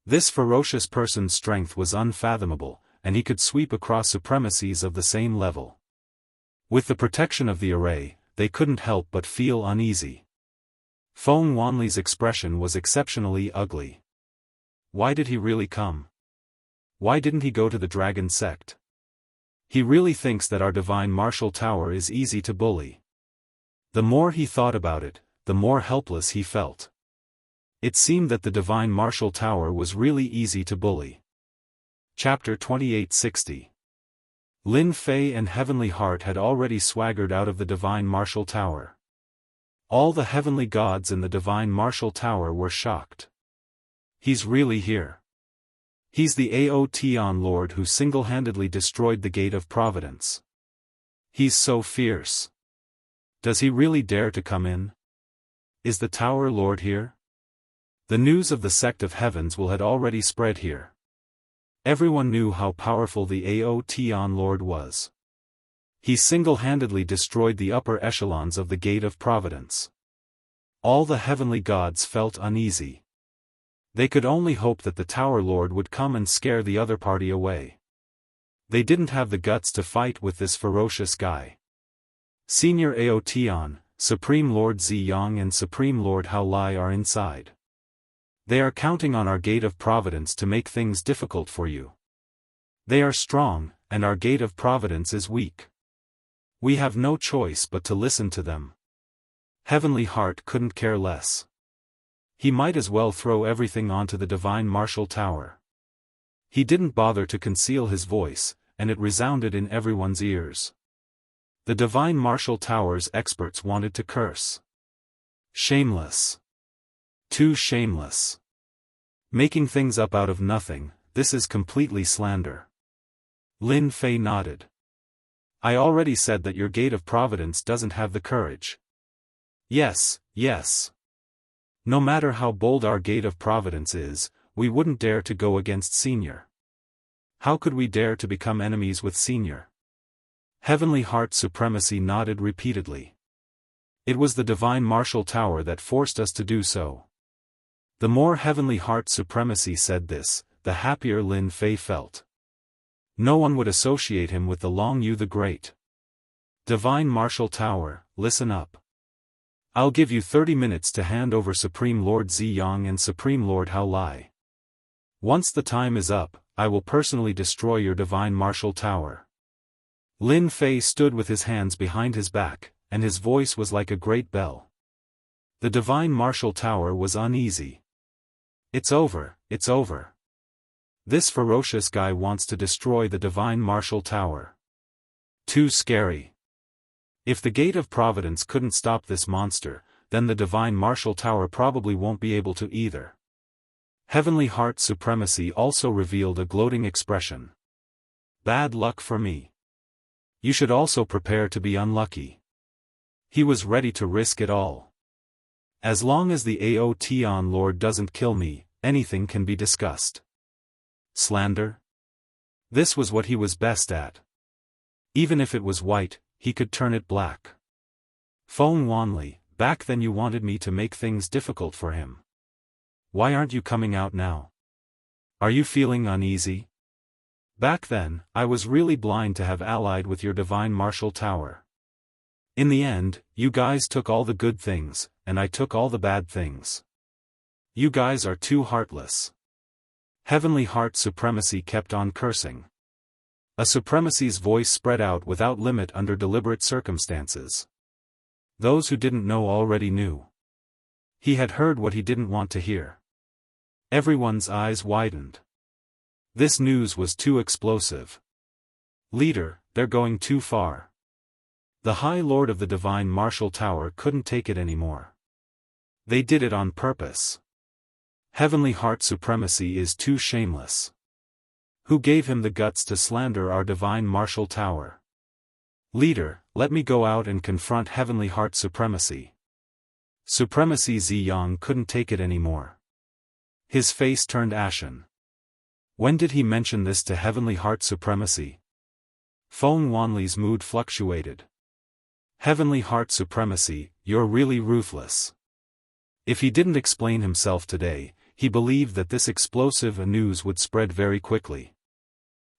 This ferocious person's strength was unfathomable, and he could sweep across supremacies of the same level. With the protection of the array, they couldn't help but feel uneasy. Feng Wanli's expression was exceptionally ugly. Why did he really come? Why didn't he go to the Dragon Sect? He really thinks that our Divine Martial Tower is easy to bully. The more he thought about it, the more helpless he felt. It seemed that the Divine Martial Tower was really easy to bully. Chapter 2860. Lin Fei and Heavenly Heart had already swaggered out of the Divine Martial Tower. All the heavenly gods in the Divine Martial Tower were shocked. He's really here. He's the Aotian Lord who single-handedly destroyed the Gate of Providence. He's so fierce. Does he really dare to come in? Is the Tower Lord here? The news of the Sect of Heavens will had already spread here. Everyone knew how powerful the Aotian Lord was. He single-handedly destroyed the upper echelons of the Gate of Providence. All the heavenly gods felt uneasy. They could only hope that the Tower Lord would come and scare the other party away. They didn't have the guts to fight with this ferocious guy. Senior Aotian, Supreme Lord Ziyang and Supreme Lord Haolai are inside. They are counting on our Gate of Providence to make things difficult for you. They are strong, and our Gate of Providence is weak. We have no choice but to listen to them. Heavenly Heart couldn't care less. He might as well throw everything onto the Divine Martial Tower. He didn't bother to conceal his voice, and it resounded in everyone's ears. The Divine Martial Tower's experts wanted to curse. Shameless. Too shameless. Making things up out of nothing, this is completely slander. Lin Fei nodded. I already said that your Gate of Providence doesn't have the courage. Yes, yes. No matter how bold our Gate of Providence is, we wouldn't dare to go against Senior. How could we dare to become enemies with Senior? Heavenly Heart Supremacy nodded repeatedly. It was the Divine Martial Tower that forced us to do so. The more Heavenly Heart Supremacy said this, the happier Lin Fei felt. No one would associate him with the Long Yu the Great. Divine Martial Tower, listen up. I'll give you 30 minutes to hand over Supreme Lord Ziyang and Supreme Lord Hao Lai. Once the time is up, I will personally destroy your divine martial tower. Lin Fei stood with his hands behind his back, and his voice was like a great bell. The divine martial tower was uneasy. It's over, it's over. This ferocious guy wants to destroy the divine martial tower. Too scary. If the Gate of Providence couldn't stop this monster, then the divine martial tower probably won't be able to either. Heavenly Heart Supremacy also revealed a gloating expression. Bad luck for me. You should also prepare to be unlucky. He was ready to risk it all. As long as the Aotian Lord doesn't kill me, anything can be discussed. Slander? This was what he was best at. Even if it was white, he could turn it black. Feng Wanli, back then you wanted me to make things difficult for him. Why aren't you coming out now? Are you feeling uneasy? Back then, I was really blind to have allied with your divine martial tower. In the end, you guys took all the good things, and I took all the bad things. You guys are too heartless. Heavenly Heart Supremacy kept on cursing. A supremacy's voice spread out without limit under deliberate circumstances. Those who didn't know already knew. He had heard what he didn't want to hear. Everyone's eyes widened. This news was too explosive. Leader, they're going too far. The High Lord of the Divine Martial Tower couldn't take it anymore. They did it on purpose. Heavenly Heart Supremacy is too shameless. Who gave him the guts to slander our divine martial tower? Leader, let me go out and confront Heavenly Heart Supremacy. Supremacy Ziyang couldn't take it anymore. His face turned ashen. When did he mention this to Heavenly Heart Supremacy? Feng Wanli's mood fluctuated. Heavenly Heart Supremacy, you're really ruthless. If he didn't explain himself today, he believed that this explosive news would spread very quickly.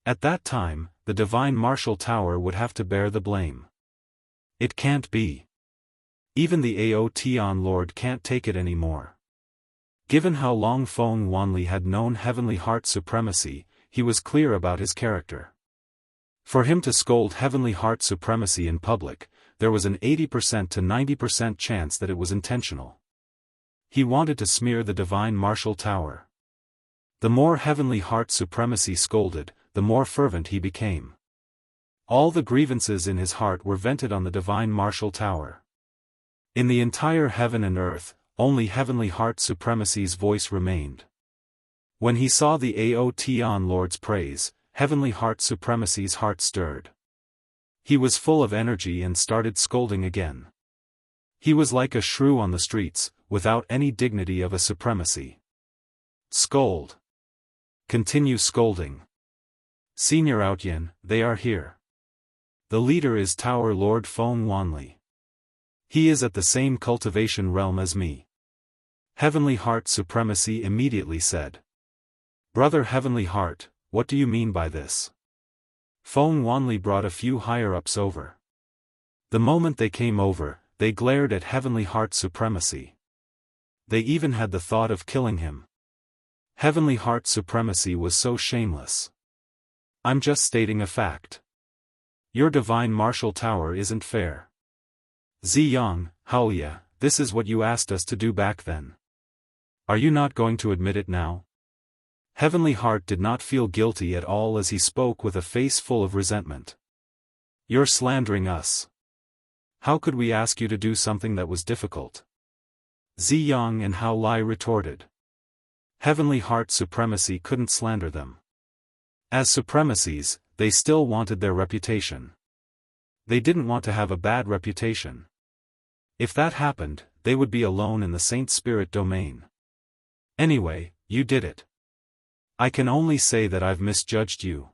At that time, the divine martial tower would have to bear the blame. It can't be. Even the Aotian Lord can't take it anymore. Given how long Feng Wanli had known Heavenly Heart Supremacy, he was clear about his character. For him to scold Heavenly Heart Supremacy in public, there was an 80% to 90% chance that it was intentional. He wanted to smear the divine martial tower. The more Heavenly Heart Supremacy scolded, the more fervent he became. All the grievances in his heart were vented on the divine martial tower. In the entire heaven and earth, only Heavenly Heart Supremacy's voice remained. When he saw the Aotian Lord's praise, Heavenly Heart Supremacy's heart stirred. He was full of energy and started scolding again. He was like a shrew on the streets, without any dignity of a supremacy. Scold. Continue scolding. Senior Outyin, they are here. The leader is Tower Lord Feng Wanli. He is at the same cultivation realm as me. Heavenly Heart Supremacy immediately said. Brother Heavenly Heart, what do you mean by this? Feng Wanli brought a few higher-ups over. The moment they came over, they glared at Heavenly Heart Supremacy. They even had the thought of killing him. Heavenly Heart Supremacy was so shameless. I'm just stating a fact. Your divine martial tower isn't fair. Ziyang, Haolia, this is what you asked us to do back then. Are you not going to admit it now? Heavenly Heart did not feel guilty at all as he spoke with a face full of resentment. You're slandering us. How could we ask you to do something that was difficult? Ziyang and Hao Lai retorted. Heavenly Heart Supremacy couldn't slander them. As supremacies, they still wanted their reputation. They didn't want to have a bad reputation. If that happened, they would be alone in the Saint Spirit domain. Anyway, you did it. I can only say that I've misjudged you.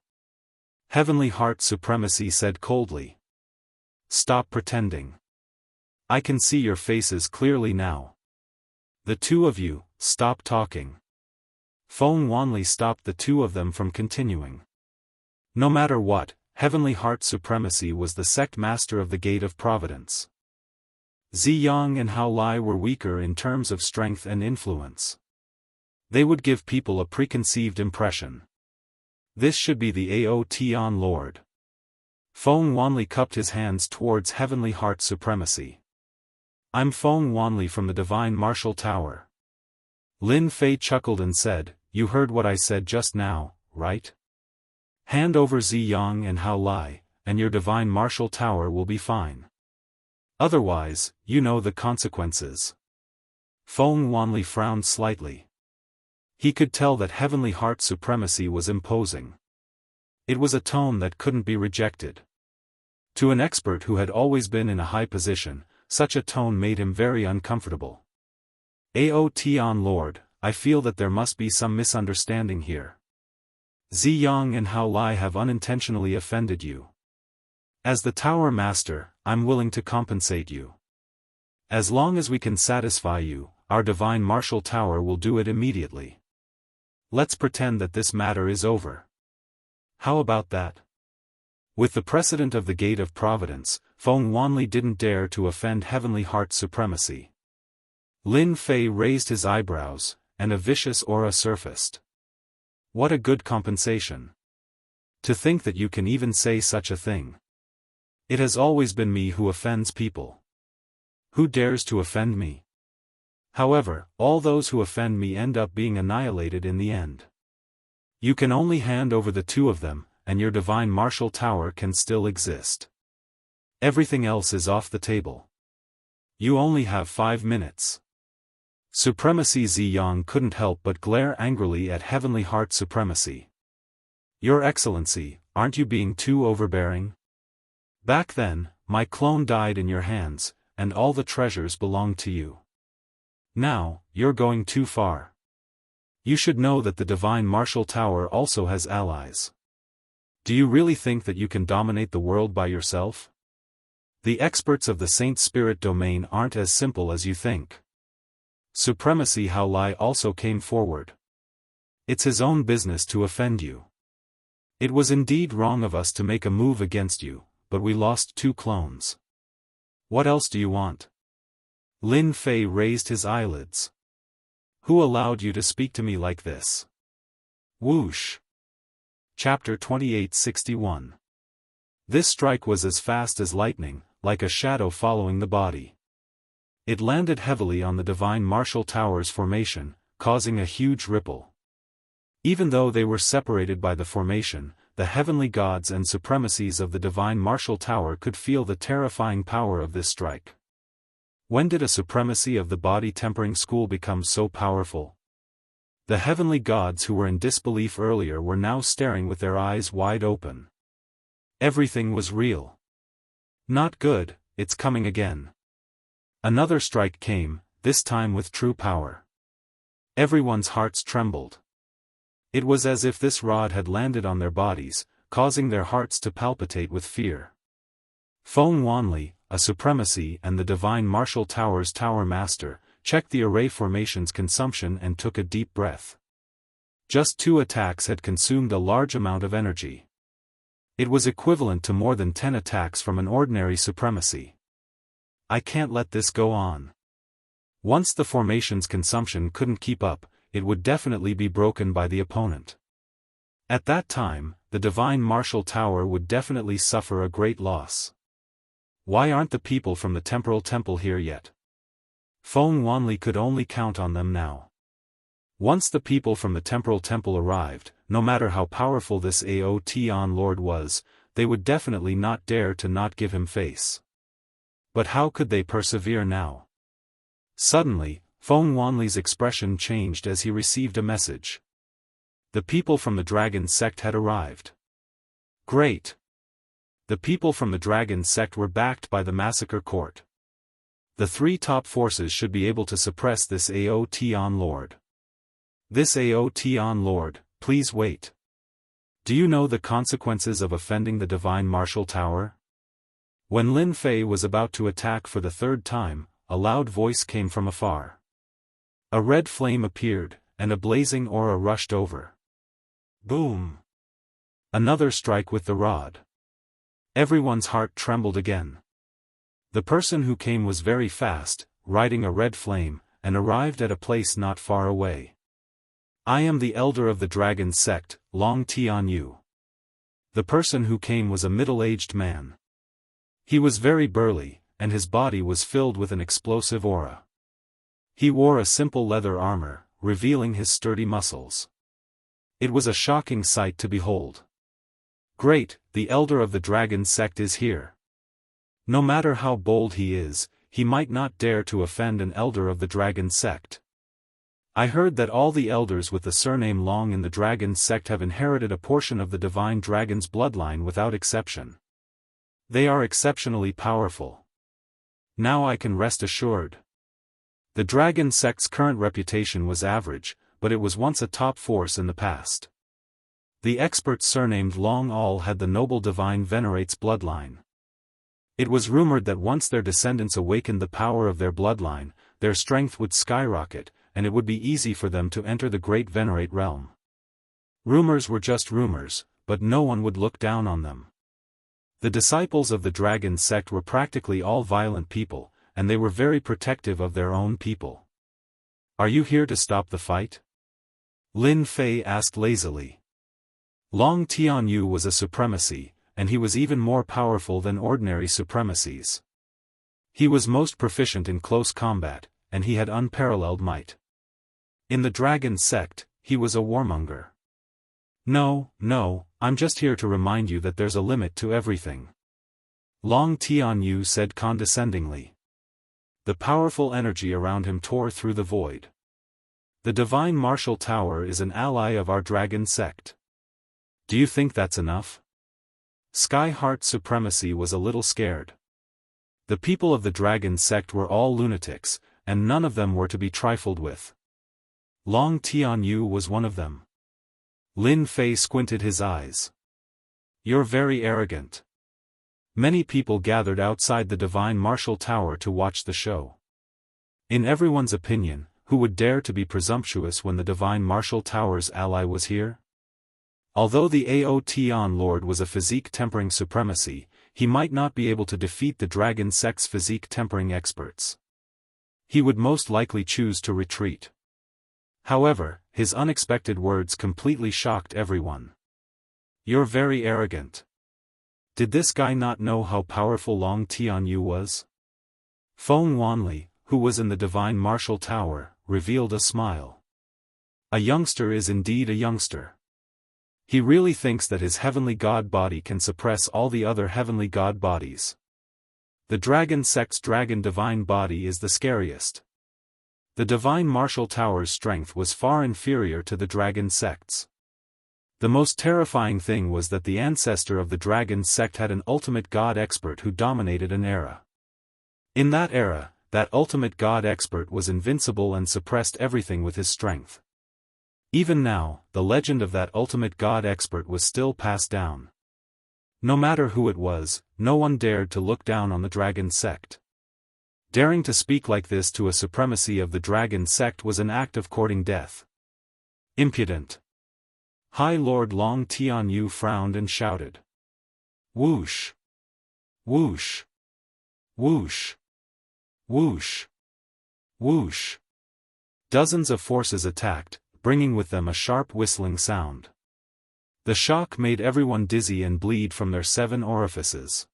Heavenly Heart Supremacy said coldly. Stop pretending. I can see your faces clearly now. The two of you, stop talking. Feng Wanli stopped the two of them from continuing. No matter what, Heavenly Heart Supremacy was the sect master of the Gate of Providence. Ziyang and Hao Lai were weaker in terms of strength and influence. They would give people a preconceived impression. This should be the Aotian Lord. Feng Wanli cupped his hands towards Heavenly Heart Supremacy. I'm Feng Wanli from the Divine Martial Tower. Lin Fei chuckled and said, You heard what I said just now, right? Hand over Ziyang and Hao Lai, and your Divine Martial Tower will be fine. Otherwise, you know the consequences. Feng Wanli frowned slightly. He could tell that Heavenly Heart Supremacy was imposing. It was a tone that couldn't be rejected. To an expert who had always been in a high position, such a tone made him very uncomfortable. Aotian Lord, I feel that there must be some misunderstanding here. Ziyang and Hao Lai have unintentionally offended you. As the Tower Master, I'm willing to compensate you. As long as we can satisfy you, our Divine Martial Tower will do it immediately. Let's pretend that this matter is over. How about that? With the precedent of the Gate of Providence, Feng Wanli didn't dare to offend Heavenly Heart Supremacy. Lin Fei raised his eyebrows, and a vicious aura surfaced. What a good compensation. To think that you can even say such a thing. It has always been me who offends people. Who dares to offend me? However, all those who offend me end up being annihilated in the end. You can only hand over the two of them, and your Divine Martial Tower can still exist. Everything else is off the table. You only have 5 minutes. Supremacy Ziyang couldn't help but glare angrily at Heavenly Heart Supremacy. Your Excellency, aren't you being too overbearing? Back then, my clone died in your hands, and all the treasures belonged to you. Now, you're going too far. You should know that the Divine Martial Tower also has allies. Do you really think that you can dominate the world by yourself? The experts of the Saint Spirit domain aren't as simple as you think. Supremacy Hao Lai also came forward. It's his own business to offend you. It was indeed wrong of us to make a move against you, but we lost 2 clones. What else do you want? Lin Fei raised his eyelids. Who allowed you to speak to me like this? Whoosh. Chapter 2861. This strike was as fast as lightning, like a shadow following the body. It landed heavily on the Divine Martial Tower's formation, causing a huge ripple. Even though they were separated by the formation, the heavenly gods and supremacies of the Divine Martial Tower could feel the terrifying power of this strike. When did a supremacy of the body tempering school become so powerful? The heavenly gods who were in disbelief earlier were now staring with their eyes wide open. Everything was real. Not good, it's coming again. Another strike came, this time with true power. Everyone's hearts trembled. It was as if this rod had landed on their bodies, causing their hearts to palpitate with fear. Feng Wanli, a supremacy and the Divine Martial Tower's Tower Master, checked the array formation's consumption and took a deep breath. Just 2 attacks had consumed a large amount of energy. It was equivalent to more than 10 attacks from an ordinary supremacy. I can't let this go on. Once the formation's consumption couldn't keep up, it would definitely be broken by the opponent. At that time, the Divine Martial Tower would definitely suffer a great loss. Why aren't the people from the Temporal Temple here yet? Feng Wanli could only count on them now. Once the people from the Temporal Temple arrived, no matter how powerful this Aotian Lord was, they would definitely not dare to not give him face. But how could they persevere now? Suddenly, Feng Wanli's expression changed as he received a message. The people from the Dragon Sect had arrived. Great! The people from the Dragon Sect were backed by the Massacre Court. The 3 top forces should be able to suppress this Aotian Lord. This Aotian Lord, please wait. Do you know the consequences of offending the Divine Martial Tower? When Lin Fei was about to attack for the 3rd time, a loud voice came from afar. A red flame appeared, and a blazing aura rushed over. Boom! Another strike with the rod. Everyone's heart trembled again. The person who came was very fast, riding a red flame, and arrived at a place not far away. I am the elder of the dragon sect, Long Tianyu. The person who came was a middle-aged man. He was very burly, and his body was filled with an explosive aura. He wore a simple leather armor, revealing his sturdy muscles. It was a shocking sight to behold. Great, the elder of the dragon sect is here. No matter how bold he is, he might not dare to offend an elder of the dragon sect. I heard that all the elders with the surname Long in the dragon sect have inherited a portion of the divine dragon's bloodline without exception. They are exceptionally powerful. Now I can rest assured. The dragon sect's current reputation was average, but it was once a top force in the past. The experts surnamed Long all had the noble divine venerate's bloodline. It was rumored that once their descendants awakened the power of their bloodline, their strength would skyrocket, and it would be easy for them to enter the great venerate realm. Rumors were just rumors, but no one would look down on them. The disciples of the dragon sect were practically all violent people, and they were very protective of their own people. Are you here to stop the fight? Lin Fei asked lazily. Long Tianyu was a supremacy, and he was even more powerful than ordinary supremacies. He was most proficient in close combat, and he had unparalleled might. In the dragon sect, he was a warmonger. No, I'm just here to remind you that there's a limit to everything. Long Tianyu said condescendingly. The powerful energy around him tore through the void. The divine martial tower is an ally of our dragon sect. Do you think that's enough? Sky Heart Supremacy was a little scared. The people of the dragon sect were all lunatics, and none of them were to be trifled with. Long Tianyu was one of them. Lin Fei squinted his eyes. You're very arrogant. Many people gathered outside the divine martial tower to watch the show. In everyone's opinion, who would dare to be presumptuous when the divine martial tower's ally was here? Although the Aotian Lord was a physique-tempering supremacy, he might not be able to defeat the dragon sect's physique-tempering experts. He would most likely choose to retreat. However, his unexpected words completely shocked everyone. You're very arrogant. Did this guy not know how powerful Long Tianyu was? Feng Wanli, who was in the divine martial tower, revealed a smile. A youngster is indeed a youngster. He really thinks that his heavenly god body can suppress all the other heavenly god bodies. The dragon sect's dragon divine body is the scariest. The divine martial tower's strength was far inferior to the dragon sect's. The most terrifying thing was that the ancestor of the dragon sect had an ultimate god expert who dominated an era. In that era, that ultimate god expert was invincible and suppressed everything with his strength. Even now, the legend of that ultimate god expert was still passed down. No matter who it was, no one dared to look down on the dragon sect. Daring to speak like this to a supremacy of the dragon sect was an act of courting death. Impudent. High Lord Long Tianyu frowned and shouted. Whoosh! Whoosh! Whoosh! Whoosh! Whoosh! Dozens of forces attacked, bringing with them a sharp whistling sound. The shock made everyone dizzy and bleed from their 7 orifices.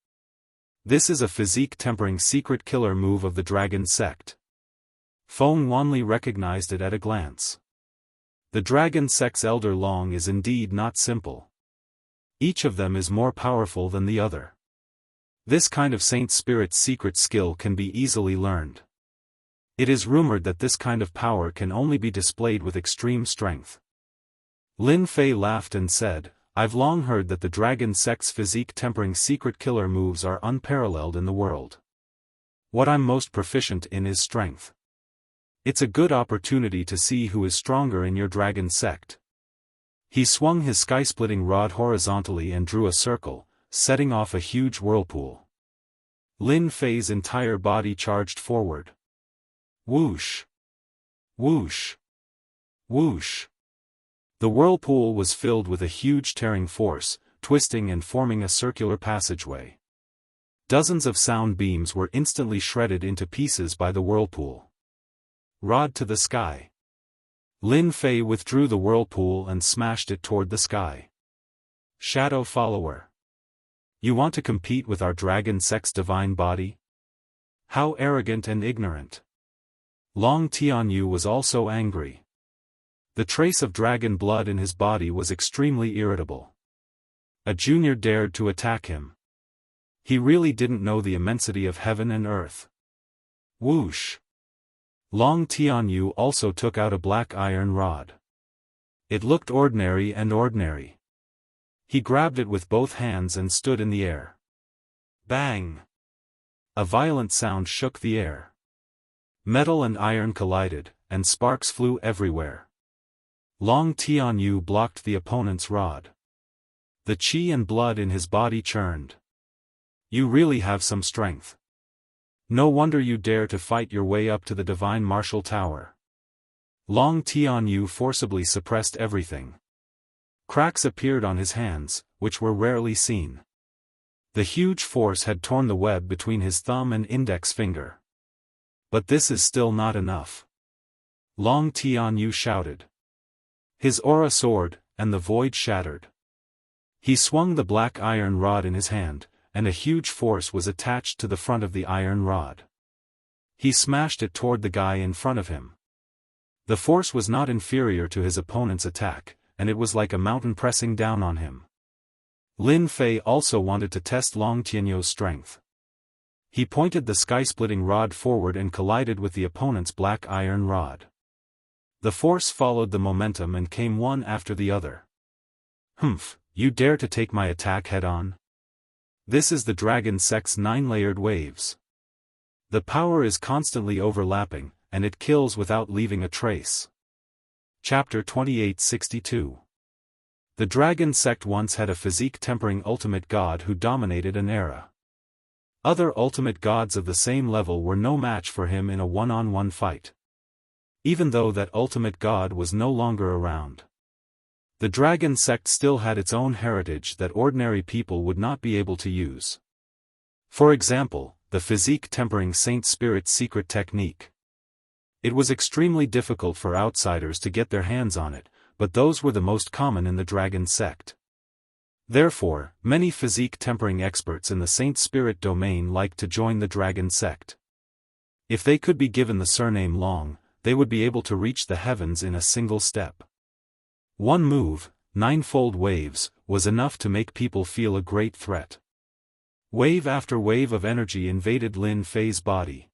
This is a physique-tempering secret killer move of the dragon sect. Feng Wanli recognized it at a glance. The dragon sect's elder Long is indeed not simple. Each of them is more powerful than the other. This kind of saint spirit's secret skill can be easily learned. It is rumored that this kind of power can only be displayed with extreme strength. Lin Fei laughed and said, I've long heard that the dragon sect's physique-tempering secret killer moves are unparalleled in the world. What I'm most proficient in is strength. It's a good opportunity to see who is stronger in your dragon sect. He swung his sky-splitting rod horizontally and drew a circle, setting off a huge whirlpool. Lin Fei's entire body charged forward. Whoosh! Whoosh! Whoosh! The whirlpool was filled with a huge tearing force, twisting and forming a circular passageway. Dozens of sound beams were instantly shredded into pieces by the whirlpool. Rod to the sky. Lin Fei withdrew the whirlpool and smashed it toward the sky. Shadow follower. You want to compete with our dragon sect's divine body? How arrogant and ignorant. Long Tianyu was also angry. The trace of dragon blood in his body was extremely irritable. A junior dared to attack him. He really didn't know the immensity of heaven and earth. Whoosh! Long Tianyu also took out a black iron rod. It looked ordinary and ordinary. He grabbed it with both hands and stood in the air. Bang! A violent sound shook the air. Metal and iron collided, and sparks flew everywhere. Long Tianyu blocked the opponent's rod. The qi and blood in his body churned. You really have some strength. No wonder you dare to fight your way up to the divine martial tower. Long Tianyu forcibly suppressed everything. Cracks appeared on his hands, which were rarely seen. The huge force had torn the web between his thumb and index finger. But this is still not enough. Long Tianyu shouted. His aura soared, and the void shattered. He swung the black iron rod in his hand, and a huge force was attached to the front of the iron rod. He smashed it toward the guy in front of him. The force was not inferior to his opponent's attack, and it was like a mountain pressing down on him. Lin Fei also wanted to test Long Tianyu's strength. He pointed the sky-splitting rod forward and collided with the opponent's black iron rod. The force followed the momentum and came one after the other. Humph, you dare to take my attack head-on? This is the dragon sect's 9-layered waves. The power is constantly overlapping, and it kills without leaving a trace. Chapter 2862. The dragon sect once had a physique-tempering ultimate god who dominated an era. Other ultimate gods of the same level were no match for him in a one-on-one fight. Even though that ultimate god was no longer around. The dragon sect still had its own heritage that ordinary people would not be able to use. For example, the physique-tempering Saint Spirit's secret technique. It was extremely difficult for outsiders to get their hands on it, but those were the most common in the dragon sect. Therefore, many physique-tempering experts in the Saint Spirit domain liked to join the dragon sect. If they could be given the surname Long, they would be able to reach the heavens in a single step. One move, 9-fold waves, was enough to make people feel a great threat. Wave after wave of energy invaded Lin Fei's body.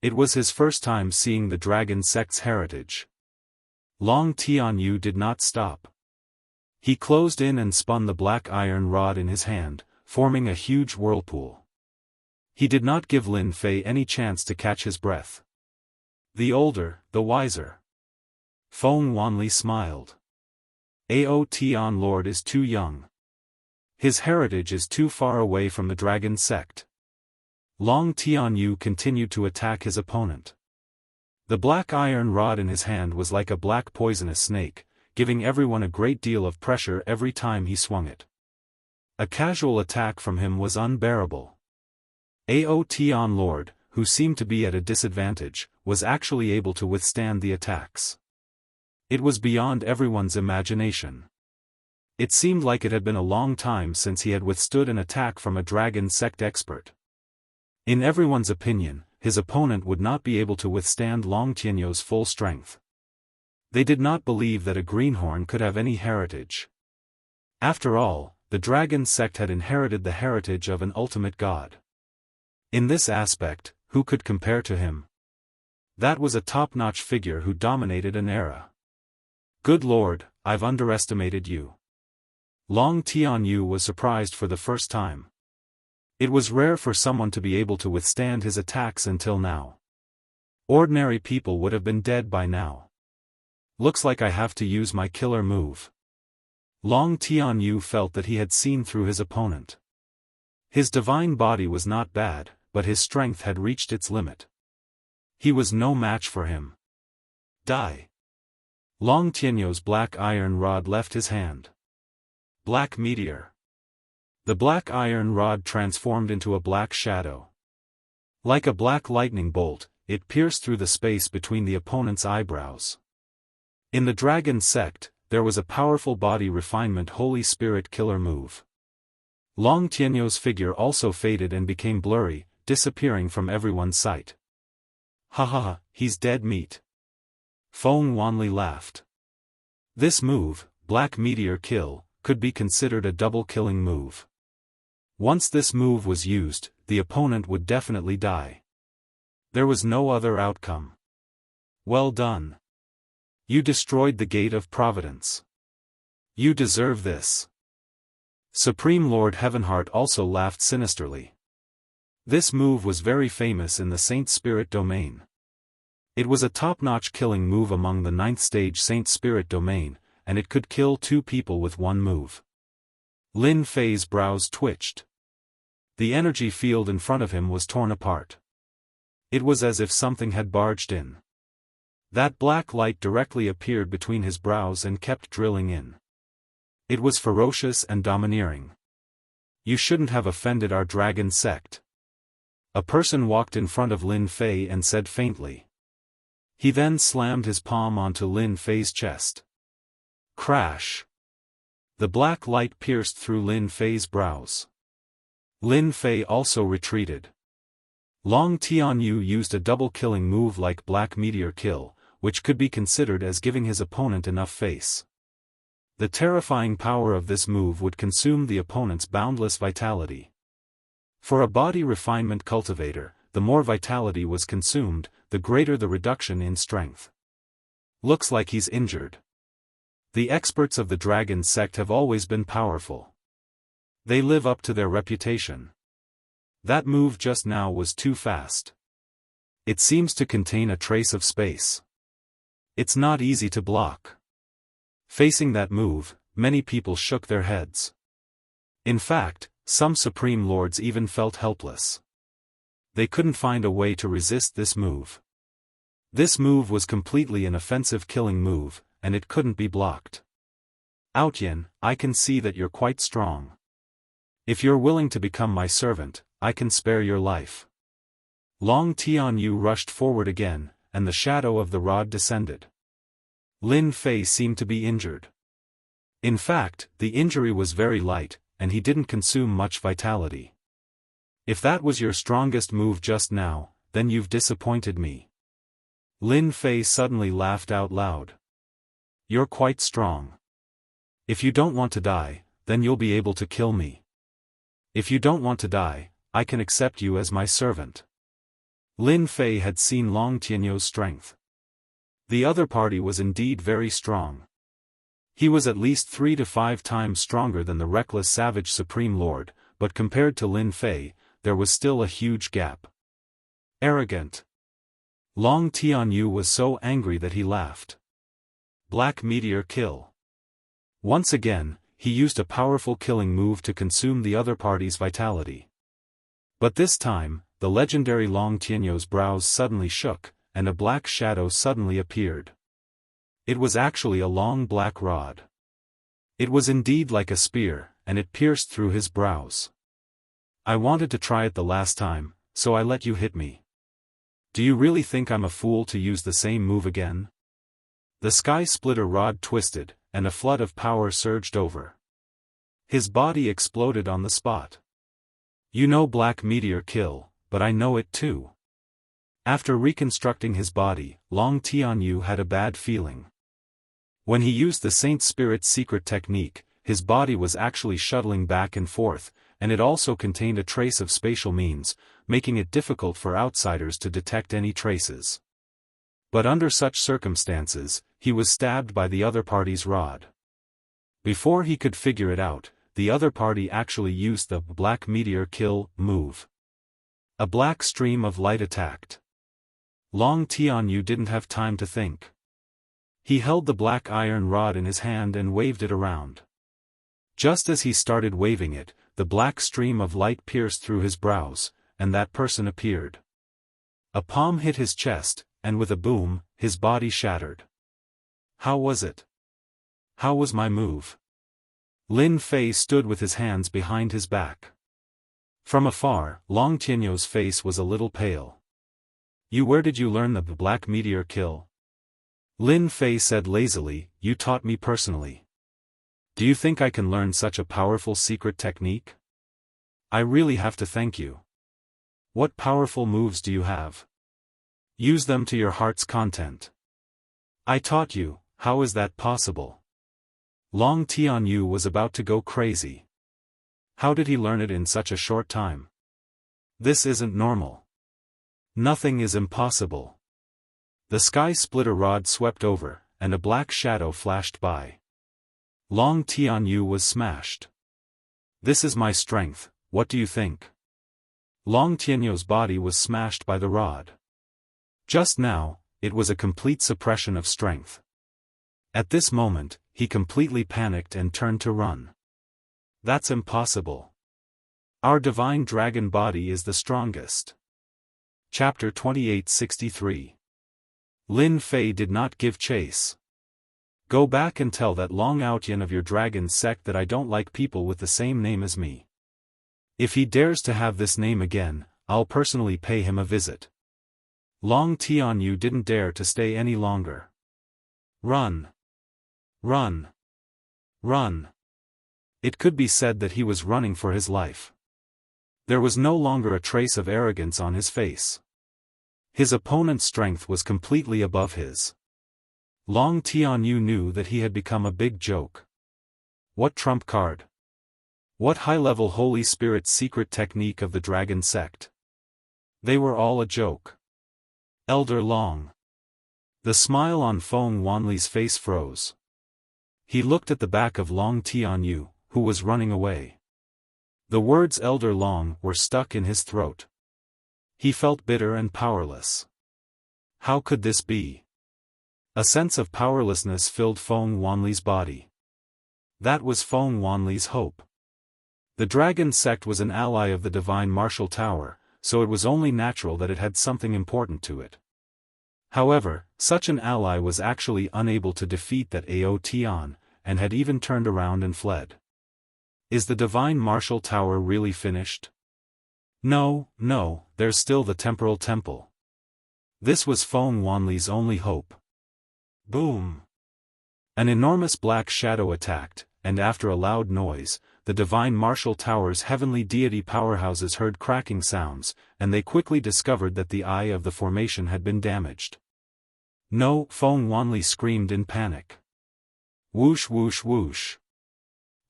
It was his first time seeing the dragon sect's heritage. Long Tianyu did not stop. He closed in and spun the black iron rod in his hand, forming a huge whirlpool. He did not give Lin Fei any chance to catch his breath. The older, the wiser. Feng Wanli smiled. Ao Tian Lord is too young. His heritage is too far away from the dragon sect. Long Tianyu continued to attack his opponent. The black iron rod in his hand was like a black poisonous snake, giving everyone a great deal of pressure every time he swung it. A casual attack from him was unbearable. Ao Tian Lord, who seemed to be at a disadvantage, was actually able to withstand the attacks. It was beyond everyone's imagination. It seemed like it had been a long time since he had withstood an attack from a dragon sect expert. In everyone's opinion, his opponent would not be able to withstand Long Tianyu's full strength. They did not believe that a greenhorn could have any heritage. After all, the dragon sect had inherited the heritage of an ultimate god. In this aspect, who could compare to him? That was a top-notch figure who dominated an era. Good Lord, I've underestimated you. Long Tianyu was surprised for the first time. It was rare for someone to be able to withstand his attacks until now. Ordinary people would have been dead by now. Looks like I have to use my killer move. Long Tianyu felt that he had seen through his opponent. His divine body was not bad, but his strength had reached its limit. He was no match for him. Die. Long Tianyu's black iron rod left his hand. Black meteor. The black iron rod transformed into a black shadow. Like a black lightning bolt, it pierced through the space between the opponent's eyebrows. In the dragon sect, there was a powerful body refinement Holy Spirit killer move. Long Tianyou's figure also faded and became blurry, disappearing from everyone's sight. Ha ha ha, he's dead meat. Feng Wanli laughed. This move, Black Meteor Kill, could be considered a double-killing move. Once this move was used, the opponent would definitely die. There was no other outcome. Well done. You destroyed the Gate of Providence. You deserve this. Supreme Lord Heavenheart also laughed sinisterly. This move was very famous in the Saint Spirit domain. It was a top-notch killing move among the 9th stage Saint Spirit domain, and it could kill 2 people with one move. Lin Fei's brows twitched. The energy field in front of him was torn apart. It was as if something had barged in. That black light directly appeared between his brows and kept drilling in. It was ferocious and domineering. You shouldn't have offended our dragon sect. A person walked in front of Lin Fei and said faintly. He then slammed his palm onto Lin Fei's chest. Crash! The black light pierced through Lin Fei's brows. Lin Fei also retreated. Long Tianyu used a double-killing move like Black Meteor Kill, which could be considered as giving his opponent enough face. The terrifying power of this move would consume the opponent's boundless vitality. For a body refinement cultivator, the more vitality was consumed, the greater the reduction in strength. Looks like he's injured. The experts of the dragon sect have always been powerful. They live up to their reputation. That move just now was too fast. It seems to contain a trace of space. It's not easy to block. Facing that move, many people shook their heads. In fact, some Supreme Lords even felt helpless. They couldn't find a way to resist this move. This move was completely an offensive killing move, and it couldn't be blocked. Outyan, I can see that you're quite strong. If you're willing to become my servant, I can spare your life. Long Tianyu rushed forward again, and the shadow of the rod descended. Lin Fei seemed to be injured. In fact, the injury was very light, and he didn't consume much vitality. If that was your strongest move just now, then you've disappointed me. Lin Fei suddenly laughed out loud. You're quite strong. If you don't want to die, then you'll be able to kill me. If you don't want to die, I can accept you as my servant. Lin Fei had seen Long Tianyou's strength. The other party was indeed very strong. He was at least 3 to 5 times stronger than the reckless savage Supreme Lord, but compared to Lin Fei, there was still a huge gap. Arrogant. Long Tianyu was so angry that he laughed. Black Meteor Kill. Once again, he used a powerful killing move to consume the other party's vitality. But this time, the legendary Long Tianyou's brows suddenly shook, and a black shadow suddenly appeared. It was actually a long black rod. It was indeed like a spear, and it pierced through his brows. I wanted to try it the last time, so I let you hit me. Do you really think I'm a fool to use the same move again? The sky splitter rod twisted, and a flood of power surged over. His body exploded on the spot. You know Black Meteor Kill, but I know it too. After reconstructing his body, Long Tianyu had a bad feeling. When he used the Saint Spirit's secret technique, his body was actually shuttling back and forth, and it also contained a trace of spatial means, making it difficult for outsiders to detect any traces. But under such circumstances, he was stabbed by the other party's rod. Before he could figure it out, the other party actually used the Black Meteor Kill move. A black stream of light attacked. Long Tianyu didn't have time to think. He held the black iron rod in his hand and waved it around. Just as he started waving it, the black stream of light pierced through his brows, and that person appeared. A palm hit his chest, and with a boom, his body shattered. How was it? How was my move? Lin Fei stood with his hands behind his back. From afar, Long Tianyou's face was a little pale. Where did you learn the black meteor kill? Lin Fei said lazily, you taught me personally. Do you think I can learn such a powerful secret technique? I really have to thank you. What powerful moves do you have? Use them to your heart's content. I taught you, how is that possible? Long Tianyu was about to go crazy. How did he learn it in such a short time? This isn't normal. Nothing is impossible. The sky splitter rod swept over, and a black shadow flashed by. Long Tianyu was smashed. This is my strength, what do you think? Long Tianyou's body was smashed by the rod. Just now, it was a complete suppression of strength. At this moment, he completely panicked and turned to run. That's impossible. Our divine dragon body is the strongest. Chapter 2863. Lin Fei did not give chase. Go back and tell that Long Outyan of your dragon sect that I don't like people with the same name as me. If he dares to have this name again, I'll personally pay him a visit. Long Tianyu didn't dare to stay any longer. Run. Run. Run. It could be said that he was running for his life. There was no longer a trace of arrogance on his face. His opponent's strength was completely above his. Long Tianyu knew that he had become a big joke. What trump card? What high-level Holy Spirit secret technique of the dragon sect? They were all a joke. Elder Long. The smile on Feng Wanli's face froze. He looked at the back of Long Tianyu, who was running away. The words Elder Long were stuck in his throat. He felt bitter and powerless. How could this be? A sense of powerlessness filled Feng Wanli's body. That was Feng Wanli's hope. The dragon sect was an ally of the divine martial tower, so it was only natural that it had something important to it. However, such an ally was actually unable to defeat that Ao Tian, and had even turned around and fled. Is the divine martial tower really finished? No, there's still the temporal temple. This was Feng Wanli's only hope. Boom! An enormous black shadow attacked, and after a loud noise, the divine martial tower's heavenly deity powerhouses heard cracking sounds, and they quickly discovered that the eye of the formation had been damaged. No, Feng Wanli screamed in panic. Whoosh whoosh whoosh.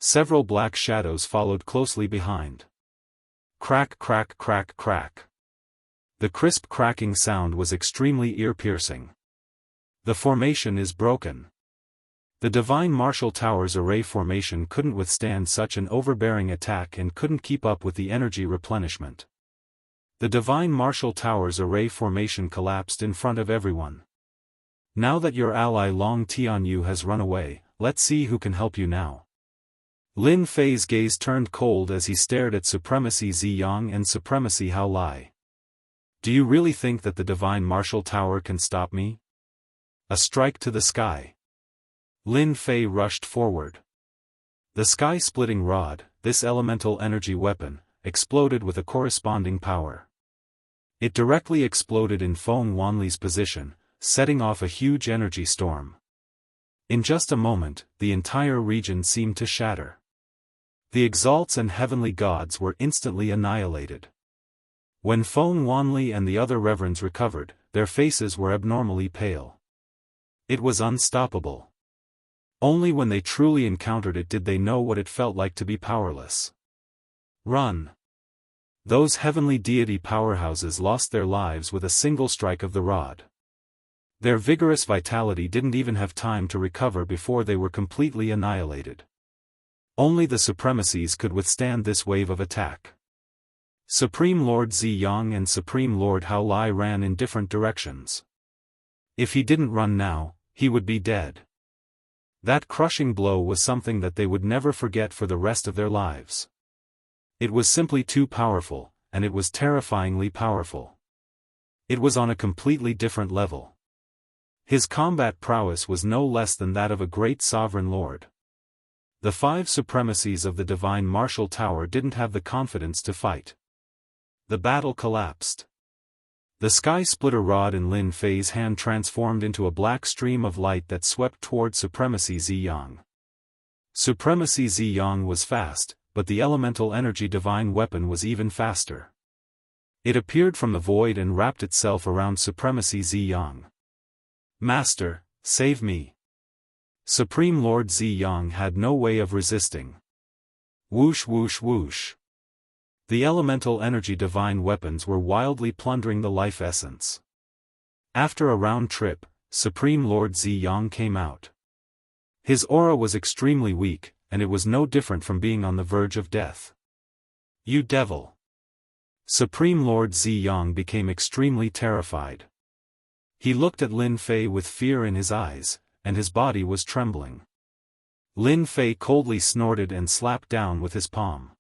Several black shadows followed closely behind. Crack crack crack crack. The crisp cracking sound was extremely ear-piercing. The formation is broken. The divine martial tower's array formation couldn't withstand such an overbearing attack and couldn't keep up with the energy replenishment. The divine martial tower's array formation collapsed in front of everyone. Now that your ally Long Tianyu has run away, let's see who can help you now. Lin Fei's gaze turned cold as he stared at Supremacy Ziyang and Supremacy Hao Lai. Do you really think that the divine martial tower can stop me? A strike to the sky. Lin Fei rushed forward. The sky-splitting rod, this elemental energy weapon, exploded with a corresponding power. It directly exploded in Feng Wanli's position, setting off a huge energy storm. In just a moment, the entire region seemed to shatter. The exalts and heavenly gods were instantly annihilated. When Feng Wanli and the other reverends recovered, their faces were abnormally pale. It was unstoppable. Only when they truly encountered it did they know what it felt like to be powerless. Run! Those heavenly deity powerhouses lost their lives with a single strike of the rod. Their vigorous vitality didn't even have time to recover before they were completely annihilated. Only the supremacies could withstand this wave of attack. Supreme Lord Ziyang and Supreme Lord Hao Lai ran in different directions. If he didn't run now, he would be dead. That crushing blow was something that they would never forget for the rest of their lives. It was simply too powerful, and it was terrifyingly powerful. It was on a completely different level. His combat prowess was no less than that of a great sovereign lord. The 5 supremacies of the divine martial tower didn't have the confidence to fight. The battle collapsed. The sky splitter rod in Lin Fei's hand transformed into a black stream of light that swept toward Supremacy Ziyang. Supremacy Ziyang was fast, but the elemental energy divine weapon was even faster. It appeared from the void and wrapped itself around Supremacy Ziyang. Master, save me. Supreme Lord Ziyang had no way of resisting. Whoosh whoosh whoosh. The elemental energy divine weapons were wildly plundering the life essence. After a round trip, Supreme Lord Ziyang came out. His aura was extremely weak, and it was no different from being on the verge of death. You devil! Supreme Lord Ziyang became extremely terrified. He looked at Lin Fei with fear in his eyes, and his body was trembling. Lin Fei coldly snorted and slapped down with his palm.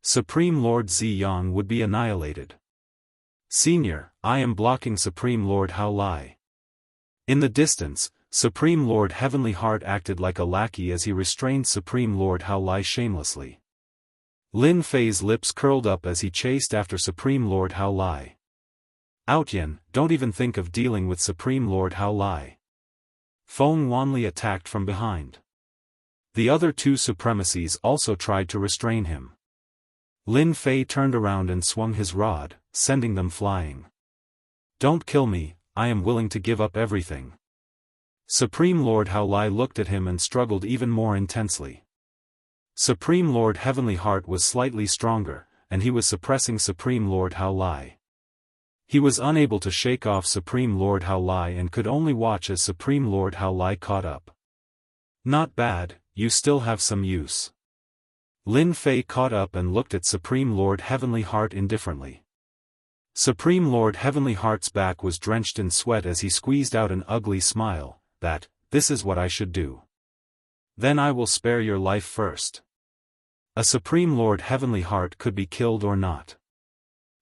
Supreme Lord Ziyang would be annihilated. Senior, I am blocking Supreme Lord Hao Lai. In the distance, Supreme Lord Heavenly Heart acted like a lackey as he restrained Supreme Lord Hao Lai shamelessly. Lin Fei's lips curled up as he chased after Supreme Lord Hao Lai. Outyan, don't even think of dealing with Supreme Lord Hao Lai. Feng Wanli attacked from behind. The other 2 supremacies also tried to restrain him. Lin Fei turned around and swung his rod, sending them flying. Don't kill me, I am willing to give up everything. Supreme Lord Hao Lai looked at him and struggled even more intensely. Supreme Lord Heavenly Heart was slightly stronger, and he was suppressing Supreme Lord Hao Lai. He was unable to shake off Supreme Lord Hao Lai and could only watch as Supreme Lord Hao Lai caught up. Not bad, you still have some use. Lin Fei caught up and looked at Supreme Lord Heavenly Heart indifferently. Supreme Lord Heavenly Heart's back was drenched in sweat as he squeezed out an ugly smile, this is what I should do. Then I will spare your life first. A Supreme Lord Heavenly Heart could be killed or not.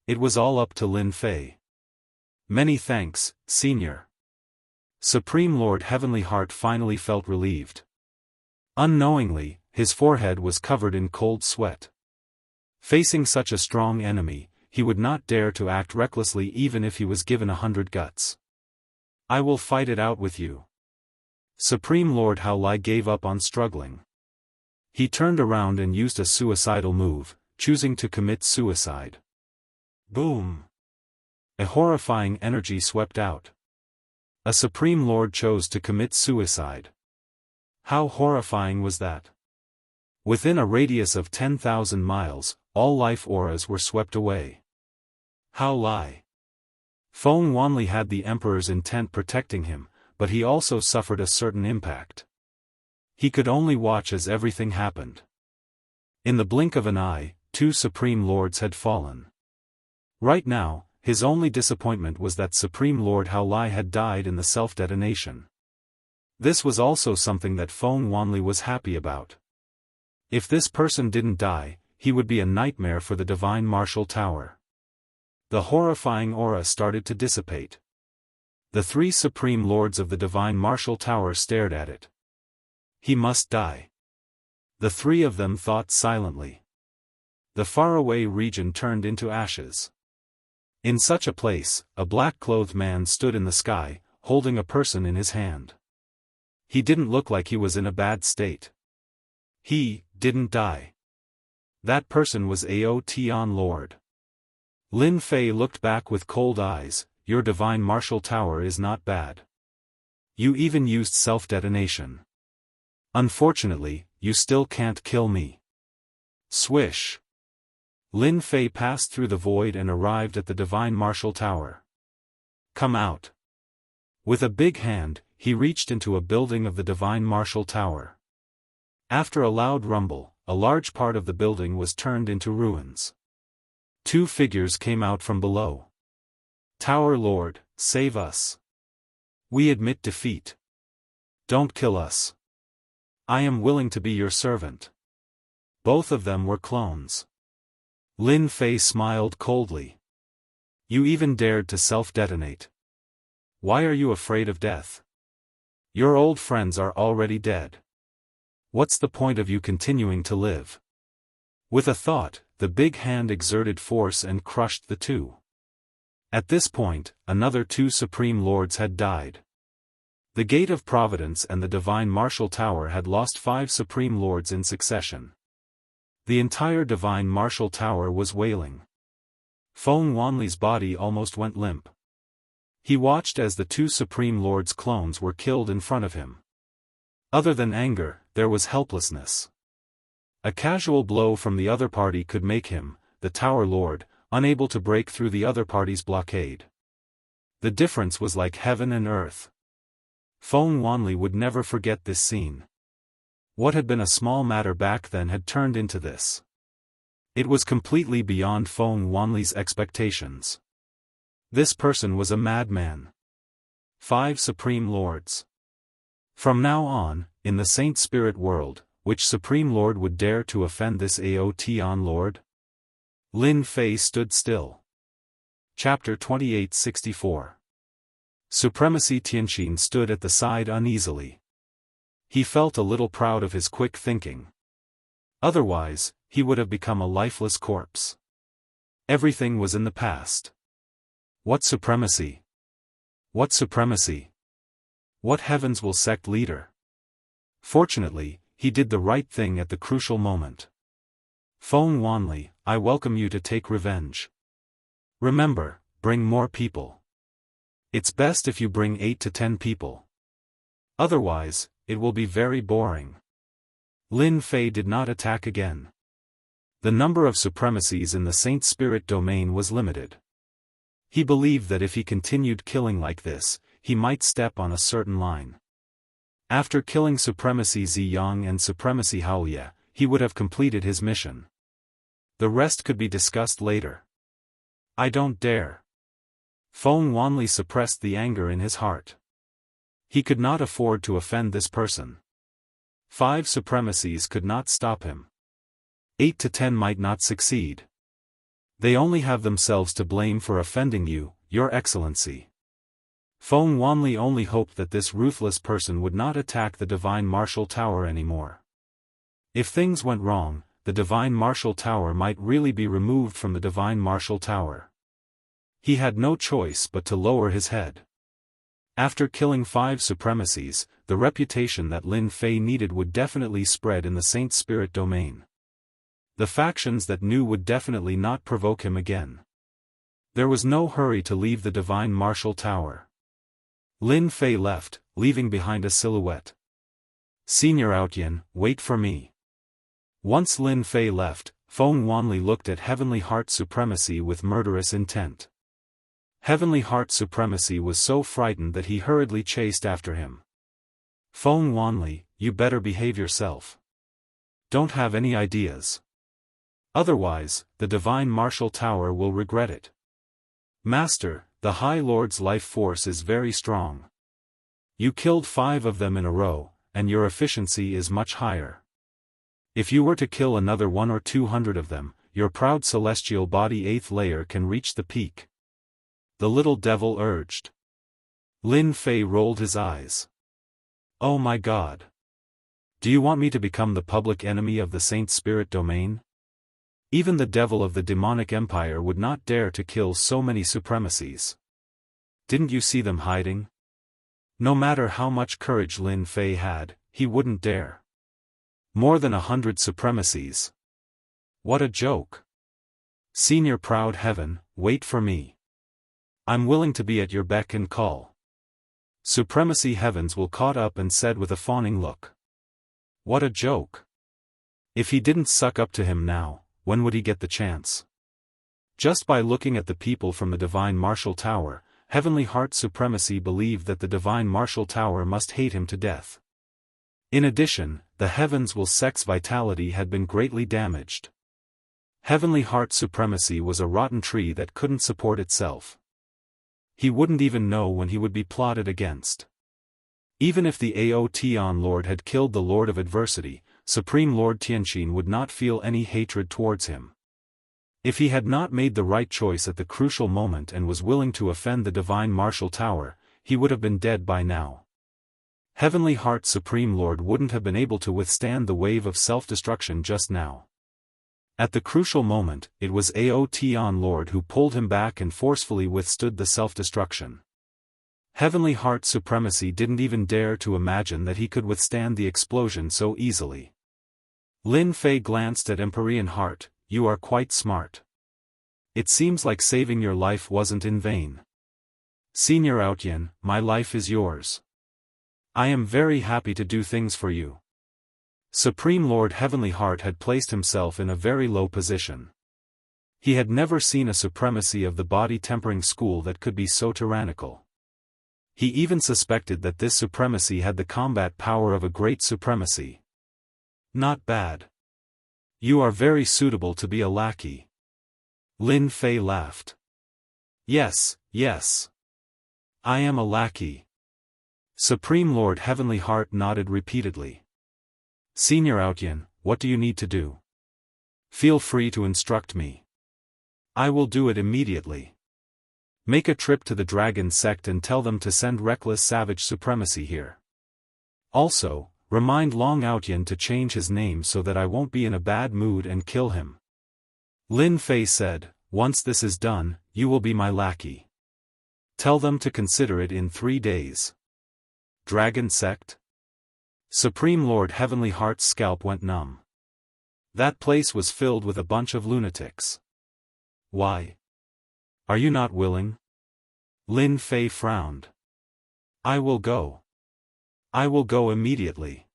It was all up to Lin Fei. Many thanks, Senior. Supreme Lord Heavenly Heart finally felt relieved. Unknowingly, his forehead was covered in cold sweat. Facing such a strong enemy, he would not dare to act recklessly even if he was given 100 guts. I will fight it out with you. Supreme Lord Hao Lai gave up on struggling. He turned around and used a suicidal move, choosing to commit suicide. Boom! A horrifying energy swept out. A Supreme Lord chose to commit suicide. How horrifying was that? Within a radius of 10,000 miles, all life auras were swept away. Hao Lai. Feng Wanli had the Emperor's intent protecting him, but he also suffered a certain impact. He could only watch as everything happened. In the blink of an eye, 2 Supreme Lords had fallen. Right now, his only disappointment was that Supreme Lord Hao Lai had died in the self-detonation. This was also something that Feng Wanli was happy about. If this person didn't die, he would be a nightmare for the Divine Martial Tower. The horrifying aura started to dissipate. The 3 Supreme Lords of the Divine Martial Tower stared at it. He must die. The 3 of them thought silently. The faraway region turned into ashes. In such a place, a black-clothed man stood in the sky, holding a person in his hand. He didn't look like he was in a bad state. He didn't die. That person was Ao Tian Lord. Lin Fei looked back with cold eyes. Your Divine Martial Tower is not bad. You even used self-detonation. Unfortunately, you still can't kill me. Swish. Lin Fei passed through the void and arrived at the Divine Martial Tower. Come out. With a big hand, he reached into a building of the Divine Martial Tower. After a loud rumble, a large part of the building was turned into ruins. 2 figures came out from below. Tower Lord, save us. We admit defeat. Don't kill us. I am willing to be your servant. Both of them were clones. Lin Fei smiled coldly. You even dared to self-detonate. Why are you afraid of death? Your old friends are already dead. What's the point of you continuing to live? With a thought, the big hand exerted force and crushed the two. At this point, another 2 Supreme Lords had died. The Gate of Providence and the Divine Martial Tower had lost 5 Supreme Lords in succession. The entire Divine Martial Tower was wailing. Feng Wanli's body almost went limp. He watched as the 2 Supreme Lords' clones were killed in front of him. Other than anger, there was helplessness. A casual blow from the other party could make him, the Tower Lord, unable to break through the other party's blockade. The difference was like heaven and earth. Feng Wanli would never forget this scene. What had been a small matter back then had turned into this. It was completely beyond Feng Wanli's expectations. This person was a madman. 5 Supreme Lords. From now on, in the Saint Spirit world, which Supreme Lord would dare to offend this Aotian Lord? Lin Fei stood still. Chapter 2864. Supremacy. Tianqin stood at the side uneasily. He felt a little proud of his quick thinking. Otherwise, he would have become a lifeless corpse. Everything was in the past. What supremacy? What supremacy? What heavens will sect leader? Fortunately, he did the right thing at the crucial moment. Feng Wanli, I welcome you to take revenge. Remember, bring more people. It's best if you bring 8 to 10 people. Otherwise, it will be very boring. Lin Fei did not attack again. The number of supremacies in the Saint Spirit domain was limited. He believed that if he continued killing like this, he might step on a certain line. After killing Supremacy Ziyang and Supremacy Haoye, he would have completed his mission. The rest could be discussed later. I don't dare. Feng Wanli suppressed the anger in his heart. He could not afford to offend this person. 5 supremacies could not stop him. 8 to 10 might not succeed. They only have themselves to blame for offending you, Your Excellency. Feng Wanli only hoped that this ruthless person would not attack the Divine Martial Tower anymore. If things went wrong, the Divine Martial Tower might really be removed from the Divine Martial Tower. He had no choice but to lower his head. After killing 5 supremacies, the reputation that Lin Fei needed would definitely spread in the Saint Spirit domain. The factions that knew would definitely not provoke him again. There was no hurry to leave the Divine Martial Tower. Lin Fei left, leaving behind a silhouette. Senior Outyan, wait for me. Once Lin Fei left, Feng Wanli looked at Heavenly Heart Supremacy with murderous intent. Heavenly Heart Supremacy was so frightened that he hurriedly chased after him. Feng Wanli, you better behave yourself. Don't have any ideas. Otherwise, the Divine Martial Tower will regret it. Master, the High Lord's life force is very strong. You killed 5 of them in a row, and your efficiency is much higher. If you were to kill another 100 or 200 of them, your proud celestial body 8th layer can reach the peak. The little devil urged. Lin Fei rolled his eyes. Oh my God. Do you want me to become the public enemy of the Saint Spirit domain? Even the devil of the demonic empire would not dare to kill so many supremacies. Didn't you see them hiding? No matter how much courage Lin Fei had, he wouldn't dare. More than 100 supremacies. What a joke. Senior Proud Heaven, wait for me. I'm willing to be at your beck and call. Supremacy Heavens will caught up and said with a fawning look. What a joke. If he didn't suck up to him now, when would he get the chance? Just by looking at the people from the Divine Martial Tower, Heavenly Heart Supremacy believed that the Divine Martial Tower must hate him to death. In addition, the Heavens Will sect's vitality had been greatly damaged. Heavenly Heart Supremacy was a rotten tree that couldn't support itself. He wouldn't even know when he would be plotted against. Even if the Aotian Lord had killed the Lord of Adversity, Supreme Lord Tianqin would not feel any hatred towards him. If he had not made the right choice at the crucial moment and was willing to offend the Divine Martial Tower, he would have been dead by now. Heavenly Heart Supreme Lord wouldn't have been able to withstand the wave of self-destruction just now. At the crucial moment, it was Aotion Lord who pulled him back and forcefully withstood the self-destruction. Heavenly Heart Supremacy didn't even dare to imagine that he could withstand the explosion so easily. Lin Fei glanced at Empyrean Heart. You are quite smart. It seems like saving your life wasn't in vain. Senior Outyan, my life is yours. I am very happy to do things for you. Supreme Lord Heavenly Heart had placed himself in a very low position. He had never seen a supremacy of the body tempering school that could be so tyrannical. He even suspected that this supremacy had the combat power of a great supremacy. Not bad. You are very suitable to be a lackey. Lin Fei laughed. Yes, yes. I am a lackey. Supreme Lord Heavenly Heart nodded repeatedly. Senior Outyan, what do you need to do? Feel free to instruct me. I will do it immediately. Make a trip to the Dragon Sect and tell them to send reckless savage supremacy here. Also, remind Long Outyan to change his name so that I won't be in a bad mood and kill him. Lin Fei said, once this is done, you will be my lackey. Tell them to consider it in 3 days. Dragon Sect? Supreme Lord Heavenly Heart's scalp went numb. That place was filled with a bunch of lunatics. Why? Are you not willing? Lin Fei frowned. I will go. I will go immediately.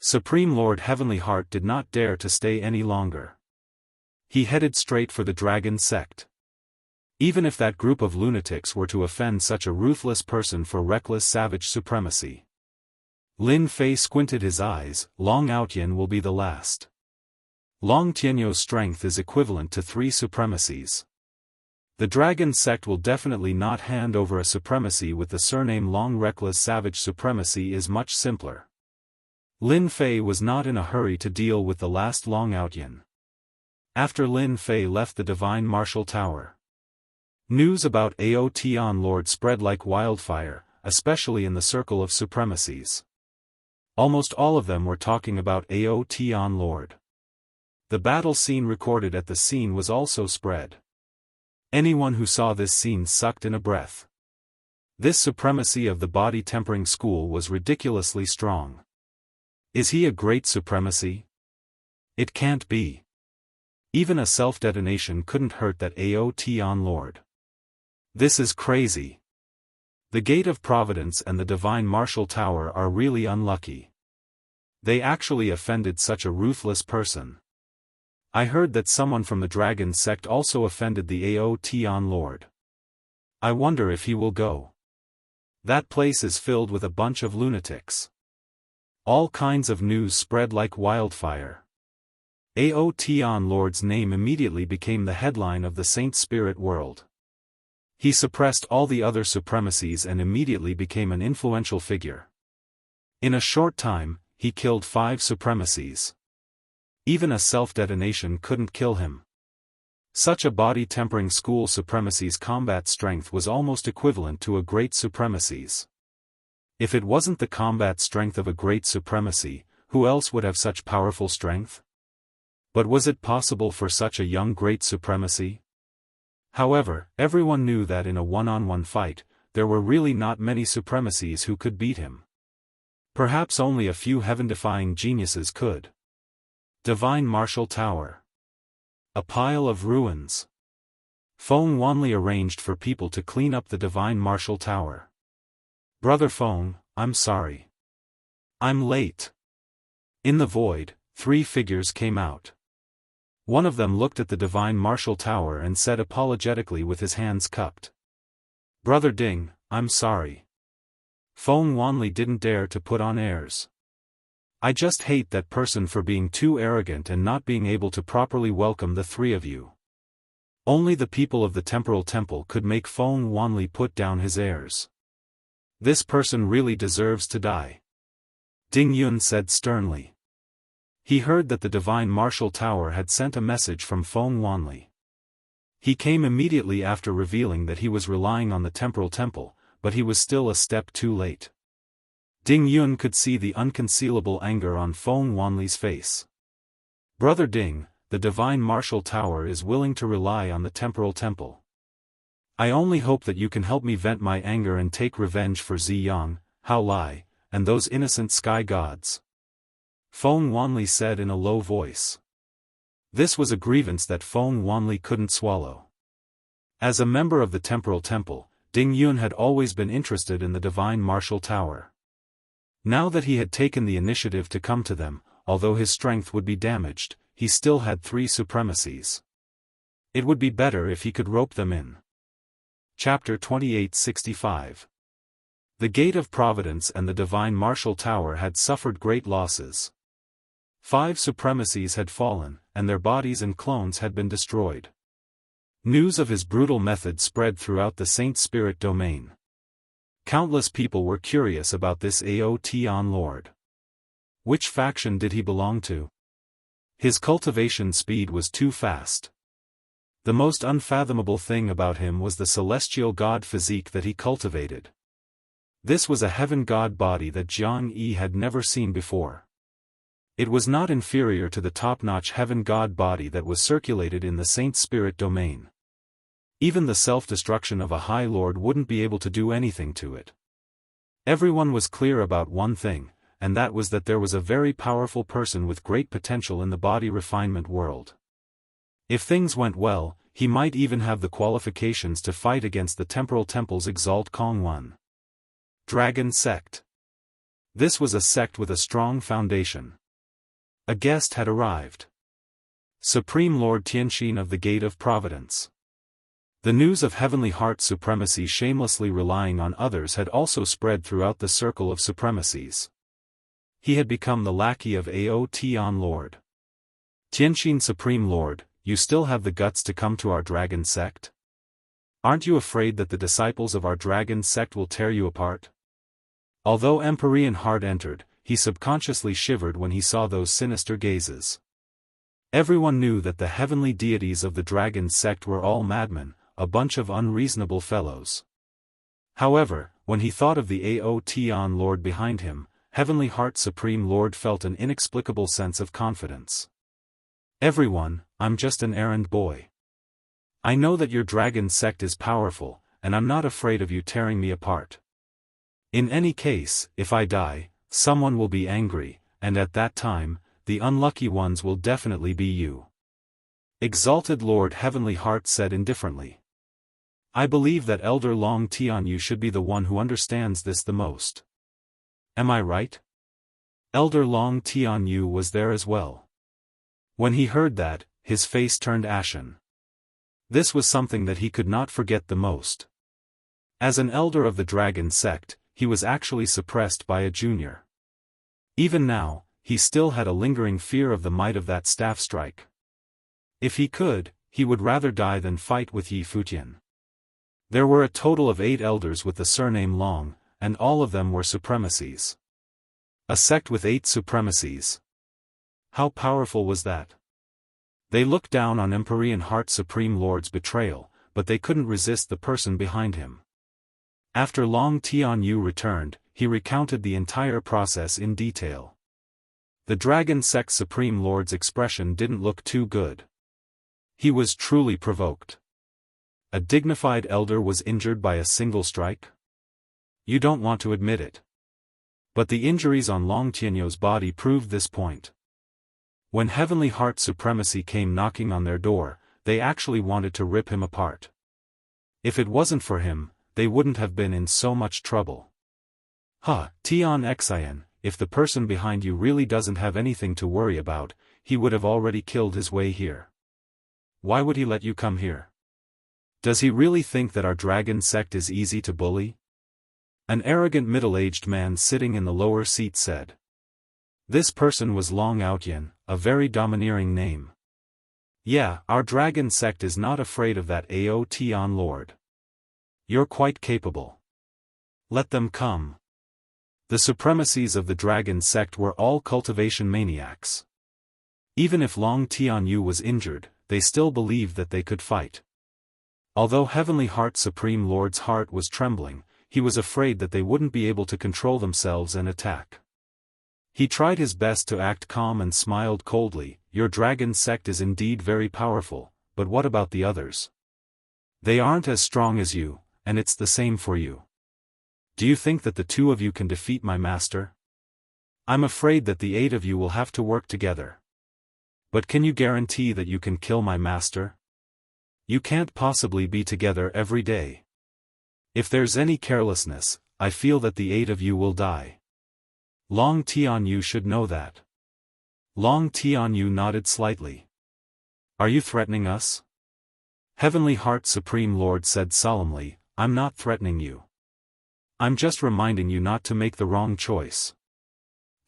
Supreme Lord Heavenly Heart did not dare to stay any longer. He headed straight for the Dragon Sect. Even if that group of lunatics were to offend such a ruthless person for reckless savage supremacy. Lin Fei squinted his eyes. Long Outyan will be the last. Long Tianyo's strength is equivalent to 3 supremacies. The Dragon Sect will definitely not hand over a supremacy with the surname Long. Reckless savage supremacy is much simpler. Lin Fei was not in a hurry to deal with the last Long Outyan. After Lin Fei left the Divine Martial Tower, news about Aotion Lord spread like wildfire, especially in the circle of supremacies. Almost all of them were talking about Aotion Lord. The battle scene recorded at the scene was also spread. Anyone who saw this scene sucked in a breath. This supremacy of the body tempering school was ridiculously strong. Is he a great supremacy? It can't be. Even a self-detonation couldn't hurt that Aotion Lord. This is crazy. The Gate of Providence and the Divine Martial Tower are really unlucky. They actually offended such a ruthless person. I heard that someone from the Dragon Sect also offended the Aotion Lord. I wonder if he will go. That place is filled with a bunch of lunatics. All kinds of news spread like wildfire. Aotion Lord's name immediately became the headline of the Saint Spirit world. He suppressed all the other supremacies and immediately became an influential figure. In a short time, he killed 5 supremacies. Even a self-detonation couldn't kill him. Such a body-tempering school supremacy's combat strength was almost equivalent to a great supremacy's. If it wasn't the combat strength of a great supremacy, who else would have such powerful strength? But was it possible for such a young great supremacy? However, everyone knew that in a one-on-one fight, there were really not many supremacies who could beat him. Perhaps only a few heaven-defying geniuses could. Divine Martial Tower. A pile of ruins. Feng Wanli arranged for people to clean up the Divine Martial Tower. Brother Feng, I'm sorry. I'm late. In the void, 3 figures came out. One of them looked at the Divine Martial Tower and said apologetically with his hands cupped. Brother Ding, I'm sorry. Feng Wanli didn't dare to put on airs. I just hate that person for being too arrogant and not being able to properly welcome the 3 of you. Only the people of the Temporal Temple could make Feng Wanli put down his airs. This person really deserves to die. Ding Yun said sternly. He heard that the Divine Martial Tower had sent a message from Feng Wanli. He came immediately after revealing that he was relying on the Temporal Temple, but he was still a step too late. Ding Yun could see the unconcealable anger on Feng Wanli's face. Brother Ding, the divine martial tower is willing to rely on the temporal temple. I only hope that you can help me vent my anger and take revenge for Ziyang, Hao Lai, and those innocent sky gods. Feng Wanli said in a low voice. This was a grievance that Feng Wanli couldn't swallow. As a member of the temporal temple, Ding Yun had always been interested in the divine martial tower. Now that he had taken the initiative to come to them, although his strength would be damaged, he still had 3 supremacies. It would be better if he could rope them in. Chapter 2865. The Gate of Providence and the Divine Martial Tower had suffered great losses. 5 supremacies had fallen, and their bodies and clones had been destroyed. News of his brutal method spread throughout the Saint Spirit domain. Countless people were curious about this Aotian Lord. Which faction did he belong to? His cultivation speed was too fast. The most unfathomable thing about him was the celestial god physique that he cultivated. This was a heaven god body that Jianghu had never seen before. It was not inferior to the top-notch heaven god body that was circulated in the Saint Spirit domain. Even the self-destruction of a High Lord wouldn't be able to do anything to it. Everyone was clear about one thing, and that was that there was a very powerful person with great potential in the body refinement world. If things went well, he might even have the qualifications to fight against the temporal temple's Exalt Kongwan. Dragon Sect. This was a sect with a strong foundation. A guest had arrived. Supreme Lord Tianxin of the Gate of Providence. The news of Heavenly Heart's supremacy shamelessly relying on others had also spread throughout the circle of supremacies. He had become the lackey of Aotian Lord. Tianxin Supreme Lord, you still have the guts to come to our dragon sect? Aren't you afraid that the disciples of our dragon sect will tear you apart? Although Empyrean Heart entered, he subconsciously shivered when he saw those sinister gazes. Everyone knew that the heavenly deities of the dragon sect were all madmen, a bunch of unreasonable fellows. However, when he thought of the Aotian Lord behind him, Heavenly Heart Supreme Lord felt an inexplicable sense of confidence. Everyone, I'm just an errand boy. I know that your dragon sect is powerful, and I'm not afraid of you tearing me apart. In any case, if I die, someone will be angry, and at that time, the unlucky ones will definitely be you. Exalted Lord Heavenly Heart said indifferently. I believe that Elder Long Tianyu should be the one who understands this the most. Am I right? Elder Long Tianyu was there as well. When he heard that, his face turned ashen. This was something that he could not forget the most. As an elder of the dragon sect, he was actually suppressed by a junior. Even now, he still had a lingering fear of the might of that staff strike. If he could, he would rather die than fight with Yi Futian. There were a total of 8 elders with the surname Long, and all of them were supremacies. A sect with 8 supremacies. How powerful was that? They looked down on Empyrean Heart Supreme Lord's betrayal, but they couldn't resist the person behind him. After Long Tianyu returned, he recounted the entire process in detail. The Dragon Sect Supreme Lord's expression didn't look too good. He was truly provoked. A dignified elder was injured by a single strike? You don't want to admit it. But the injuries on Long Tianyu's body proved this point. When Heavenly Heart Supremacy came knocking on their door, they actually wanted to rip him apart. If it wasn't for him, they wouldn't have been in so much trouble. Tian Xian, if the person behind you really doesn't have anything to worry about, he would have already killed his way here. Why would he let you come here? Does he really think that our dragon sect is easy to bully? An arrogant middle-aged man sitting in the lower seat said. This person was Long Outyan, a very domineering name. Yeah, our dragon sect is not afraid of that Aotian Lord. You're quite capable. Let them come. The supremacies of the dragon sect were all cultivation maniacs. Even if Long Tianyu was injured, they still believed that they could fight. Although Heavenly Heart Supreme Lord's heart was trembling, he was afraid that they wouldn't be able to control themselves and attack. He tried his best to act calm and smiled coldly. Your dragon sect is indeed very powerful, but what about the others? They aren't as strong as you, and it's the same for you. Do you think that the two of you can defeat my master? I'm afraid that the 8 of you will have to work together. But can you guarantee that you can kill my master? You can't possibly be together every day. If there's any carelessness, I feel that the 8 of you will die. Long Tianyu should know that. Long Tianyu nodded slightly. Are you threatening us? Heavenly Heart Supreme Lord said solemnly, I'm not threatening you. I'm just reminding you not to make the wrong choice.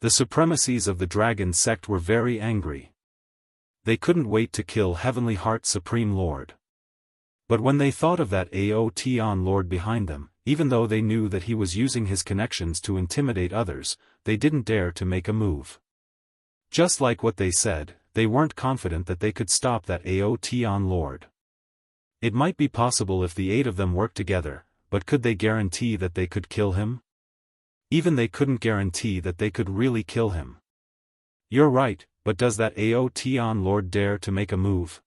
The supremacies of the dragon sect were very angry. They couldn't wait to kill Heavenly Heart Supreme Lord. But when they thought of that Aotian Lord behind them, even though they knew that he was using his connections to intimidate others, they didn't dare to make a move. Just like what they said, they weren't confident that they could stop that Aotian Lord. It might be possible if the 8 of them worked together, but could they guarantee that they could kill him? Even they couldn't guarantee that they could really kill him. You're right, but does that Aotian Lord dare to make a move?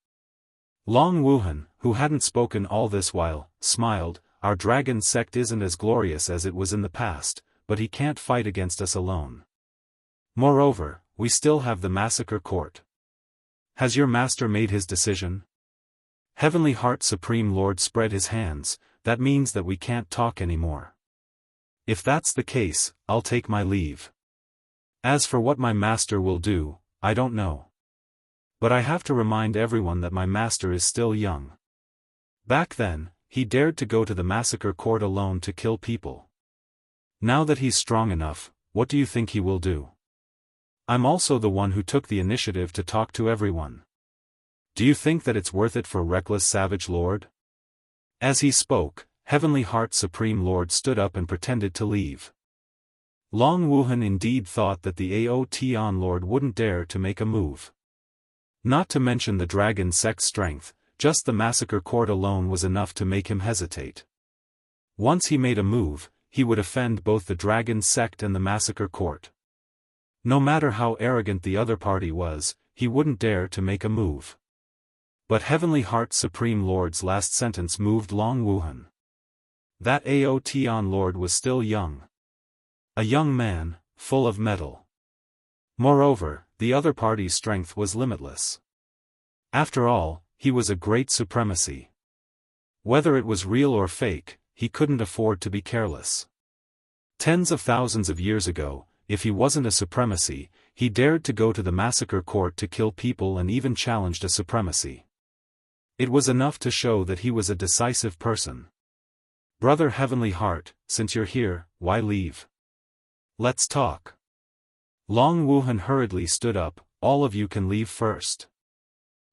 Long Wuhan, who hadn't spoken all this while, smiled. Our dragon sect isn't as glorious as it was in the past, but he can't fight against us alone. Moreover, we still have the massacre court. Has your master made his decision? Heavenly Heart Supreme Lord spread his hands. That means that we can't talk anymore. If that's the case, I'll take my leave. As for what my master will do, I don't know. But I have to remind everyone that my master is still young. Back then, he dared to go to the massacre court alone to kill people. Now that he's strong enough, what do you think he will do? I'm also the one who took the initiative to talk to everyone. Do you think that it's worth it for reckless savage lord? As he spoke, Heavenly Heart Supreme Lord stood up and pretended to leave. Long Wuhan indeed thought that the Aotian Lord wouldn't dare to make a move. Not to mention the dragon sect's strength, just the massacre court alone was enough to make him hesitate. Once he made a move, he would offend both the dragon sect and the massacre court. No matter how arrogant the other party was, he wouldn't dare to make a move. But Heavenly Heart Supreme Lord's last sentence moved Long Wuhan. That Aotian Lord was still young. A young man, full of mettle. Moreover, the other party's strength was limitless. After all, he was a great supremacy. Whether it was real or fake, he couldn't afford to be careless. Tens of thousands of years ago, if he wasn't a supremacy, he dared to go to the massacre court to kill people and even challenged a supremacy. It was enough to show that he was a decisive person. Brother Heavenly Heart, since you're here, why leave? Let's talk. Long Wuhan hurriedly stood up. All of you can leave first.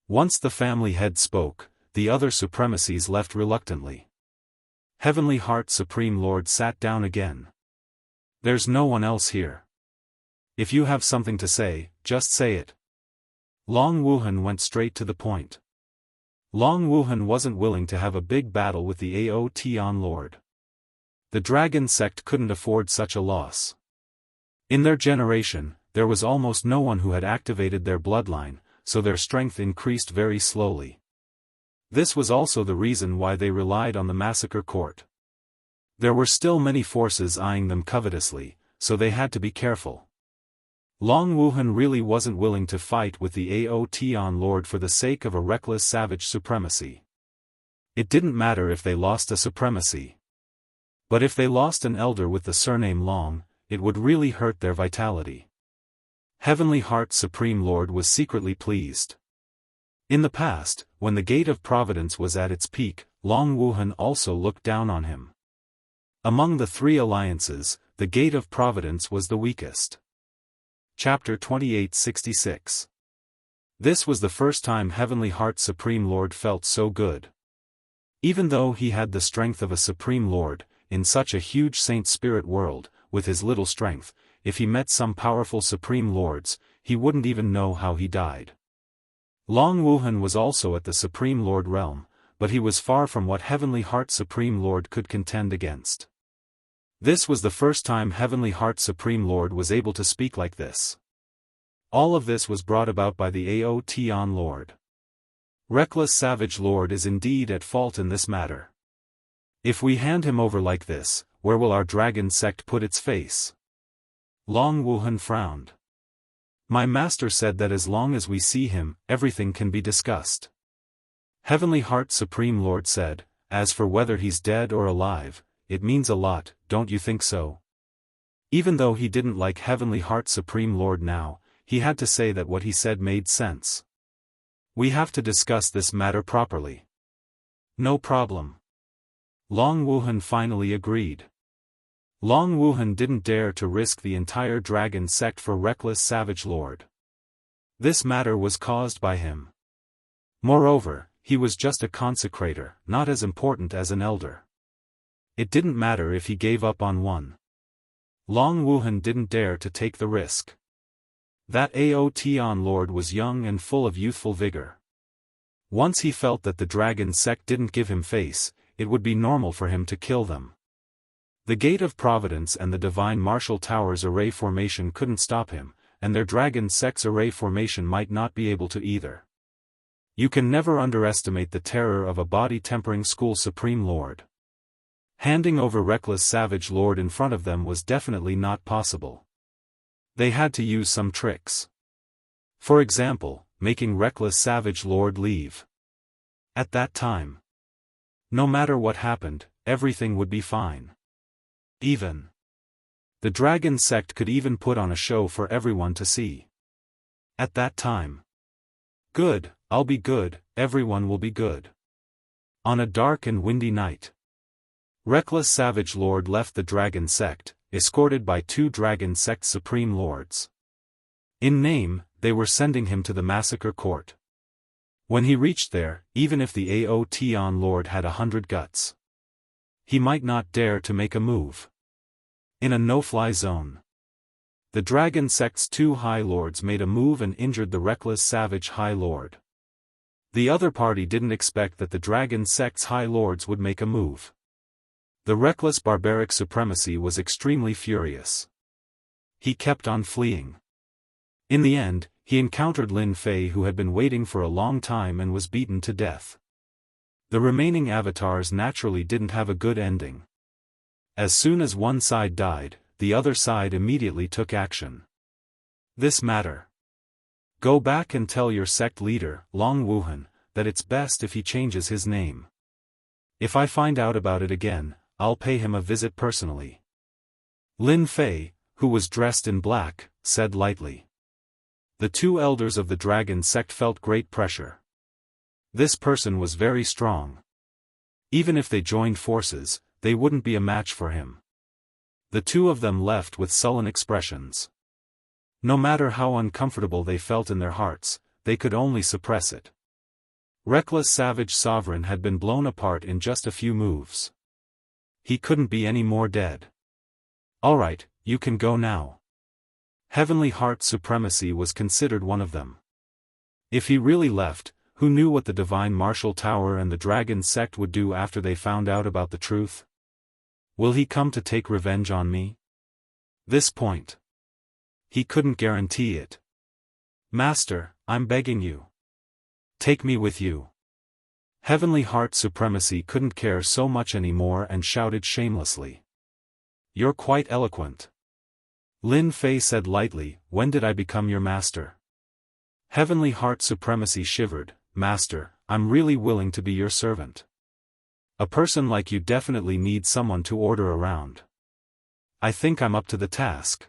Once the family head spoke, the other supremacies left reluctantly. Heavenly Heart Supreme Lord sat down again. There's no one else here. If you have something to say, just say it. Long Wuhan went straight to the point. Long Wuhan wasn't willing to have a big battle with the Aotian Lord. The dragon sect couldn't afford such a loss. In their generation, there was almost no one who had activated their bloodline, so their strength increased very slowly. This was also the reason why they relied on the massacre court. There were still many forces eyeing them covetously, so they had to be careful. Long Wuhan really wasn't willing to fight with the Aotian Lord for the sake of a reckless savage supremacy. It didn't matter if they lost a supremacy. But if they lost an elder with the surname Long, it would really hurt their vitality. Heavenly Heart Supreme Lord was secretly pleased. In the past, when the Gate of Providence was at its peak, Long Wuhan also looked down on him. Among the 3 alliances, the Gate of Providence was the weakest. Chapter 2866. This was the first time Heavenly Heart Supreme Lord felt so good. Even though he had the strength of a Supreme Lord, in such a huge Saint Spirit world, with his little strength, if he met some powerful Supreme Lords, he wouldn't even know how he died. Long Wuhan was also at the Supreme Lord realm, but he was far from what Heavenly Heart Supreme Lord could contend against. This was the first time Heavenly Heart Supreme Lord was able to speak like this. All of this was brought about by the Aotion Lord. Reckless Savage Lord is indeed at fault in this matter. If we hand him over like this, where will our dragon sect put its face? Long Wuhan frowned. My master said that as long as we see him, everything can be discussed. Heavenly Heart Supreme Lord said, as for whether he's dead or alive, it means a lot, don't you think so? Even though he didn't like Heavenly Heart Supreme Lord now, he had to say that what he said made sense. We have to discuss this matter properly. No problem. Long Wuhan finally agreed. Long Wuhan didn't dare to risk the entire dragon sect for Reckless Savage Lord. This matter was caused by him. Moreover, he was just a consecrator, not as important as an elder. It didn't matter if he gave up on one. Long Wuhan didn't dare to take the risk. That Aotion Lord was young and full of youthful vigor. Once he felt that the dragon sect didn't give him face, it would be normal for him to kill them. The Gate of Providence and the Divine Martial Tower's array formation couldn't stop him, and their dragon sect's array formation might not be able to either. You can never underestimate the terror of a body-tempering school Supreme Lord. Handing over Reckless Savage Lord in front of them was definitely not possible. They had to use some tricks. For example, making Reckless Savage Lord leave. At that time, no matter what happened, everything would be fine. Even the dragon sect could even put on a show for everyone to see. At that time, good, I'll be good, everyone will be good. On a dark and windy night, Reckless Savage Lord left the dragon sect, escorted by 2 dragon sect supreme lords. In name, they were sending him to the massacre court. When he reached there, even if the Aotion Lord had 100 guts, he might not dare to make a move. In a no-fly zone, the dragon sect's 2 high lords made a move and injured the Reckless Savage High Lord. The other party didn't expect that the dragon sect's high lords would make a move. The reckless barbaric supremacy was extremely furious. He kept on fleeing. In the end, he encountered Lin Fei, who had been waiting for a long time and was beaten to death. The remaining avatars naturally didn't have a good ending. As soon as one side died, the other side immediately took action. This matter. Go back and tell your sect leader, Long Wuhan, that it's best if he changes his name. If I find out about it again, I'll pay him a visit personally. Lin Fei, who was dressed in black, said lightly. The 2 elders of the dragon sect felt great pressure. This person was very strong. Even if they joined forces, they wouldn't be a match for him. The 2 of them left with sullen expressions. No matter how uncomfortable they felt in their hearts, they could only suppress it. Reckless Savage Sovereign had been blown apart in just a few moves. He couldn't be any more dead. Alright, you can go now. Heavenly Heart Supremacy was considered one of them. If he really left, who knew what the Divine Martial Tower and the Dragon Sect would do after they found out about the truth? Will he come to take revenge on me? This point. He couldn't guarantee it. Master, I'm begging you. Take me with you. Heavenly Heart Supremacy couldn't care so much anymore and shouted shamelessly. You're quite eloquent. Lin Fei said lightly, when did I become your master? Heavenly Heart Supremacy shivered, Master, I'm really willing to be your servant. A person like you definitely needs someone to order around. I think I'm up to the task.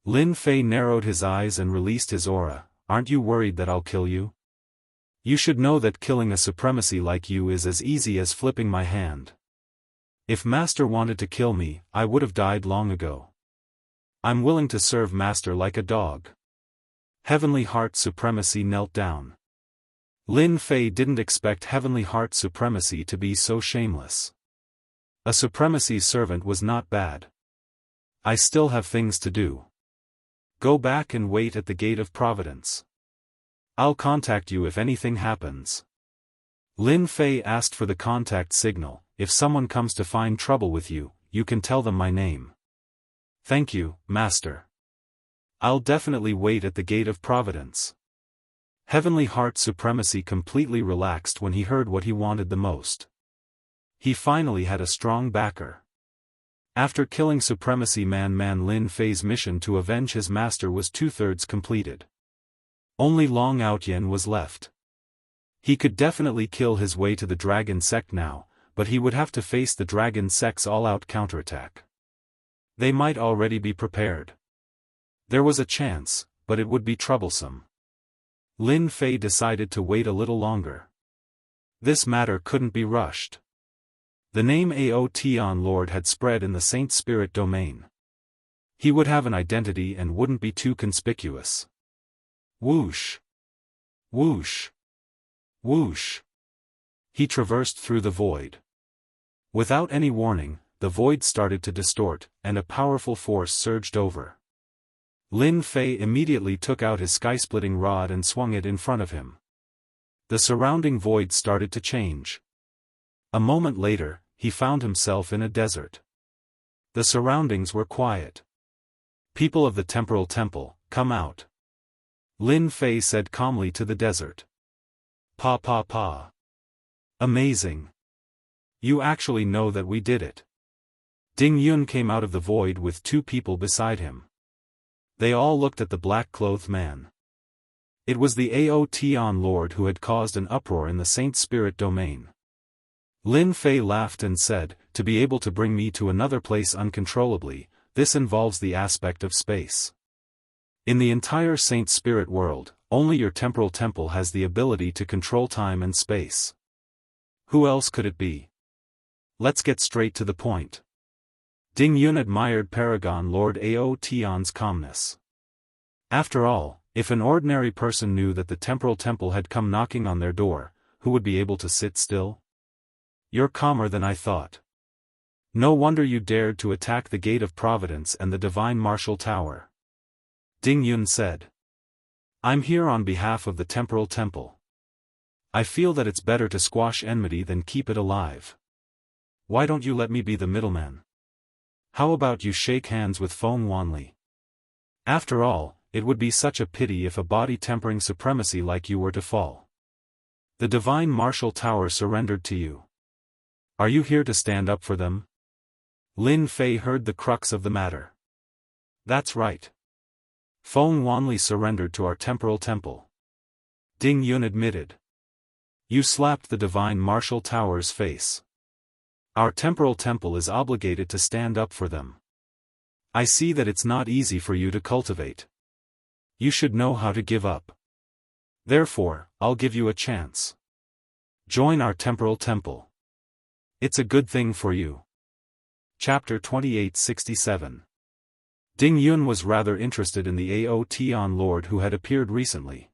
Lin Fei narrowed his eyes and released his aura. Aren't you worried that I'll kill you? You should know that killing a supremacy like you is as easy as flipping my hand. If Master wanted to kill me, I would have died long ago. I'm willing to serve Master like a dog. Heavenly Heart Supremacy knelt down. Lin Fei didn't expect Heavenly Heart Supremacy to be so shameless. A supremacy servant was not bad. I still have things to do. Go back and wait at the Gate of Providence. I'll contact you if anything happens. Lin Fei asked for the contact signal. If someone comes to find trouble with you, you can tell them my name. Thank you, Master. I'll definitely wait at the Gate of Providence. Heavenly Heart Supremacy completely relaxed when he heard what he wanted the most. He finally had a strong backer. After killing Supremacy Man Lin Fei's mission to avenge his master was 2/3 completed. Only Long Outyen was left. He could definitely kill his way to the Dragon Sect now, but he would have to face the Dragon Sect's all-out counterattack. They might already be prepared. There was a chance, but it would be troublesome. Lin Fei decided to wait a little longer. This matter couldn't be rushed. The name Aotion Lord had spread in the Saint Spirit domain. He would have an identity and wouldn't be too conspicuous. Whoosh! Whoosh! Whoosh! He traversed through the void. Without any warning, the void started to distort, and a powerful force surged over. Lin Fei immediately took out his sky-splitting rod and swung it in front of him. The surrounding void started to change. A moment later, he found himself in a desert. The surroundings were quiet. People of the Temporal Temple, come out. Lin Fei said calmly to the desert. Pa pa pa. Amazing. You actually know that we did it. Ding Yun came out of the void with 2 people beside him. They all looked at the black-clothed man. It was the Aotion Lord who had caused an uproar in the Saint Spirit domain. Lin Fei laughed and said, to be able to bring me to another place uncontrollably, this involves the aspect of space. In the entire Saint Spirit world, only your temporal temple has the ability to control time and space. Who else could it be? Let's get straight to the point. Ding Yun admired Paragon Lord Aotion's calmness. After all, if an ordinary person knew that the temporal temple had come knocking on their door, who would be able to sit still? You're calmer than I thought. No wonder you dared to attack the Gate of Providence and the Divine Martial Tower. Ding Yun said. I'm here on behalf of the Temporal Temple. I feel that it's better to squash enmity than keep it alive. Why don't you let me be the middleman? How about you shake hands with Feng Wanli? After all, it would be such a pity if a body-tempering supremacy like you were to fall. The Divine Martial Tower surrendered to you. Are you here to stand up for them? Lin Fei heard the crux of the matter. That's right. Feng Wanli surrendered to our temporal temple. Ding Yun admitted. You slapped the Divine Martial Tower's face. Our temporal temple is obligated to stand up for them. I see that it's not easy for you to cultivate. You should know how to give up. Therefore, I'll give you a chance. Join our temporal temple. It's a good thing for you. Chapter 2867. Ding Yun was rather interested in the Aotion Lord who had appeared recently.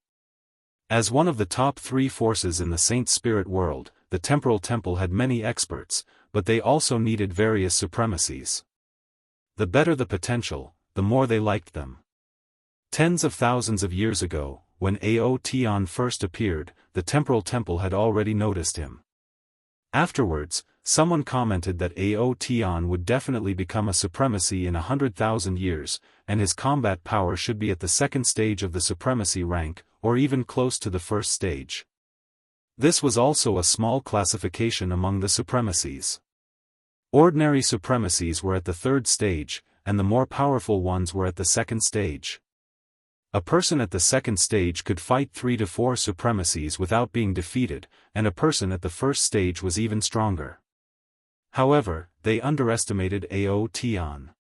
As one of the top 3 forces in the Saint Spirit world, the Temporal Temple had many experts, but they also needed various supremacies. The better the potential, the more they liked them. Tens of thousands of years ago, when Aotion first appeared, the Temporal Temple had already noticed him. Afterwards, someone commented that Aotion would definitely become a supremacy in 100,000 years, and his combat power should be at the 2nd stage of the supremacy rank, or even close to the 1st stage. This was also a small classification among the supremacies. Ordinary supremacies were at the 3rd stage, and the more powerful ones were at the 2nd stage. A person at the 2nd stage could fight 3 to 4 supremacies without being defeated, and a person at the 1st stage was even stronger. However, they underestimated Aotion.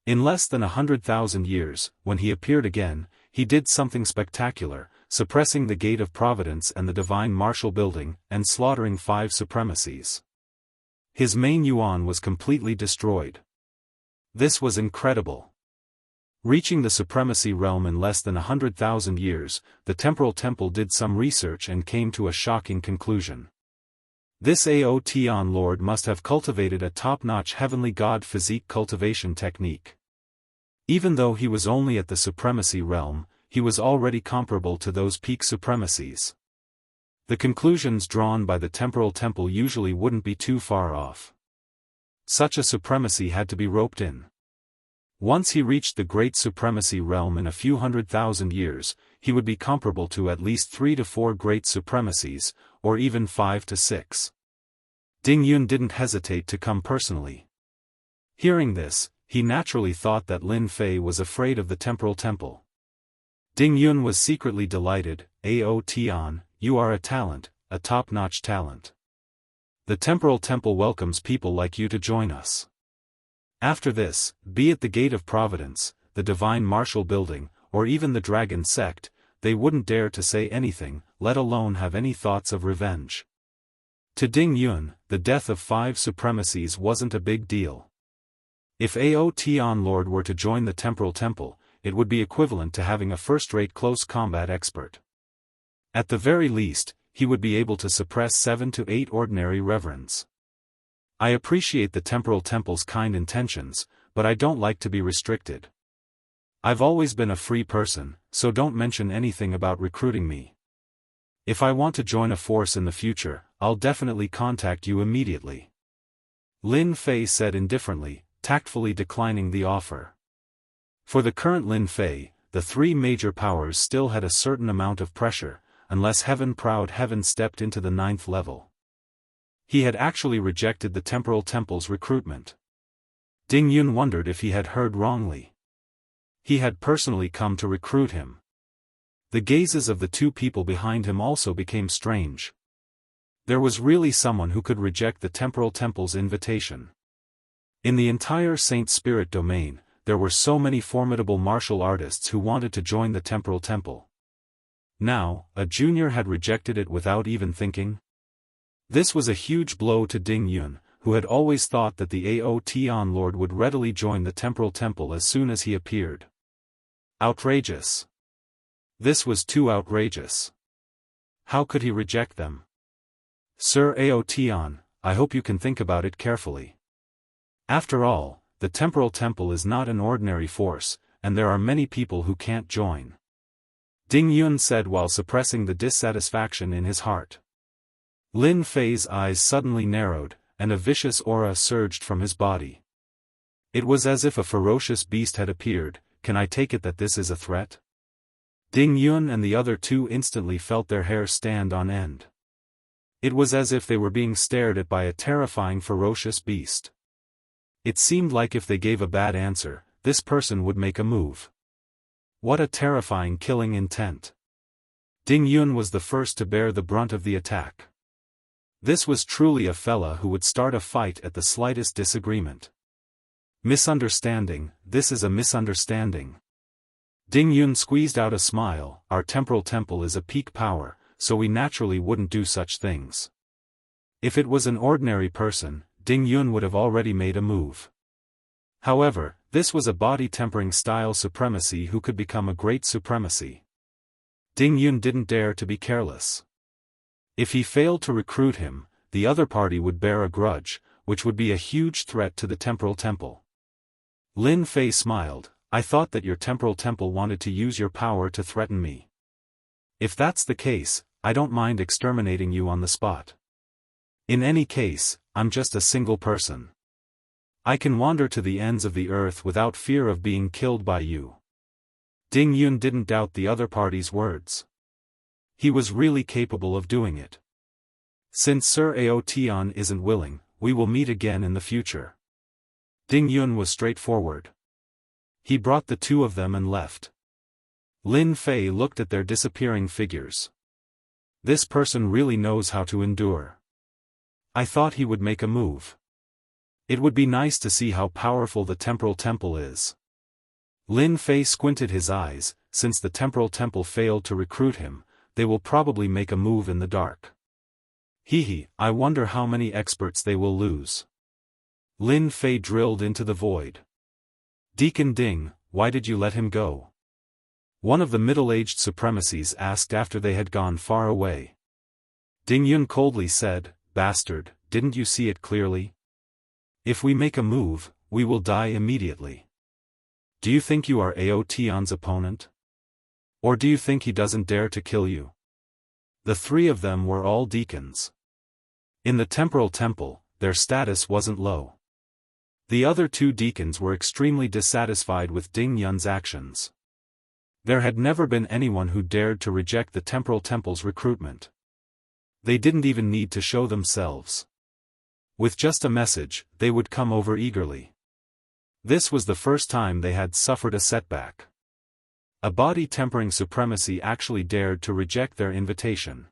In less than 100,000 years, when he appeared again, he did something spectacular, suppressing the Gate of Providence and the Divine Martial Building, and slaughtering 5 supremacies. His main yuan was completely destroyed. This was incredible. Reaching the supremacy realm in less than 100,000 years, the Temporal Temple did some research and came to a shocking conclusion. This Aotion Lord must have cultivated a top-notch heavenly god physique cultivation technique. Even though he was only at the supremacy realm, he was already comparable to those peak supremacies. The conclusions drawn by the Temporal Temple usually wouldn't be too far off. Such a supremacy had to be roped in. Once he reached the great supremacy realm in a few 100,000 years, he would be comparable to at least 3 to 4 great supremacies, or even 5 to 6. Ding Yun didn't hesitate to come personally. Hearing this, he naturally thought that Lin Fei was afraid of the temporal temple. Ding Yun was secretly delighted. Ao Tian, you are a talent, a top-notch talent. The temporal temple welcomes people like you to join us. After this, be it the Gate of Providence, the Divine Martial Building, or even the Dragon Sect, they wouldn't dare to say anything, let alone have any thoughts of revenge. To Ding Yun, the death of 5 supremacies wasn't a big deal. If Ao Tian Lord were to join the temporal temple, it would be equivalent to having a first-rate close combat expert. At the very least, he would be able to suppress 7 to 8 ordinary reverends. I appreciate the temporal temple's kind intentions, but I don't like to be restricted. I've always been a free person, so don't mention anything about recruiting me. If I want to join a force in the future, I'll definitely contact you immediately. Lin Fei said indifferently, tactfully declining the offer. For the current Lin Fei, the 3 major powers still had a certain amount of pressure, unless Heaven-proud Heaven stepped into the 9th level. He had actually rejected the temporal temple's recruitment. Ding Yun wondered if he had heard wrongly. He had personally come to recruit him. The gazes of the 2 people behind him also became strange. There was really someone who could reject the temporal temple's invitation. In the entire Saint Spirit domain, there were so many formidable martial artists who wanted to join the temporal temple. Now, a junior had rejected it without even thinking? This was a huge blow to Ding Yun, who had always thought that the Ao Tian Lord would readily join the temporal temple as soon as he appeared. Outrageous. This was too outrageous. How could he reject them? Sir Ao Tian, I hope you can think about it carefully. After all, the temporal temple is not an ordinary force, and there are many people who can't join. Ding Yun said while suppressing the dissatisfaction in his heart. Lin Fei's eyes suddenly narrowed, and a vicious aura surged from his body. It was as if a ferocious beast had appeared. Can I take it that this is a threat? Ding Yun and the other 2 instantly felt their hair stand on end. It was as if they were being stared at by a terrifying ferocious beast. It seemed like if they gave a bad answer, this person would make a move. What a terrifying killing intent. Ding Yun was the first to bear the brunt of the attack. This was truly a fella who would start a fight at the slightest disagreement. Misunderstanding, this is a misunderstanding. Ding Yun squeezed out a smile. Our temporal temple is a peak power, so we naturally wouldn't do such things. If it was an ordinary person, Ding Yun would have already made a move. However, this was a body-tempering style supremacy who could become a great supremacy. Ding Yun didn't dare to be careless. If he failed to recruit him, the other party would bear a grudge, which would be a huge threat to the temporal temple. Lin Fei smiled. I thought that your temporal temple wanted to use your power to threaten me. If that's the case, I don't mind exterminating you on the spot. In any case, I'm just a single person. I can wander to the ends of the earth without fear of being killed by you. Ding Yun didn't doubt the other party's words. He was really capable of doing it. Since Sir Ao Tian isn't willing, we will meet again in the future. Ding Yun was straightforward. He brought the 2 of them and left. Lin Fei looked at their disappearing figures. This person really knows how to endure. I thought he would make a move. It would be nice to see how powerful the temporal temple is. Lin Fei squinted his eyes. Since the temporal temple failed to recruit him, they will probably make a move in the dark. I wonder how many experts they will lose. Lin Fei drilled into the void. Deacon Ding, why did you let him go? One of the middle-aged supremacies asked after they had gone far away. Ding Yun coldly said, Bastard, didn't you see it clearly? If we make a move, we will die immediately. Do you think you are Ao Tian's opponent? Or do you think he doesn't dare to kill you? The 3 of them were all deacons. In the temporal temple, their status wasn't low. The other two deacons were extremely dissatisfied with Ding Yun's actions. There had never been anyone who dared to reject the Temporal Temple's recruitment. They didn't even need to show themselves. With just a message, they would come over eagerly. This was the first time they had suffered a setback. A body-tempering supremacy actually dared to reject their invitation.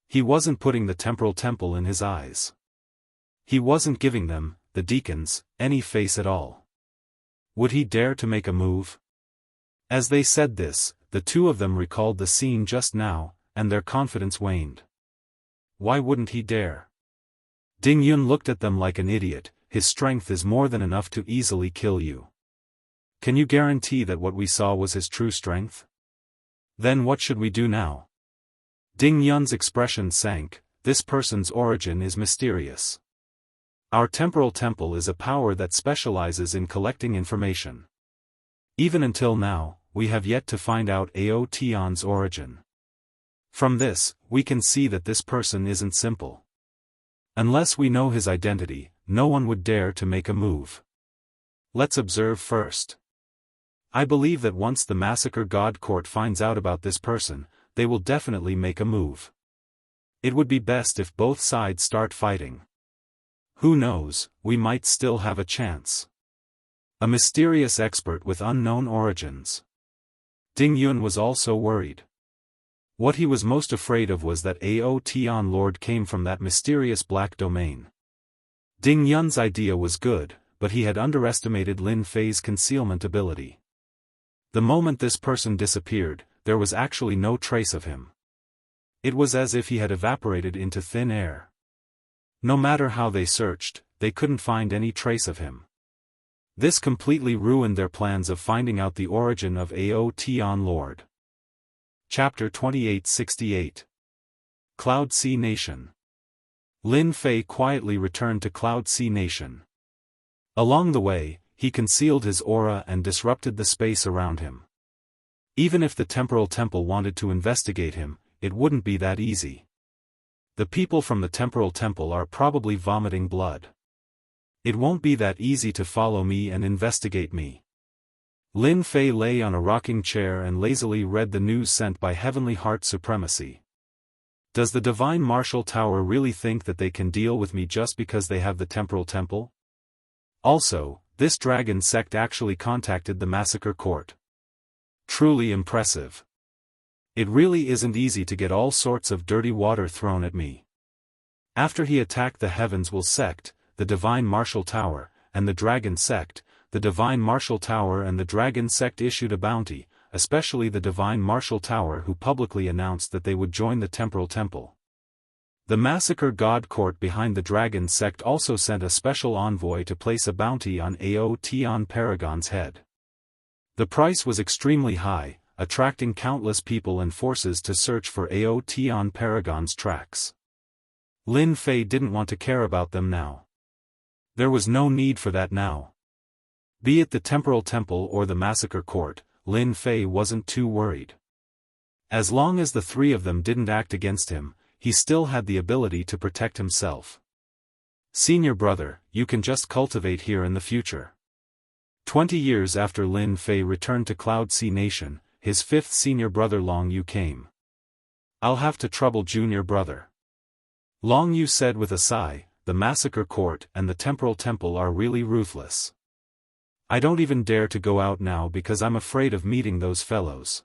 He wasn't putting the Temporal Temple in his eyes. He wasn't giving them, the deacons, any face at all. Would he dare to make a move? As they said this, the two of them recalled the scene just now, and their confidence waned. Why wouldn't he dare? Ding Yun looked at them like an idiot. His strength is more than enough to easily kill you. Can you guarantee that what we saw was his true strength? Then what should we do now? Ding Yun's expression sank. This person's origin is mysterious. Our Temporal Temple is a power that specializes in collecting information. Even until now, we have yet to find out Ao Tian's origin. From this, we can see that this person isn't simple. Unless we know his identity, no one would dare to make a move. Let's observe first. I believe that once the Massacre God Court finds out about this person, they will definitely make a move. It would be best if both sides start fighting. Who knows, we might still have a chance. A mysterious expert with unknown origins. Ding Yun was also worried. What he was most afraid of was that Ao Tian Lord came from that mysterious black domain. Ding Yun's idea was good, but he had underestimated Lin Fei's concealment ability. The moment this person disappeared, there was actually no trace of him. It was as if he had evaporated into thin air. No matter how they searched, they couldn't find any trace of him. This completely ruined their plans of finding out the origin of Ao Tian Lord. Chapter 2868. Cloud Sea Nation. Lin Fei quietly returned to Cloud Sea Nation. Along the way, he concealed his aura and disrupted the space around him. Even if the Temporal Temple wanted to investigate him, it wouldn't be that easy. The people from the Temporal Temple are probably vomiting blood. It won't be that easy to follow me and investigate me. Lin Fei lay on a rocking chair and lazily read the news sent by Heavenly Heart Supremacy. Does the Divine Martial Tower really think that they can deal with me just because they have the Temporal Temple? Also, this dragon sect actually contacted the Massacre Court. Truly impressive. It really isn't easy to get all sorts of dirty water thrown at me. After he attacked the Heavens Will sect, the Divine Martial Tower, and the Dragon sect, the Divine Martial Tower and the Dragon sect issued a bounty, especially the Divine Martial Tower, who publicly announced that they would join the Temporal Temple. The Massacre God Court behind the Dragon sect also sent a special envoy to place a bounty on Ao Tian Paragon's head. The price was extremely high, attracting countless people and forces to search for Ao Tian Paragon's tracks. Lin Fei didn't want to care about them now. There was no need for that now. Be it the Temporal Temple or the Massacre Court, Lin Fei wasn't too worried. As long as the three of them didn't act against him, he still had the ability to protect himself. Senior brother, you can just cultivate here in the future. 20 years after Lin Fei returned to Cloud Sea Nation, his fifth senior brother Long Yu came. I'll have to trouble junior brother. Long Yu said with a sigh, the Massacre Court and the Temporal Temple are really ruthless. I don't even dare to go out now because I'm afraid of meeting those fellows.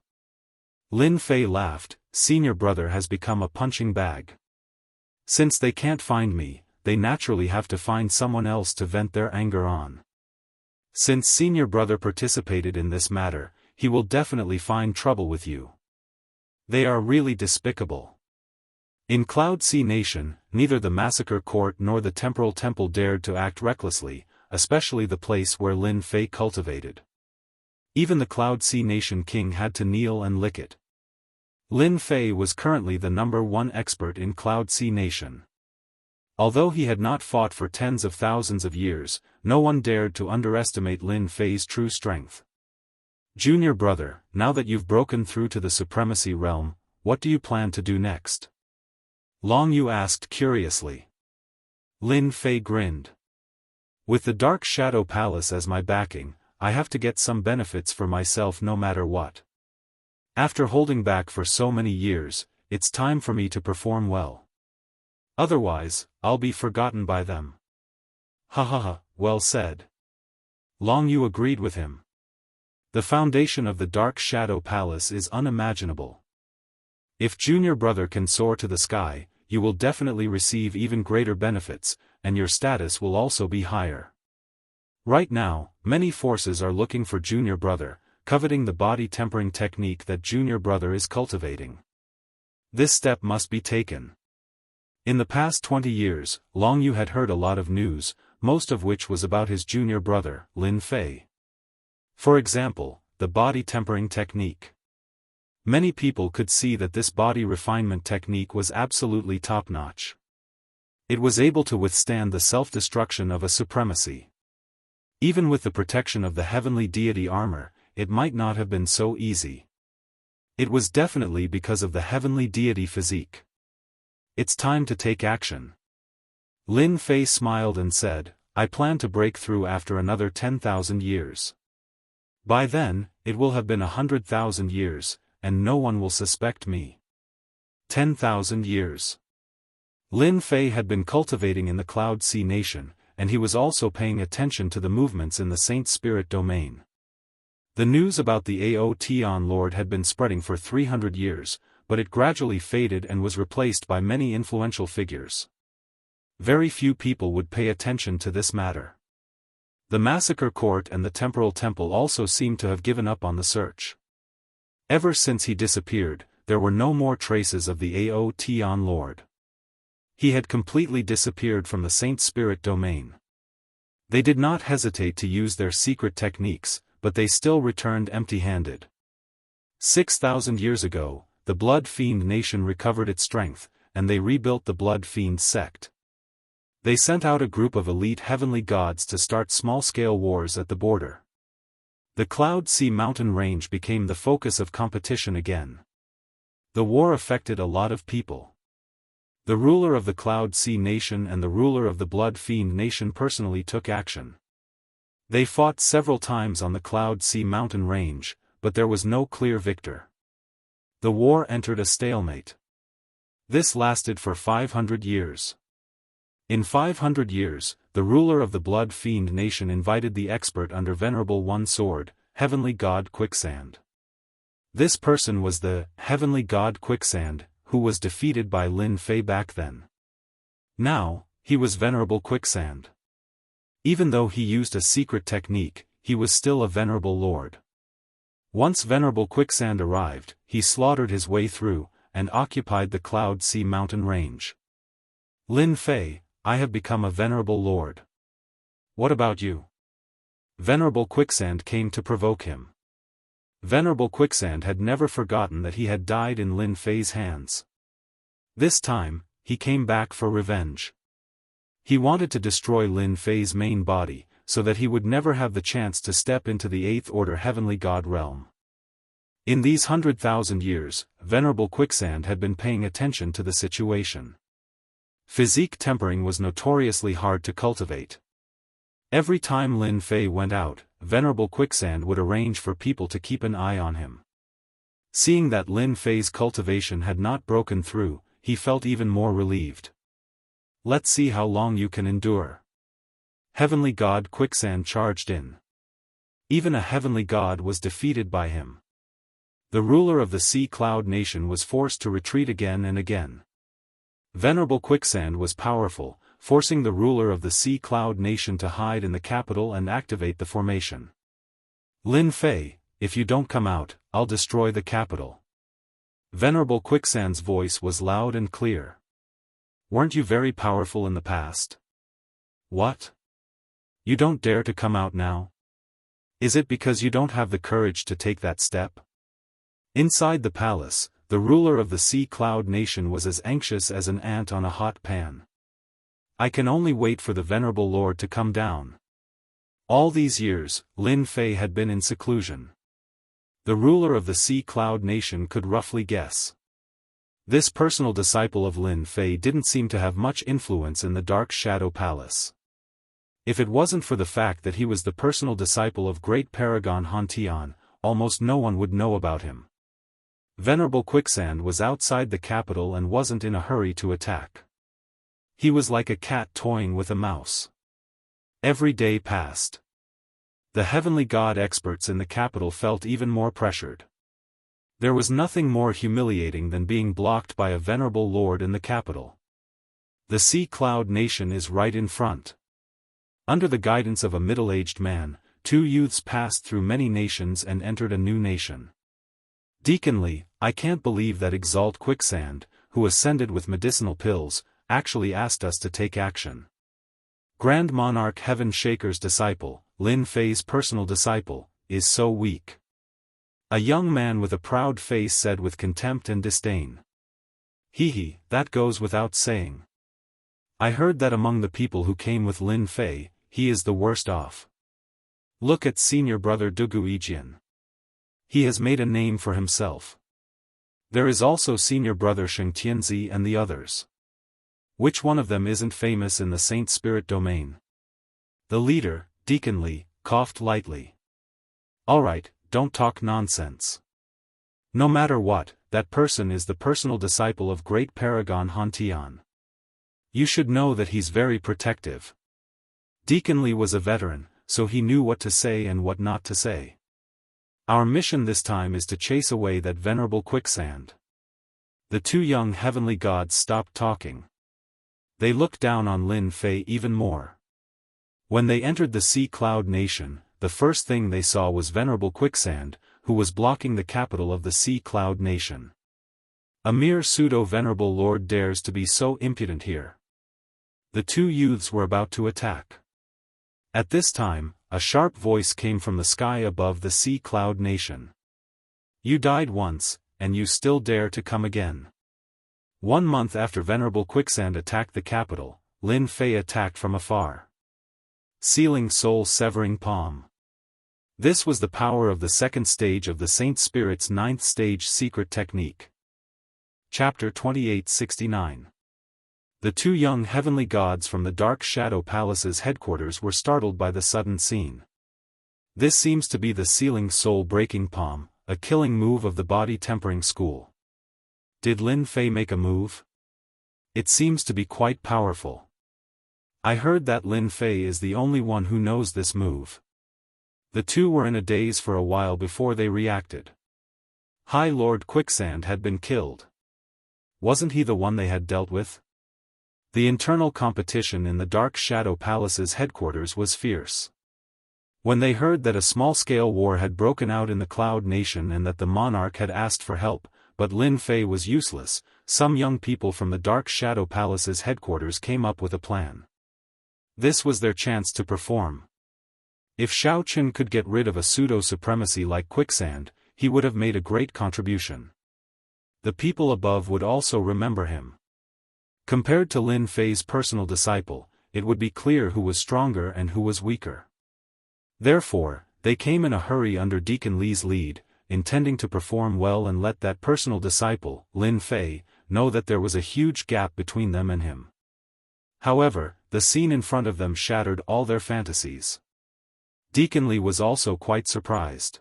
Lin Fei laughed. Senior brother has become a punching bag. Since they can't find me, they naturally have to find someone else to vent their anger on. Since senior brother participated in this matter, he will definitely find trouble with you. They are really despicable. In Cloud Sea Nation, neither the Massacre Court nor the Temporal Temple dared to act recklessly, especially the place where Lin Fei cultivated. Even the Cloud Sea Nation king had to kneel and lick it. Lin Fei was currently the #1 expert in Cloud Sea Nation. Although he had not fought for tens of thousands of years, no one dared to underestimate Lin Fei's true strength. Junior brother, now that you've broken through to the Supremacy Realm, what do you plan to do next? Long Yu asked curiously. Lin Fei grinned. With the Dark Shadow Palace as my backing, I have to get some benefits for myself no matter what. After holding back for so many years, it's time for me to perform well. Otherwise, I'll be forgotten by them. Ha ha ha, well said. Long Yu agreed with him. The foundation of the Dark Shadow Palace is unimaginable. If junior brother can soar to the sky, you will definitely receive even greater benefits, and your status will also be higher. Right now, many forces are looking for junior brother, coveting the body tempering technique that junior brother is cultivating. This step must be taken. In the past 20 years, Long Yu had heard a lot of news, most of which was about his junior brother, Lin Fei. For example, the body tempering technique. Many people could see that this body refinement technique was absolutely top-notch. It was able to withstand the self-destruction of a supremacy. Even with the protection of the heavenly deity armor, it might not have been so easy. It was definitely because of the heavenly deity physique. It's time to take action. Lin Fei smiled and said, I plan to break through after another 10,000 years. By then, it will have been 100,000 years, and no one will suspect me. 10,000 years. Lin Fei had been cultivating in the Cloud Sea Nation, and he was also paying attention to the movements in the Saint Spirit domain. The news about the Aotion Lord had been spreading for 300 years, but it gradually faded and was replaced by many influential figures. Very few people would pay attention to this matter. The Massacre Court and the Temporal Temple also seemed to have given up on the search. Ever since he disappeared, there were no more traces of the Aotion Lord. He had completely disappeared from the Saint Spirit domain. They did not hesitate to use their secret techniques, but they still returned empty-handed. 6,000 years ago, the Blood Fiend Nation recovered its strength, and they rebuilt the Blood Fiend sect. They sent out a group of elite heavenly gods to start small-scale wars at the border. The Cloud Sea mountain range became the focus of competition again. The war affected a lot of people. The ruler of the Cloud Sea Nation and the ruler of the Blood Fiend Nation personally took action. They fought several times on the Cloud Sea mountain range, but there was no clear victor. The war entered a stalemate. This lasted for 500 years. In 500 years, the ruler of the Blood Fiend Nation invited the expert under Venerable One Sword, Heavenly God Quicksand. This person was the Heavenly God Quicksand, who was defeated by Lin Fei back then. Now, he was Venerable Quicksand. Even though he used a secret technique, he was still a venerable lord. Once Venerable Quicksand arrived, he slaughtered his way through, and occupied the Cloud Sea mountain range. Lin Fei, I have become a venerable lord. What about you? Venerable Quicksand came to provoke him. Venerable Quicksand had never forgotten that he had died in Lin Fei's hands. This time, he came back for revenge. He wanted to destroy Lin Fei's main body, so that he would never have the chance to step into the Eighth Order Heavenly God realm. In these 100,000 years, Venerable Quicksand had been paying attention to the situation. Physique tempering was notoriously hard to cultivate. Every time Lin Fei went out, Venerable Quicksand would arrange for people to keep an eye on him. Seeing that Lin Fei's cultivation had not broken through, he felt even more relieved. Let's see how long you can endure. Heavenly God Quicksand charged in. Even a heavenly god was defeated by him. The ruler of the Sea Cloud Nation was forced to retreat again and again. Venerable Quicksand was powerful, forcing the ruler of the Sea Cloud Nation to hide in the capital and activate the formation. Lin Fei, if you don't come out, I'll destroy the capital. Venerable Quicksand's voice was loud and clear. Weren't you very powerful in the past? What? You don't dare to come out now? Is it because you don't have the courage to take that step? Inside the palace, the ruler of the Sea Cloud Nation was as anxious as an ant on a hot pan. I can only wait for the Venerable Lord to come down. All these years, Lin Fei had been in seclusion. The ruler of the Sea Cloud Nation could roughly guess. This personal disciple of Lin Fei didn't seem to have much influence in the Dark Shadow Palace. If it wasn't for the fact that he was the personal disciple of great paragon Han Tian, almost no one would know about him. Venerable Quicksand was outside the capital and wasn't in a hurry to attack. He was like a cat toying with a mouse. Every day passed. The heavenly god experts in the capital felt even more pressured. There was nothing more humiliating than being blocked by a venerable lord in the capital. The Sea Cloud Nation is right in front. Under the guidance of a middle-aged man, 2 youths passed through many nations and entered a new nation. Deacon Lee, I can't believe that Exalt Quicksand, who ascended with medicinal pills, actually asked us to take action. Grand Monarch Heaven Shaker's disciple, Lin Fei's personal disciple, is so weak. A young man with a proud face said with contempt and disdain. Hee, that goes without saying. I heard that among the people who came with Lin Fei, he is the worst off. Look at senior brother Dugu Yijian. He has made a name for himself. There is also senior brother Sheng Tianzi and the others. Which one of them isn't famous in the Saint Spirit domain? The leader, Deacon Lee, coughed lightly. Alright, don't talk nonsense. No matter what, that person is the personal disciple of great paragon Han Tian. You should know that he's very protective. Deacon Lee was a veteran, so he knew what to say and what not to say. Our mission this time is to chase away that venerable Quicksand. The 2 young heavenly gods stopped talking. They looked down on Lin Fei even more. When they entered the Sea Cloud Nation, the first thing they saw was venerable Quicksand, who was blocking the capital of the Sea Cloud Nation. A mere pseudo-venerable lord dares to be so impudent here. The 2 youths were about to attack. At this time, a sharp voice came from the sky above the Sea Cloud Nation. You died once, and you still dare to come again. 1 month after Venerable Quicksand attacked the capital, Lin Fei attacked from afar. Sealing Soul Severing Palm. This was the power of the 2nd stage of the Saint Spirit's 9th stage secret technique. Chapter 2869. The 2 young heavenly gods from the Dark Shadow Palace's headquarters were startled by the sudden scene. This seems to be the Sealing Soul Breaking Palm, a killing move of the Body Tempering School. Did Lin Fei make a move? It seems to be quite powerful. I heard that Lin Fei is the only one who knows this move. The 2 were in a daze for a while before they reacted. High Lord Quicksand had been killed. Wasn't he the one they had dealt with? The internal competition in the Dark Shadow Palace's headquarters was fierce. When they heard that a small-scale war had broken out in the Cloud Nation and that the monarch had asked for help, but Lin Fei was useless, some young people from the Dark Shadow Palace's headquarters came up with a plan. This was their chance to perform. If Shao Qin could get rid of a pseudo-supremacy like Quicksand, he would have made a great contribution. The people above would also remember him. Compared to Lin Fei's personal disciple, it would be clear who was stronger and who was weaker. Therefore, they came in a hurry under Deacon Lee's lead, intending to perform well and let that personal disciple, Lin Fei, know that there was a huge gap between them and him. However, the scene in front of them shattered all their fantasies. Deacon Lee was also quite surprised.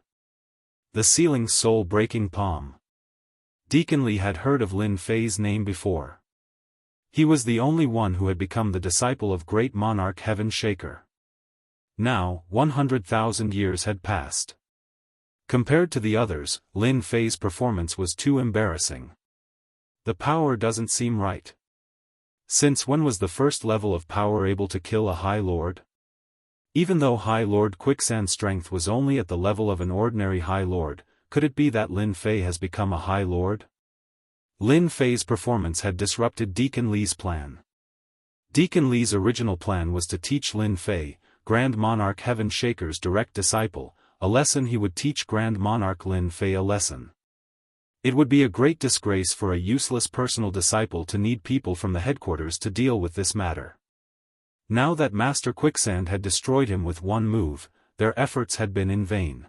The Sealing Soul Breaking Palm. Deacon Lee had heard of Lin Fei's name before. He was the only one who had become the disciple of great monarch Heaven Shaker. Now, 100,000 years had passed. Compared to the others, Lin Fei's performance was too embarrassing. The power doesn't seem right. Since when was the first level of power able to kill a High Lord? Even though High Lord Quicksand's strength was only at the level of an ordinary High Lord, could it be that Lin Fei has become a High Lord? Lin Fei's performance had disrupted Deacon Lee's plan. Deacon Lee's original plan was to teach Lin Fei, Grand Monarch Heaven Shaker's direct disciple, a lesson he would teach Grand Monarch Lin Fei a lesson. It would be a great disgrace for a useless personal disciple to need people from the headquarters to deal with this matter. Now that Master Quicksand had destroyed him with one move, their efforts had been in vain.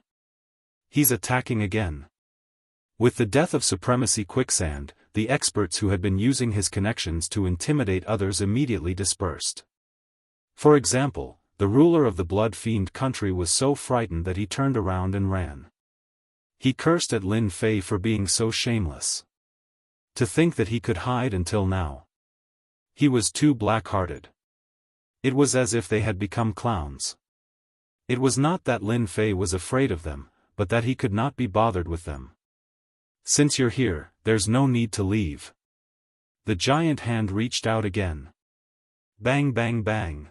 He's attacking again. With the death of Supremacy Quicksand, the experts who had been using his connections to intimidate others immediately dispersed. For example, the ruler of the blood-fiend country was so frightened that he turned around and ran. He cursed at Lin Fei for being so shameless. To think that he could hide until now. He was too black-hearted. It was as if they had become clowns. It was not that Lin Fei was afraid of them, but that he could not be bothered with them. Since you're here, there's no need to leave. The giant hand reached out again. Bang bang bang.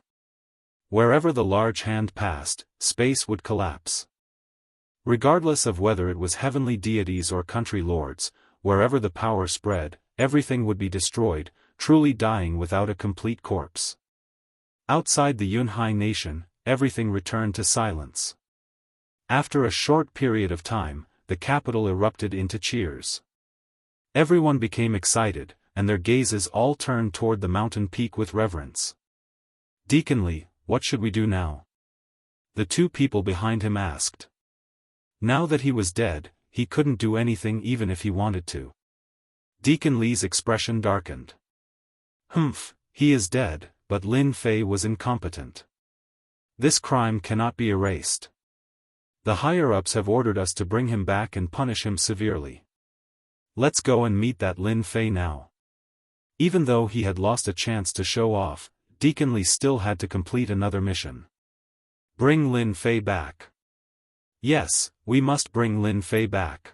Wherever the large hand passed, space would collapse. Regardless of whether it was heavenly deities or country lords, wherever the power spread, everything would be destroyed, truly dying without a complete corpse. Outside the Yunhai nation, everything returned to silence. After a short period of time, the capital erupted into cheers. Everyone became excited, and their gazes all turned toward the mountain peak with reverence. Deacon Li, what should we do now? The two people behind him asked. Now that he was dead, he couldn't do anything even if he wanted to. Deacon Li's expression darkened. Humph, he is dead, but Lin Fei was incompetent. This crime cannot be erased. The higher-ups have ordered us to bring him back and punish him severely. Let's go and meet that Lin Fei now. Even though he had lost a chance to show off, Deacon Li still had to complete another mission. Bring Lin Fei back. Yes, we must bring Lin Fei back.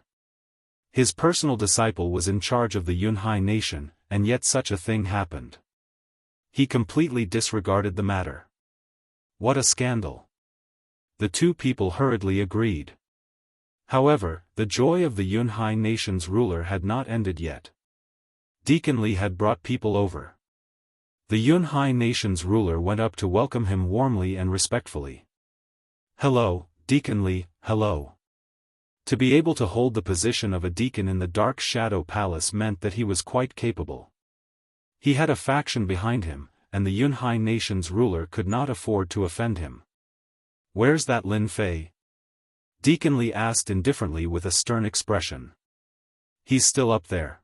His personal disciple was in charge of the Yunhai nation, and yet such a thing happened. He completely disregarded the matter. What a scandal. The two people hurriedly agreed. However, the joy of the Yunhai nation's ruler had not ended yet. Deacon Li had brought people over. The Yunhai nation's ruler went up to welcome him warmly and respectfully. Hello, Deacon Li, hello. To be able to hold the position of a deacon in the Dark Shadow Palace meant that he was quite capable. He had a faction behind him, and the Yunhai nation's ruler could not afford to offend him. Where's that Lin Fei? Deacon Li asked indifferently with a stern expression. He's still up there.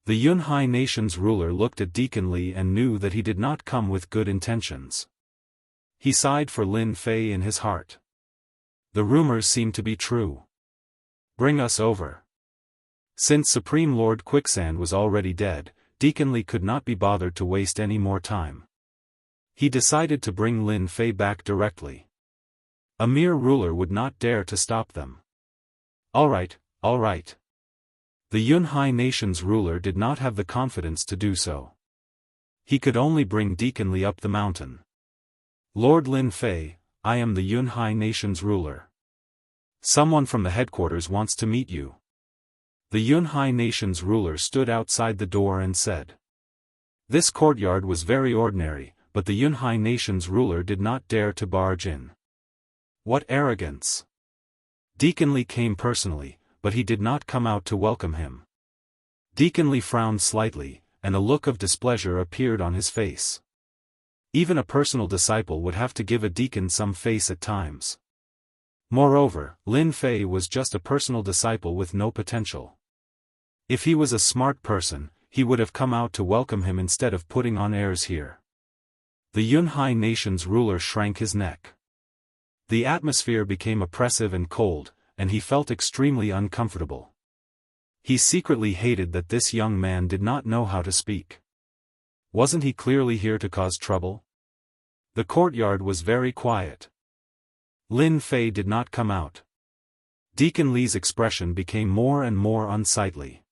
The Yunhai nation's ruler looked at Deacon Li and knew that he did not come with good intentions. He sighed for Lin Fei in his heart. The rumors seemed to be true. Bring us over. Since Supreme Lord Quicksand was already dead, Deacon Li could not be bothered to waste any more time. He decided to bring Lin Fei back directly. A mere ruler would not dare to stop them. All right. The Yunhai nation's ruler did not have the confidence to do so. He could only bring Deacon Li up the mountain. Lord Lin Fei, I am the Yunhai nation's ruler. Someone from the headquarters wants to meet you. The Yunhai nation's ruler stood outside the door and said. This courtyard was very ordinary, but the Yunhai nation's ruler did not dare to barge in. What arrogance! Deacon Li came personally, but he did not come out to welcome him. Deacon Li frowned slightly, and a look of displeasure appeared on his face. Even a personal disciple would have to give a deacon some face at times. Moreover, Lin Fei was just a personal disciple with no potential. If he was a smart person, he would have come out to welcome him instead of putting on airs here. The Yunhai nation's ruler shrank his neck. The atmosphere became oppressive and cold, and he felt extremely uncomfortable. He secretly hated that this young man did not know how to speak. Wasn't he clearly here to cause trouble? The courtyard was very quiet. Lin Fei did not come out. Deacon Li's expression became more and more unsightly.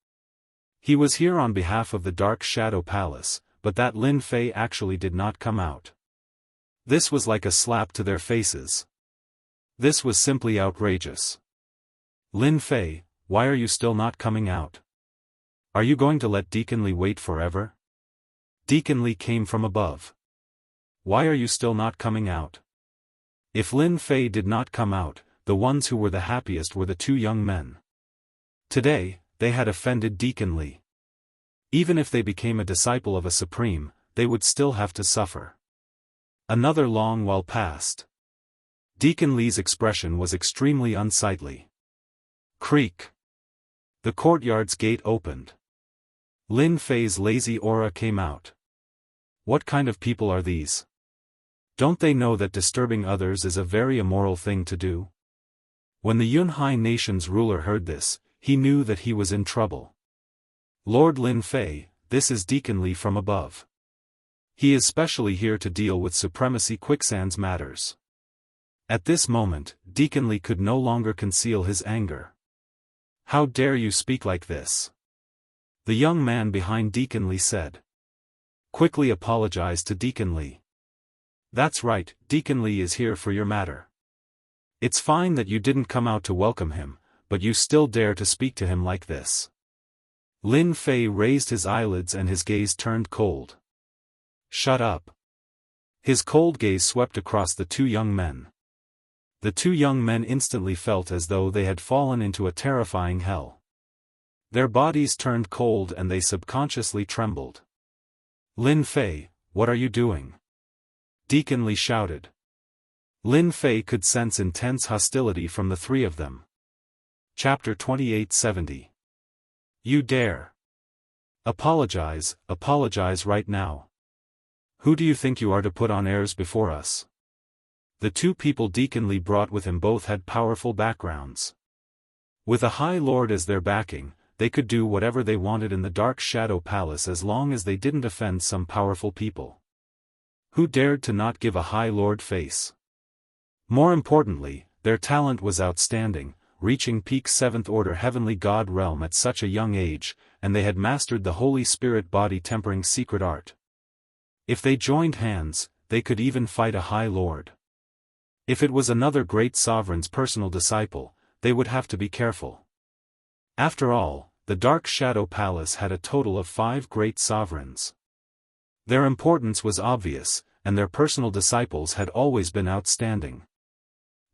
He was here on behalf of the Dark Shadow Palace, but that Lin Fei actually did not come out. This was like a slap to their faces. This was simply outrageous. Lin Fei, why are you still not coming out? Are you going to let Deacon Li wait forever? Deacon Li came from above. Why are you still not coming out? If Lin Fei did not come out, the ones who were the happiest were the two young men. Today, they had offended Deacon Li. Even if they became a disciple of a supreme, they would still have to suffer. Another long while passed. Deacon Li's expression was extremely unsightly. Creak. The courtyard's gate opened. Lin Fei's lazy aura came out. What kind of people are these? Don't they know that disturbing others is a very immoral thing to do? When the Yunhai nation's ruler heard this, he knew that he was in trouble. Lord Lin Fei, this is Deacon Li from above. He is specially here to deal with supremacy quicksand's matters. At this moment, Deacon Li could no longer conceal his anger. How dare you speak like this? The young man behind Deacon Li said. Quickly apologize to Deacon Li. That's right, Deacon Li is here for your matter. It's fine that you didn't come out to welcome him, but you still dare to speak to him like this. Lin Fei raised his eyelids and his gaze turned cold. Shut up. His cold gaze swept across the two young men. The two young men instantly felt as though they had fallen into a terrifying hell. Their bodies turned cold and they subconsciously trembled. Lin Fei, what are you doing? Deacon Li shouted. Lin Fei could sense intense hostility from the three of them. Chapter 2870. You dare. Apologize right now. Who do you think you are to put on airs before us? The two people Deacon Li brought with him both had powerful backgrounds. With a High Lord as their backing, they could do whatever they wanted in the Dark Shadow Palace as long as they didn't offend some powerful people. Who dared to not give a High Lord face? More importantly, their talent was outstanding, reaching peak 7th Order Heavenly God realm at such a young age, and they had mastered the Holy Spirit body tempering secret art. If they joined hands, they could even fight a High Lord. If it was another great sovereign's personal disciple, they would have to be careful. After all, the Dark Shadow Palace had a total of 5 great sovereigns. Their importance was obvious, and their personal disciples had always been outstanding.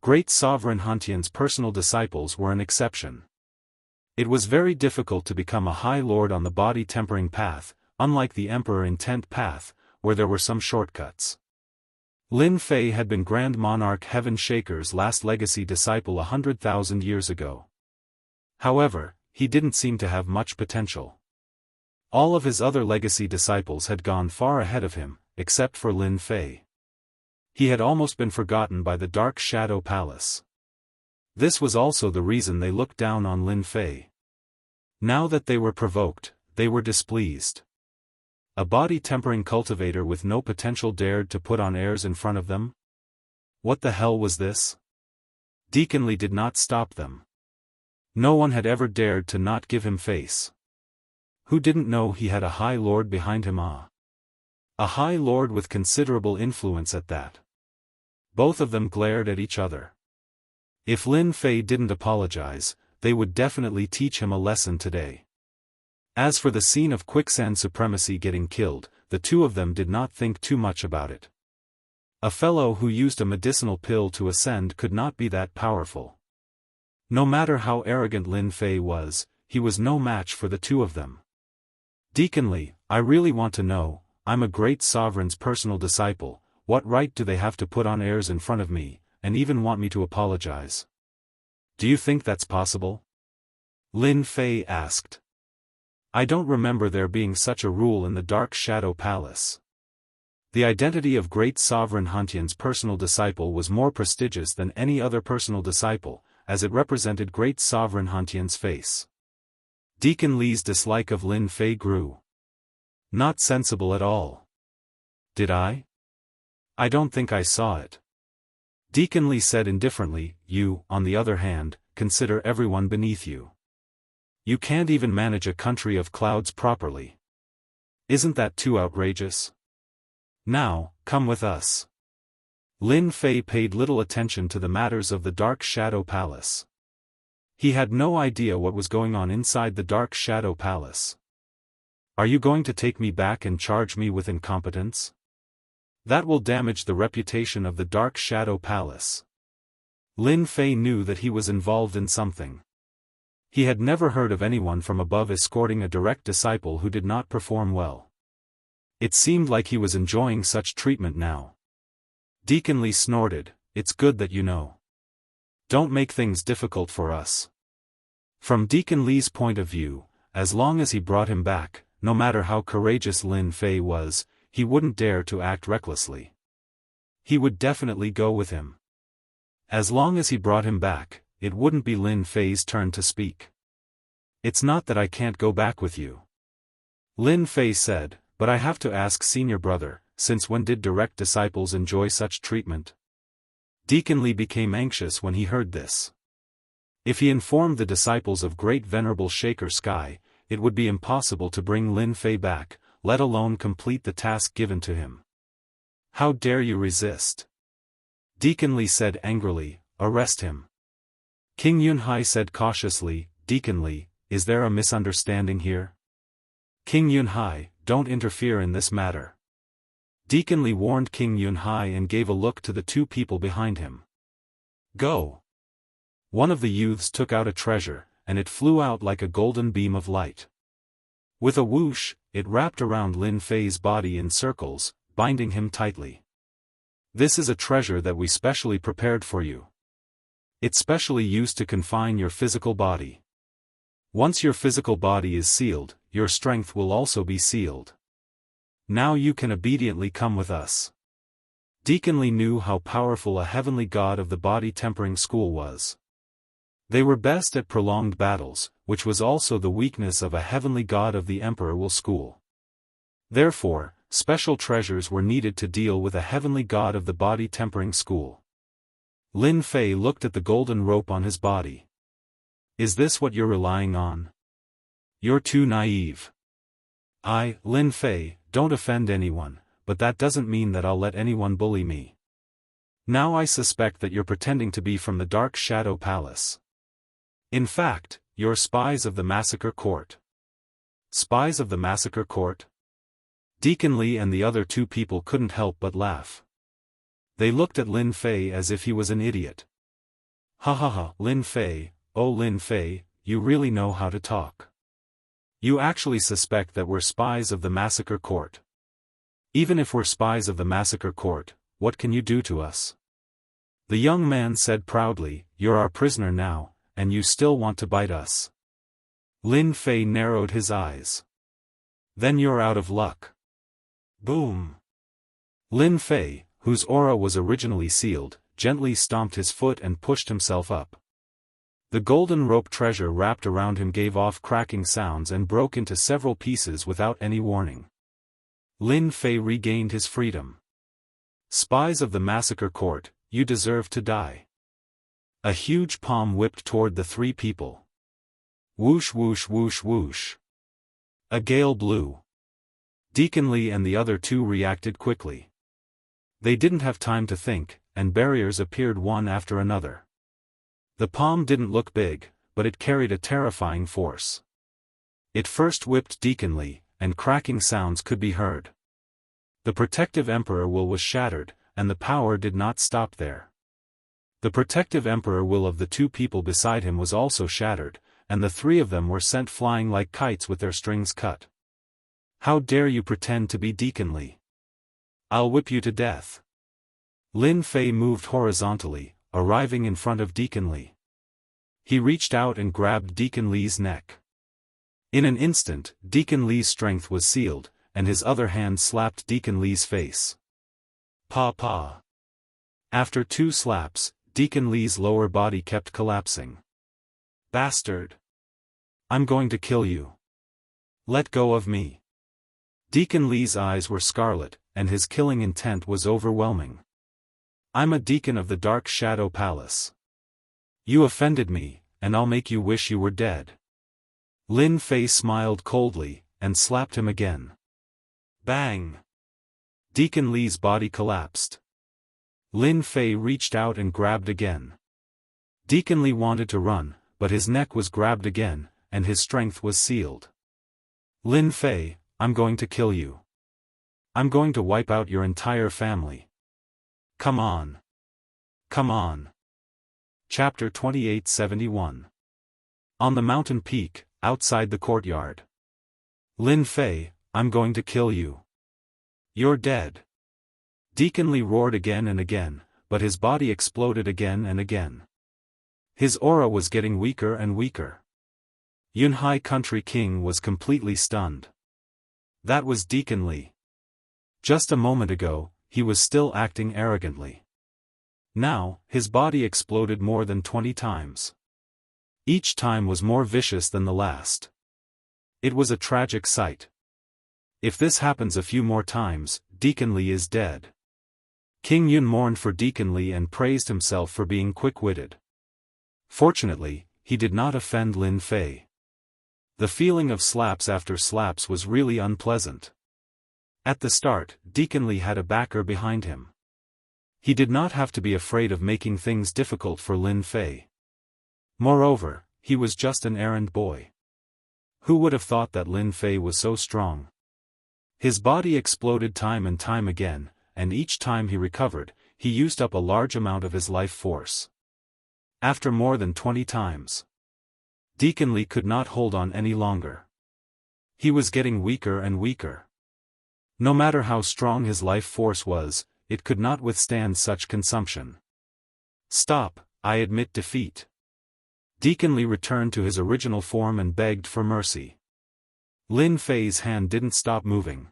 Great Sovereign Huntian's personal disciples were an exception. It was very difficult to become a High Lord on the body tempering path, unlike the Emperor Intent path, where there were some shortcuts. Lin Fei had been Grand Monarch Heaven Shaker's last legacy disciple 100,000 years ago. However, he didn't seem to have much potential. All of his other legacy disciples had gone far ahead of him, except for Lin Fei. He had almost been forgotten by the Dark Shadow Palace. This was also the reason they looked down on Lin Fei. Now that they were provoked, they were displeased. A body-tempering cultivator with no potential dared to put on airs in front of them? What the hell was this? Deacon Li did not stop them. No one had ever dared to not give him face. Who didn't know he had a High Lord behind him? A High Lord with considerable influence at that. Both of them glared at each other. If Lin Fei didn't apologize, they would definitely teach him a lesson today. As for the scene of quicksand supremacy getting killed, the two of them did not think too much about it. A fellow who used a medicinal pill to ascend could not be that powerful. No matter how arrogant Lin Fei was, he was no match for the two of them. Deacon Li, I really want to know, I'm a great sovereign's personal disciple, what right do they have to put on airs in front of me, and even want me to apologize? Do you think that's possible? Lin Fei asked. I don't remember there being such a rule in the Dark Shadow Palace. The identity of Great Sovereign Huntian's personal disciple was more prestigious than any other personal disciple, as it represented Great Sovereign Huntian's face. Deacon Li's dislike of Lin Fei grew. Not sensible at all. Did I? I don't think I saw it. Deacon Li said indifferently, you, on the other hand, consider everyone beneath you. You can't even manage a country of clouds properly. Isn't that too outrageous? Now, come with us. Lin Fei paid little attention to the matters of the Dark Shadow Palace. He had no idea what was going on inside the Dark Shadow Palace. Are you going to take me back and charge me with incompetence? That will damage the reputation of the Dark Shadow Palace. Lin Fei knew that he was involved in something. He had never heard of anyone from above escorting a direct disciple who did not perform well. It seemed like he was enjoying such treatment now. Deacon Li snorted, it's good that you know. Don't make things difficult for us. From Deacon Li's point of view, as long as he brought him back, no matter how courageous Lin Fei was, he wouldn't dare to act recklessly. He would definitely go with him. As long as he brought him back, it wouldn't be Lin Fei's turn to speak. It's not that I can't go back with you, Lin Fei said, but I have to ask senior brother, since when did direct disciples enjoy such treatment? Deacon Li became anxious when he heard this. If he informed the disciples of Great Venerable Shaker Sky, it would be impossible to bring Lin Fei back, let alone complete the task given to him. How dare you resist? Deacon Li said angrily, arrest him. King Yunhai said cautiously, Deacon Li, is there a misunderstanding here? King Yunhai, don't interfere in this matter. Deacon Li warned King Yunhai and gave a look to the two people behind him. Go. One of the youths took out a treasure, and it flew out like a golden beam of light. With a whoosh, it wrapped around Lin Fei's body in circles, binding him tightly. This is a treasure that we specially prepared for you. It's specially used to confine your physical body. Once your physical body is sealed, your strength will also be sealed. Now you can obediently come with us. Deacon Li knew how powerful a heavenly god of the body tempering school was. They were best at prolonged battles, which was also the weakness of a heavenly god of the Emperor Will school. Therefore, special treasures were needed to deal with a heavenly god of the body tempering school. Lin Fei looked at the golden rope on his body. Is this what you're relying on? You're too naive. Lin Fei, don't offend anyone, but that doesn't mean that I'll let anyone bully me. Now I suspect that you're pretending to be from the Dark Shadow Palace. In fact, you're spies of the Massacre Court. Spies of the Massacre Court? Deacon Li and the other two people couldn't help but laugh. They looked at Lin Fei as if he was an idiot. Ha ha ha, Lin Fei, oh Lin Fei, you really know how to talk. You actually suspect that we're spies of the Massacre Court. Even if we're spies of the Massacre Court, what can you do to us? The young man said proudly, you're our prisoner now, and you still want to bite us. Lin Fei narrowed his eyes. Then you're out of luck. Boom. Lin Fei, whose aura was originally sealed, gently stomped his foot and pushed himself up. The golden rope treasure wrapped around him gave off cracking sounds and broke into several pieces without any warning. Lin Fei regained his freedom. Spies of the Massacre Court, you deserve to die. A huge palm whipped toward the three people. Whoosh whoosh whoosh whoosh. A gale blew. Deacon Li and the other two reacted quickly. They didn't have time to think, and barriers appeared one after another. The palm didn't look big, but it carried a terrifying force. It first whipped Deacon Li, and cracking sounds could be heard. The protective Emperor Will was shattered, and the power did not stop there. The protective Emperor Will of the two people beside him was also shattered, and the three of them were sent flying like kites with their strings cut. How dare you pretend to be Deacon Li? I'll whip you to death. Lin Fei moved horizontally, arriving in front of Deacon Li. He reached out and grabbed Deacon Li's neck. In an instant, Deacon Li's strength was sealed, and his other hand slapped Deacon Li's face. Pa pa. After 2 slaps, Deacon Li's lower body kept collapsing. Bastard. I'm going to kill you. Let go of me. Deacon Li's eyes were scarlet, and his killing intent was overwhelming. I'm a deacon of the Dark Shadow Palace. You offended me, and I'll make you wish you were dead. Lin Fei smiled coldly, and slapped him again. Bang! Deacon Li's body collapsed. Lin Fei reached out and grabbed again. Deacon Li wanted to run, but his neck was grabbed again, and his strength was sealed. Lin Fei, I'm going to kill you. I'm going to wipe out your entire family. Come on. Come on. Chapter 2871. On the mountain peak, outside the courtyard. Lin Fei, I'm going to kill you. You're dead. Deacon Li roared again and again, but his body exploded again and again. His aura was getting weaker and weaker. Yunhai Country King was completely stunned. That was Deacon Li. Just a moment ago, he was still acting arrogantly. Now, his body exploded more than 20 times. Each time was more vicious than the last. It was a tragic sight. If this happens a few more times, Deacon Li is dead. King Yun mourned for Deacon Li and praised himself for being quick-witted. Fortunately, he did not offend Lin Fei. The feeling of slaps after slaps was really unpleasant. At the start, Deacon Li had a backer behind him. He did not have to be afraid of making things difficult for Lin Fei. Moreover, he was just an errand boy. Who would have thought that Lin Fei was so strong? His body exploded time and time again, and each time he recovered, he used up a large amount of his life force. After more than 20 times, Deacon Li could not hold on any longer. He was getting weaker and weaker. No matter how strong his life force was, it could not withstand such consumption. Stop, I admit defeat. Deacon Li returned to his original form and begged for mercy. Lin Fei's hand didn't stop moving.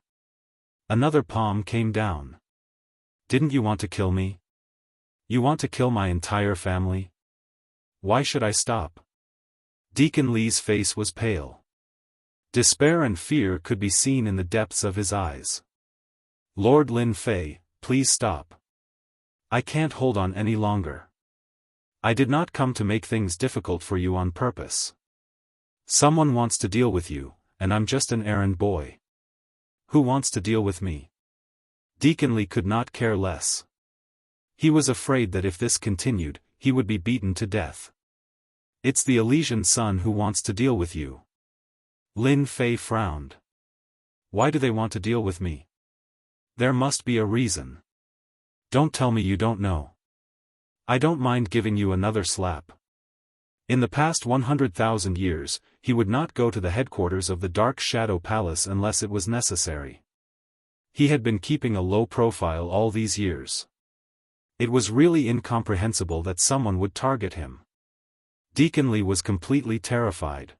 Another palm came down. Didn't you want to kill me? You want to kill my entire family? Why should I stop? Deacon Li's face was pale. Despair and fear could be seen in the depths of his eyes. Lord Lin Fei, please stop. I can't hold on any longer. I did not come to make things difficult for you on purpose. Someone wants to deal with you, and I'm just an errand boy. Who wants to deal with me? Deacon Li could not care less. He was afraid that if this continued, he would be beaten to death. It's the Elysian son who wants to deal with you. Lin Fei frowned. Why do they want to deal with me? There must be a reason. Don't tell me you don't know. I don't mind giving you another slap. In the past 100,000 years, he would not go to the headquarters of the Dark Shadow Palace unless it was necessary. He had been keeping a low profile all these years. It was really incomprehensible that someone would target him. Deacon Li was completely terrified.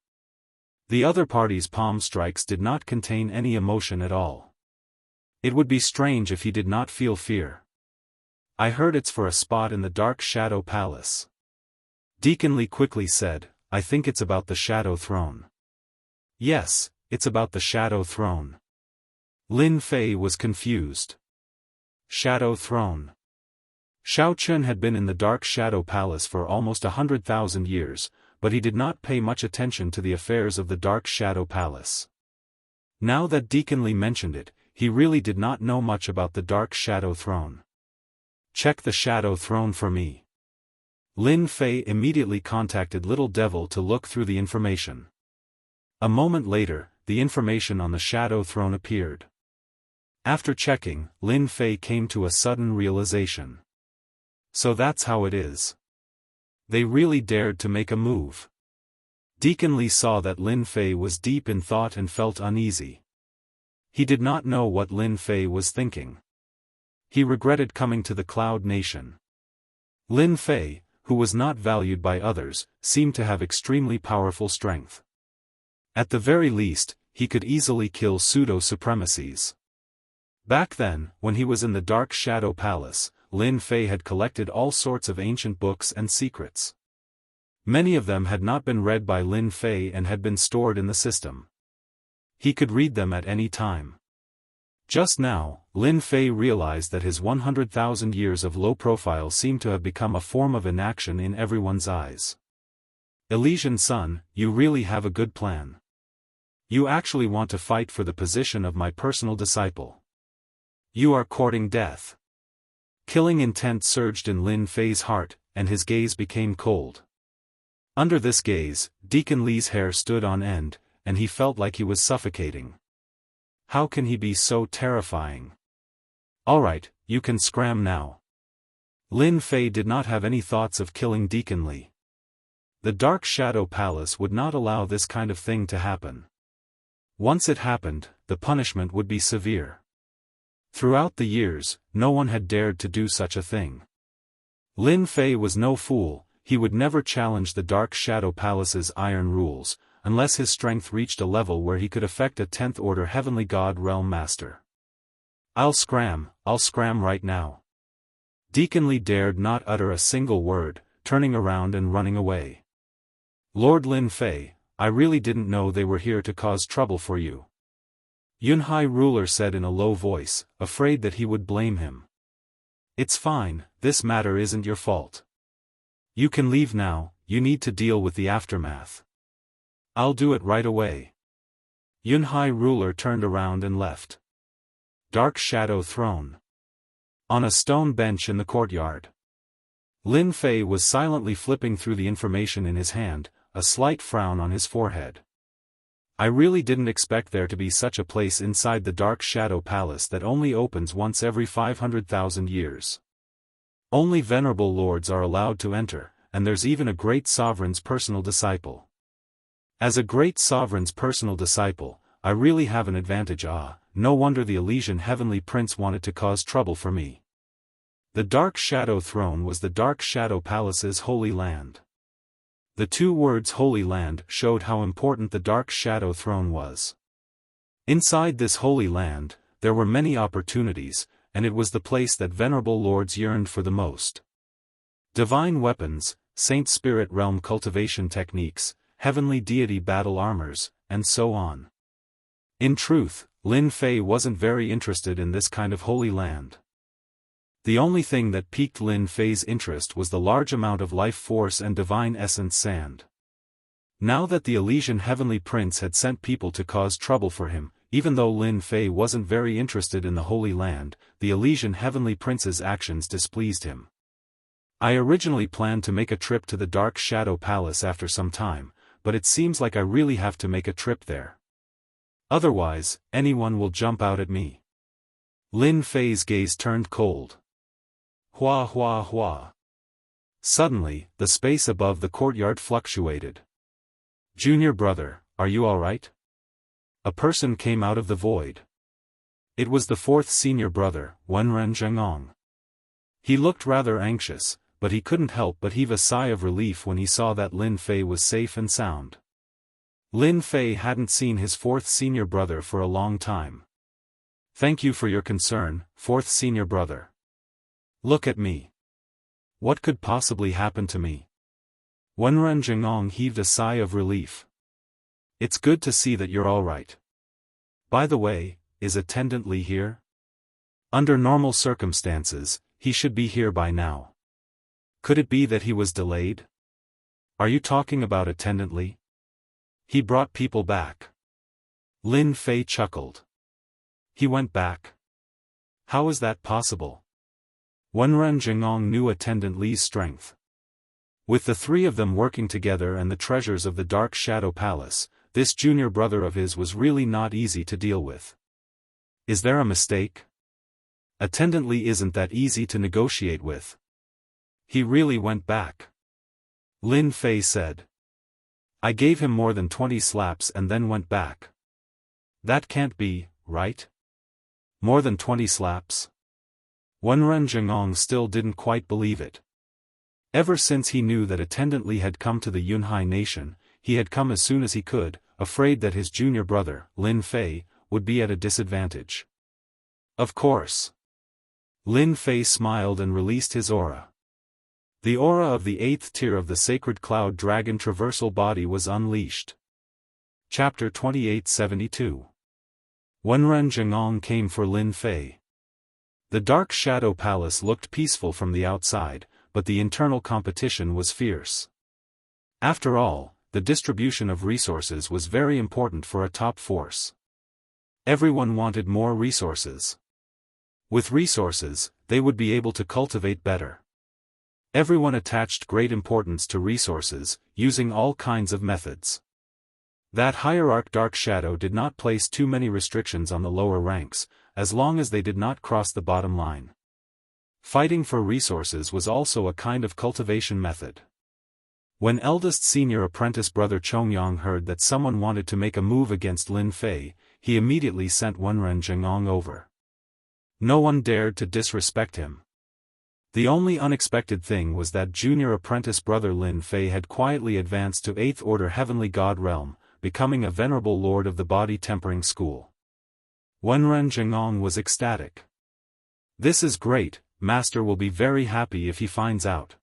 The other party's palm strikes did not contain any emotion at all. It would be strange if he did not feel fear. I heard it's for a spot in the Dark Shadow Palace. Deacon Li quickly said, I think it's about the Shadow Throne. Yes, it's about the Shadow Throne. Lin Fei was confused. Shadow Throne. Xiao Chun had been in the Dark Shadow Palace for almost 100,000 years, but he did not pay much attention to the affairs of the Dark Shadow Palace. Now that Deacon Li mentioned it, he really did not know much about the Dark Shadow Throne. Check the Shadow Throne for me. Lin Fei immediately contacted Little Devil to look through the information. A moment later, the information on the Shadow Throne appeared. After checking, Lin Fei came to a sudden realization. So that's how it is. They really dared to make a move. Deacon Li saw that Lin Fei was deep in thought and felt uneasy. He did not know what Lin Fei was thinking. He regretted coming to the Cloud Nation. Lin Fei, who was not valued by others, seemed to have extremely powerful strength. At the very least, he could easily kill pseudo-supremacies. Back then, when he was in the Dark Shadow Palace, Lin Fei had collected all sorts of ancient books and secrets. Many of them had not been read by Lin Fei and had been stored in the system. He could read them at any time. Just now, Lin Fei realized that his 100,000 years of low profile seemed to have become a form of inaction in everyone's eyes. Elysian son, you really have a good plan. You actually want to fight for the position of my personal disciple. You are courting death. Killing intent surged in Lin Fei's heart, and his gaze became cold. Under this gaze, Deacon Li's hair stood on end, and he felt like he was suffocating. How can he be so terrifying? Alright, you can scram now. Lin Fei did not have any thoughts of killing Deacon Li. The Dark Shadow Palace would not allow this kind of thing to happen. Once it happened, the punishment would be severe. Throughout the years, no one had dared to do such a thing. Lin Fei was no fool, he would never challenge the Dark Shadow Palace's iron rules, unless his strength reached a level where he could affect a 10th order Heavenly God Realm Master. I'll scram right now." Deacon Li dared not utter a single word, turning around and running away. "Lord Lin Fei, I really didn't know they were here to cause trouble for you," Yunhai ruler said in a low voice, afraid that he would blame him. "It's fine, this matter isn't your fault. You can leave now, you need to deal with the aftermath." "I'll do it right away." Yunhai ruler turned around and left. Dark Shadow Throne. On a stone bench in the courtyard, Lin Fei was silently flipping through the information in his hand, a slight frown on his forehead. "I really didn't expect there to be such a place inside the Dark Shadow Palace that only opens once every 500,000 years. Only venerable lords are allowed to enter, and there's even a great sovereign's personal disciple. As a great sovereign's personal disciple, I really have an advantage. No wonder the Elysian Heavenly Prince wanted to cause trouble for me." The Dark Shadow Throne was the Dark Shadow Palace's holy land. The two words Holy Land showed how important the Dark Shadow Throne was. Inside this holy land, there were many opportunities, and it was the place that venerable lords yearned for the most. Divine weapons, Saint Spirit Realm cultivation techniques, heavenly deity battle armors, and so on. In truth, Lin Fei wasn't very interested in this kind of holy land. The only thing that piqued Lin Fei's interest was the large amount of life force and divine essence sand. Now that the Elysian Heavenly Prince had sent people to cause trouble for him, even though Lin Fei wasn't very interested in the Holy Land, the Elysian Heavenly Prince's actions displeased him. "I originally planned to make a trip to the Dark Shadow Palace after some time, but it seems like I really have to make a trip there. Otherwise, anyone will jump out at me." Lin Fei's gaze turned cold. Hua hua hua. Suddenly, the space above the courtyard fluctuated. "Junior brother, are you alright?" A person came out of the void. It was the fourth senior brother, Wenren Zhengong. He looked rather anxious, but he couldn't help but heave a sigh of relief when he saw that Lin Fei was safe and sound. Lin Fei hadn't seen his fourth senior brother for a long time. "Thank you for your concern, fourth senior brother. Look at me. What could possibly happen to me?" Wenren Zhengong heaved a sigh of relief. "It's good to see that you're alright. By the way, is Attendant Li here? Under normal circumstances, he should be here by now. Could it be that he was delayed? Are you talking about Attendant Li? He brought people back." Lin Fei chuckled. "He went back? How is that possible?" Wenren Zhengong knew Attendant Li's strength. With the three of them working together and the treasures of the Dark Shadow Palace, this junior brother of his was really not easy to deal with. Is there a mistake? Attendant Li isn't that easy to negotiate with. He really went back. Lin Fei said. "I gave him more than 20 slaps and then went back." "That can't be, right? More than 20 slaps?" Wenren Zhengong still didn't quite believe it. Ever since he knew that Attendant Li had come to the Yunhai nation, he had come as soon as he could, afraid that his junior brother, Lin Fei, would be at a disadvantage. Of course. Lin Fei smiled and released his aura. The aura of the 8th tier of the Sacred Cloud Dragon Traversal Body was unleashed. Chapter 2872. Wenren Zhengong came for Lin Fei. The Dark Shadow Palace looked peaceful from the outside, but the internal competition was fierce. After all, the distribution of resources was very important for a top force. Everyone wanted more resources. With resources, they would be able to cultivate better. Everyone attached great importance to resources, using all kinds of methods. That hierarch Dark Shadow did not place too many restrictions on the lower ranks, as long as they did not cross the bottom line. Fighting for resources was also a kind of cultivation method. When eldest senior apprentice brother Chongyang heard that someone wanted to make a move against Lin Fei, he immediately sent Wenren Zhengong over. No one dared to disrespect him. The only unexpected thing was that junior apprentice brother Lin Fei had quietly advanced to 8th Order Heavenly God Realm, becoming a venerable lord of the Body Tempering School. Wenren Zhengong was ecstatic. This is great, Master will be very happy if he finds out.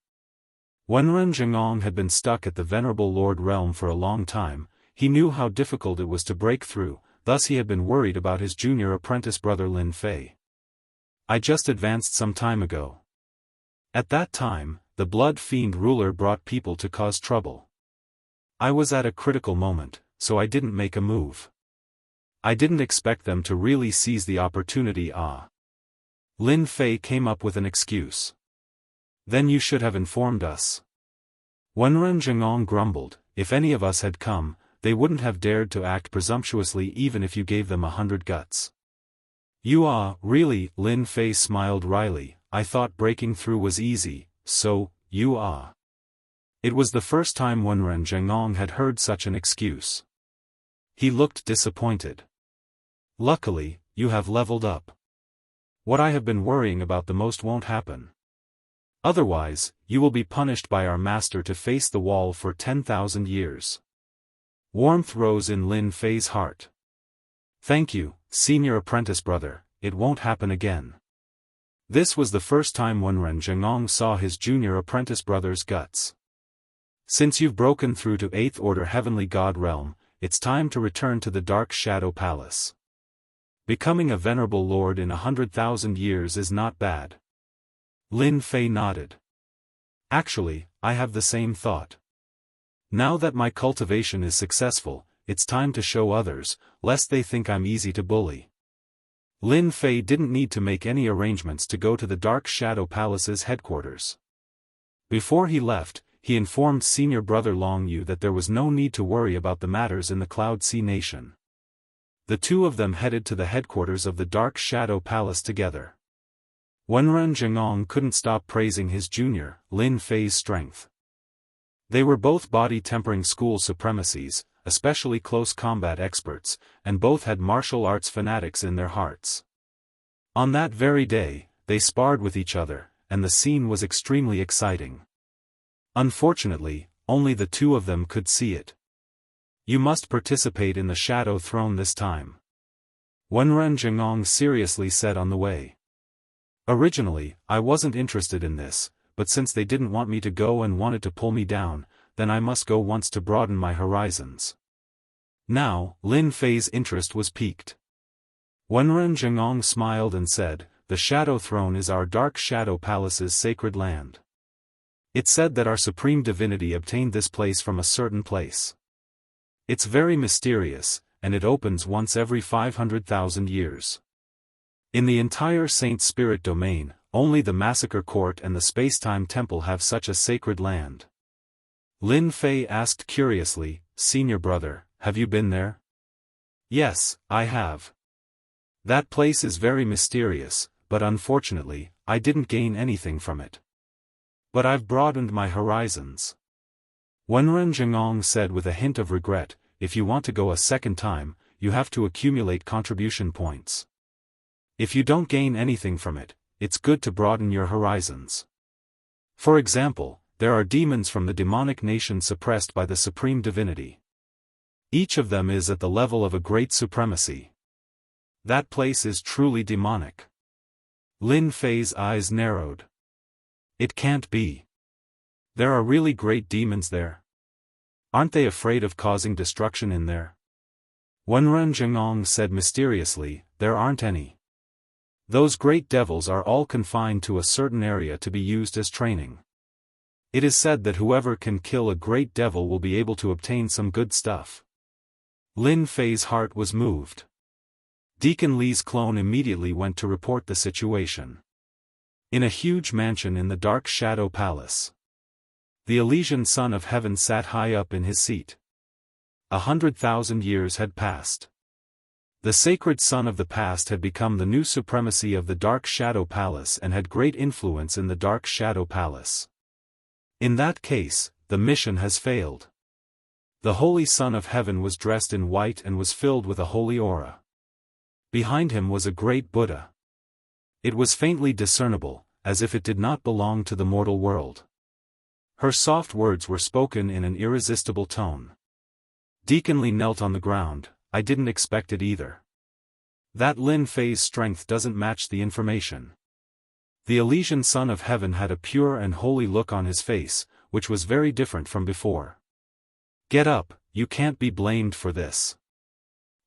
Wenren Zhengong had been stuck at the Venerable Lord Realm for a long time. He knew how difficult it was to break through, thus he had been worried about his junior apprentice brother Lin Fei. I just advanced some time ago. At that time, the Blood Fiend ruler brought people to cause trouble. I was at a critical moment, so I didn't make a move. I didn't expect them to really seize the opportunity. Lin Fei came up with an excuse. Then you should have informed us. Wenren Zhengong grumbled, if any of us had come, they wouldn't have dared to act presumptuously even if you gave them 100 guts. Really, Lin Fei smiled wryly, I thought breaking through was easy, so, It was the first time Wenren Zhengong had heard such an excuse. He looked disappointed. Luckily, you have leveled up. What I have been worrying about the most won't happen. Otherwise, you will be punished by our master to face the wall for 10,000 years. Warmth rose in Lin Fei's heart. Thank you, senior apprentice brother, it won't happen again. This was the first time Wenren Zhengong saw his junior apprentice brother's guts. Since you've broken through to 8th Order Heavenly God Realm, it's time to return to the Dark Shadow Palace. Becoming a venerable lord in 100,000 years is not bad. Lin Fei nodded. Actually, I have the same thought. Now that my cultivation is successful, it's time to show others, lest they think I'm easy to bully. Lin Fei didn't need to make any arrangements to go to the Dark Shadow Palace's headquarters. Before he left, he informed senior brother Long Yu that there was no need to worry about the matters in the Cloud Sea Nation. The two of them headed to the headquarters of the Dark Shadow Palace together. Wenren Zhengong couldn't stop praising his junior, Lin Fei's strength. They were both body-tempering school supremacies, especially close combat experts, and both had martial arts fanatics in their hearts. On that very day, they sparred with each other, and the scene was extremely exciting. Unfortunately, only the two of them could see it. You must participate in the Shadow Throne this time. Wenren Zhengong seriously said on the way. Originally, I wasn't interested in this, but since they didn't want me to go and wanted to pull me down, then I must go once to broaden my horizons. Now, Lin Fei's interest was piqued. Wenren Zhengong smiled and said, the Shadow Throne is our Dark Shadow Palace's sacred land. It's said that our supreme divinity obtained this place from a certain place. It's very mysterious, and it opens once every 500,000 years. In the entire Saint Spirit domain, only the Massacre Court and the Spacetime Temple have such a sacred land. Lin Fei asked curiously, senior brother, have you been there? Yes, I have. That place is very mysterious, but unfortunately, I didn't gain anything from it. But I've broadened my horizons. Wenren Zhengong said with a hint of regret, if you want to go a second time, you have to accumulate contribution points. If you don't gain anything from it, it's good to broaden your horizons. For example, there are demons from the demonic nation suppressed by the supreme divinity. Each of them is at the level of a great supremacy. That place is truly demonic. Lin Fei's eyes narrowed. It can't be. There are really great demons there. Aren't they afraid of causing destruction in there? Wenren Zhengong said mysteriously, there aren't any. Those great devils are all confined to a certain area to be used as training. It is said that whoever can kill a great devil will be able to obtain some good stuff. Lin Fei's heart was moved. Deacon Li's clone immediately went to report the situation. In a huge mansion in the Dark Shadow Palace, the Elysian Son of Heaven sat high up in his seat. 100,000 years had passed. The sacred son of the past had become the new supremacy of the Dark Shadow Palace and had great influence in the Dark Shadow Palace. In that case, the mission has failed. The Holy Son of Heaven was dressed in white and was filled with a holy aura. Behind him was a great Buddha. It was faintly discernible, as if it did not belong to the mortal world. Her soft words were spoken in an irresistible tone. Deacon Li knelt on the ground. I didn't expect it either. That Lin Fei's strength doesn't match the information. The Elysian Son of Heaven had a pure and holy look on his face, which was very different from before. "Get up, you can't be blamed for this."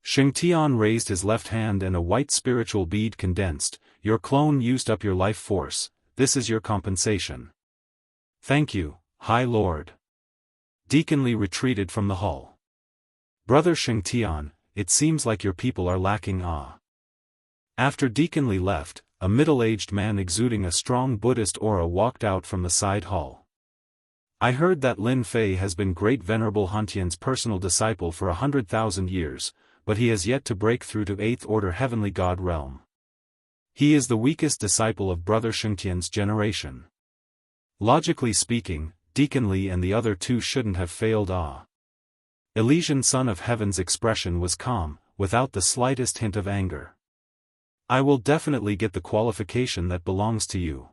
Xianxia raised his left hand and a white spiritual bead condensed. "Your clone used up your life force, this is your compensation." "Thank you, High Lord." Deacon Li retreated from the hall. "Brother Xianxia, it seems like your people are lacking awe." After Deacon Li left, a middle-aged man exuding a strong Buddhist aura walked out from the side hall. "I heard that Lin Fei has been Great Venerable Hantian's personal disciple for 100,000 years, but he has yet to break through to 8th Order Heavenly God realm. He is the weakest disciple of Brother Xianxia's generation. Logically speaking, Deacon Li and the other two shouldn't have failed." Elysian Son of Heaven's expression was calm, without the slightest hint of anger. "I will definitely get the qualification that belongs to you."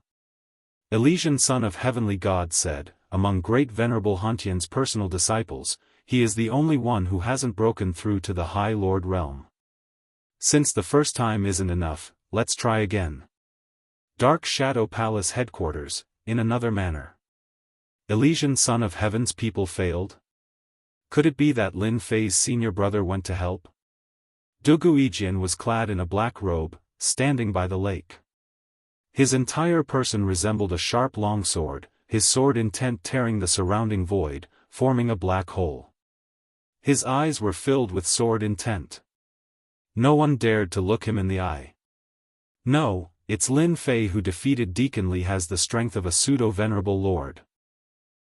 Elysian Son of Heavenly God said, "Among Great Venerable Hantian's personal disciples, he is the only one who hasn't broken through to the High Lord realm. Since the first time isn't enough, let's try again." Dark Shadow Palace headquarters, in another manner. Elysian Son of Heaven's people failed? Could it be that Lin Fei's senior brother went to help? Dugu Yijian was clad in a black robe, standing by the lake. His entire person resembled a sharp longsword, his sword intent tearing the surrounding void, forming a black hole. His eyes were filled with sword intent. No one dared to look him in the eye. "No, it's Lin Fei who defeated Deacon Li, has the strength of a pseudo-venerable lord,"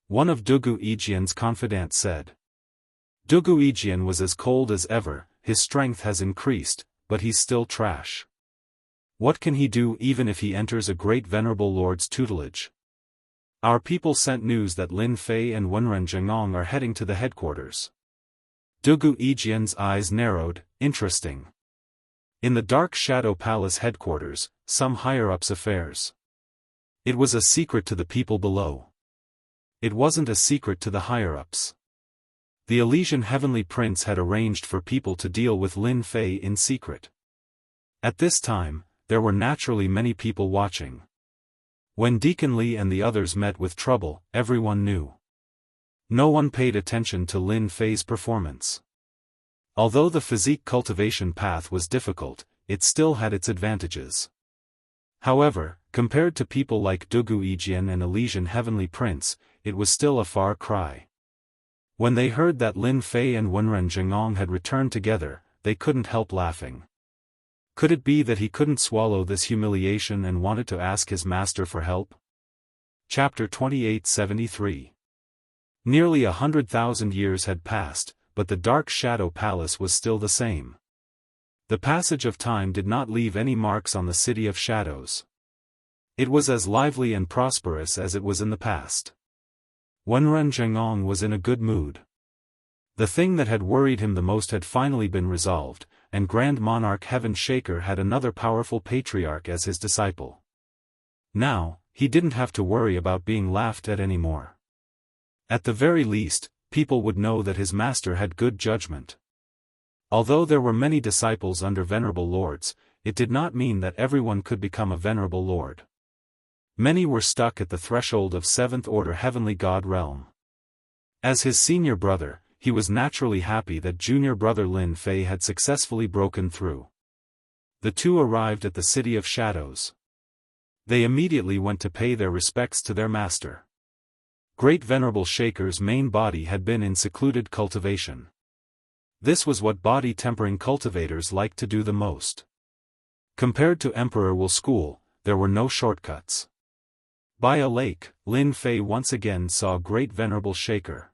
one of Dugu Yijian's confidants said. Dugu Yijian was as cold as ever. "His strength has increased, but he's still trash. What can he do even if he enters a great venerable lord's tutelage? Our people sent news that Lin Fei and Wenren Zhengong are heading to the headquarters." Dugu Yijian's eyes narrowed. "Interesting. In the Dark Shadow Palace headquarters, some higher-ups' affairs. It was a secret to the people below. It wasn't a secret to the higher-ups. The Elysian Heavenly Prince had arranged for people to deal with Lin Fei in secret. At this time, there were naturally many people watching. When Deacon Li and the others met with trouble, everyone knew. No one paid attention to Lin Fei's performance. Although the physique cultivation path was difficult, it still had its advantages. However, compared to people like Dugu Yijian and Elysian Heavenly Prince, it was still a far cry. When they heard that Lin Fei and Wenren Zhengong had returned together, they couldn't help laughing. Could it be that he couldn't swallow this humiliation and wanted to ask his master for help? Chapter 2873. Nearly 100,000 years had passed, but the Dark Shadow Palace was still the same. The passage of time did not leave any marks on the City of Shadows. It was as lively and prosperous as it was in the past. Wenren Zhengong was in a good mood. The thing that had worried him the most had finally been resolved, and Grand Monarch Heaven Shaker had another powerful patriarch as his disciple. Now, he didn't have to worry about being laughed at anymore. At the very least, people would know that his master had good judgment. Although there were many disciples under venerable lords, it did not mean that everyone could become a venerable lord. Many were stuck at the threshold of 7th Order Heavenly God realm. As his senior brother, he was naturally happy that junior brother Lin Fei had successfully broken through. The two arrived at the City of Shadows. They immediately went to pay their respects to their master. Great Venerable Shaker's main body had been in secluded cultivation. This was what body-tempering cultivators liked to do the most. Compared to Emperor Will School, there were no shortcuts. By a lake, Lin Fei once again saw Great Venerable Shaker.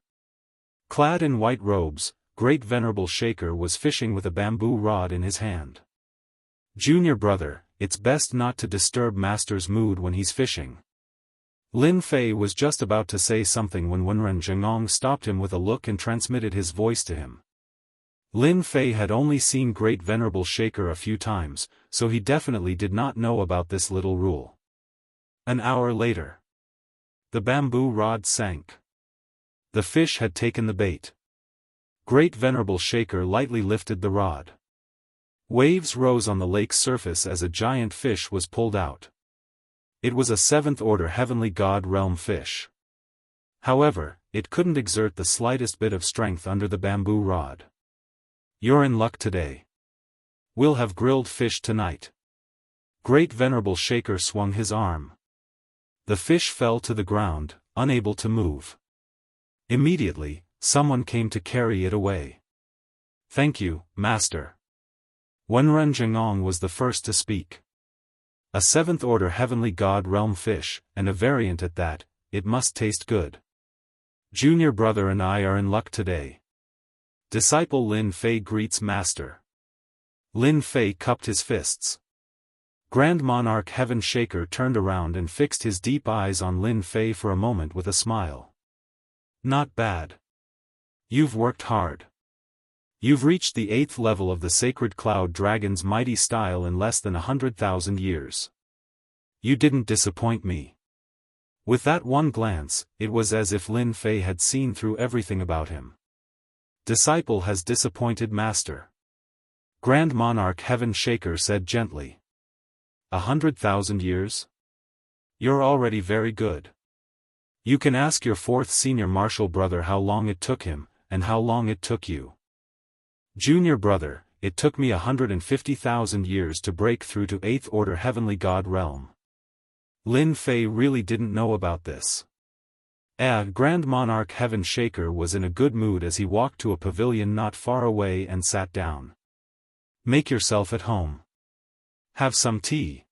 Clad in white robes, Great Venerable Shaker was fishing with a bamboo rod in his hand. "Junior brother, it's best not to disturb Master's mood when he's fishing." Lin Fei was just about to say something when Wenren Zhengong stopped him with a look and transmitted his voice to him. Lin Fei had only seen Great Venerable Shaker a few times, so he definitely did not know about this little rule. An hour later, the bamboo rod sank. The fish had taken the bait. Great Venerable Shaker lightly lifted the rod. Waves rose on the lake's surface as a giant fish was pulled out. It was a 7th-order heavenly god realm fish. However, it couldn't exert the slightest bit of strength under the bamboo rod. You're in luck today. We'll have grilled fish tonight. Great Venerable Shaker swung his arm. The fish fell to the ground, unable to move. Immediately, someone came to carry it away. Thank you, Master. Wenren Zhengong was the first to speak. A 7th-order heavenly god realm fish, and a variant at that, it must taste good. Junior brother and I are in luck today. Disciple Lin Fei greets Master. Lin Fei cupped his fists. Grand Monarch Heaven Shaker turned around and fixed his deep eyes on Lin Fei for a moment with a smile. Not bad. You've worked hard. You've reached the 8th level of the Sacred Cloud Dragon's mighty style in less than 100,000 years. You didn't disappoint me. With that one glance, it was as if Lin Fei had seen through everything about him. Disciple has disappointed Master. Grand Monarch Heaven Shaker said gently. 100,000 years? You're already very good. You can ask your 4th senior martial brother how long it took him, and how long it took you. Junior brother, it took me 150,000 years to break through to 8th order heavenly god realm. Lin Fei really didn't know about this. Grand Monarch Heaven Shaker was in a good mood as he walked to a pavilion not far away and sat down. Make yourself at home. Have some tea.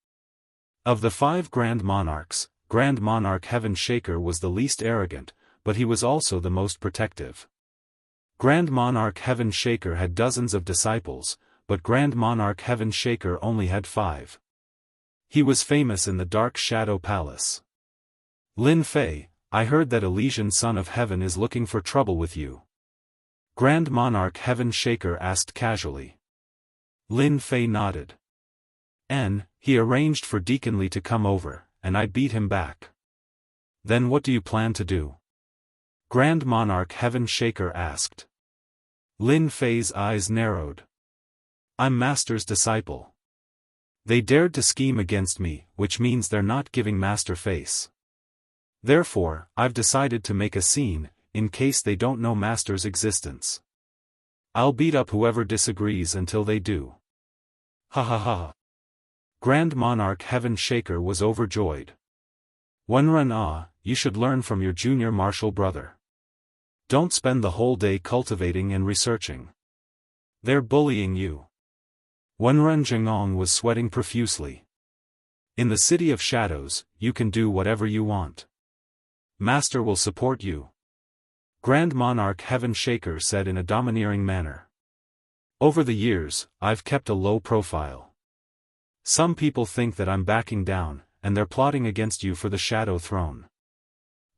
Of the 5 Grand Monarchs, Grand Monarch Heaven Shaker was the least arrogant, but he was also the most protective. Grand Monarch Heaven Shaker had dozens of disciples, but Grand Monarch Heaven Shaker only had 5. He was famous in the Dark Shadow Palace. Lin Fei, I heard that Elysian Son of Heaven is looking for trouble with you. Grand Monarch Heaven Shaker asked casually. Lin Fei nodded. He arranged for Deacon Li to come over, and I beat him back. Then what do you plan to do? Grand Monarch Heaven Shaker asked. Lin Fei's eyes narrowed. I'm Master's disciple. They dared to scheme against me, which means they're not giving Master face. Therefore, I've decided to make a scene, in case they don't know Master's existence. I'll beat up whoever disagrees until they do. Ha ha ha. Grand Monarch Heaven Shaker was overjoyed. Wenren, you should learn from your junior martial brother. Don't spend the whole day cultivating and researching. They're bullying you. Wenren Zhengong was sweating profusely. In the City of Shadows, you can do whatever you want. Master will support you. Grand Monarch Heaven Shaker said in a domineering manner. Over the years, I've kept a low profile. Some people think that I'm backing down, and they're plotting against you for the Shadow Throne.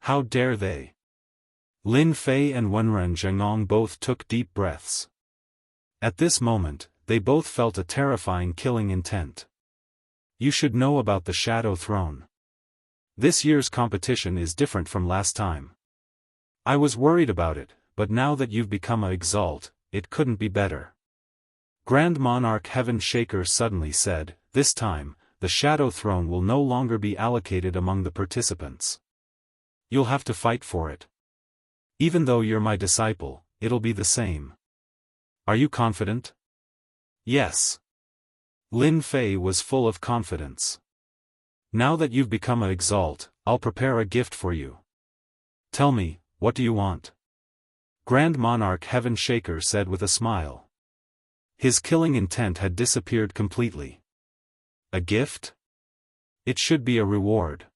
How dare they? Lin Fei and Wenren Zhengong both took deep breaths. At this moment, they both felt a terrifying killing intent. You should know about the Shadow Throne. This year's competition is different from last time. I was worried about it, but now that you've become a Exalt, it couldn't be better. Grand Monarch Heaven Shaker suddenly said, this time, the Shadow Throne will no longer be allocated among the participants. You'll have to fight for it. Even though you're my disciple, it'll be the same. Are you confident? Yes. Lin Fei was full of confidence. Now that you've become a Exalt, I'll prepare a gift for you. Tell me, what do you want? Grand Monarch Heaven Shaker said with a smile. His killing intent had disappeared completely. A gift? It should be a reward.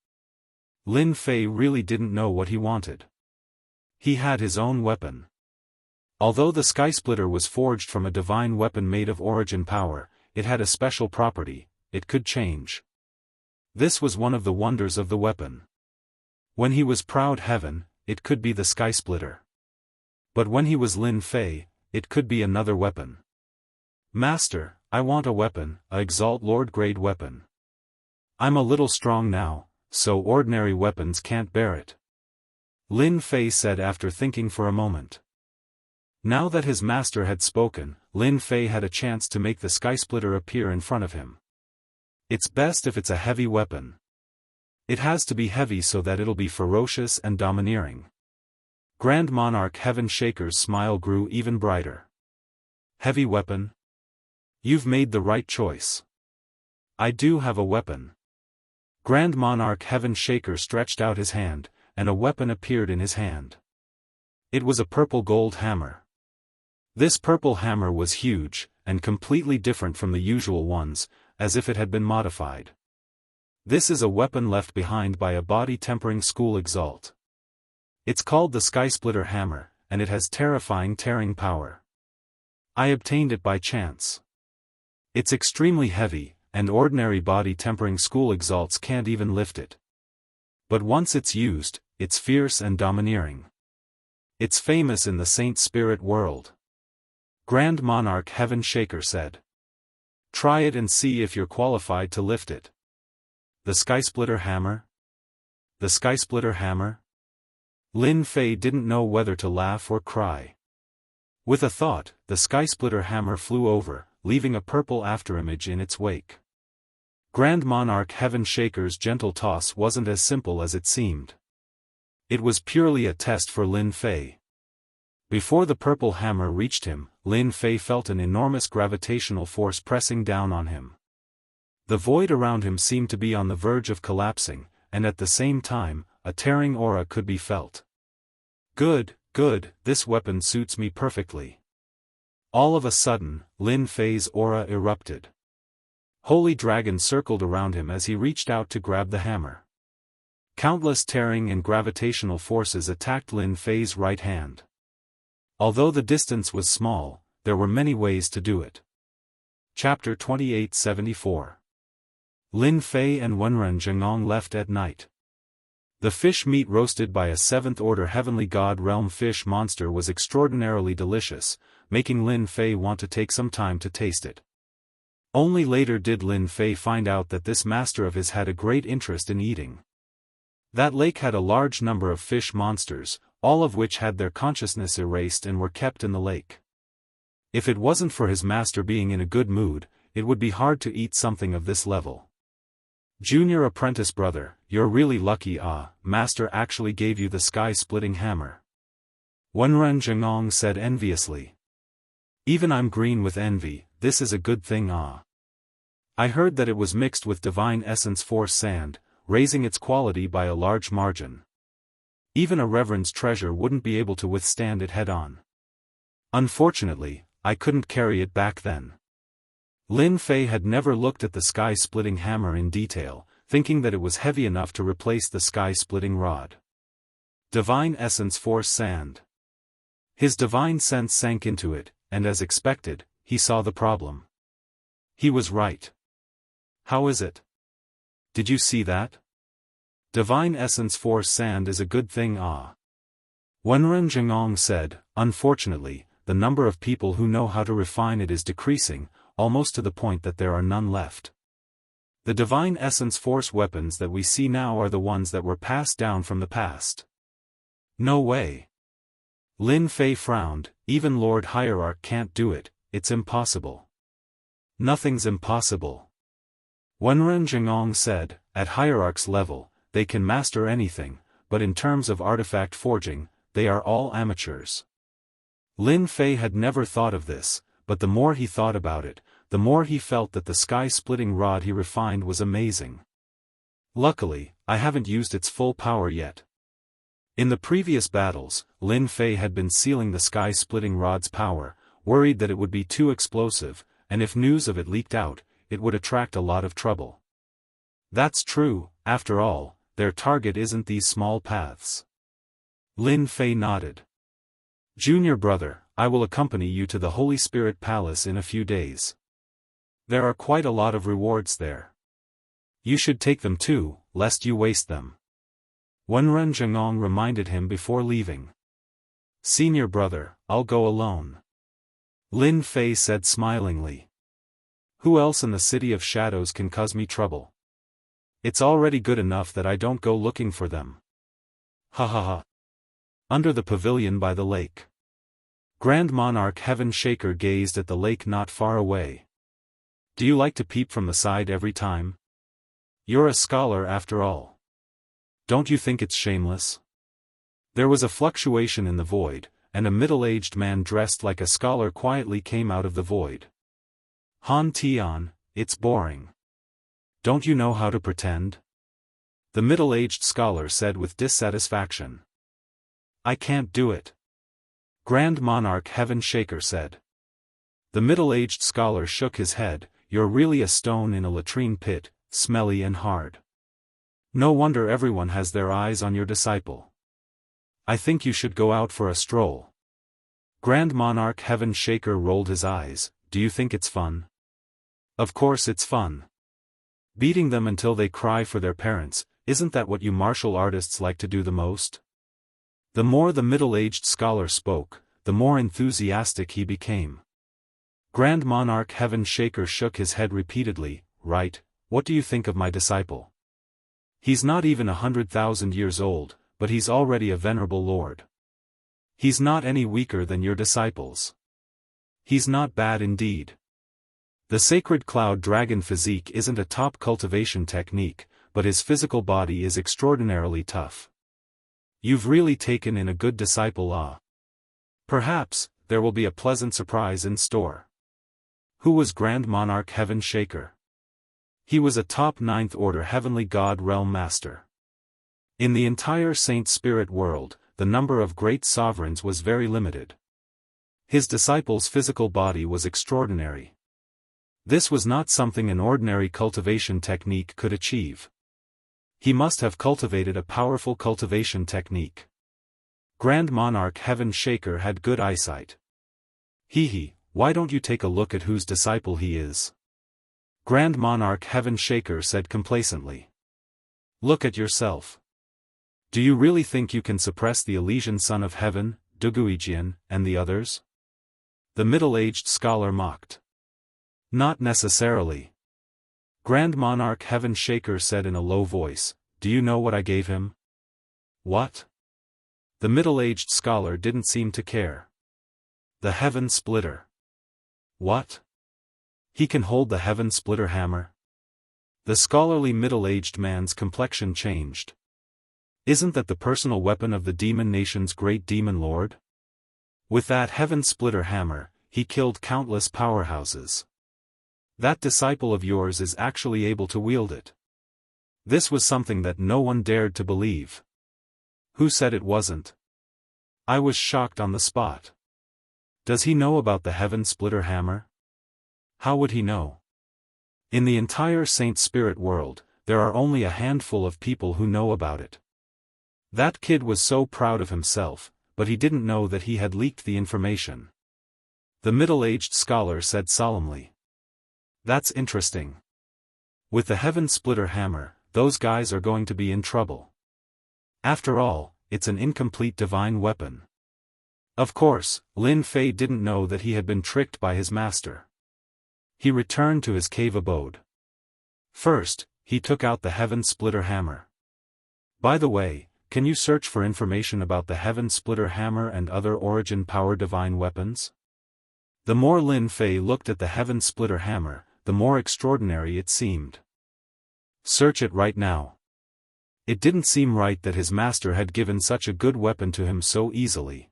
Lin Fei really didn't know what he wanted. He had his own weapon. Although the Sky Splitter was forged from a divine weapon made of origin power, it had a special property: it could change. This was one of the wonders of the weapon. When he was Proud Heaven, it could be the Sky Splitter. But when he was Lin Fei, it could be another weapon. Master, I want a weapon, a Exalt Lord grade weapon. I'm a little strong now, so ordinary weapons can't bear it. Lin Fei said after thinking for a moment. Now that his master had spoken, Lin Fei had a chance to make the Sky Splitter appear in front of him. It's best if it's a heavy weapon. It has to be heavy so that it'll be ferocious and domineering. Grand Monarch Heaven Shaker's smile grew even brighter. Heavy weapon? You've made the right choice. I do have a weapon. Grand Monarch Heaven Shaker stretched out his hand, and a weapon appeared in his hand. It was a purple gold hammer. This purple hammer was huge, and completely different from the usual ones, as if it had been modified. This is a weapon left behind by a body-tempering school exalt. It's called the Skysplitter Hammer, and it has terrifying tearing power. I obtained it by chance. It's extremely heavy, and ordinary body-tempering school exalts can't even lift it. But once it's used, it's fierce and domineering. It's famous in the Saint Spirit world. Grand Monarch Heaven Shaker said. Try it and see if you're qualified to lift it. The Skysplitter Hammer? The Skysplitter Hammer? Lin Fei didn't know whether to laugh or cry. With a thought, the Skysplitter Hammer flew over, leaving a purple afterimage in its wake. Grand Monarch Heaven Shaker's gentle toss wasn't as simple as it seemed. It was purely a test for Lin Fei. Before the purple hammer reached him, Lin Fei felt an enormous gravitational force pressing down on him. The void around him seemed to be on the verge of collapsing, and at the same time, a tearing aura could be felt. Good, this weapon suits me perfectly. All of a sudden, Lin Fei's aura erupted. Holy Dragon circled around him as he reached out to grab the hammer. Countless tearing and gravitational forces attacked Lin Fei's right hand. Although the distance was small, there were many ways to do it. Chapter 2874. Lin Fei and Wenren Zhengong left at night. The fish meat roasted by a 7th-order heavenly god realm fish monster was extraordinarily delicious, making Lin Fei want to take some time to taste it. Only later did Lin Fei find out that this master of his had a great interest in eating. That lake had a large number of fish monsters, all of which had their consciousness erased and were kept in the lake. If it wasn't for his master being in a good mood, it would be hard to eat something of this level. Junior apprentice brother, you're really lucky. Master actually gave you the sky-splitting hammer. Wenren Zhengong said enviously. Even I'm green with envy, this is a good thing. I heard that it was mixed with divine essence force sand, raising its quality by a large margin. Even a reverend's treasure wouldn't be able to withstand it head-on. Unfortunately, I couldn't carry it back then. Lin Fei had never looked at the sky-splitting hammer in detail, thinking that it was heavy enough to replace the sky-splitting rod. Divine essence force sand. His divine sense sank into it, and as expected, he saw the problem. He was right. How is it? Did you see that? Divine essence force sand is a good thing. Wenren Zhengong said, unfortunately, the number of people who know how to refine it is decreasing, almost to the point that there are none left. The divine essence force weapons that we see now are the ones that were passed down from the past. No way. Lin Fei frowned, even Lord Hierarch can't do it, it's impossible. Nothing's impossible. Wenren Zhengong said, at Hierarch's level, they can master anything, but in terms of artifact forging, they are all amateurs. Lin Fei had never thought of this, but the more he thought about it, the more he felt that the sky-splitting rod he refined was amazing. Luckily, I haven't used its full power yet. In the previous battles, Lin Fei had been sealing the sky-splitting rod's power, worried that it would be too explosive, and if news of it leaked out, it would attract a lot of trouble. That's true, after all, their target isn't these small paths. Lin Fei nodded. Junior brother, I will accompany you to the Holy Spirit Palace in a few days. There are quite a lot of rewards there. You should take them too, lest you waste them. Wenren Zhengong reminded him before leaving. Senior brother, I'll go alone. Lin Fei said smilingly. Who else in the City of Shadows can cause me trouble? It's already good enough that I don't go looking for them. Ha ha ha. Under the pavilion by the lake. Grand Monarch Heaven Shaker gazed at the lake not far away. Do you like to peep from the side every time? You're a scholar after all. Don't you think it's shameless? There was a fluctuation in the void, and a middle-aged man dressed like a scholar quietly came out of the void. Han Tian, it's boring. Don't you know how to pretend? The middle-aged scholar said with dissatisfaction. I can't do it. Grand Monarch Heaven Shaker said. The middle-aged scholar shook his head. You're really a stone in a latrine pit, smelly and hard. No wonder everyone has their eyes on your disciple. I think you should go out for a stroll. Grand Monarch Heaven Shaker rolled his eyes. Do you think it's fun? Of course it's fun. Beating them until they cry for their parents, isn't that what you martial artists like to do the most? The more the middle-aged scholar spoke, the more enthusiastic he became. Grand Monarch Heaven Shaker shook his head repeatedly. Right, what do you think of my disciple? He's not even 100,000 years old, but he's already a venerable lord. He's not any weaker than your disciples. He's not bad indeed. The sacred cloud dragon physique isn't a top cultivation technique, but his physical body is extraordinarily tough. You've really taken in a good disciple. Perhaps, there will be a pleasant surprise in store. Who was Grand Monarch Heaven Shaker? He was a top 9th order heavenly god realm master. In the entire Saint Spirit world, the number of great sovereigns was very limited. His disciple's physical body was extraordinary. This was not something an ordinary cultivation technique could achieve. He must have cultivated a powerful cultivation technique. Grand Monarch Heaven Shaker had good eyesight. Why don't you take a look at whose disciple he is? Grand Monarch Heaven Shaker said complacently. Look at yourself. Do you really think you can suppress the Elysian Son of Heaven, Duguijian, and the others? The middle-aged scholar mocked. Not necessarily. Grand Monarch Heaven Shaker said in a low voice, do you know what I gave him? What? The middle-aged scholar didn't seem to care. The Heaven Splitter. What? He can hold the Heaven Splitter hammer? The scholarly middle-aged man's complexion changed. Isn't that the personal weapon of the demon nation's great demon lord? With that Heaven Splitter hammer, he killed countless powerhouses. That disciple of yours is actually able to wield it. This was something that no one dared to believe. Who said it wasn't? I was shocked on the spot. Does he know about the Heaven Splitter hammer? How would he know? In the entire Saint Spirit world, there are only a handful of people who know about it. That kid was so proud of himself, but he didn't know that he had leaked the information. The middle-aged scholar said solemnly. That's interesting. With the Heaven Splitter hammer, those guys are going to be in trouble. After all, it's an incomplete divine weapon. Of course, Lin Fei didn't know that he had been tricked by his master. He returned to his cave abode. First, he took out the Heaven Splitter hammer. By the way, can you search for information about the Heaven Splitter hammer and other origin power divine weapons? The more Lin Fei looked at the Heaven Splitter hammer, the more extraordinary it seemed. Search it right now. It didn't seem right that his master had given such a good weapon to him so easily.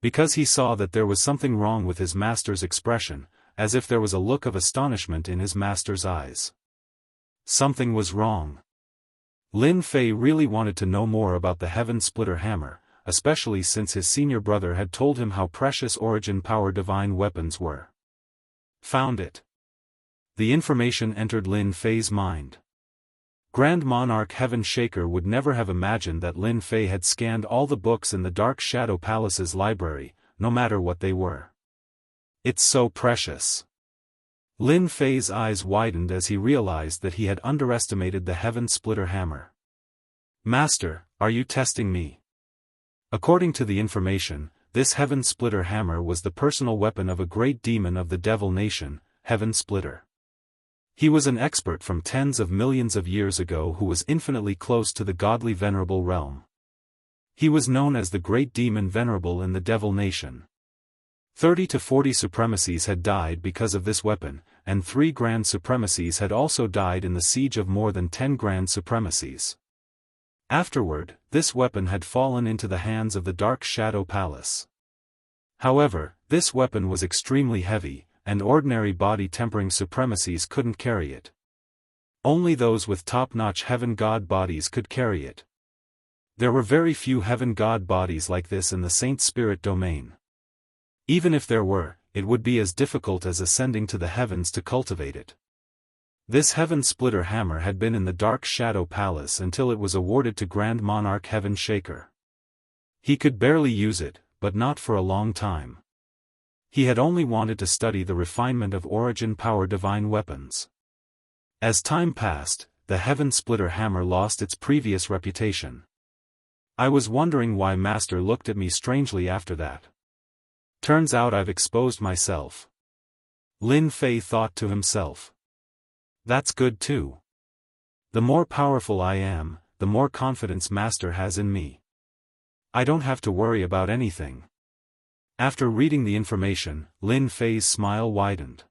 Because he saw that there was something wrong with his master's expression, as if there was a look of astonishment in his master's eyes. Something was wrong. Lin Fei really wanted to know more about the Heaven Splitter hammer, especially since his senior brother had told him how precious origin power divine weapons were. Found it. The information entered Lin Fei's mind. Grand Monarch Heaven Shaker would never have imagined that Lin Fei had scanned all the books in the Dark Shadow Palace's library, no matter what they were. It's so precious. Lin Fei's eyes widened as he realized that he had underestimated the Heaven Splitter hammer. Master, are you testing me? According to the information, this Heaven Splitter hammer was the personal weapon of a great demon of the Devil Nation, Heaven Splitter. He was an expert from tens of millions of years ago who was infinitely close to the godly venerable realm. He was known as the Great Demon Venerable in the Devil Nation. 30 to 40 supremacies had died because of this weapon, and 3 grand supremacies had also died in the siege of more than 10 grand supremacies. Afterward, this weapon had fallen into the hands of the Dark Shadow Palace. However, this weapon was extremely heavy, and ordinary body-tempering supremacies couldn't carry it. Only those with top-notch heaven god bodies could carry it. There were very few heaven god bodies like this in the Saint Spirit domain. Even if there were, it would be as difficult as ascending to the heavens to cultivate it. This Heaven Splitter hammer had been in the Dark Shadow Palace until it was awarded to Grand Monarch Heaven Shaker. He could barely use it, but not for a long time. He had only wanted to study the refinement of origin power divine weapons. As time passed, the Heaven Splitter hammer lost its previous reputation. I was wondering why Master looked at me strangely after that. Turns out I've exposed myself. Lin Fei thought to himself. That's good too. The more powerful I am, the more confidence Master has in me. I don't have to worry about anything. After reading the information, Lin Fei's smile widened.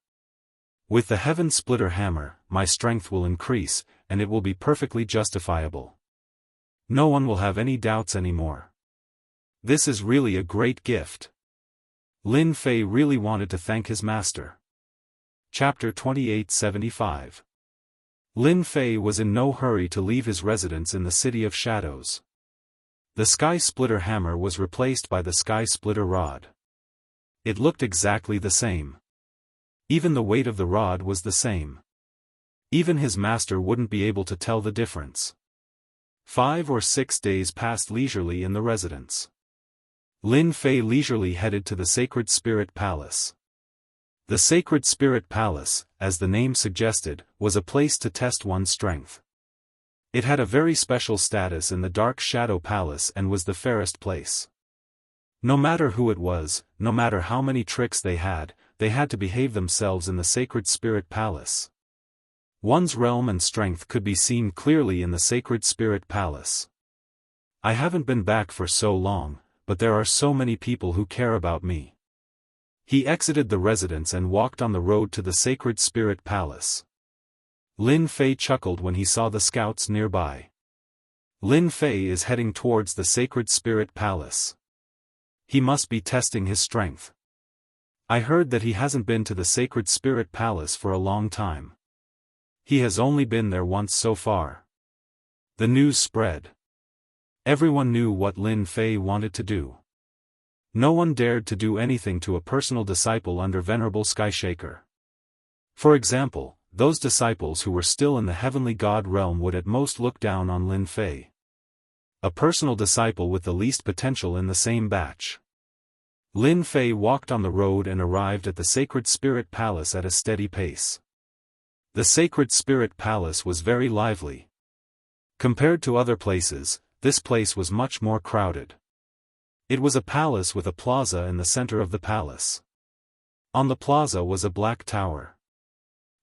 With the Heaven Splitter hammer, my strength will increase, and it will be perfectly justifiable. No one will have any doubts anymore. This is really a great gift. Lin Fei really wanted to thank his master. Chapter 2875. Lin Fei was in no hurry to leave his residence in the City of Shadows. The Sky Splitter hammer was replaced by the Sky Splitter rod. It looked exactly the same. Even the weight of the rod was the same. Even his master wouldn't be able to tell the difference. 5 or 6 days passed leisurely in the residence. Lin Fei leisurely headed to the Sacred Spirit Palace. The Sacred Spirit Palace, as the name suggested, was a place to test one's strength. It had a very special status in the Dark Shadow Palace and was the fairest place. No matter who it was, no matter how many tricks they had to behave themselves in the Sacred Spirit Palace. One's realm and strength could be seen clearly in the Sacred Spirit Palace. I haven't been back for so long, but there are so many people who care about me. He exited the residence and walked on the road to the Sacred Spirit Palace. Lin Fei chuckled when he saw the scouts nearby. Lin Fei is heading towards the Sacred Spirit Palace. He must be testing his strength. I heard that he hasn't been to the Sacred Spirit Palace for a long time. He has only been there once so far. The news spread. Everyone knew what Lin Fei wanted to do. No one dared to do anything to a personal disciple under Venerable Skyshaker. For example, those disciples who were still in the heavenly god realm would at most look down on Lin Fei. A personal disciple with the least potential in the same batch. Lin Fei walked on the road and arrived at the Sacred Spirit Palace at a steady pace. The Sacred Spirit Palace was very lively. Compared to other places, this place was much more crowded. It was a palace with a plaza in the center of the palace. On the plaza was a black tower.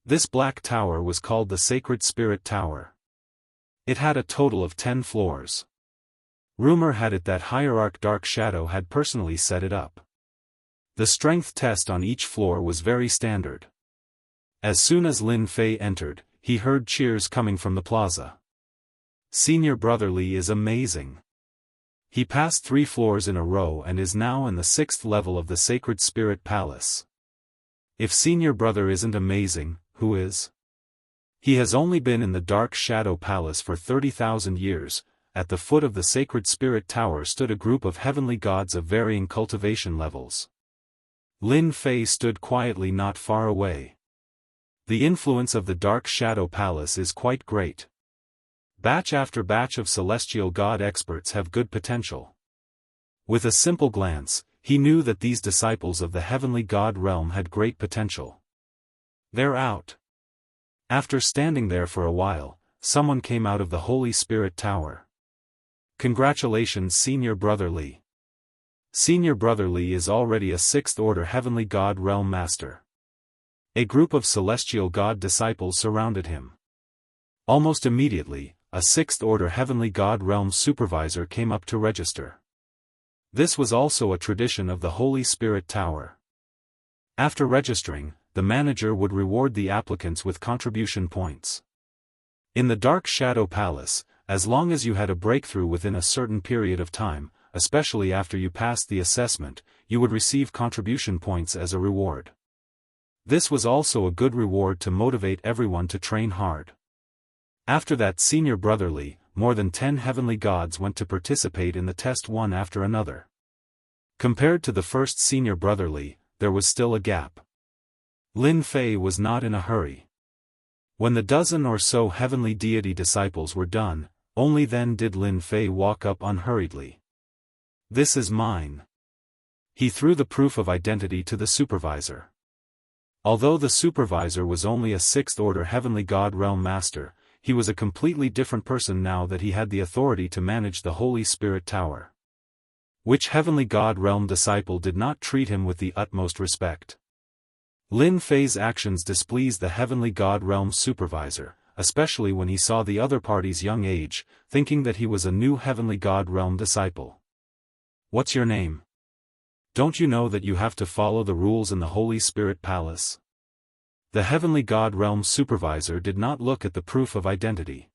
This black tower was called the Sacred Spirit Tower. It had a total of 10 floors. Rumor had it that Hierarch Dark Shadow had personally set it up. The strength test on each floor was very standard. As soon as Lin Fei entered, he heard cheers coming from the plaza. Senior Brotherly is amazing. He passed 3 floors in a row and is now in the 6th level of the Sacred Spirit Palace. If Senior Brother isn't amazing, who is? He has only been in the Dark Shadow Palace for 30,000 years. At the foot of the Sacred Spirit Tower stood a group of heavenly gods of varying cultivation levels. Lin Fei stood quietly not far away. The influence of the Dark Shadow Palace is quite great. Batch after batch of celestial god experts have good potential. With a simple glance, he knew that these disciples of the heavenly god realm had great potential. They're out. After standing there for a while, someone came out of the Holy Spirit Tower. Congratulations, Senior Brotherly. Senior Brotherly is already a 6th order heavenly god realm master. A group of celestial god disciples surrounded him. Almost immediately, a 6th order heavenly god realm supervisor came up to register. This was also a tradition of the Holy Spirit Tower. After registering, the manager would reward the applicants with contribution points. In the Dark Shadow Palace, as long as you had a breakthrough within a certain period of time, especially after you passed the assessment, you would receive contribution points as a reward. This was also a good reward to motivate everyone to train hard. After that senior brotherly, more than 10 heavenly gods went to participate in the test one after another. Compared to the first senior brotherly, there was still a gap. Lin Fei was not in a hurry. When the dozen or so heavenly deity disciples were done, only then did Lin Fei walk up unhurriedly. "This is mine." He threw the proof of identity to the supervisor. Although the supervisor was only a 6th-order heavenly god realm master, he was a completely different person now that he had the authority to manage the Holy Spirit Tower. Which heavenly god realm disciple did not treat him with the utmost respect? Lin Fei's actions displeased the heavenly god realm supervisor, especially when he saw the other party's young age, thinking that he was a new heavenly god realm disciple. "What's your name? Don't you know that you have to follow the rules in the Holy Spirit Palace?" The heavenly god realm supervisor did not look at the proof of identity.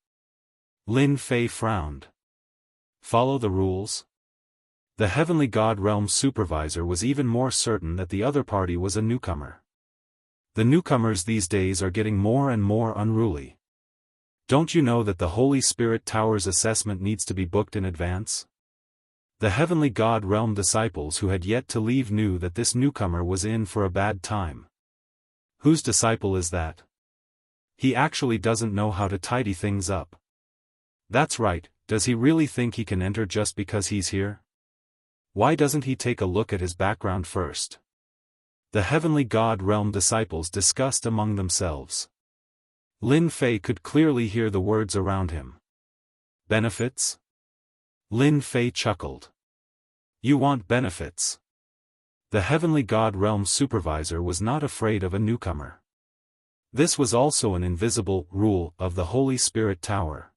Lin Fei frowned. Follow the rules? The heavenly god realm supervisor was even more certain that the other party was a newcomer. The newcomers these days are getting more and more unruly. Don't you know that the Holy Spirit Tower's assessment needs to be booked in advance? The heavenly god realm disciples who had yet to leave knew that this newcomer was in for a bad time. Whose disciple is that? He actually doesn't know how to tidy things up. That's right, does he really think he can enter just because he's here? Why doesn't he take a look at his background first? The heavenly god realm disciples discussed among themselves. Lin Fei could clearly hear the words around him. Benefits? Lin Fei chuckled. You want benefits? The heavenly god realm supervisor was not afraid of a newcomer. This was also an invisible rule of the Holy Spirit Tower.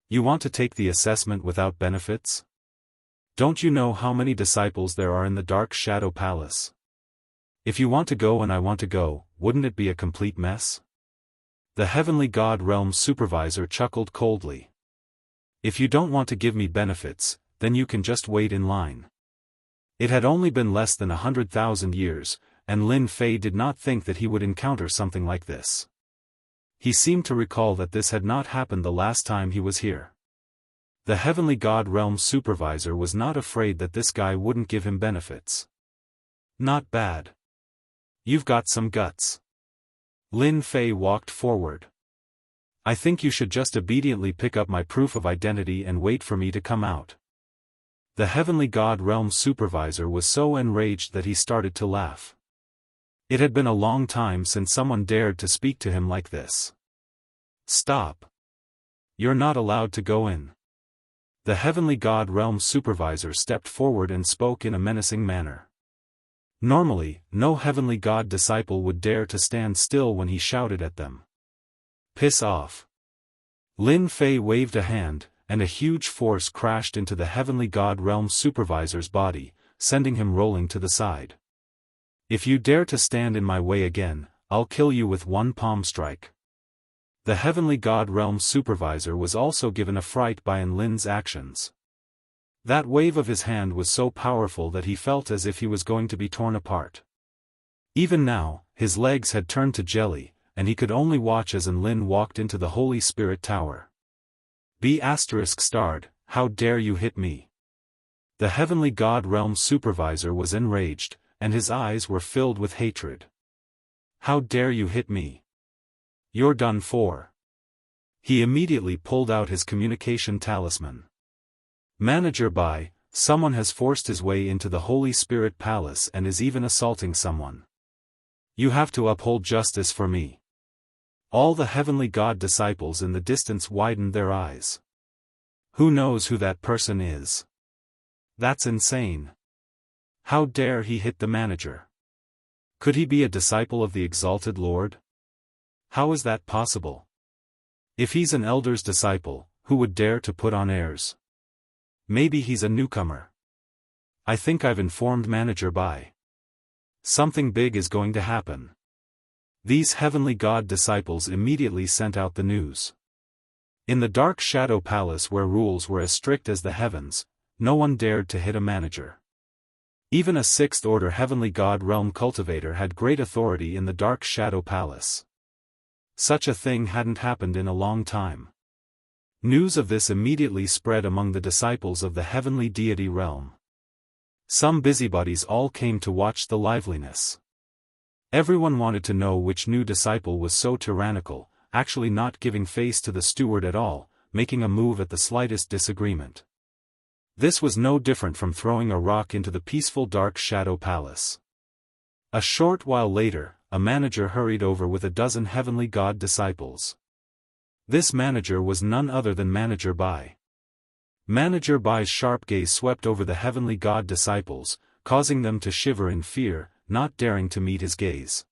You want to take the assessment without benefits? Don't you know how many disciples there are in the Dark Shadow Palace? If you want to go and I want to go, wouldn't it be a complete mess? The heavenly god realm supervisor chuckled coldly. If you don't want to give me benefits, then you can just wait in line. It had only been less than 100,000 years, and Lin Fei did not think that he would encounter something like this. He seemed to recall that this had not happened the last time he was here. The heavenly god realm supervisor was not afraid that this guy wouldn't give him benefits. Not bad. You've got some guts. Lin Fei walked forward. I think you should just obediently pick up my proof of identity and wait for me to come out. The heavenly god realm supervisor was so enraged that he started to laugh. It had been a long time since someone dared to speak to him like this. Stop. You're not allowed to go in. The heavenly god realm supervisor stepped forward and spoke in a menacing manner. Normally, no heavenly god disciple would dare to stand still when he shouted at them. Piss off. Lin Fei waved a hand, and a huge force crashed into the heavenly god realm supervisor's body, sending him rolling to the side. If you dare to stand in my way again, I'll kill you with one palm strike. The heavenly god realm supervisor was also given a fright by Lin's actions. That wave of his hand was so powerful that he felt as if he was going to be torn apart. Even now, his legs had turned to jelly, and he could only watch as Lin walked into the Holy Spirit Tower. B****, how dare you hit me? The heavenly god realm supervisor was enraged, and his eyes were filled with hatred. How dare you hit me? You're done for. He immediately pulled out his communication talisman. Manager by, someone has forced his way into the Holy Spirit Palace and is even assaulting someone. You have to uphold justice for me. All the heavenly god disciples in the distance widened their eyes. Who knows who that person is? That's insane. How dare he hit the manager? Could he be a disciple of the exalted Lord? How is that possible? If he's an elder's disciple, who would dare to put on airs? Maybe he's a newcomer. I think I've informed Manager by. Something big is going to happen. These heavenly god disciples immediately sent out the news. In the dark shadow palace where rules were as strict as the heavens, no one dared to hit a manager. Even a sixth-order heavenly god realm cultivator had great authority in the dark shadow palace. Such a thing hadn't happened in a long time. News of this immediately spread among the disciples of the heavenly deity realm. Some busybodies all came to watch the liveliness. Everyone wanted to know which new disciple was so tyrannical, actually not giving face to the steward at all, making a move at the slightest disagreement. This was no different from throwing a rock into the peaceful dark shadow palace. A short while later, a manager hurried over with a dozen heavenly god disciples. This manager was none other than Manager Bai. Manager Bai's sharp gaze swept over the heavenly god disciples, causing them to shiver in fear, not daring to meet his gaze.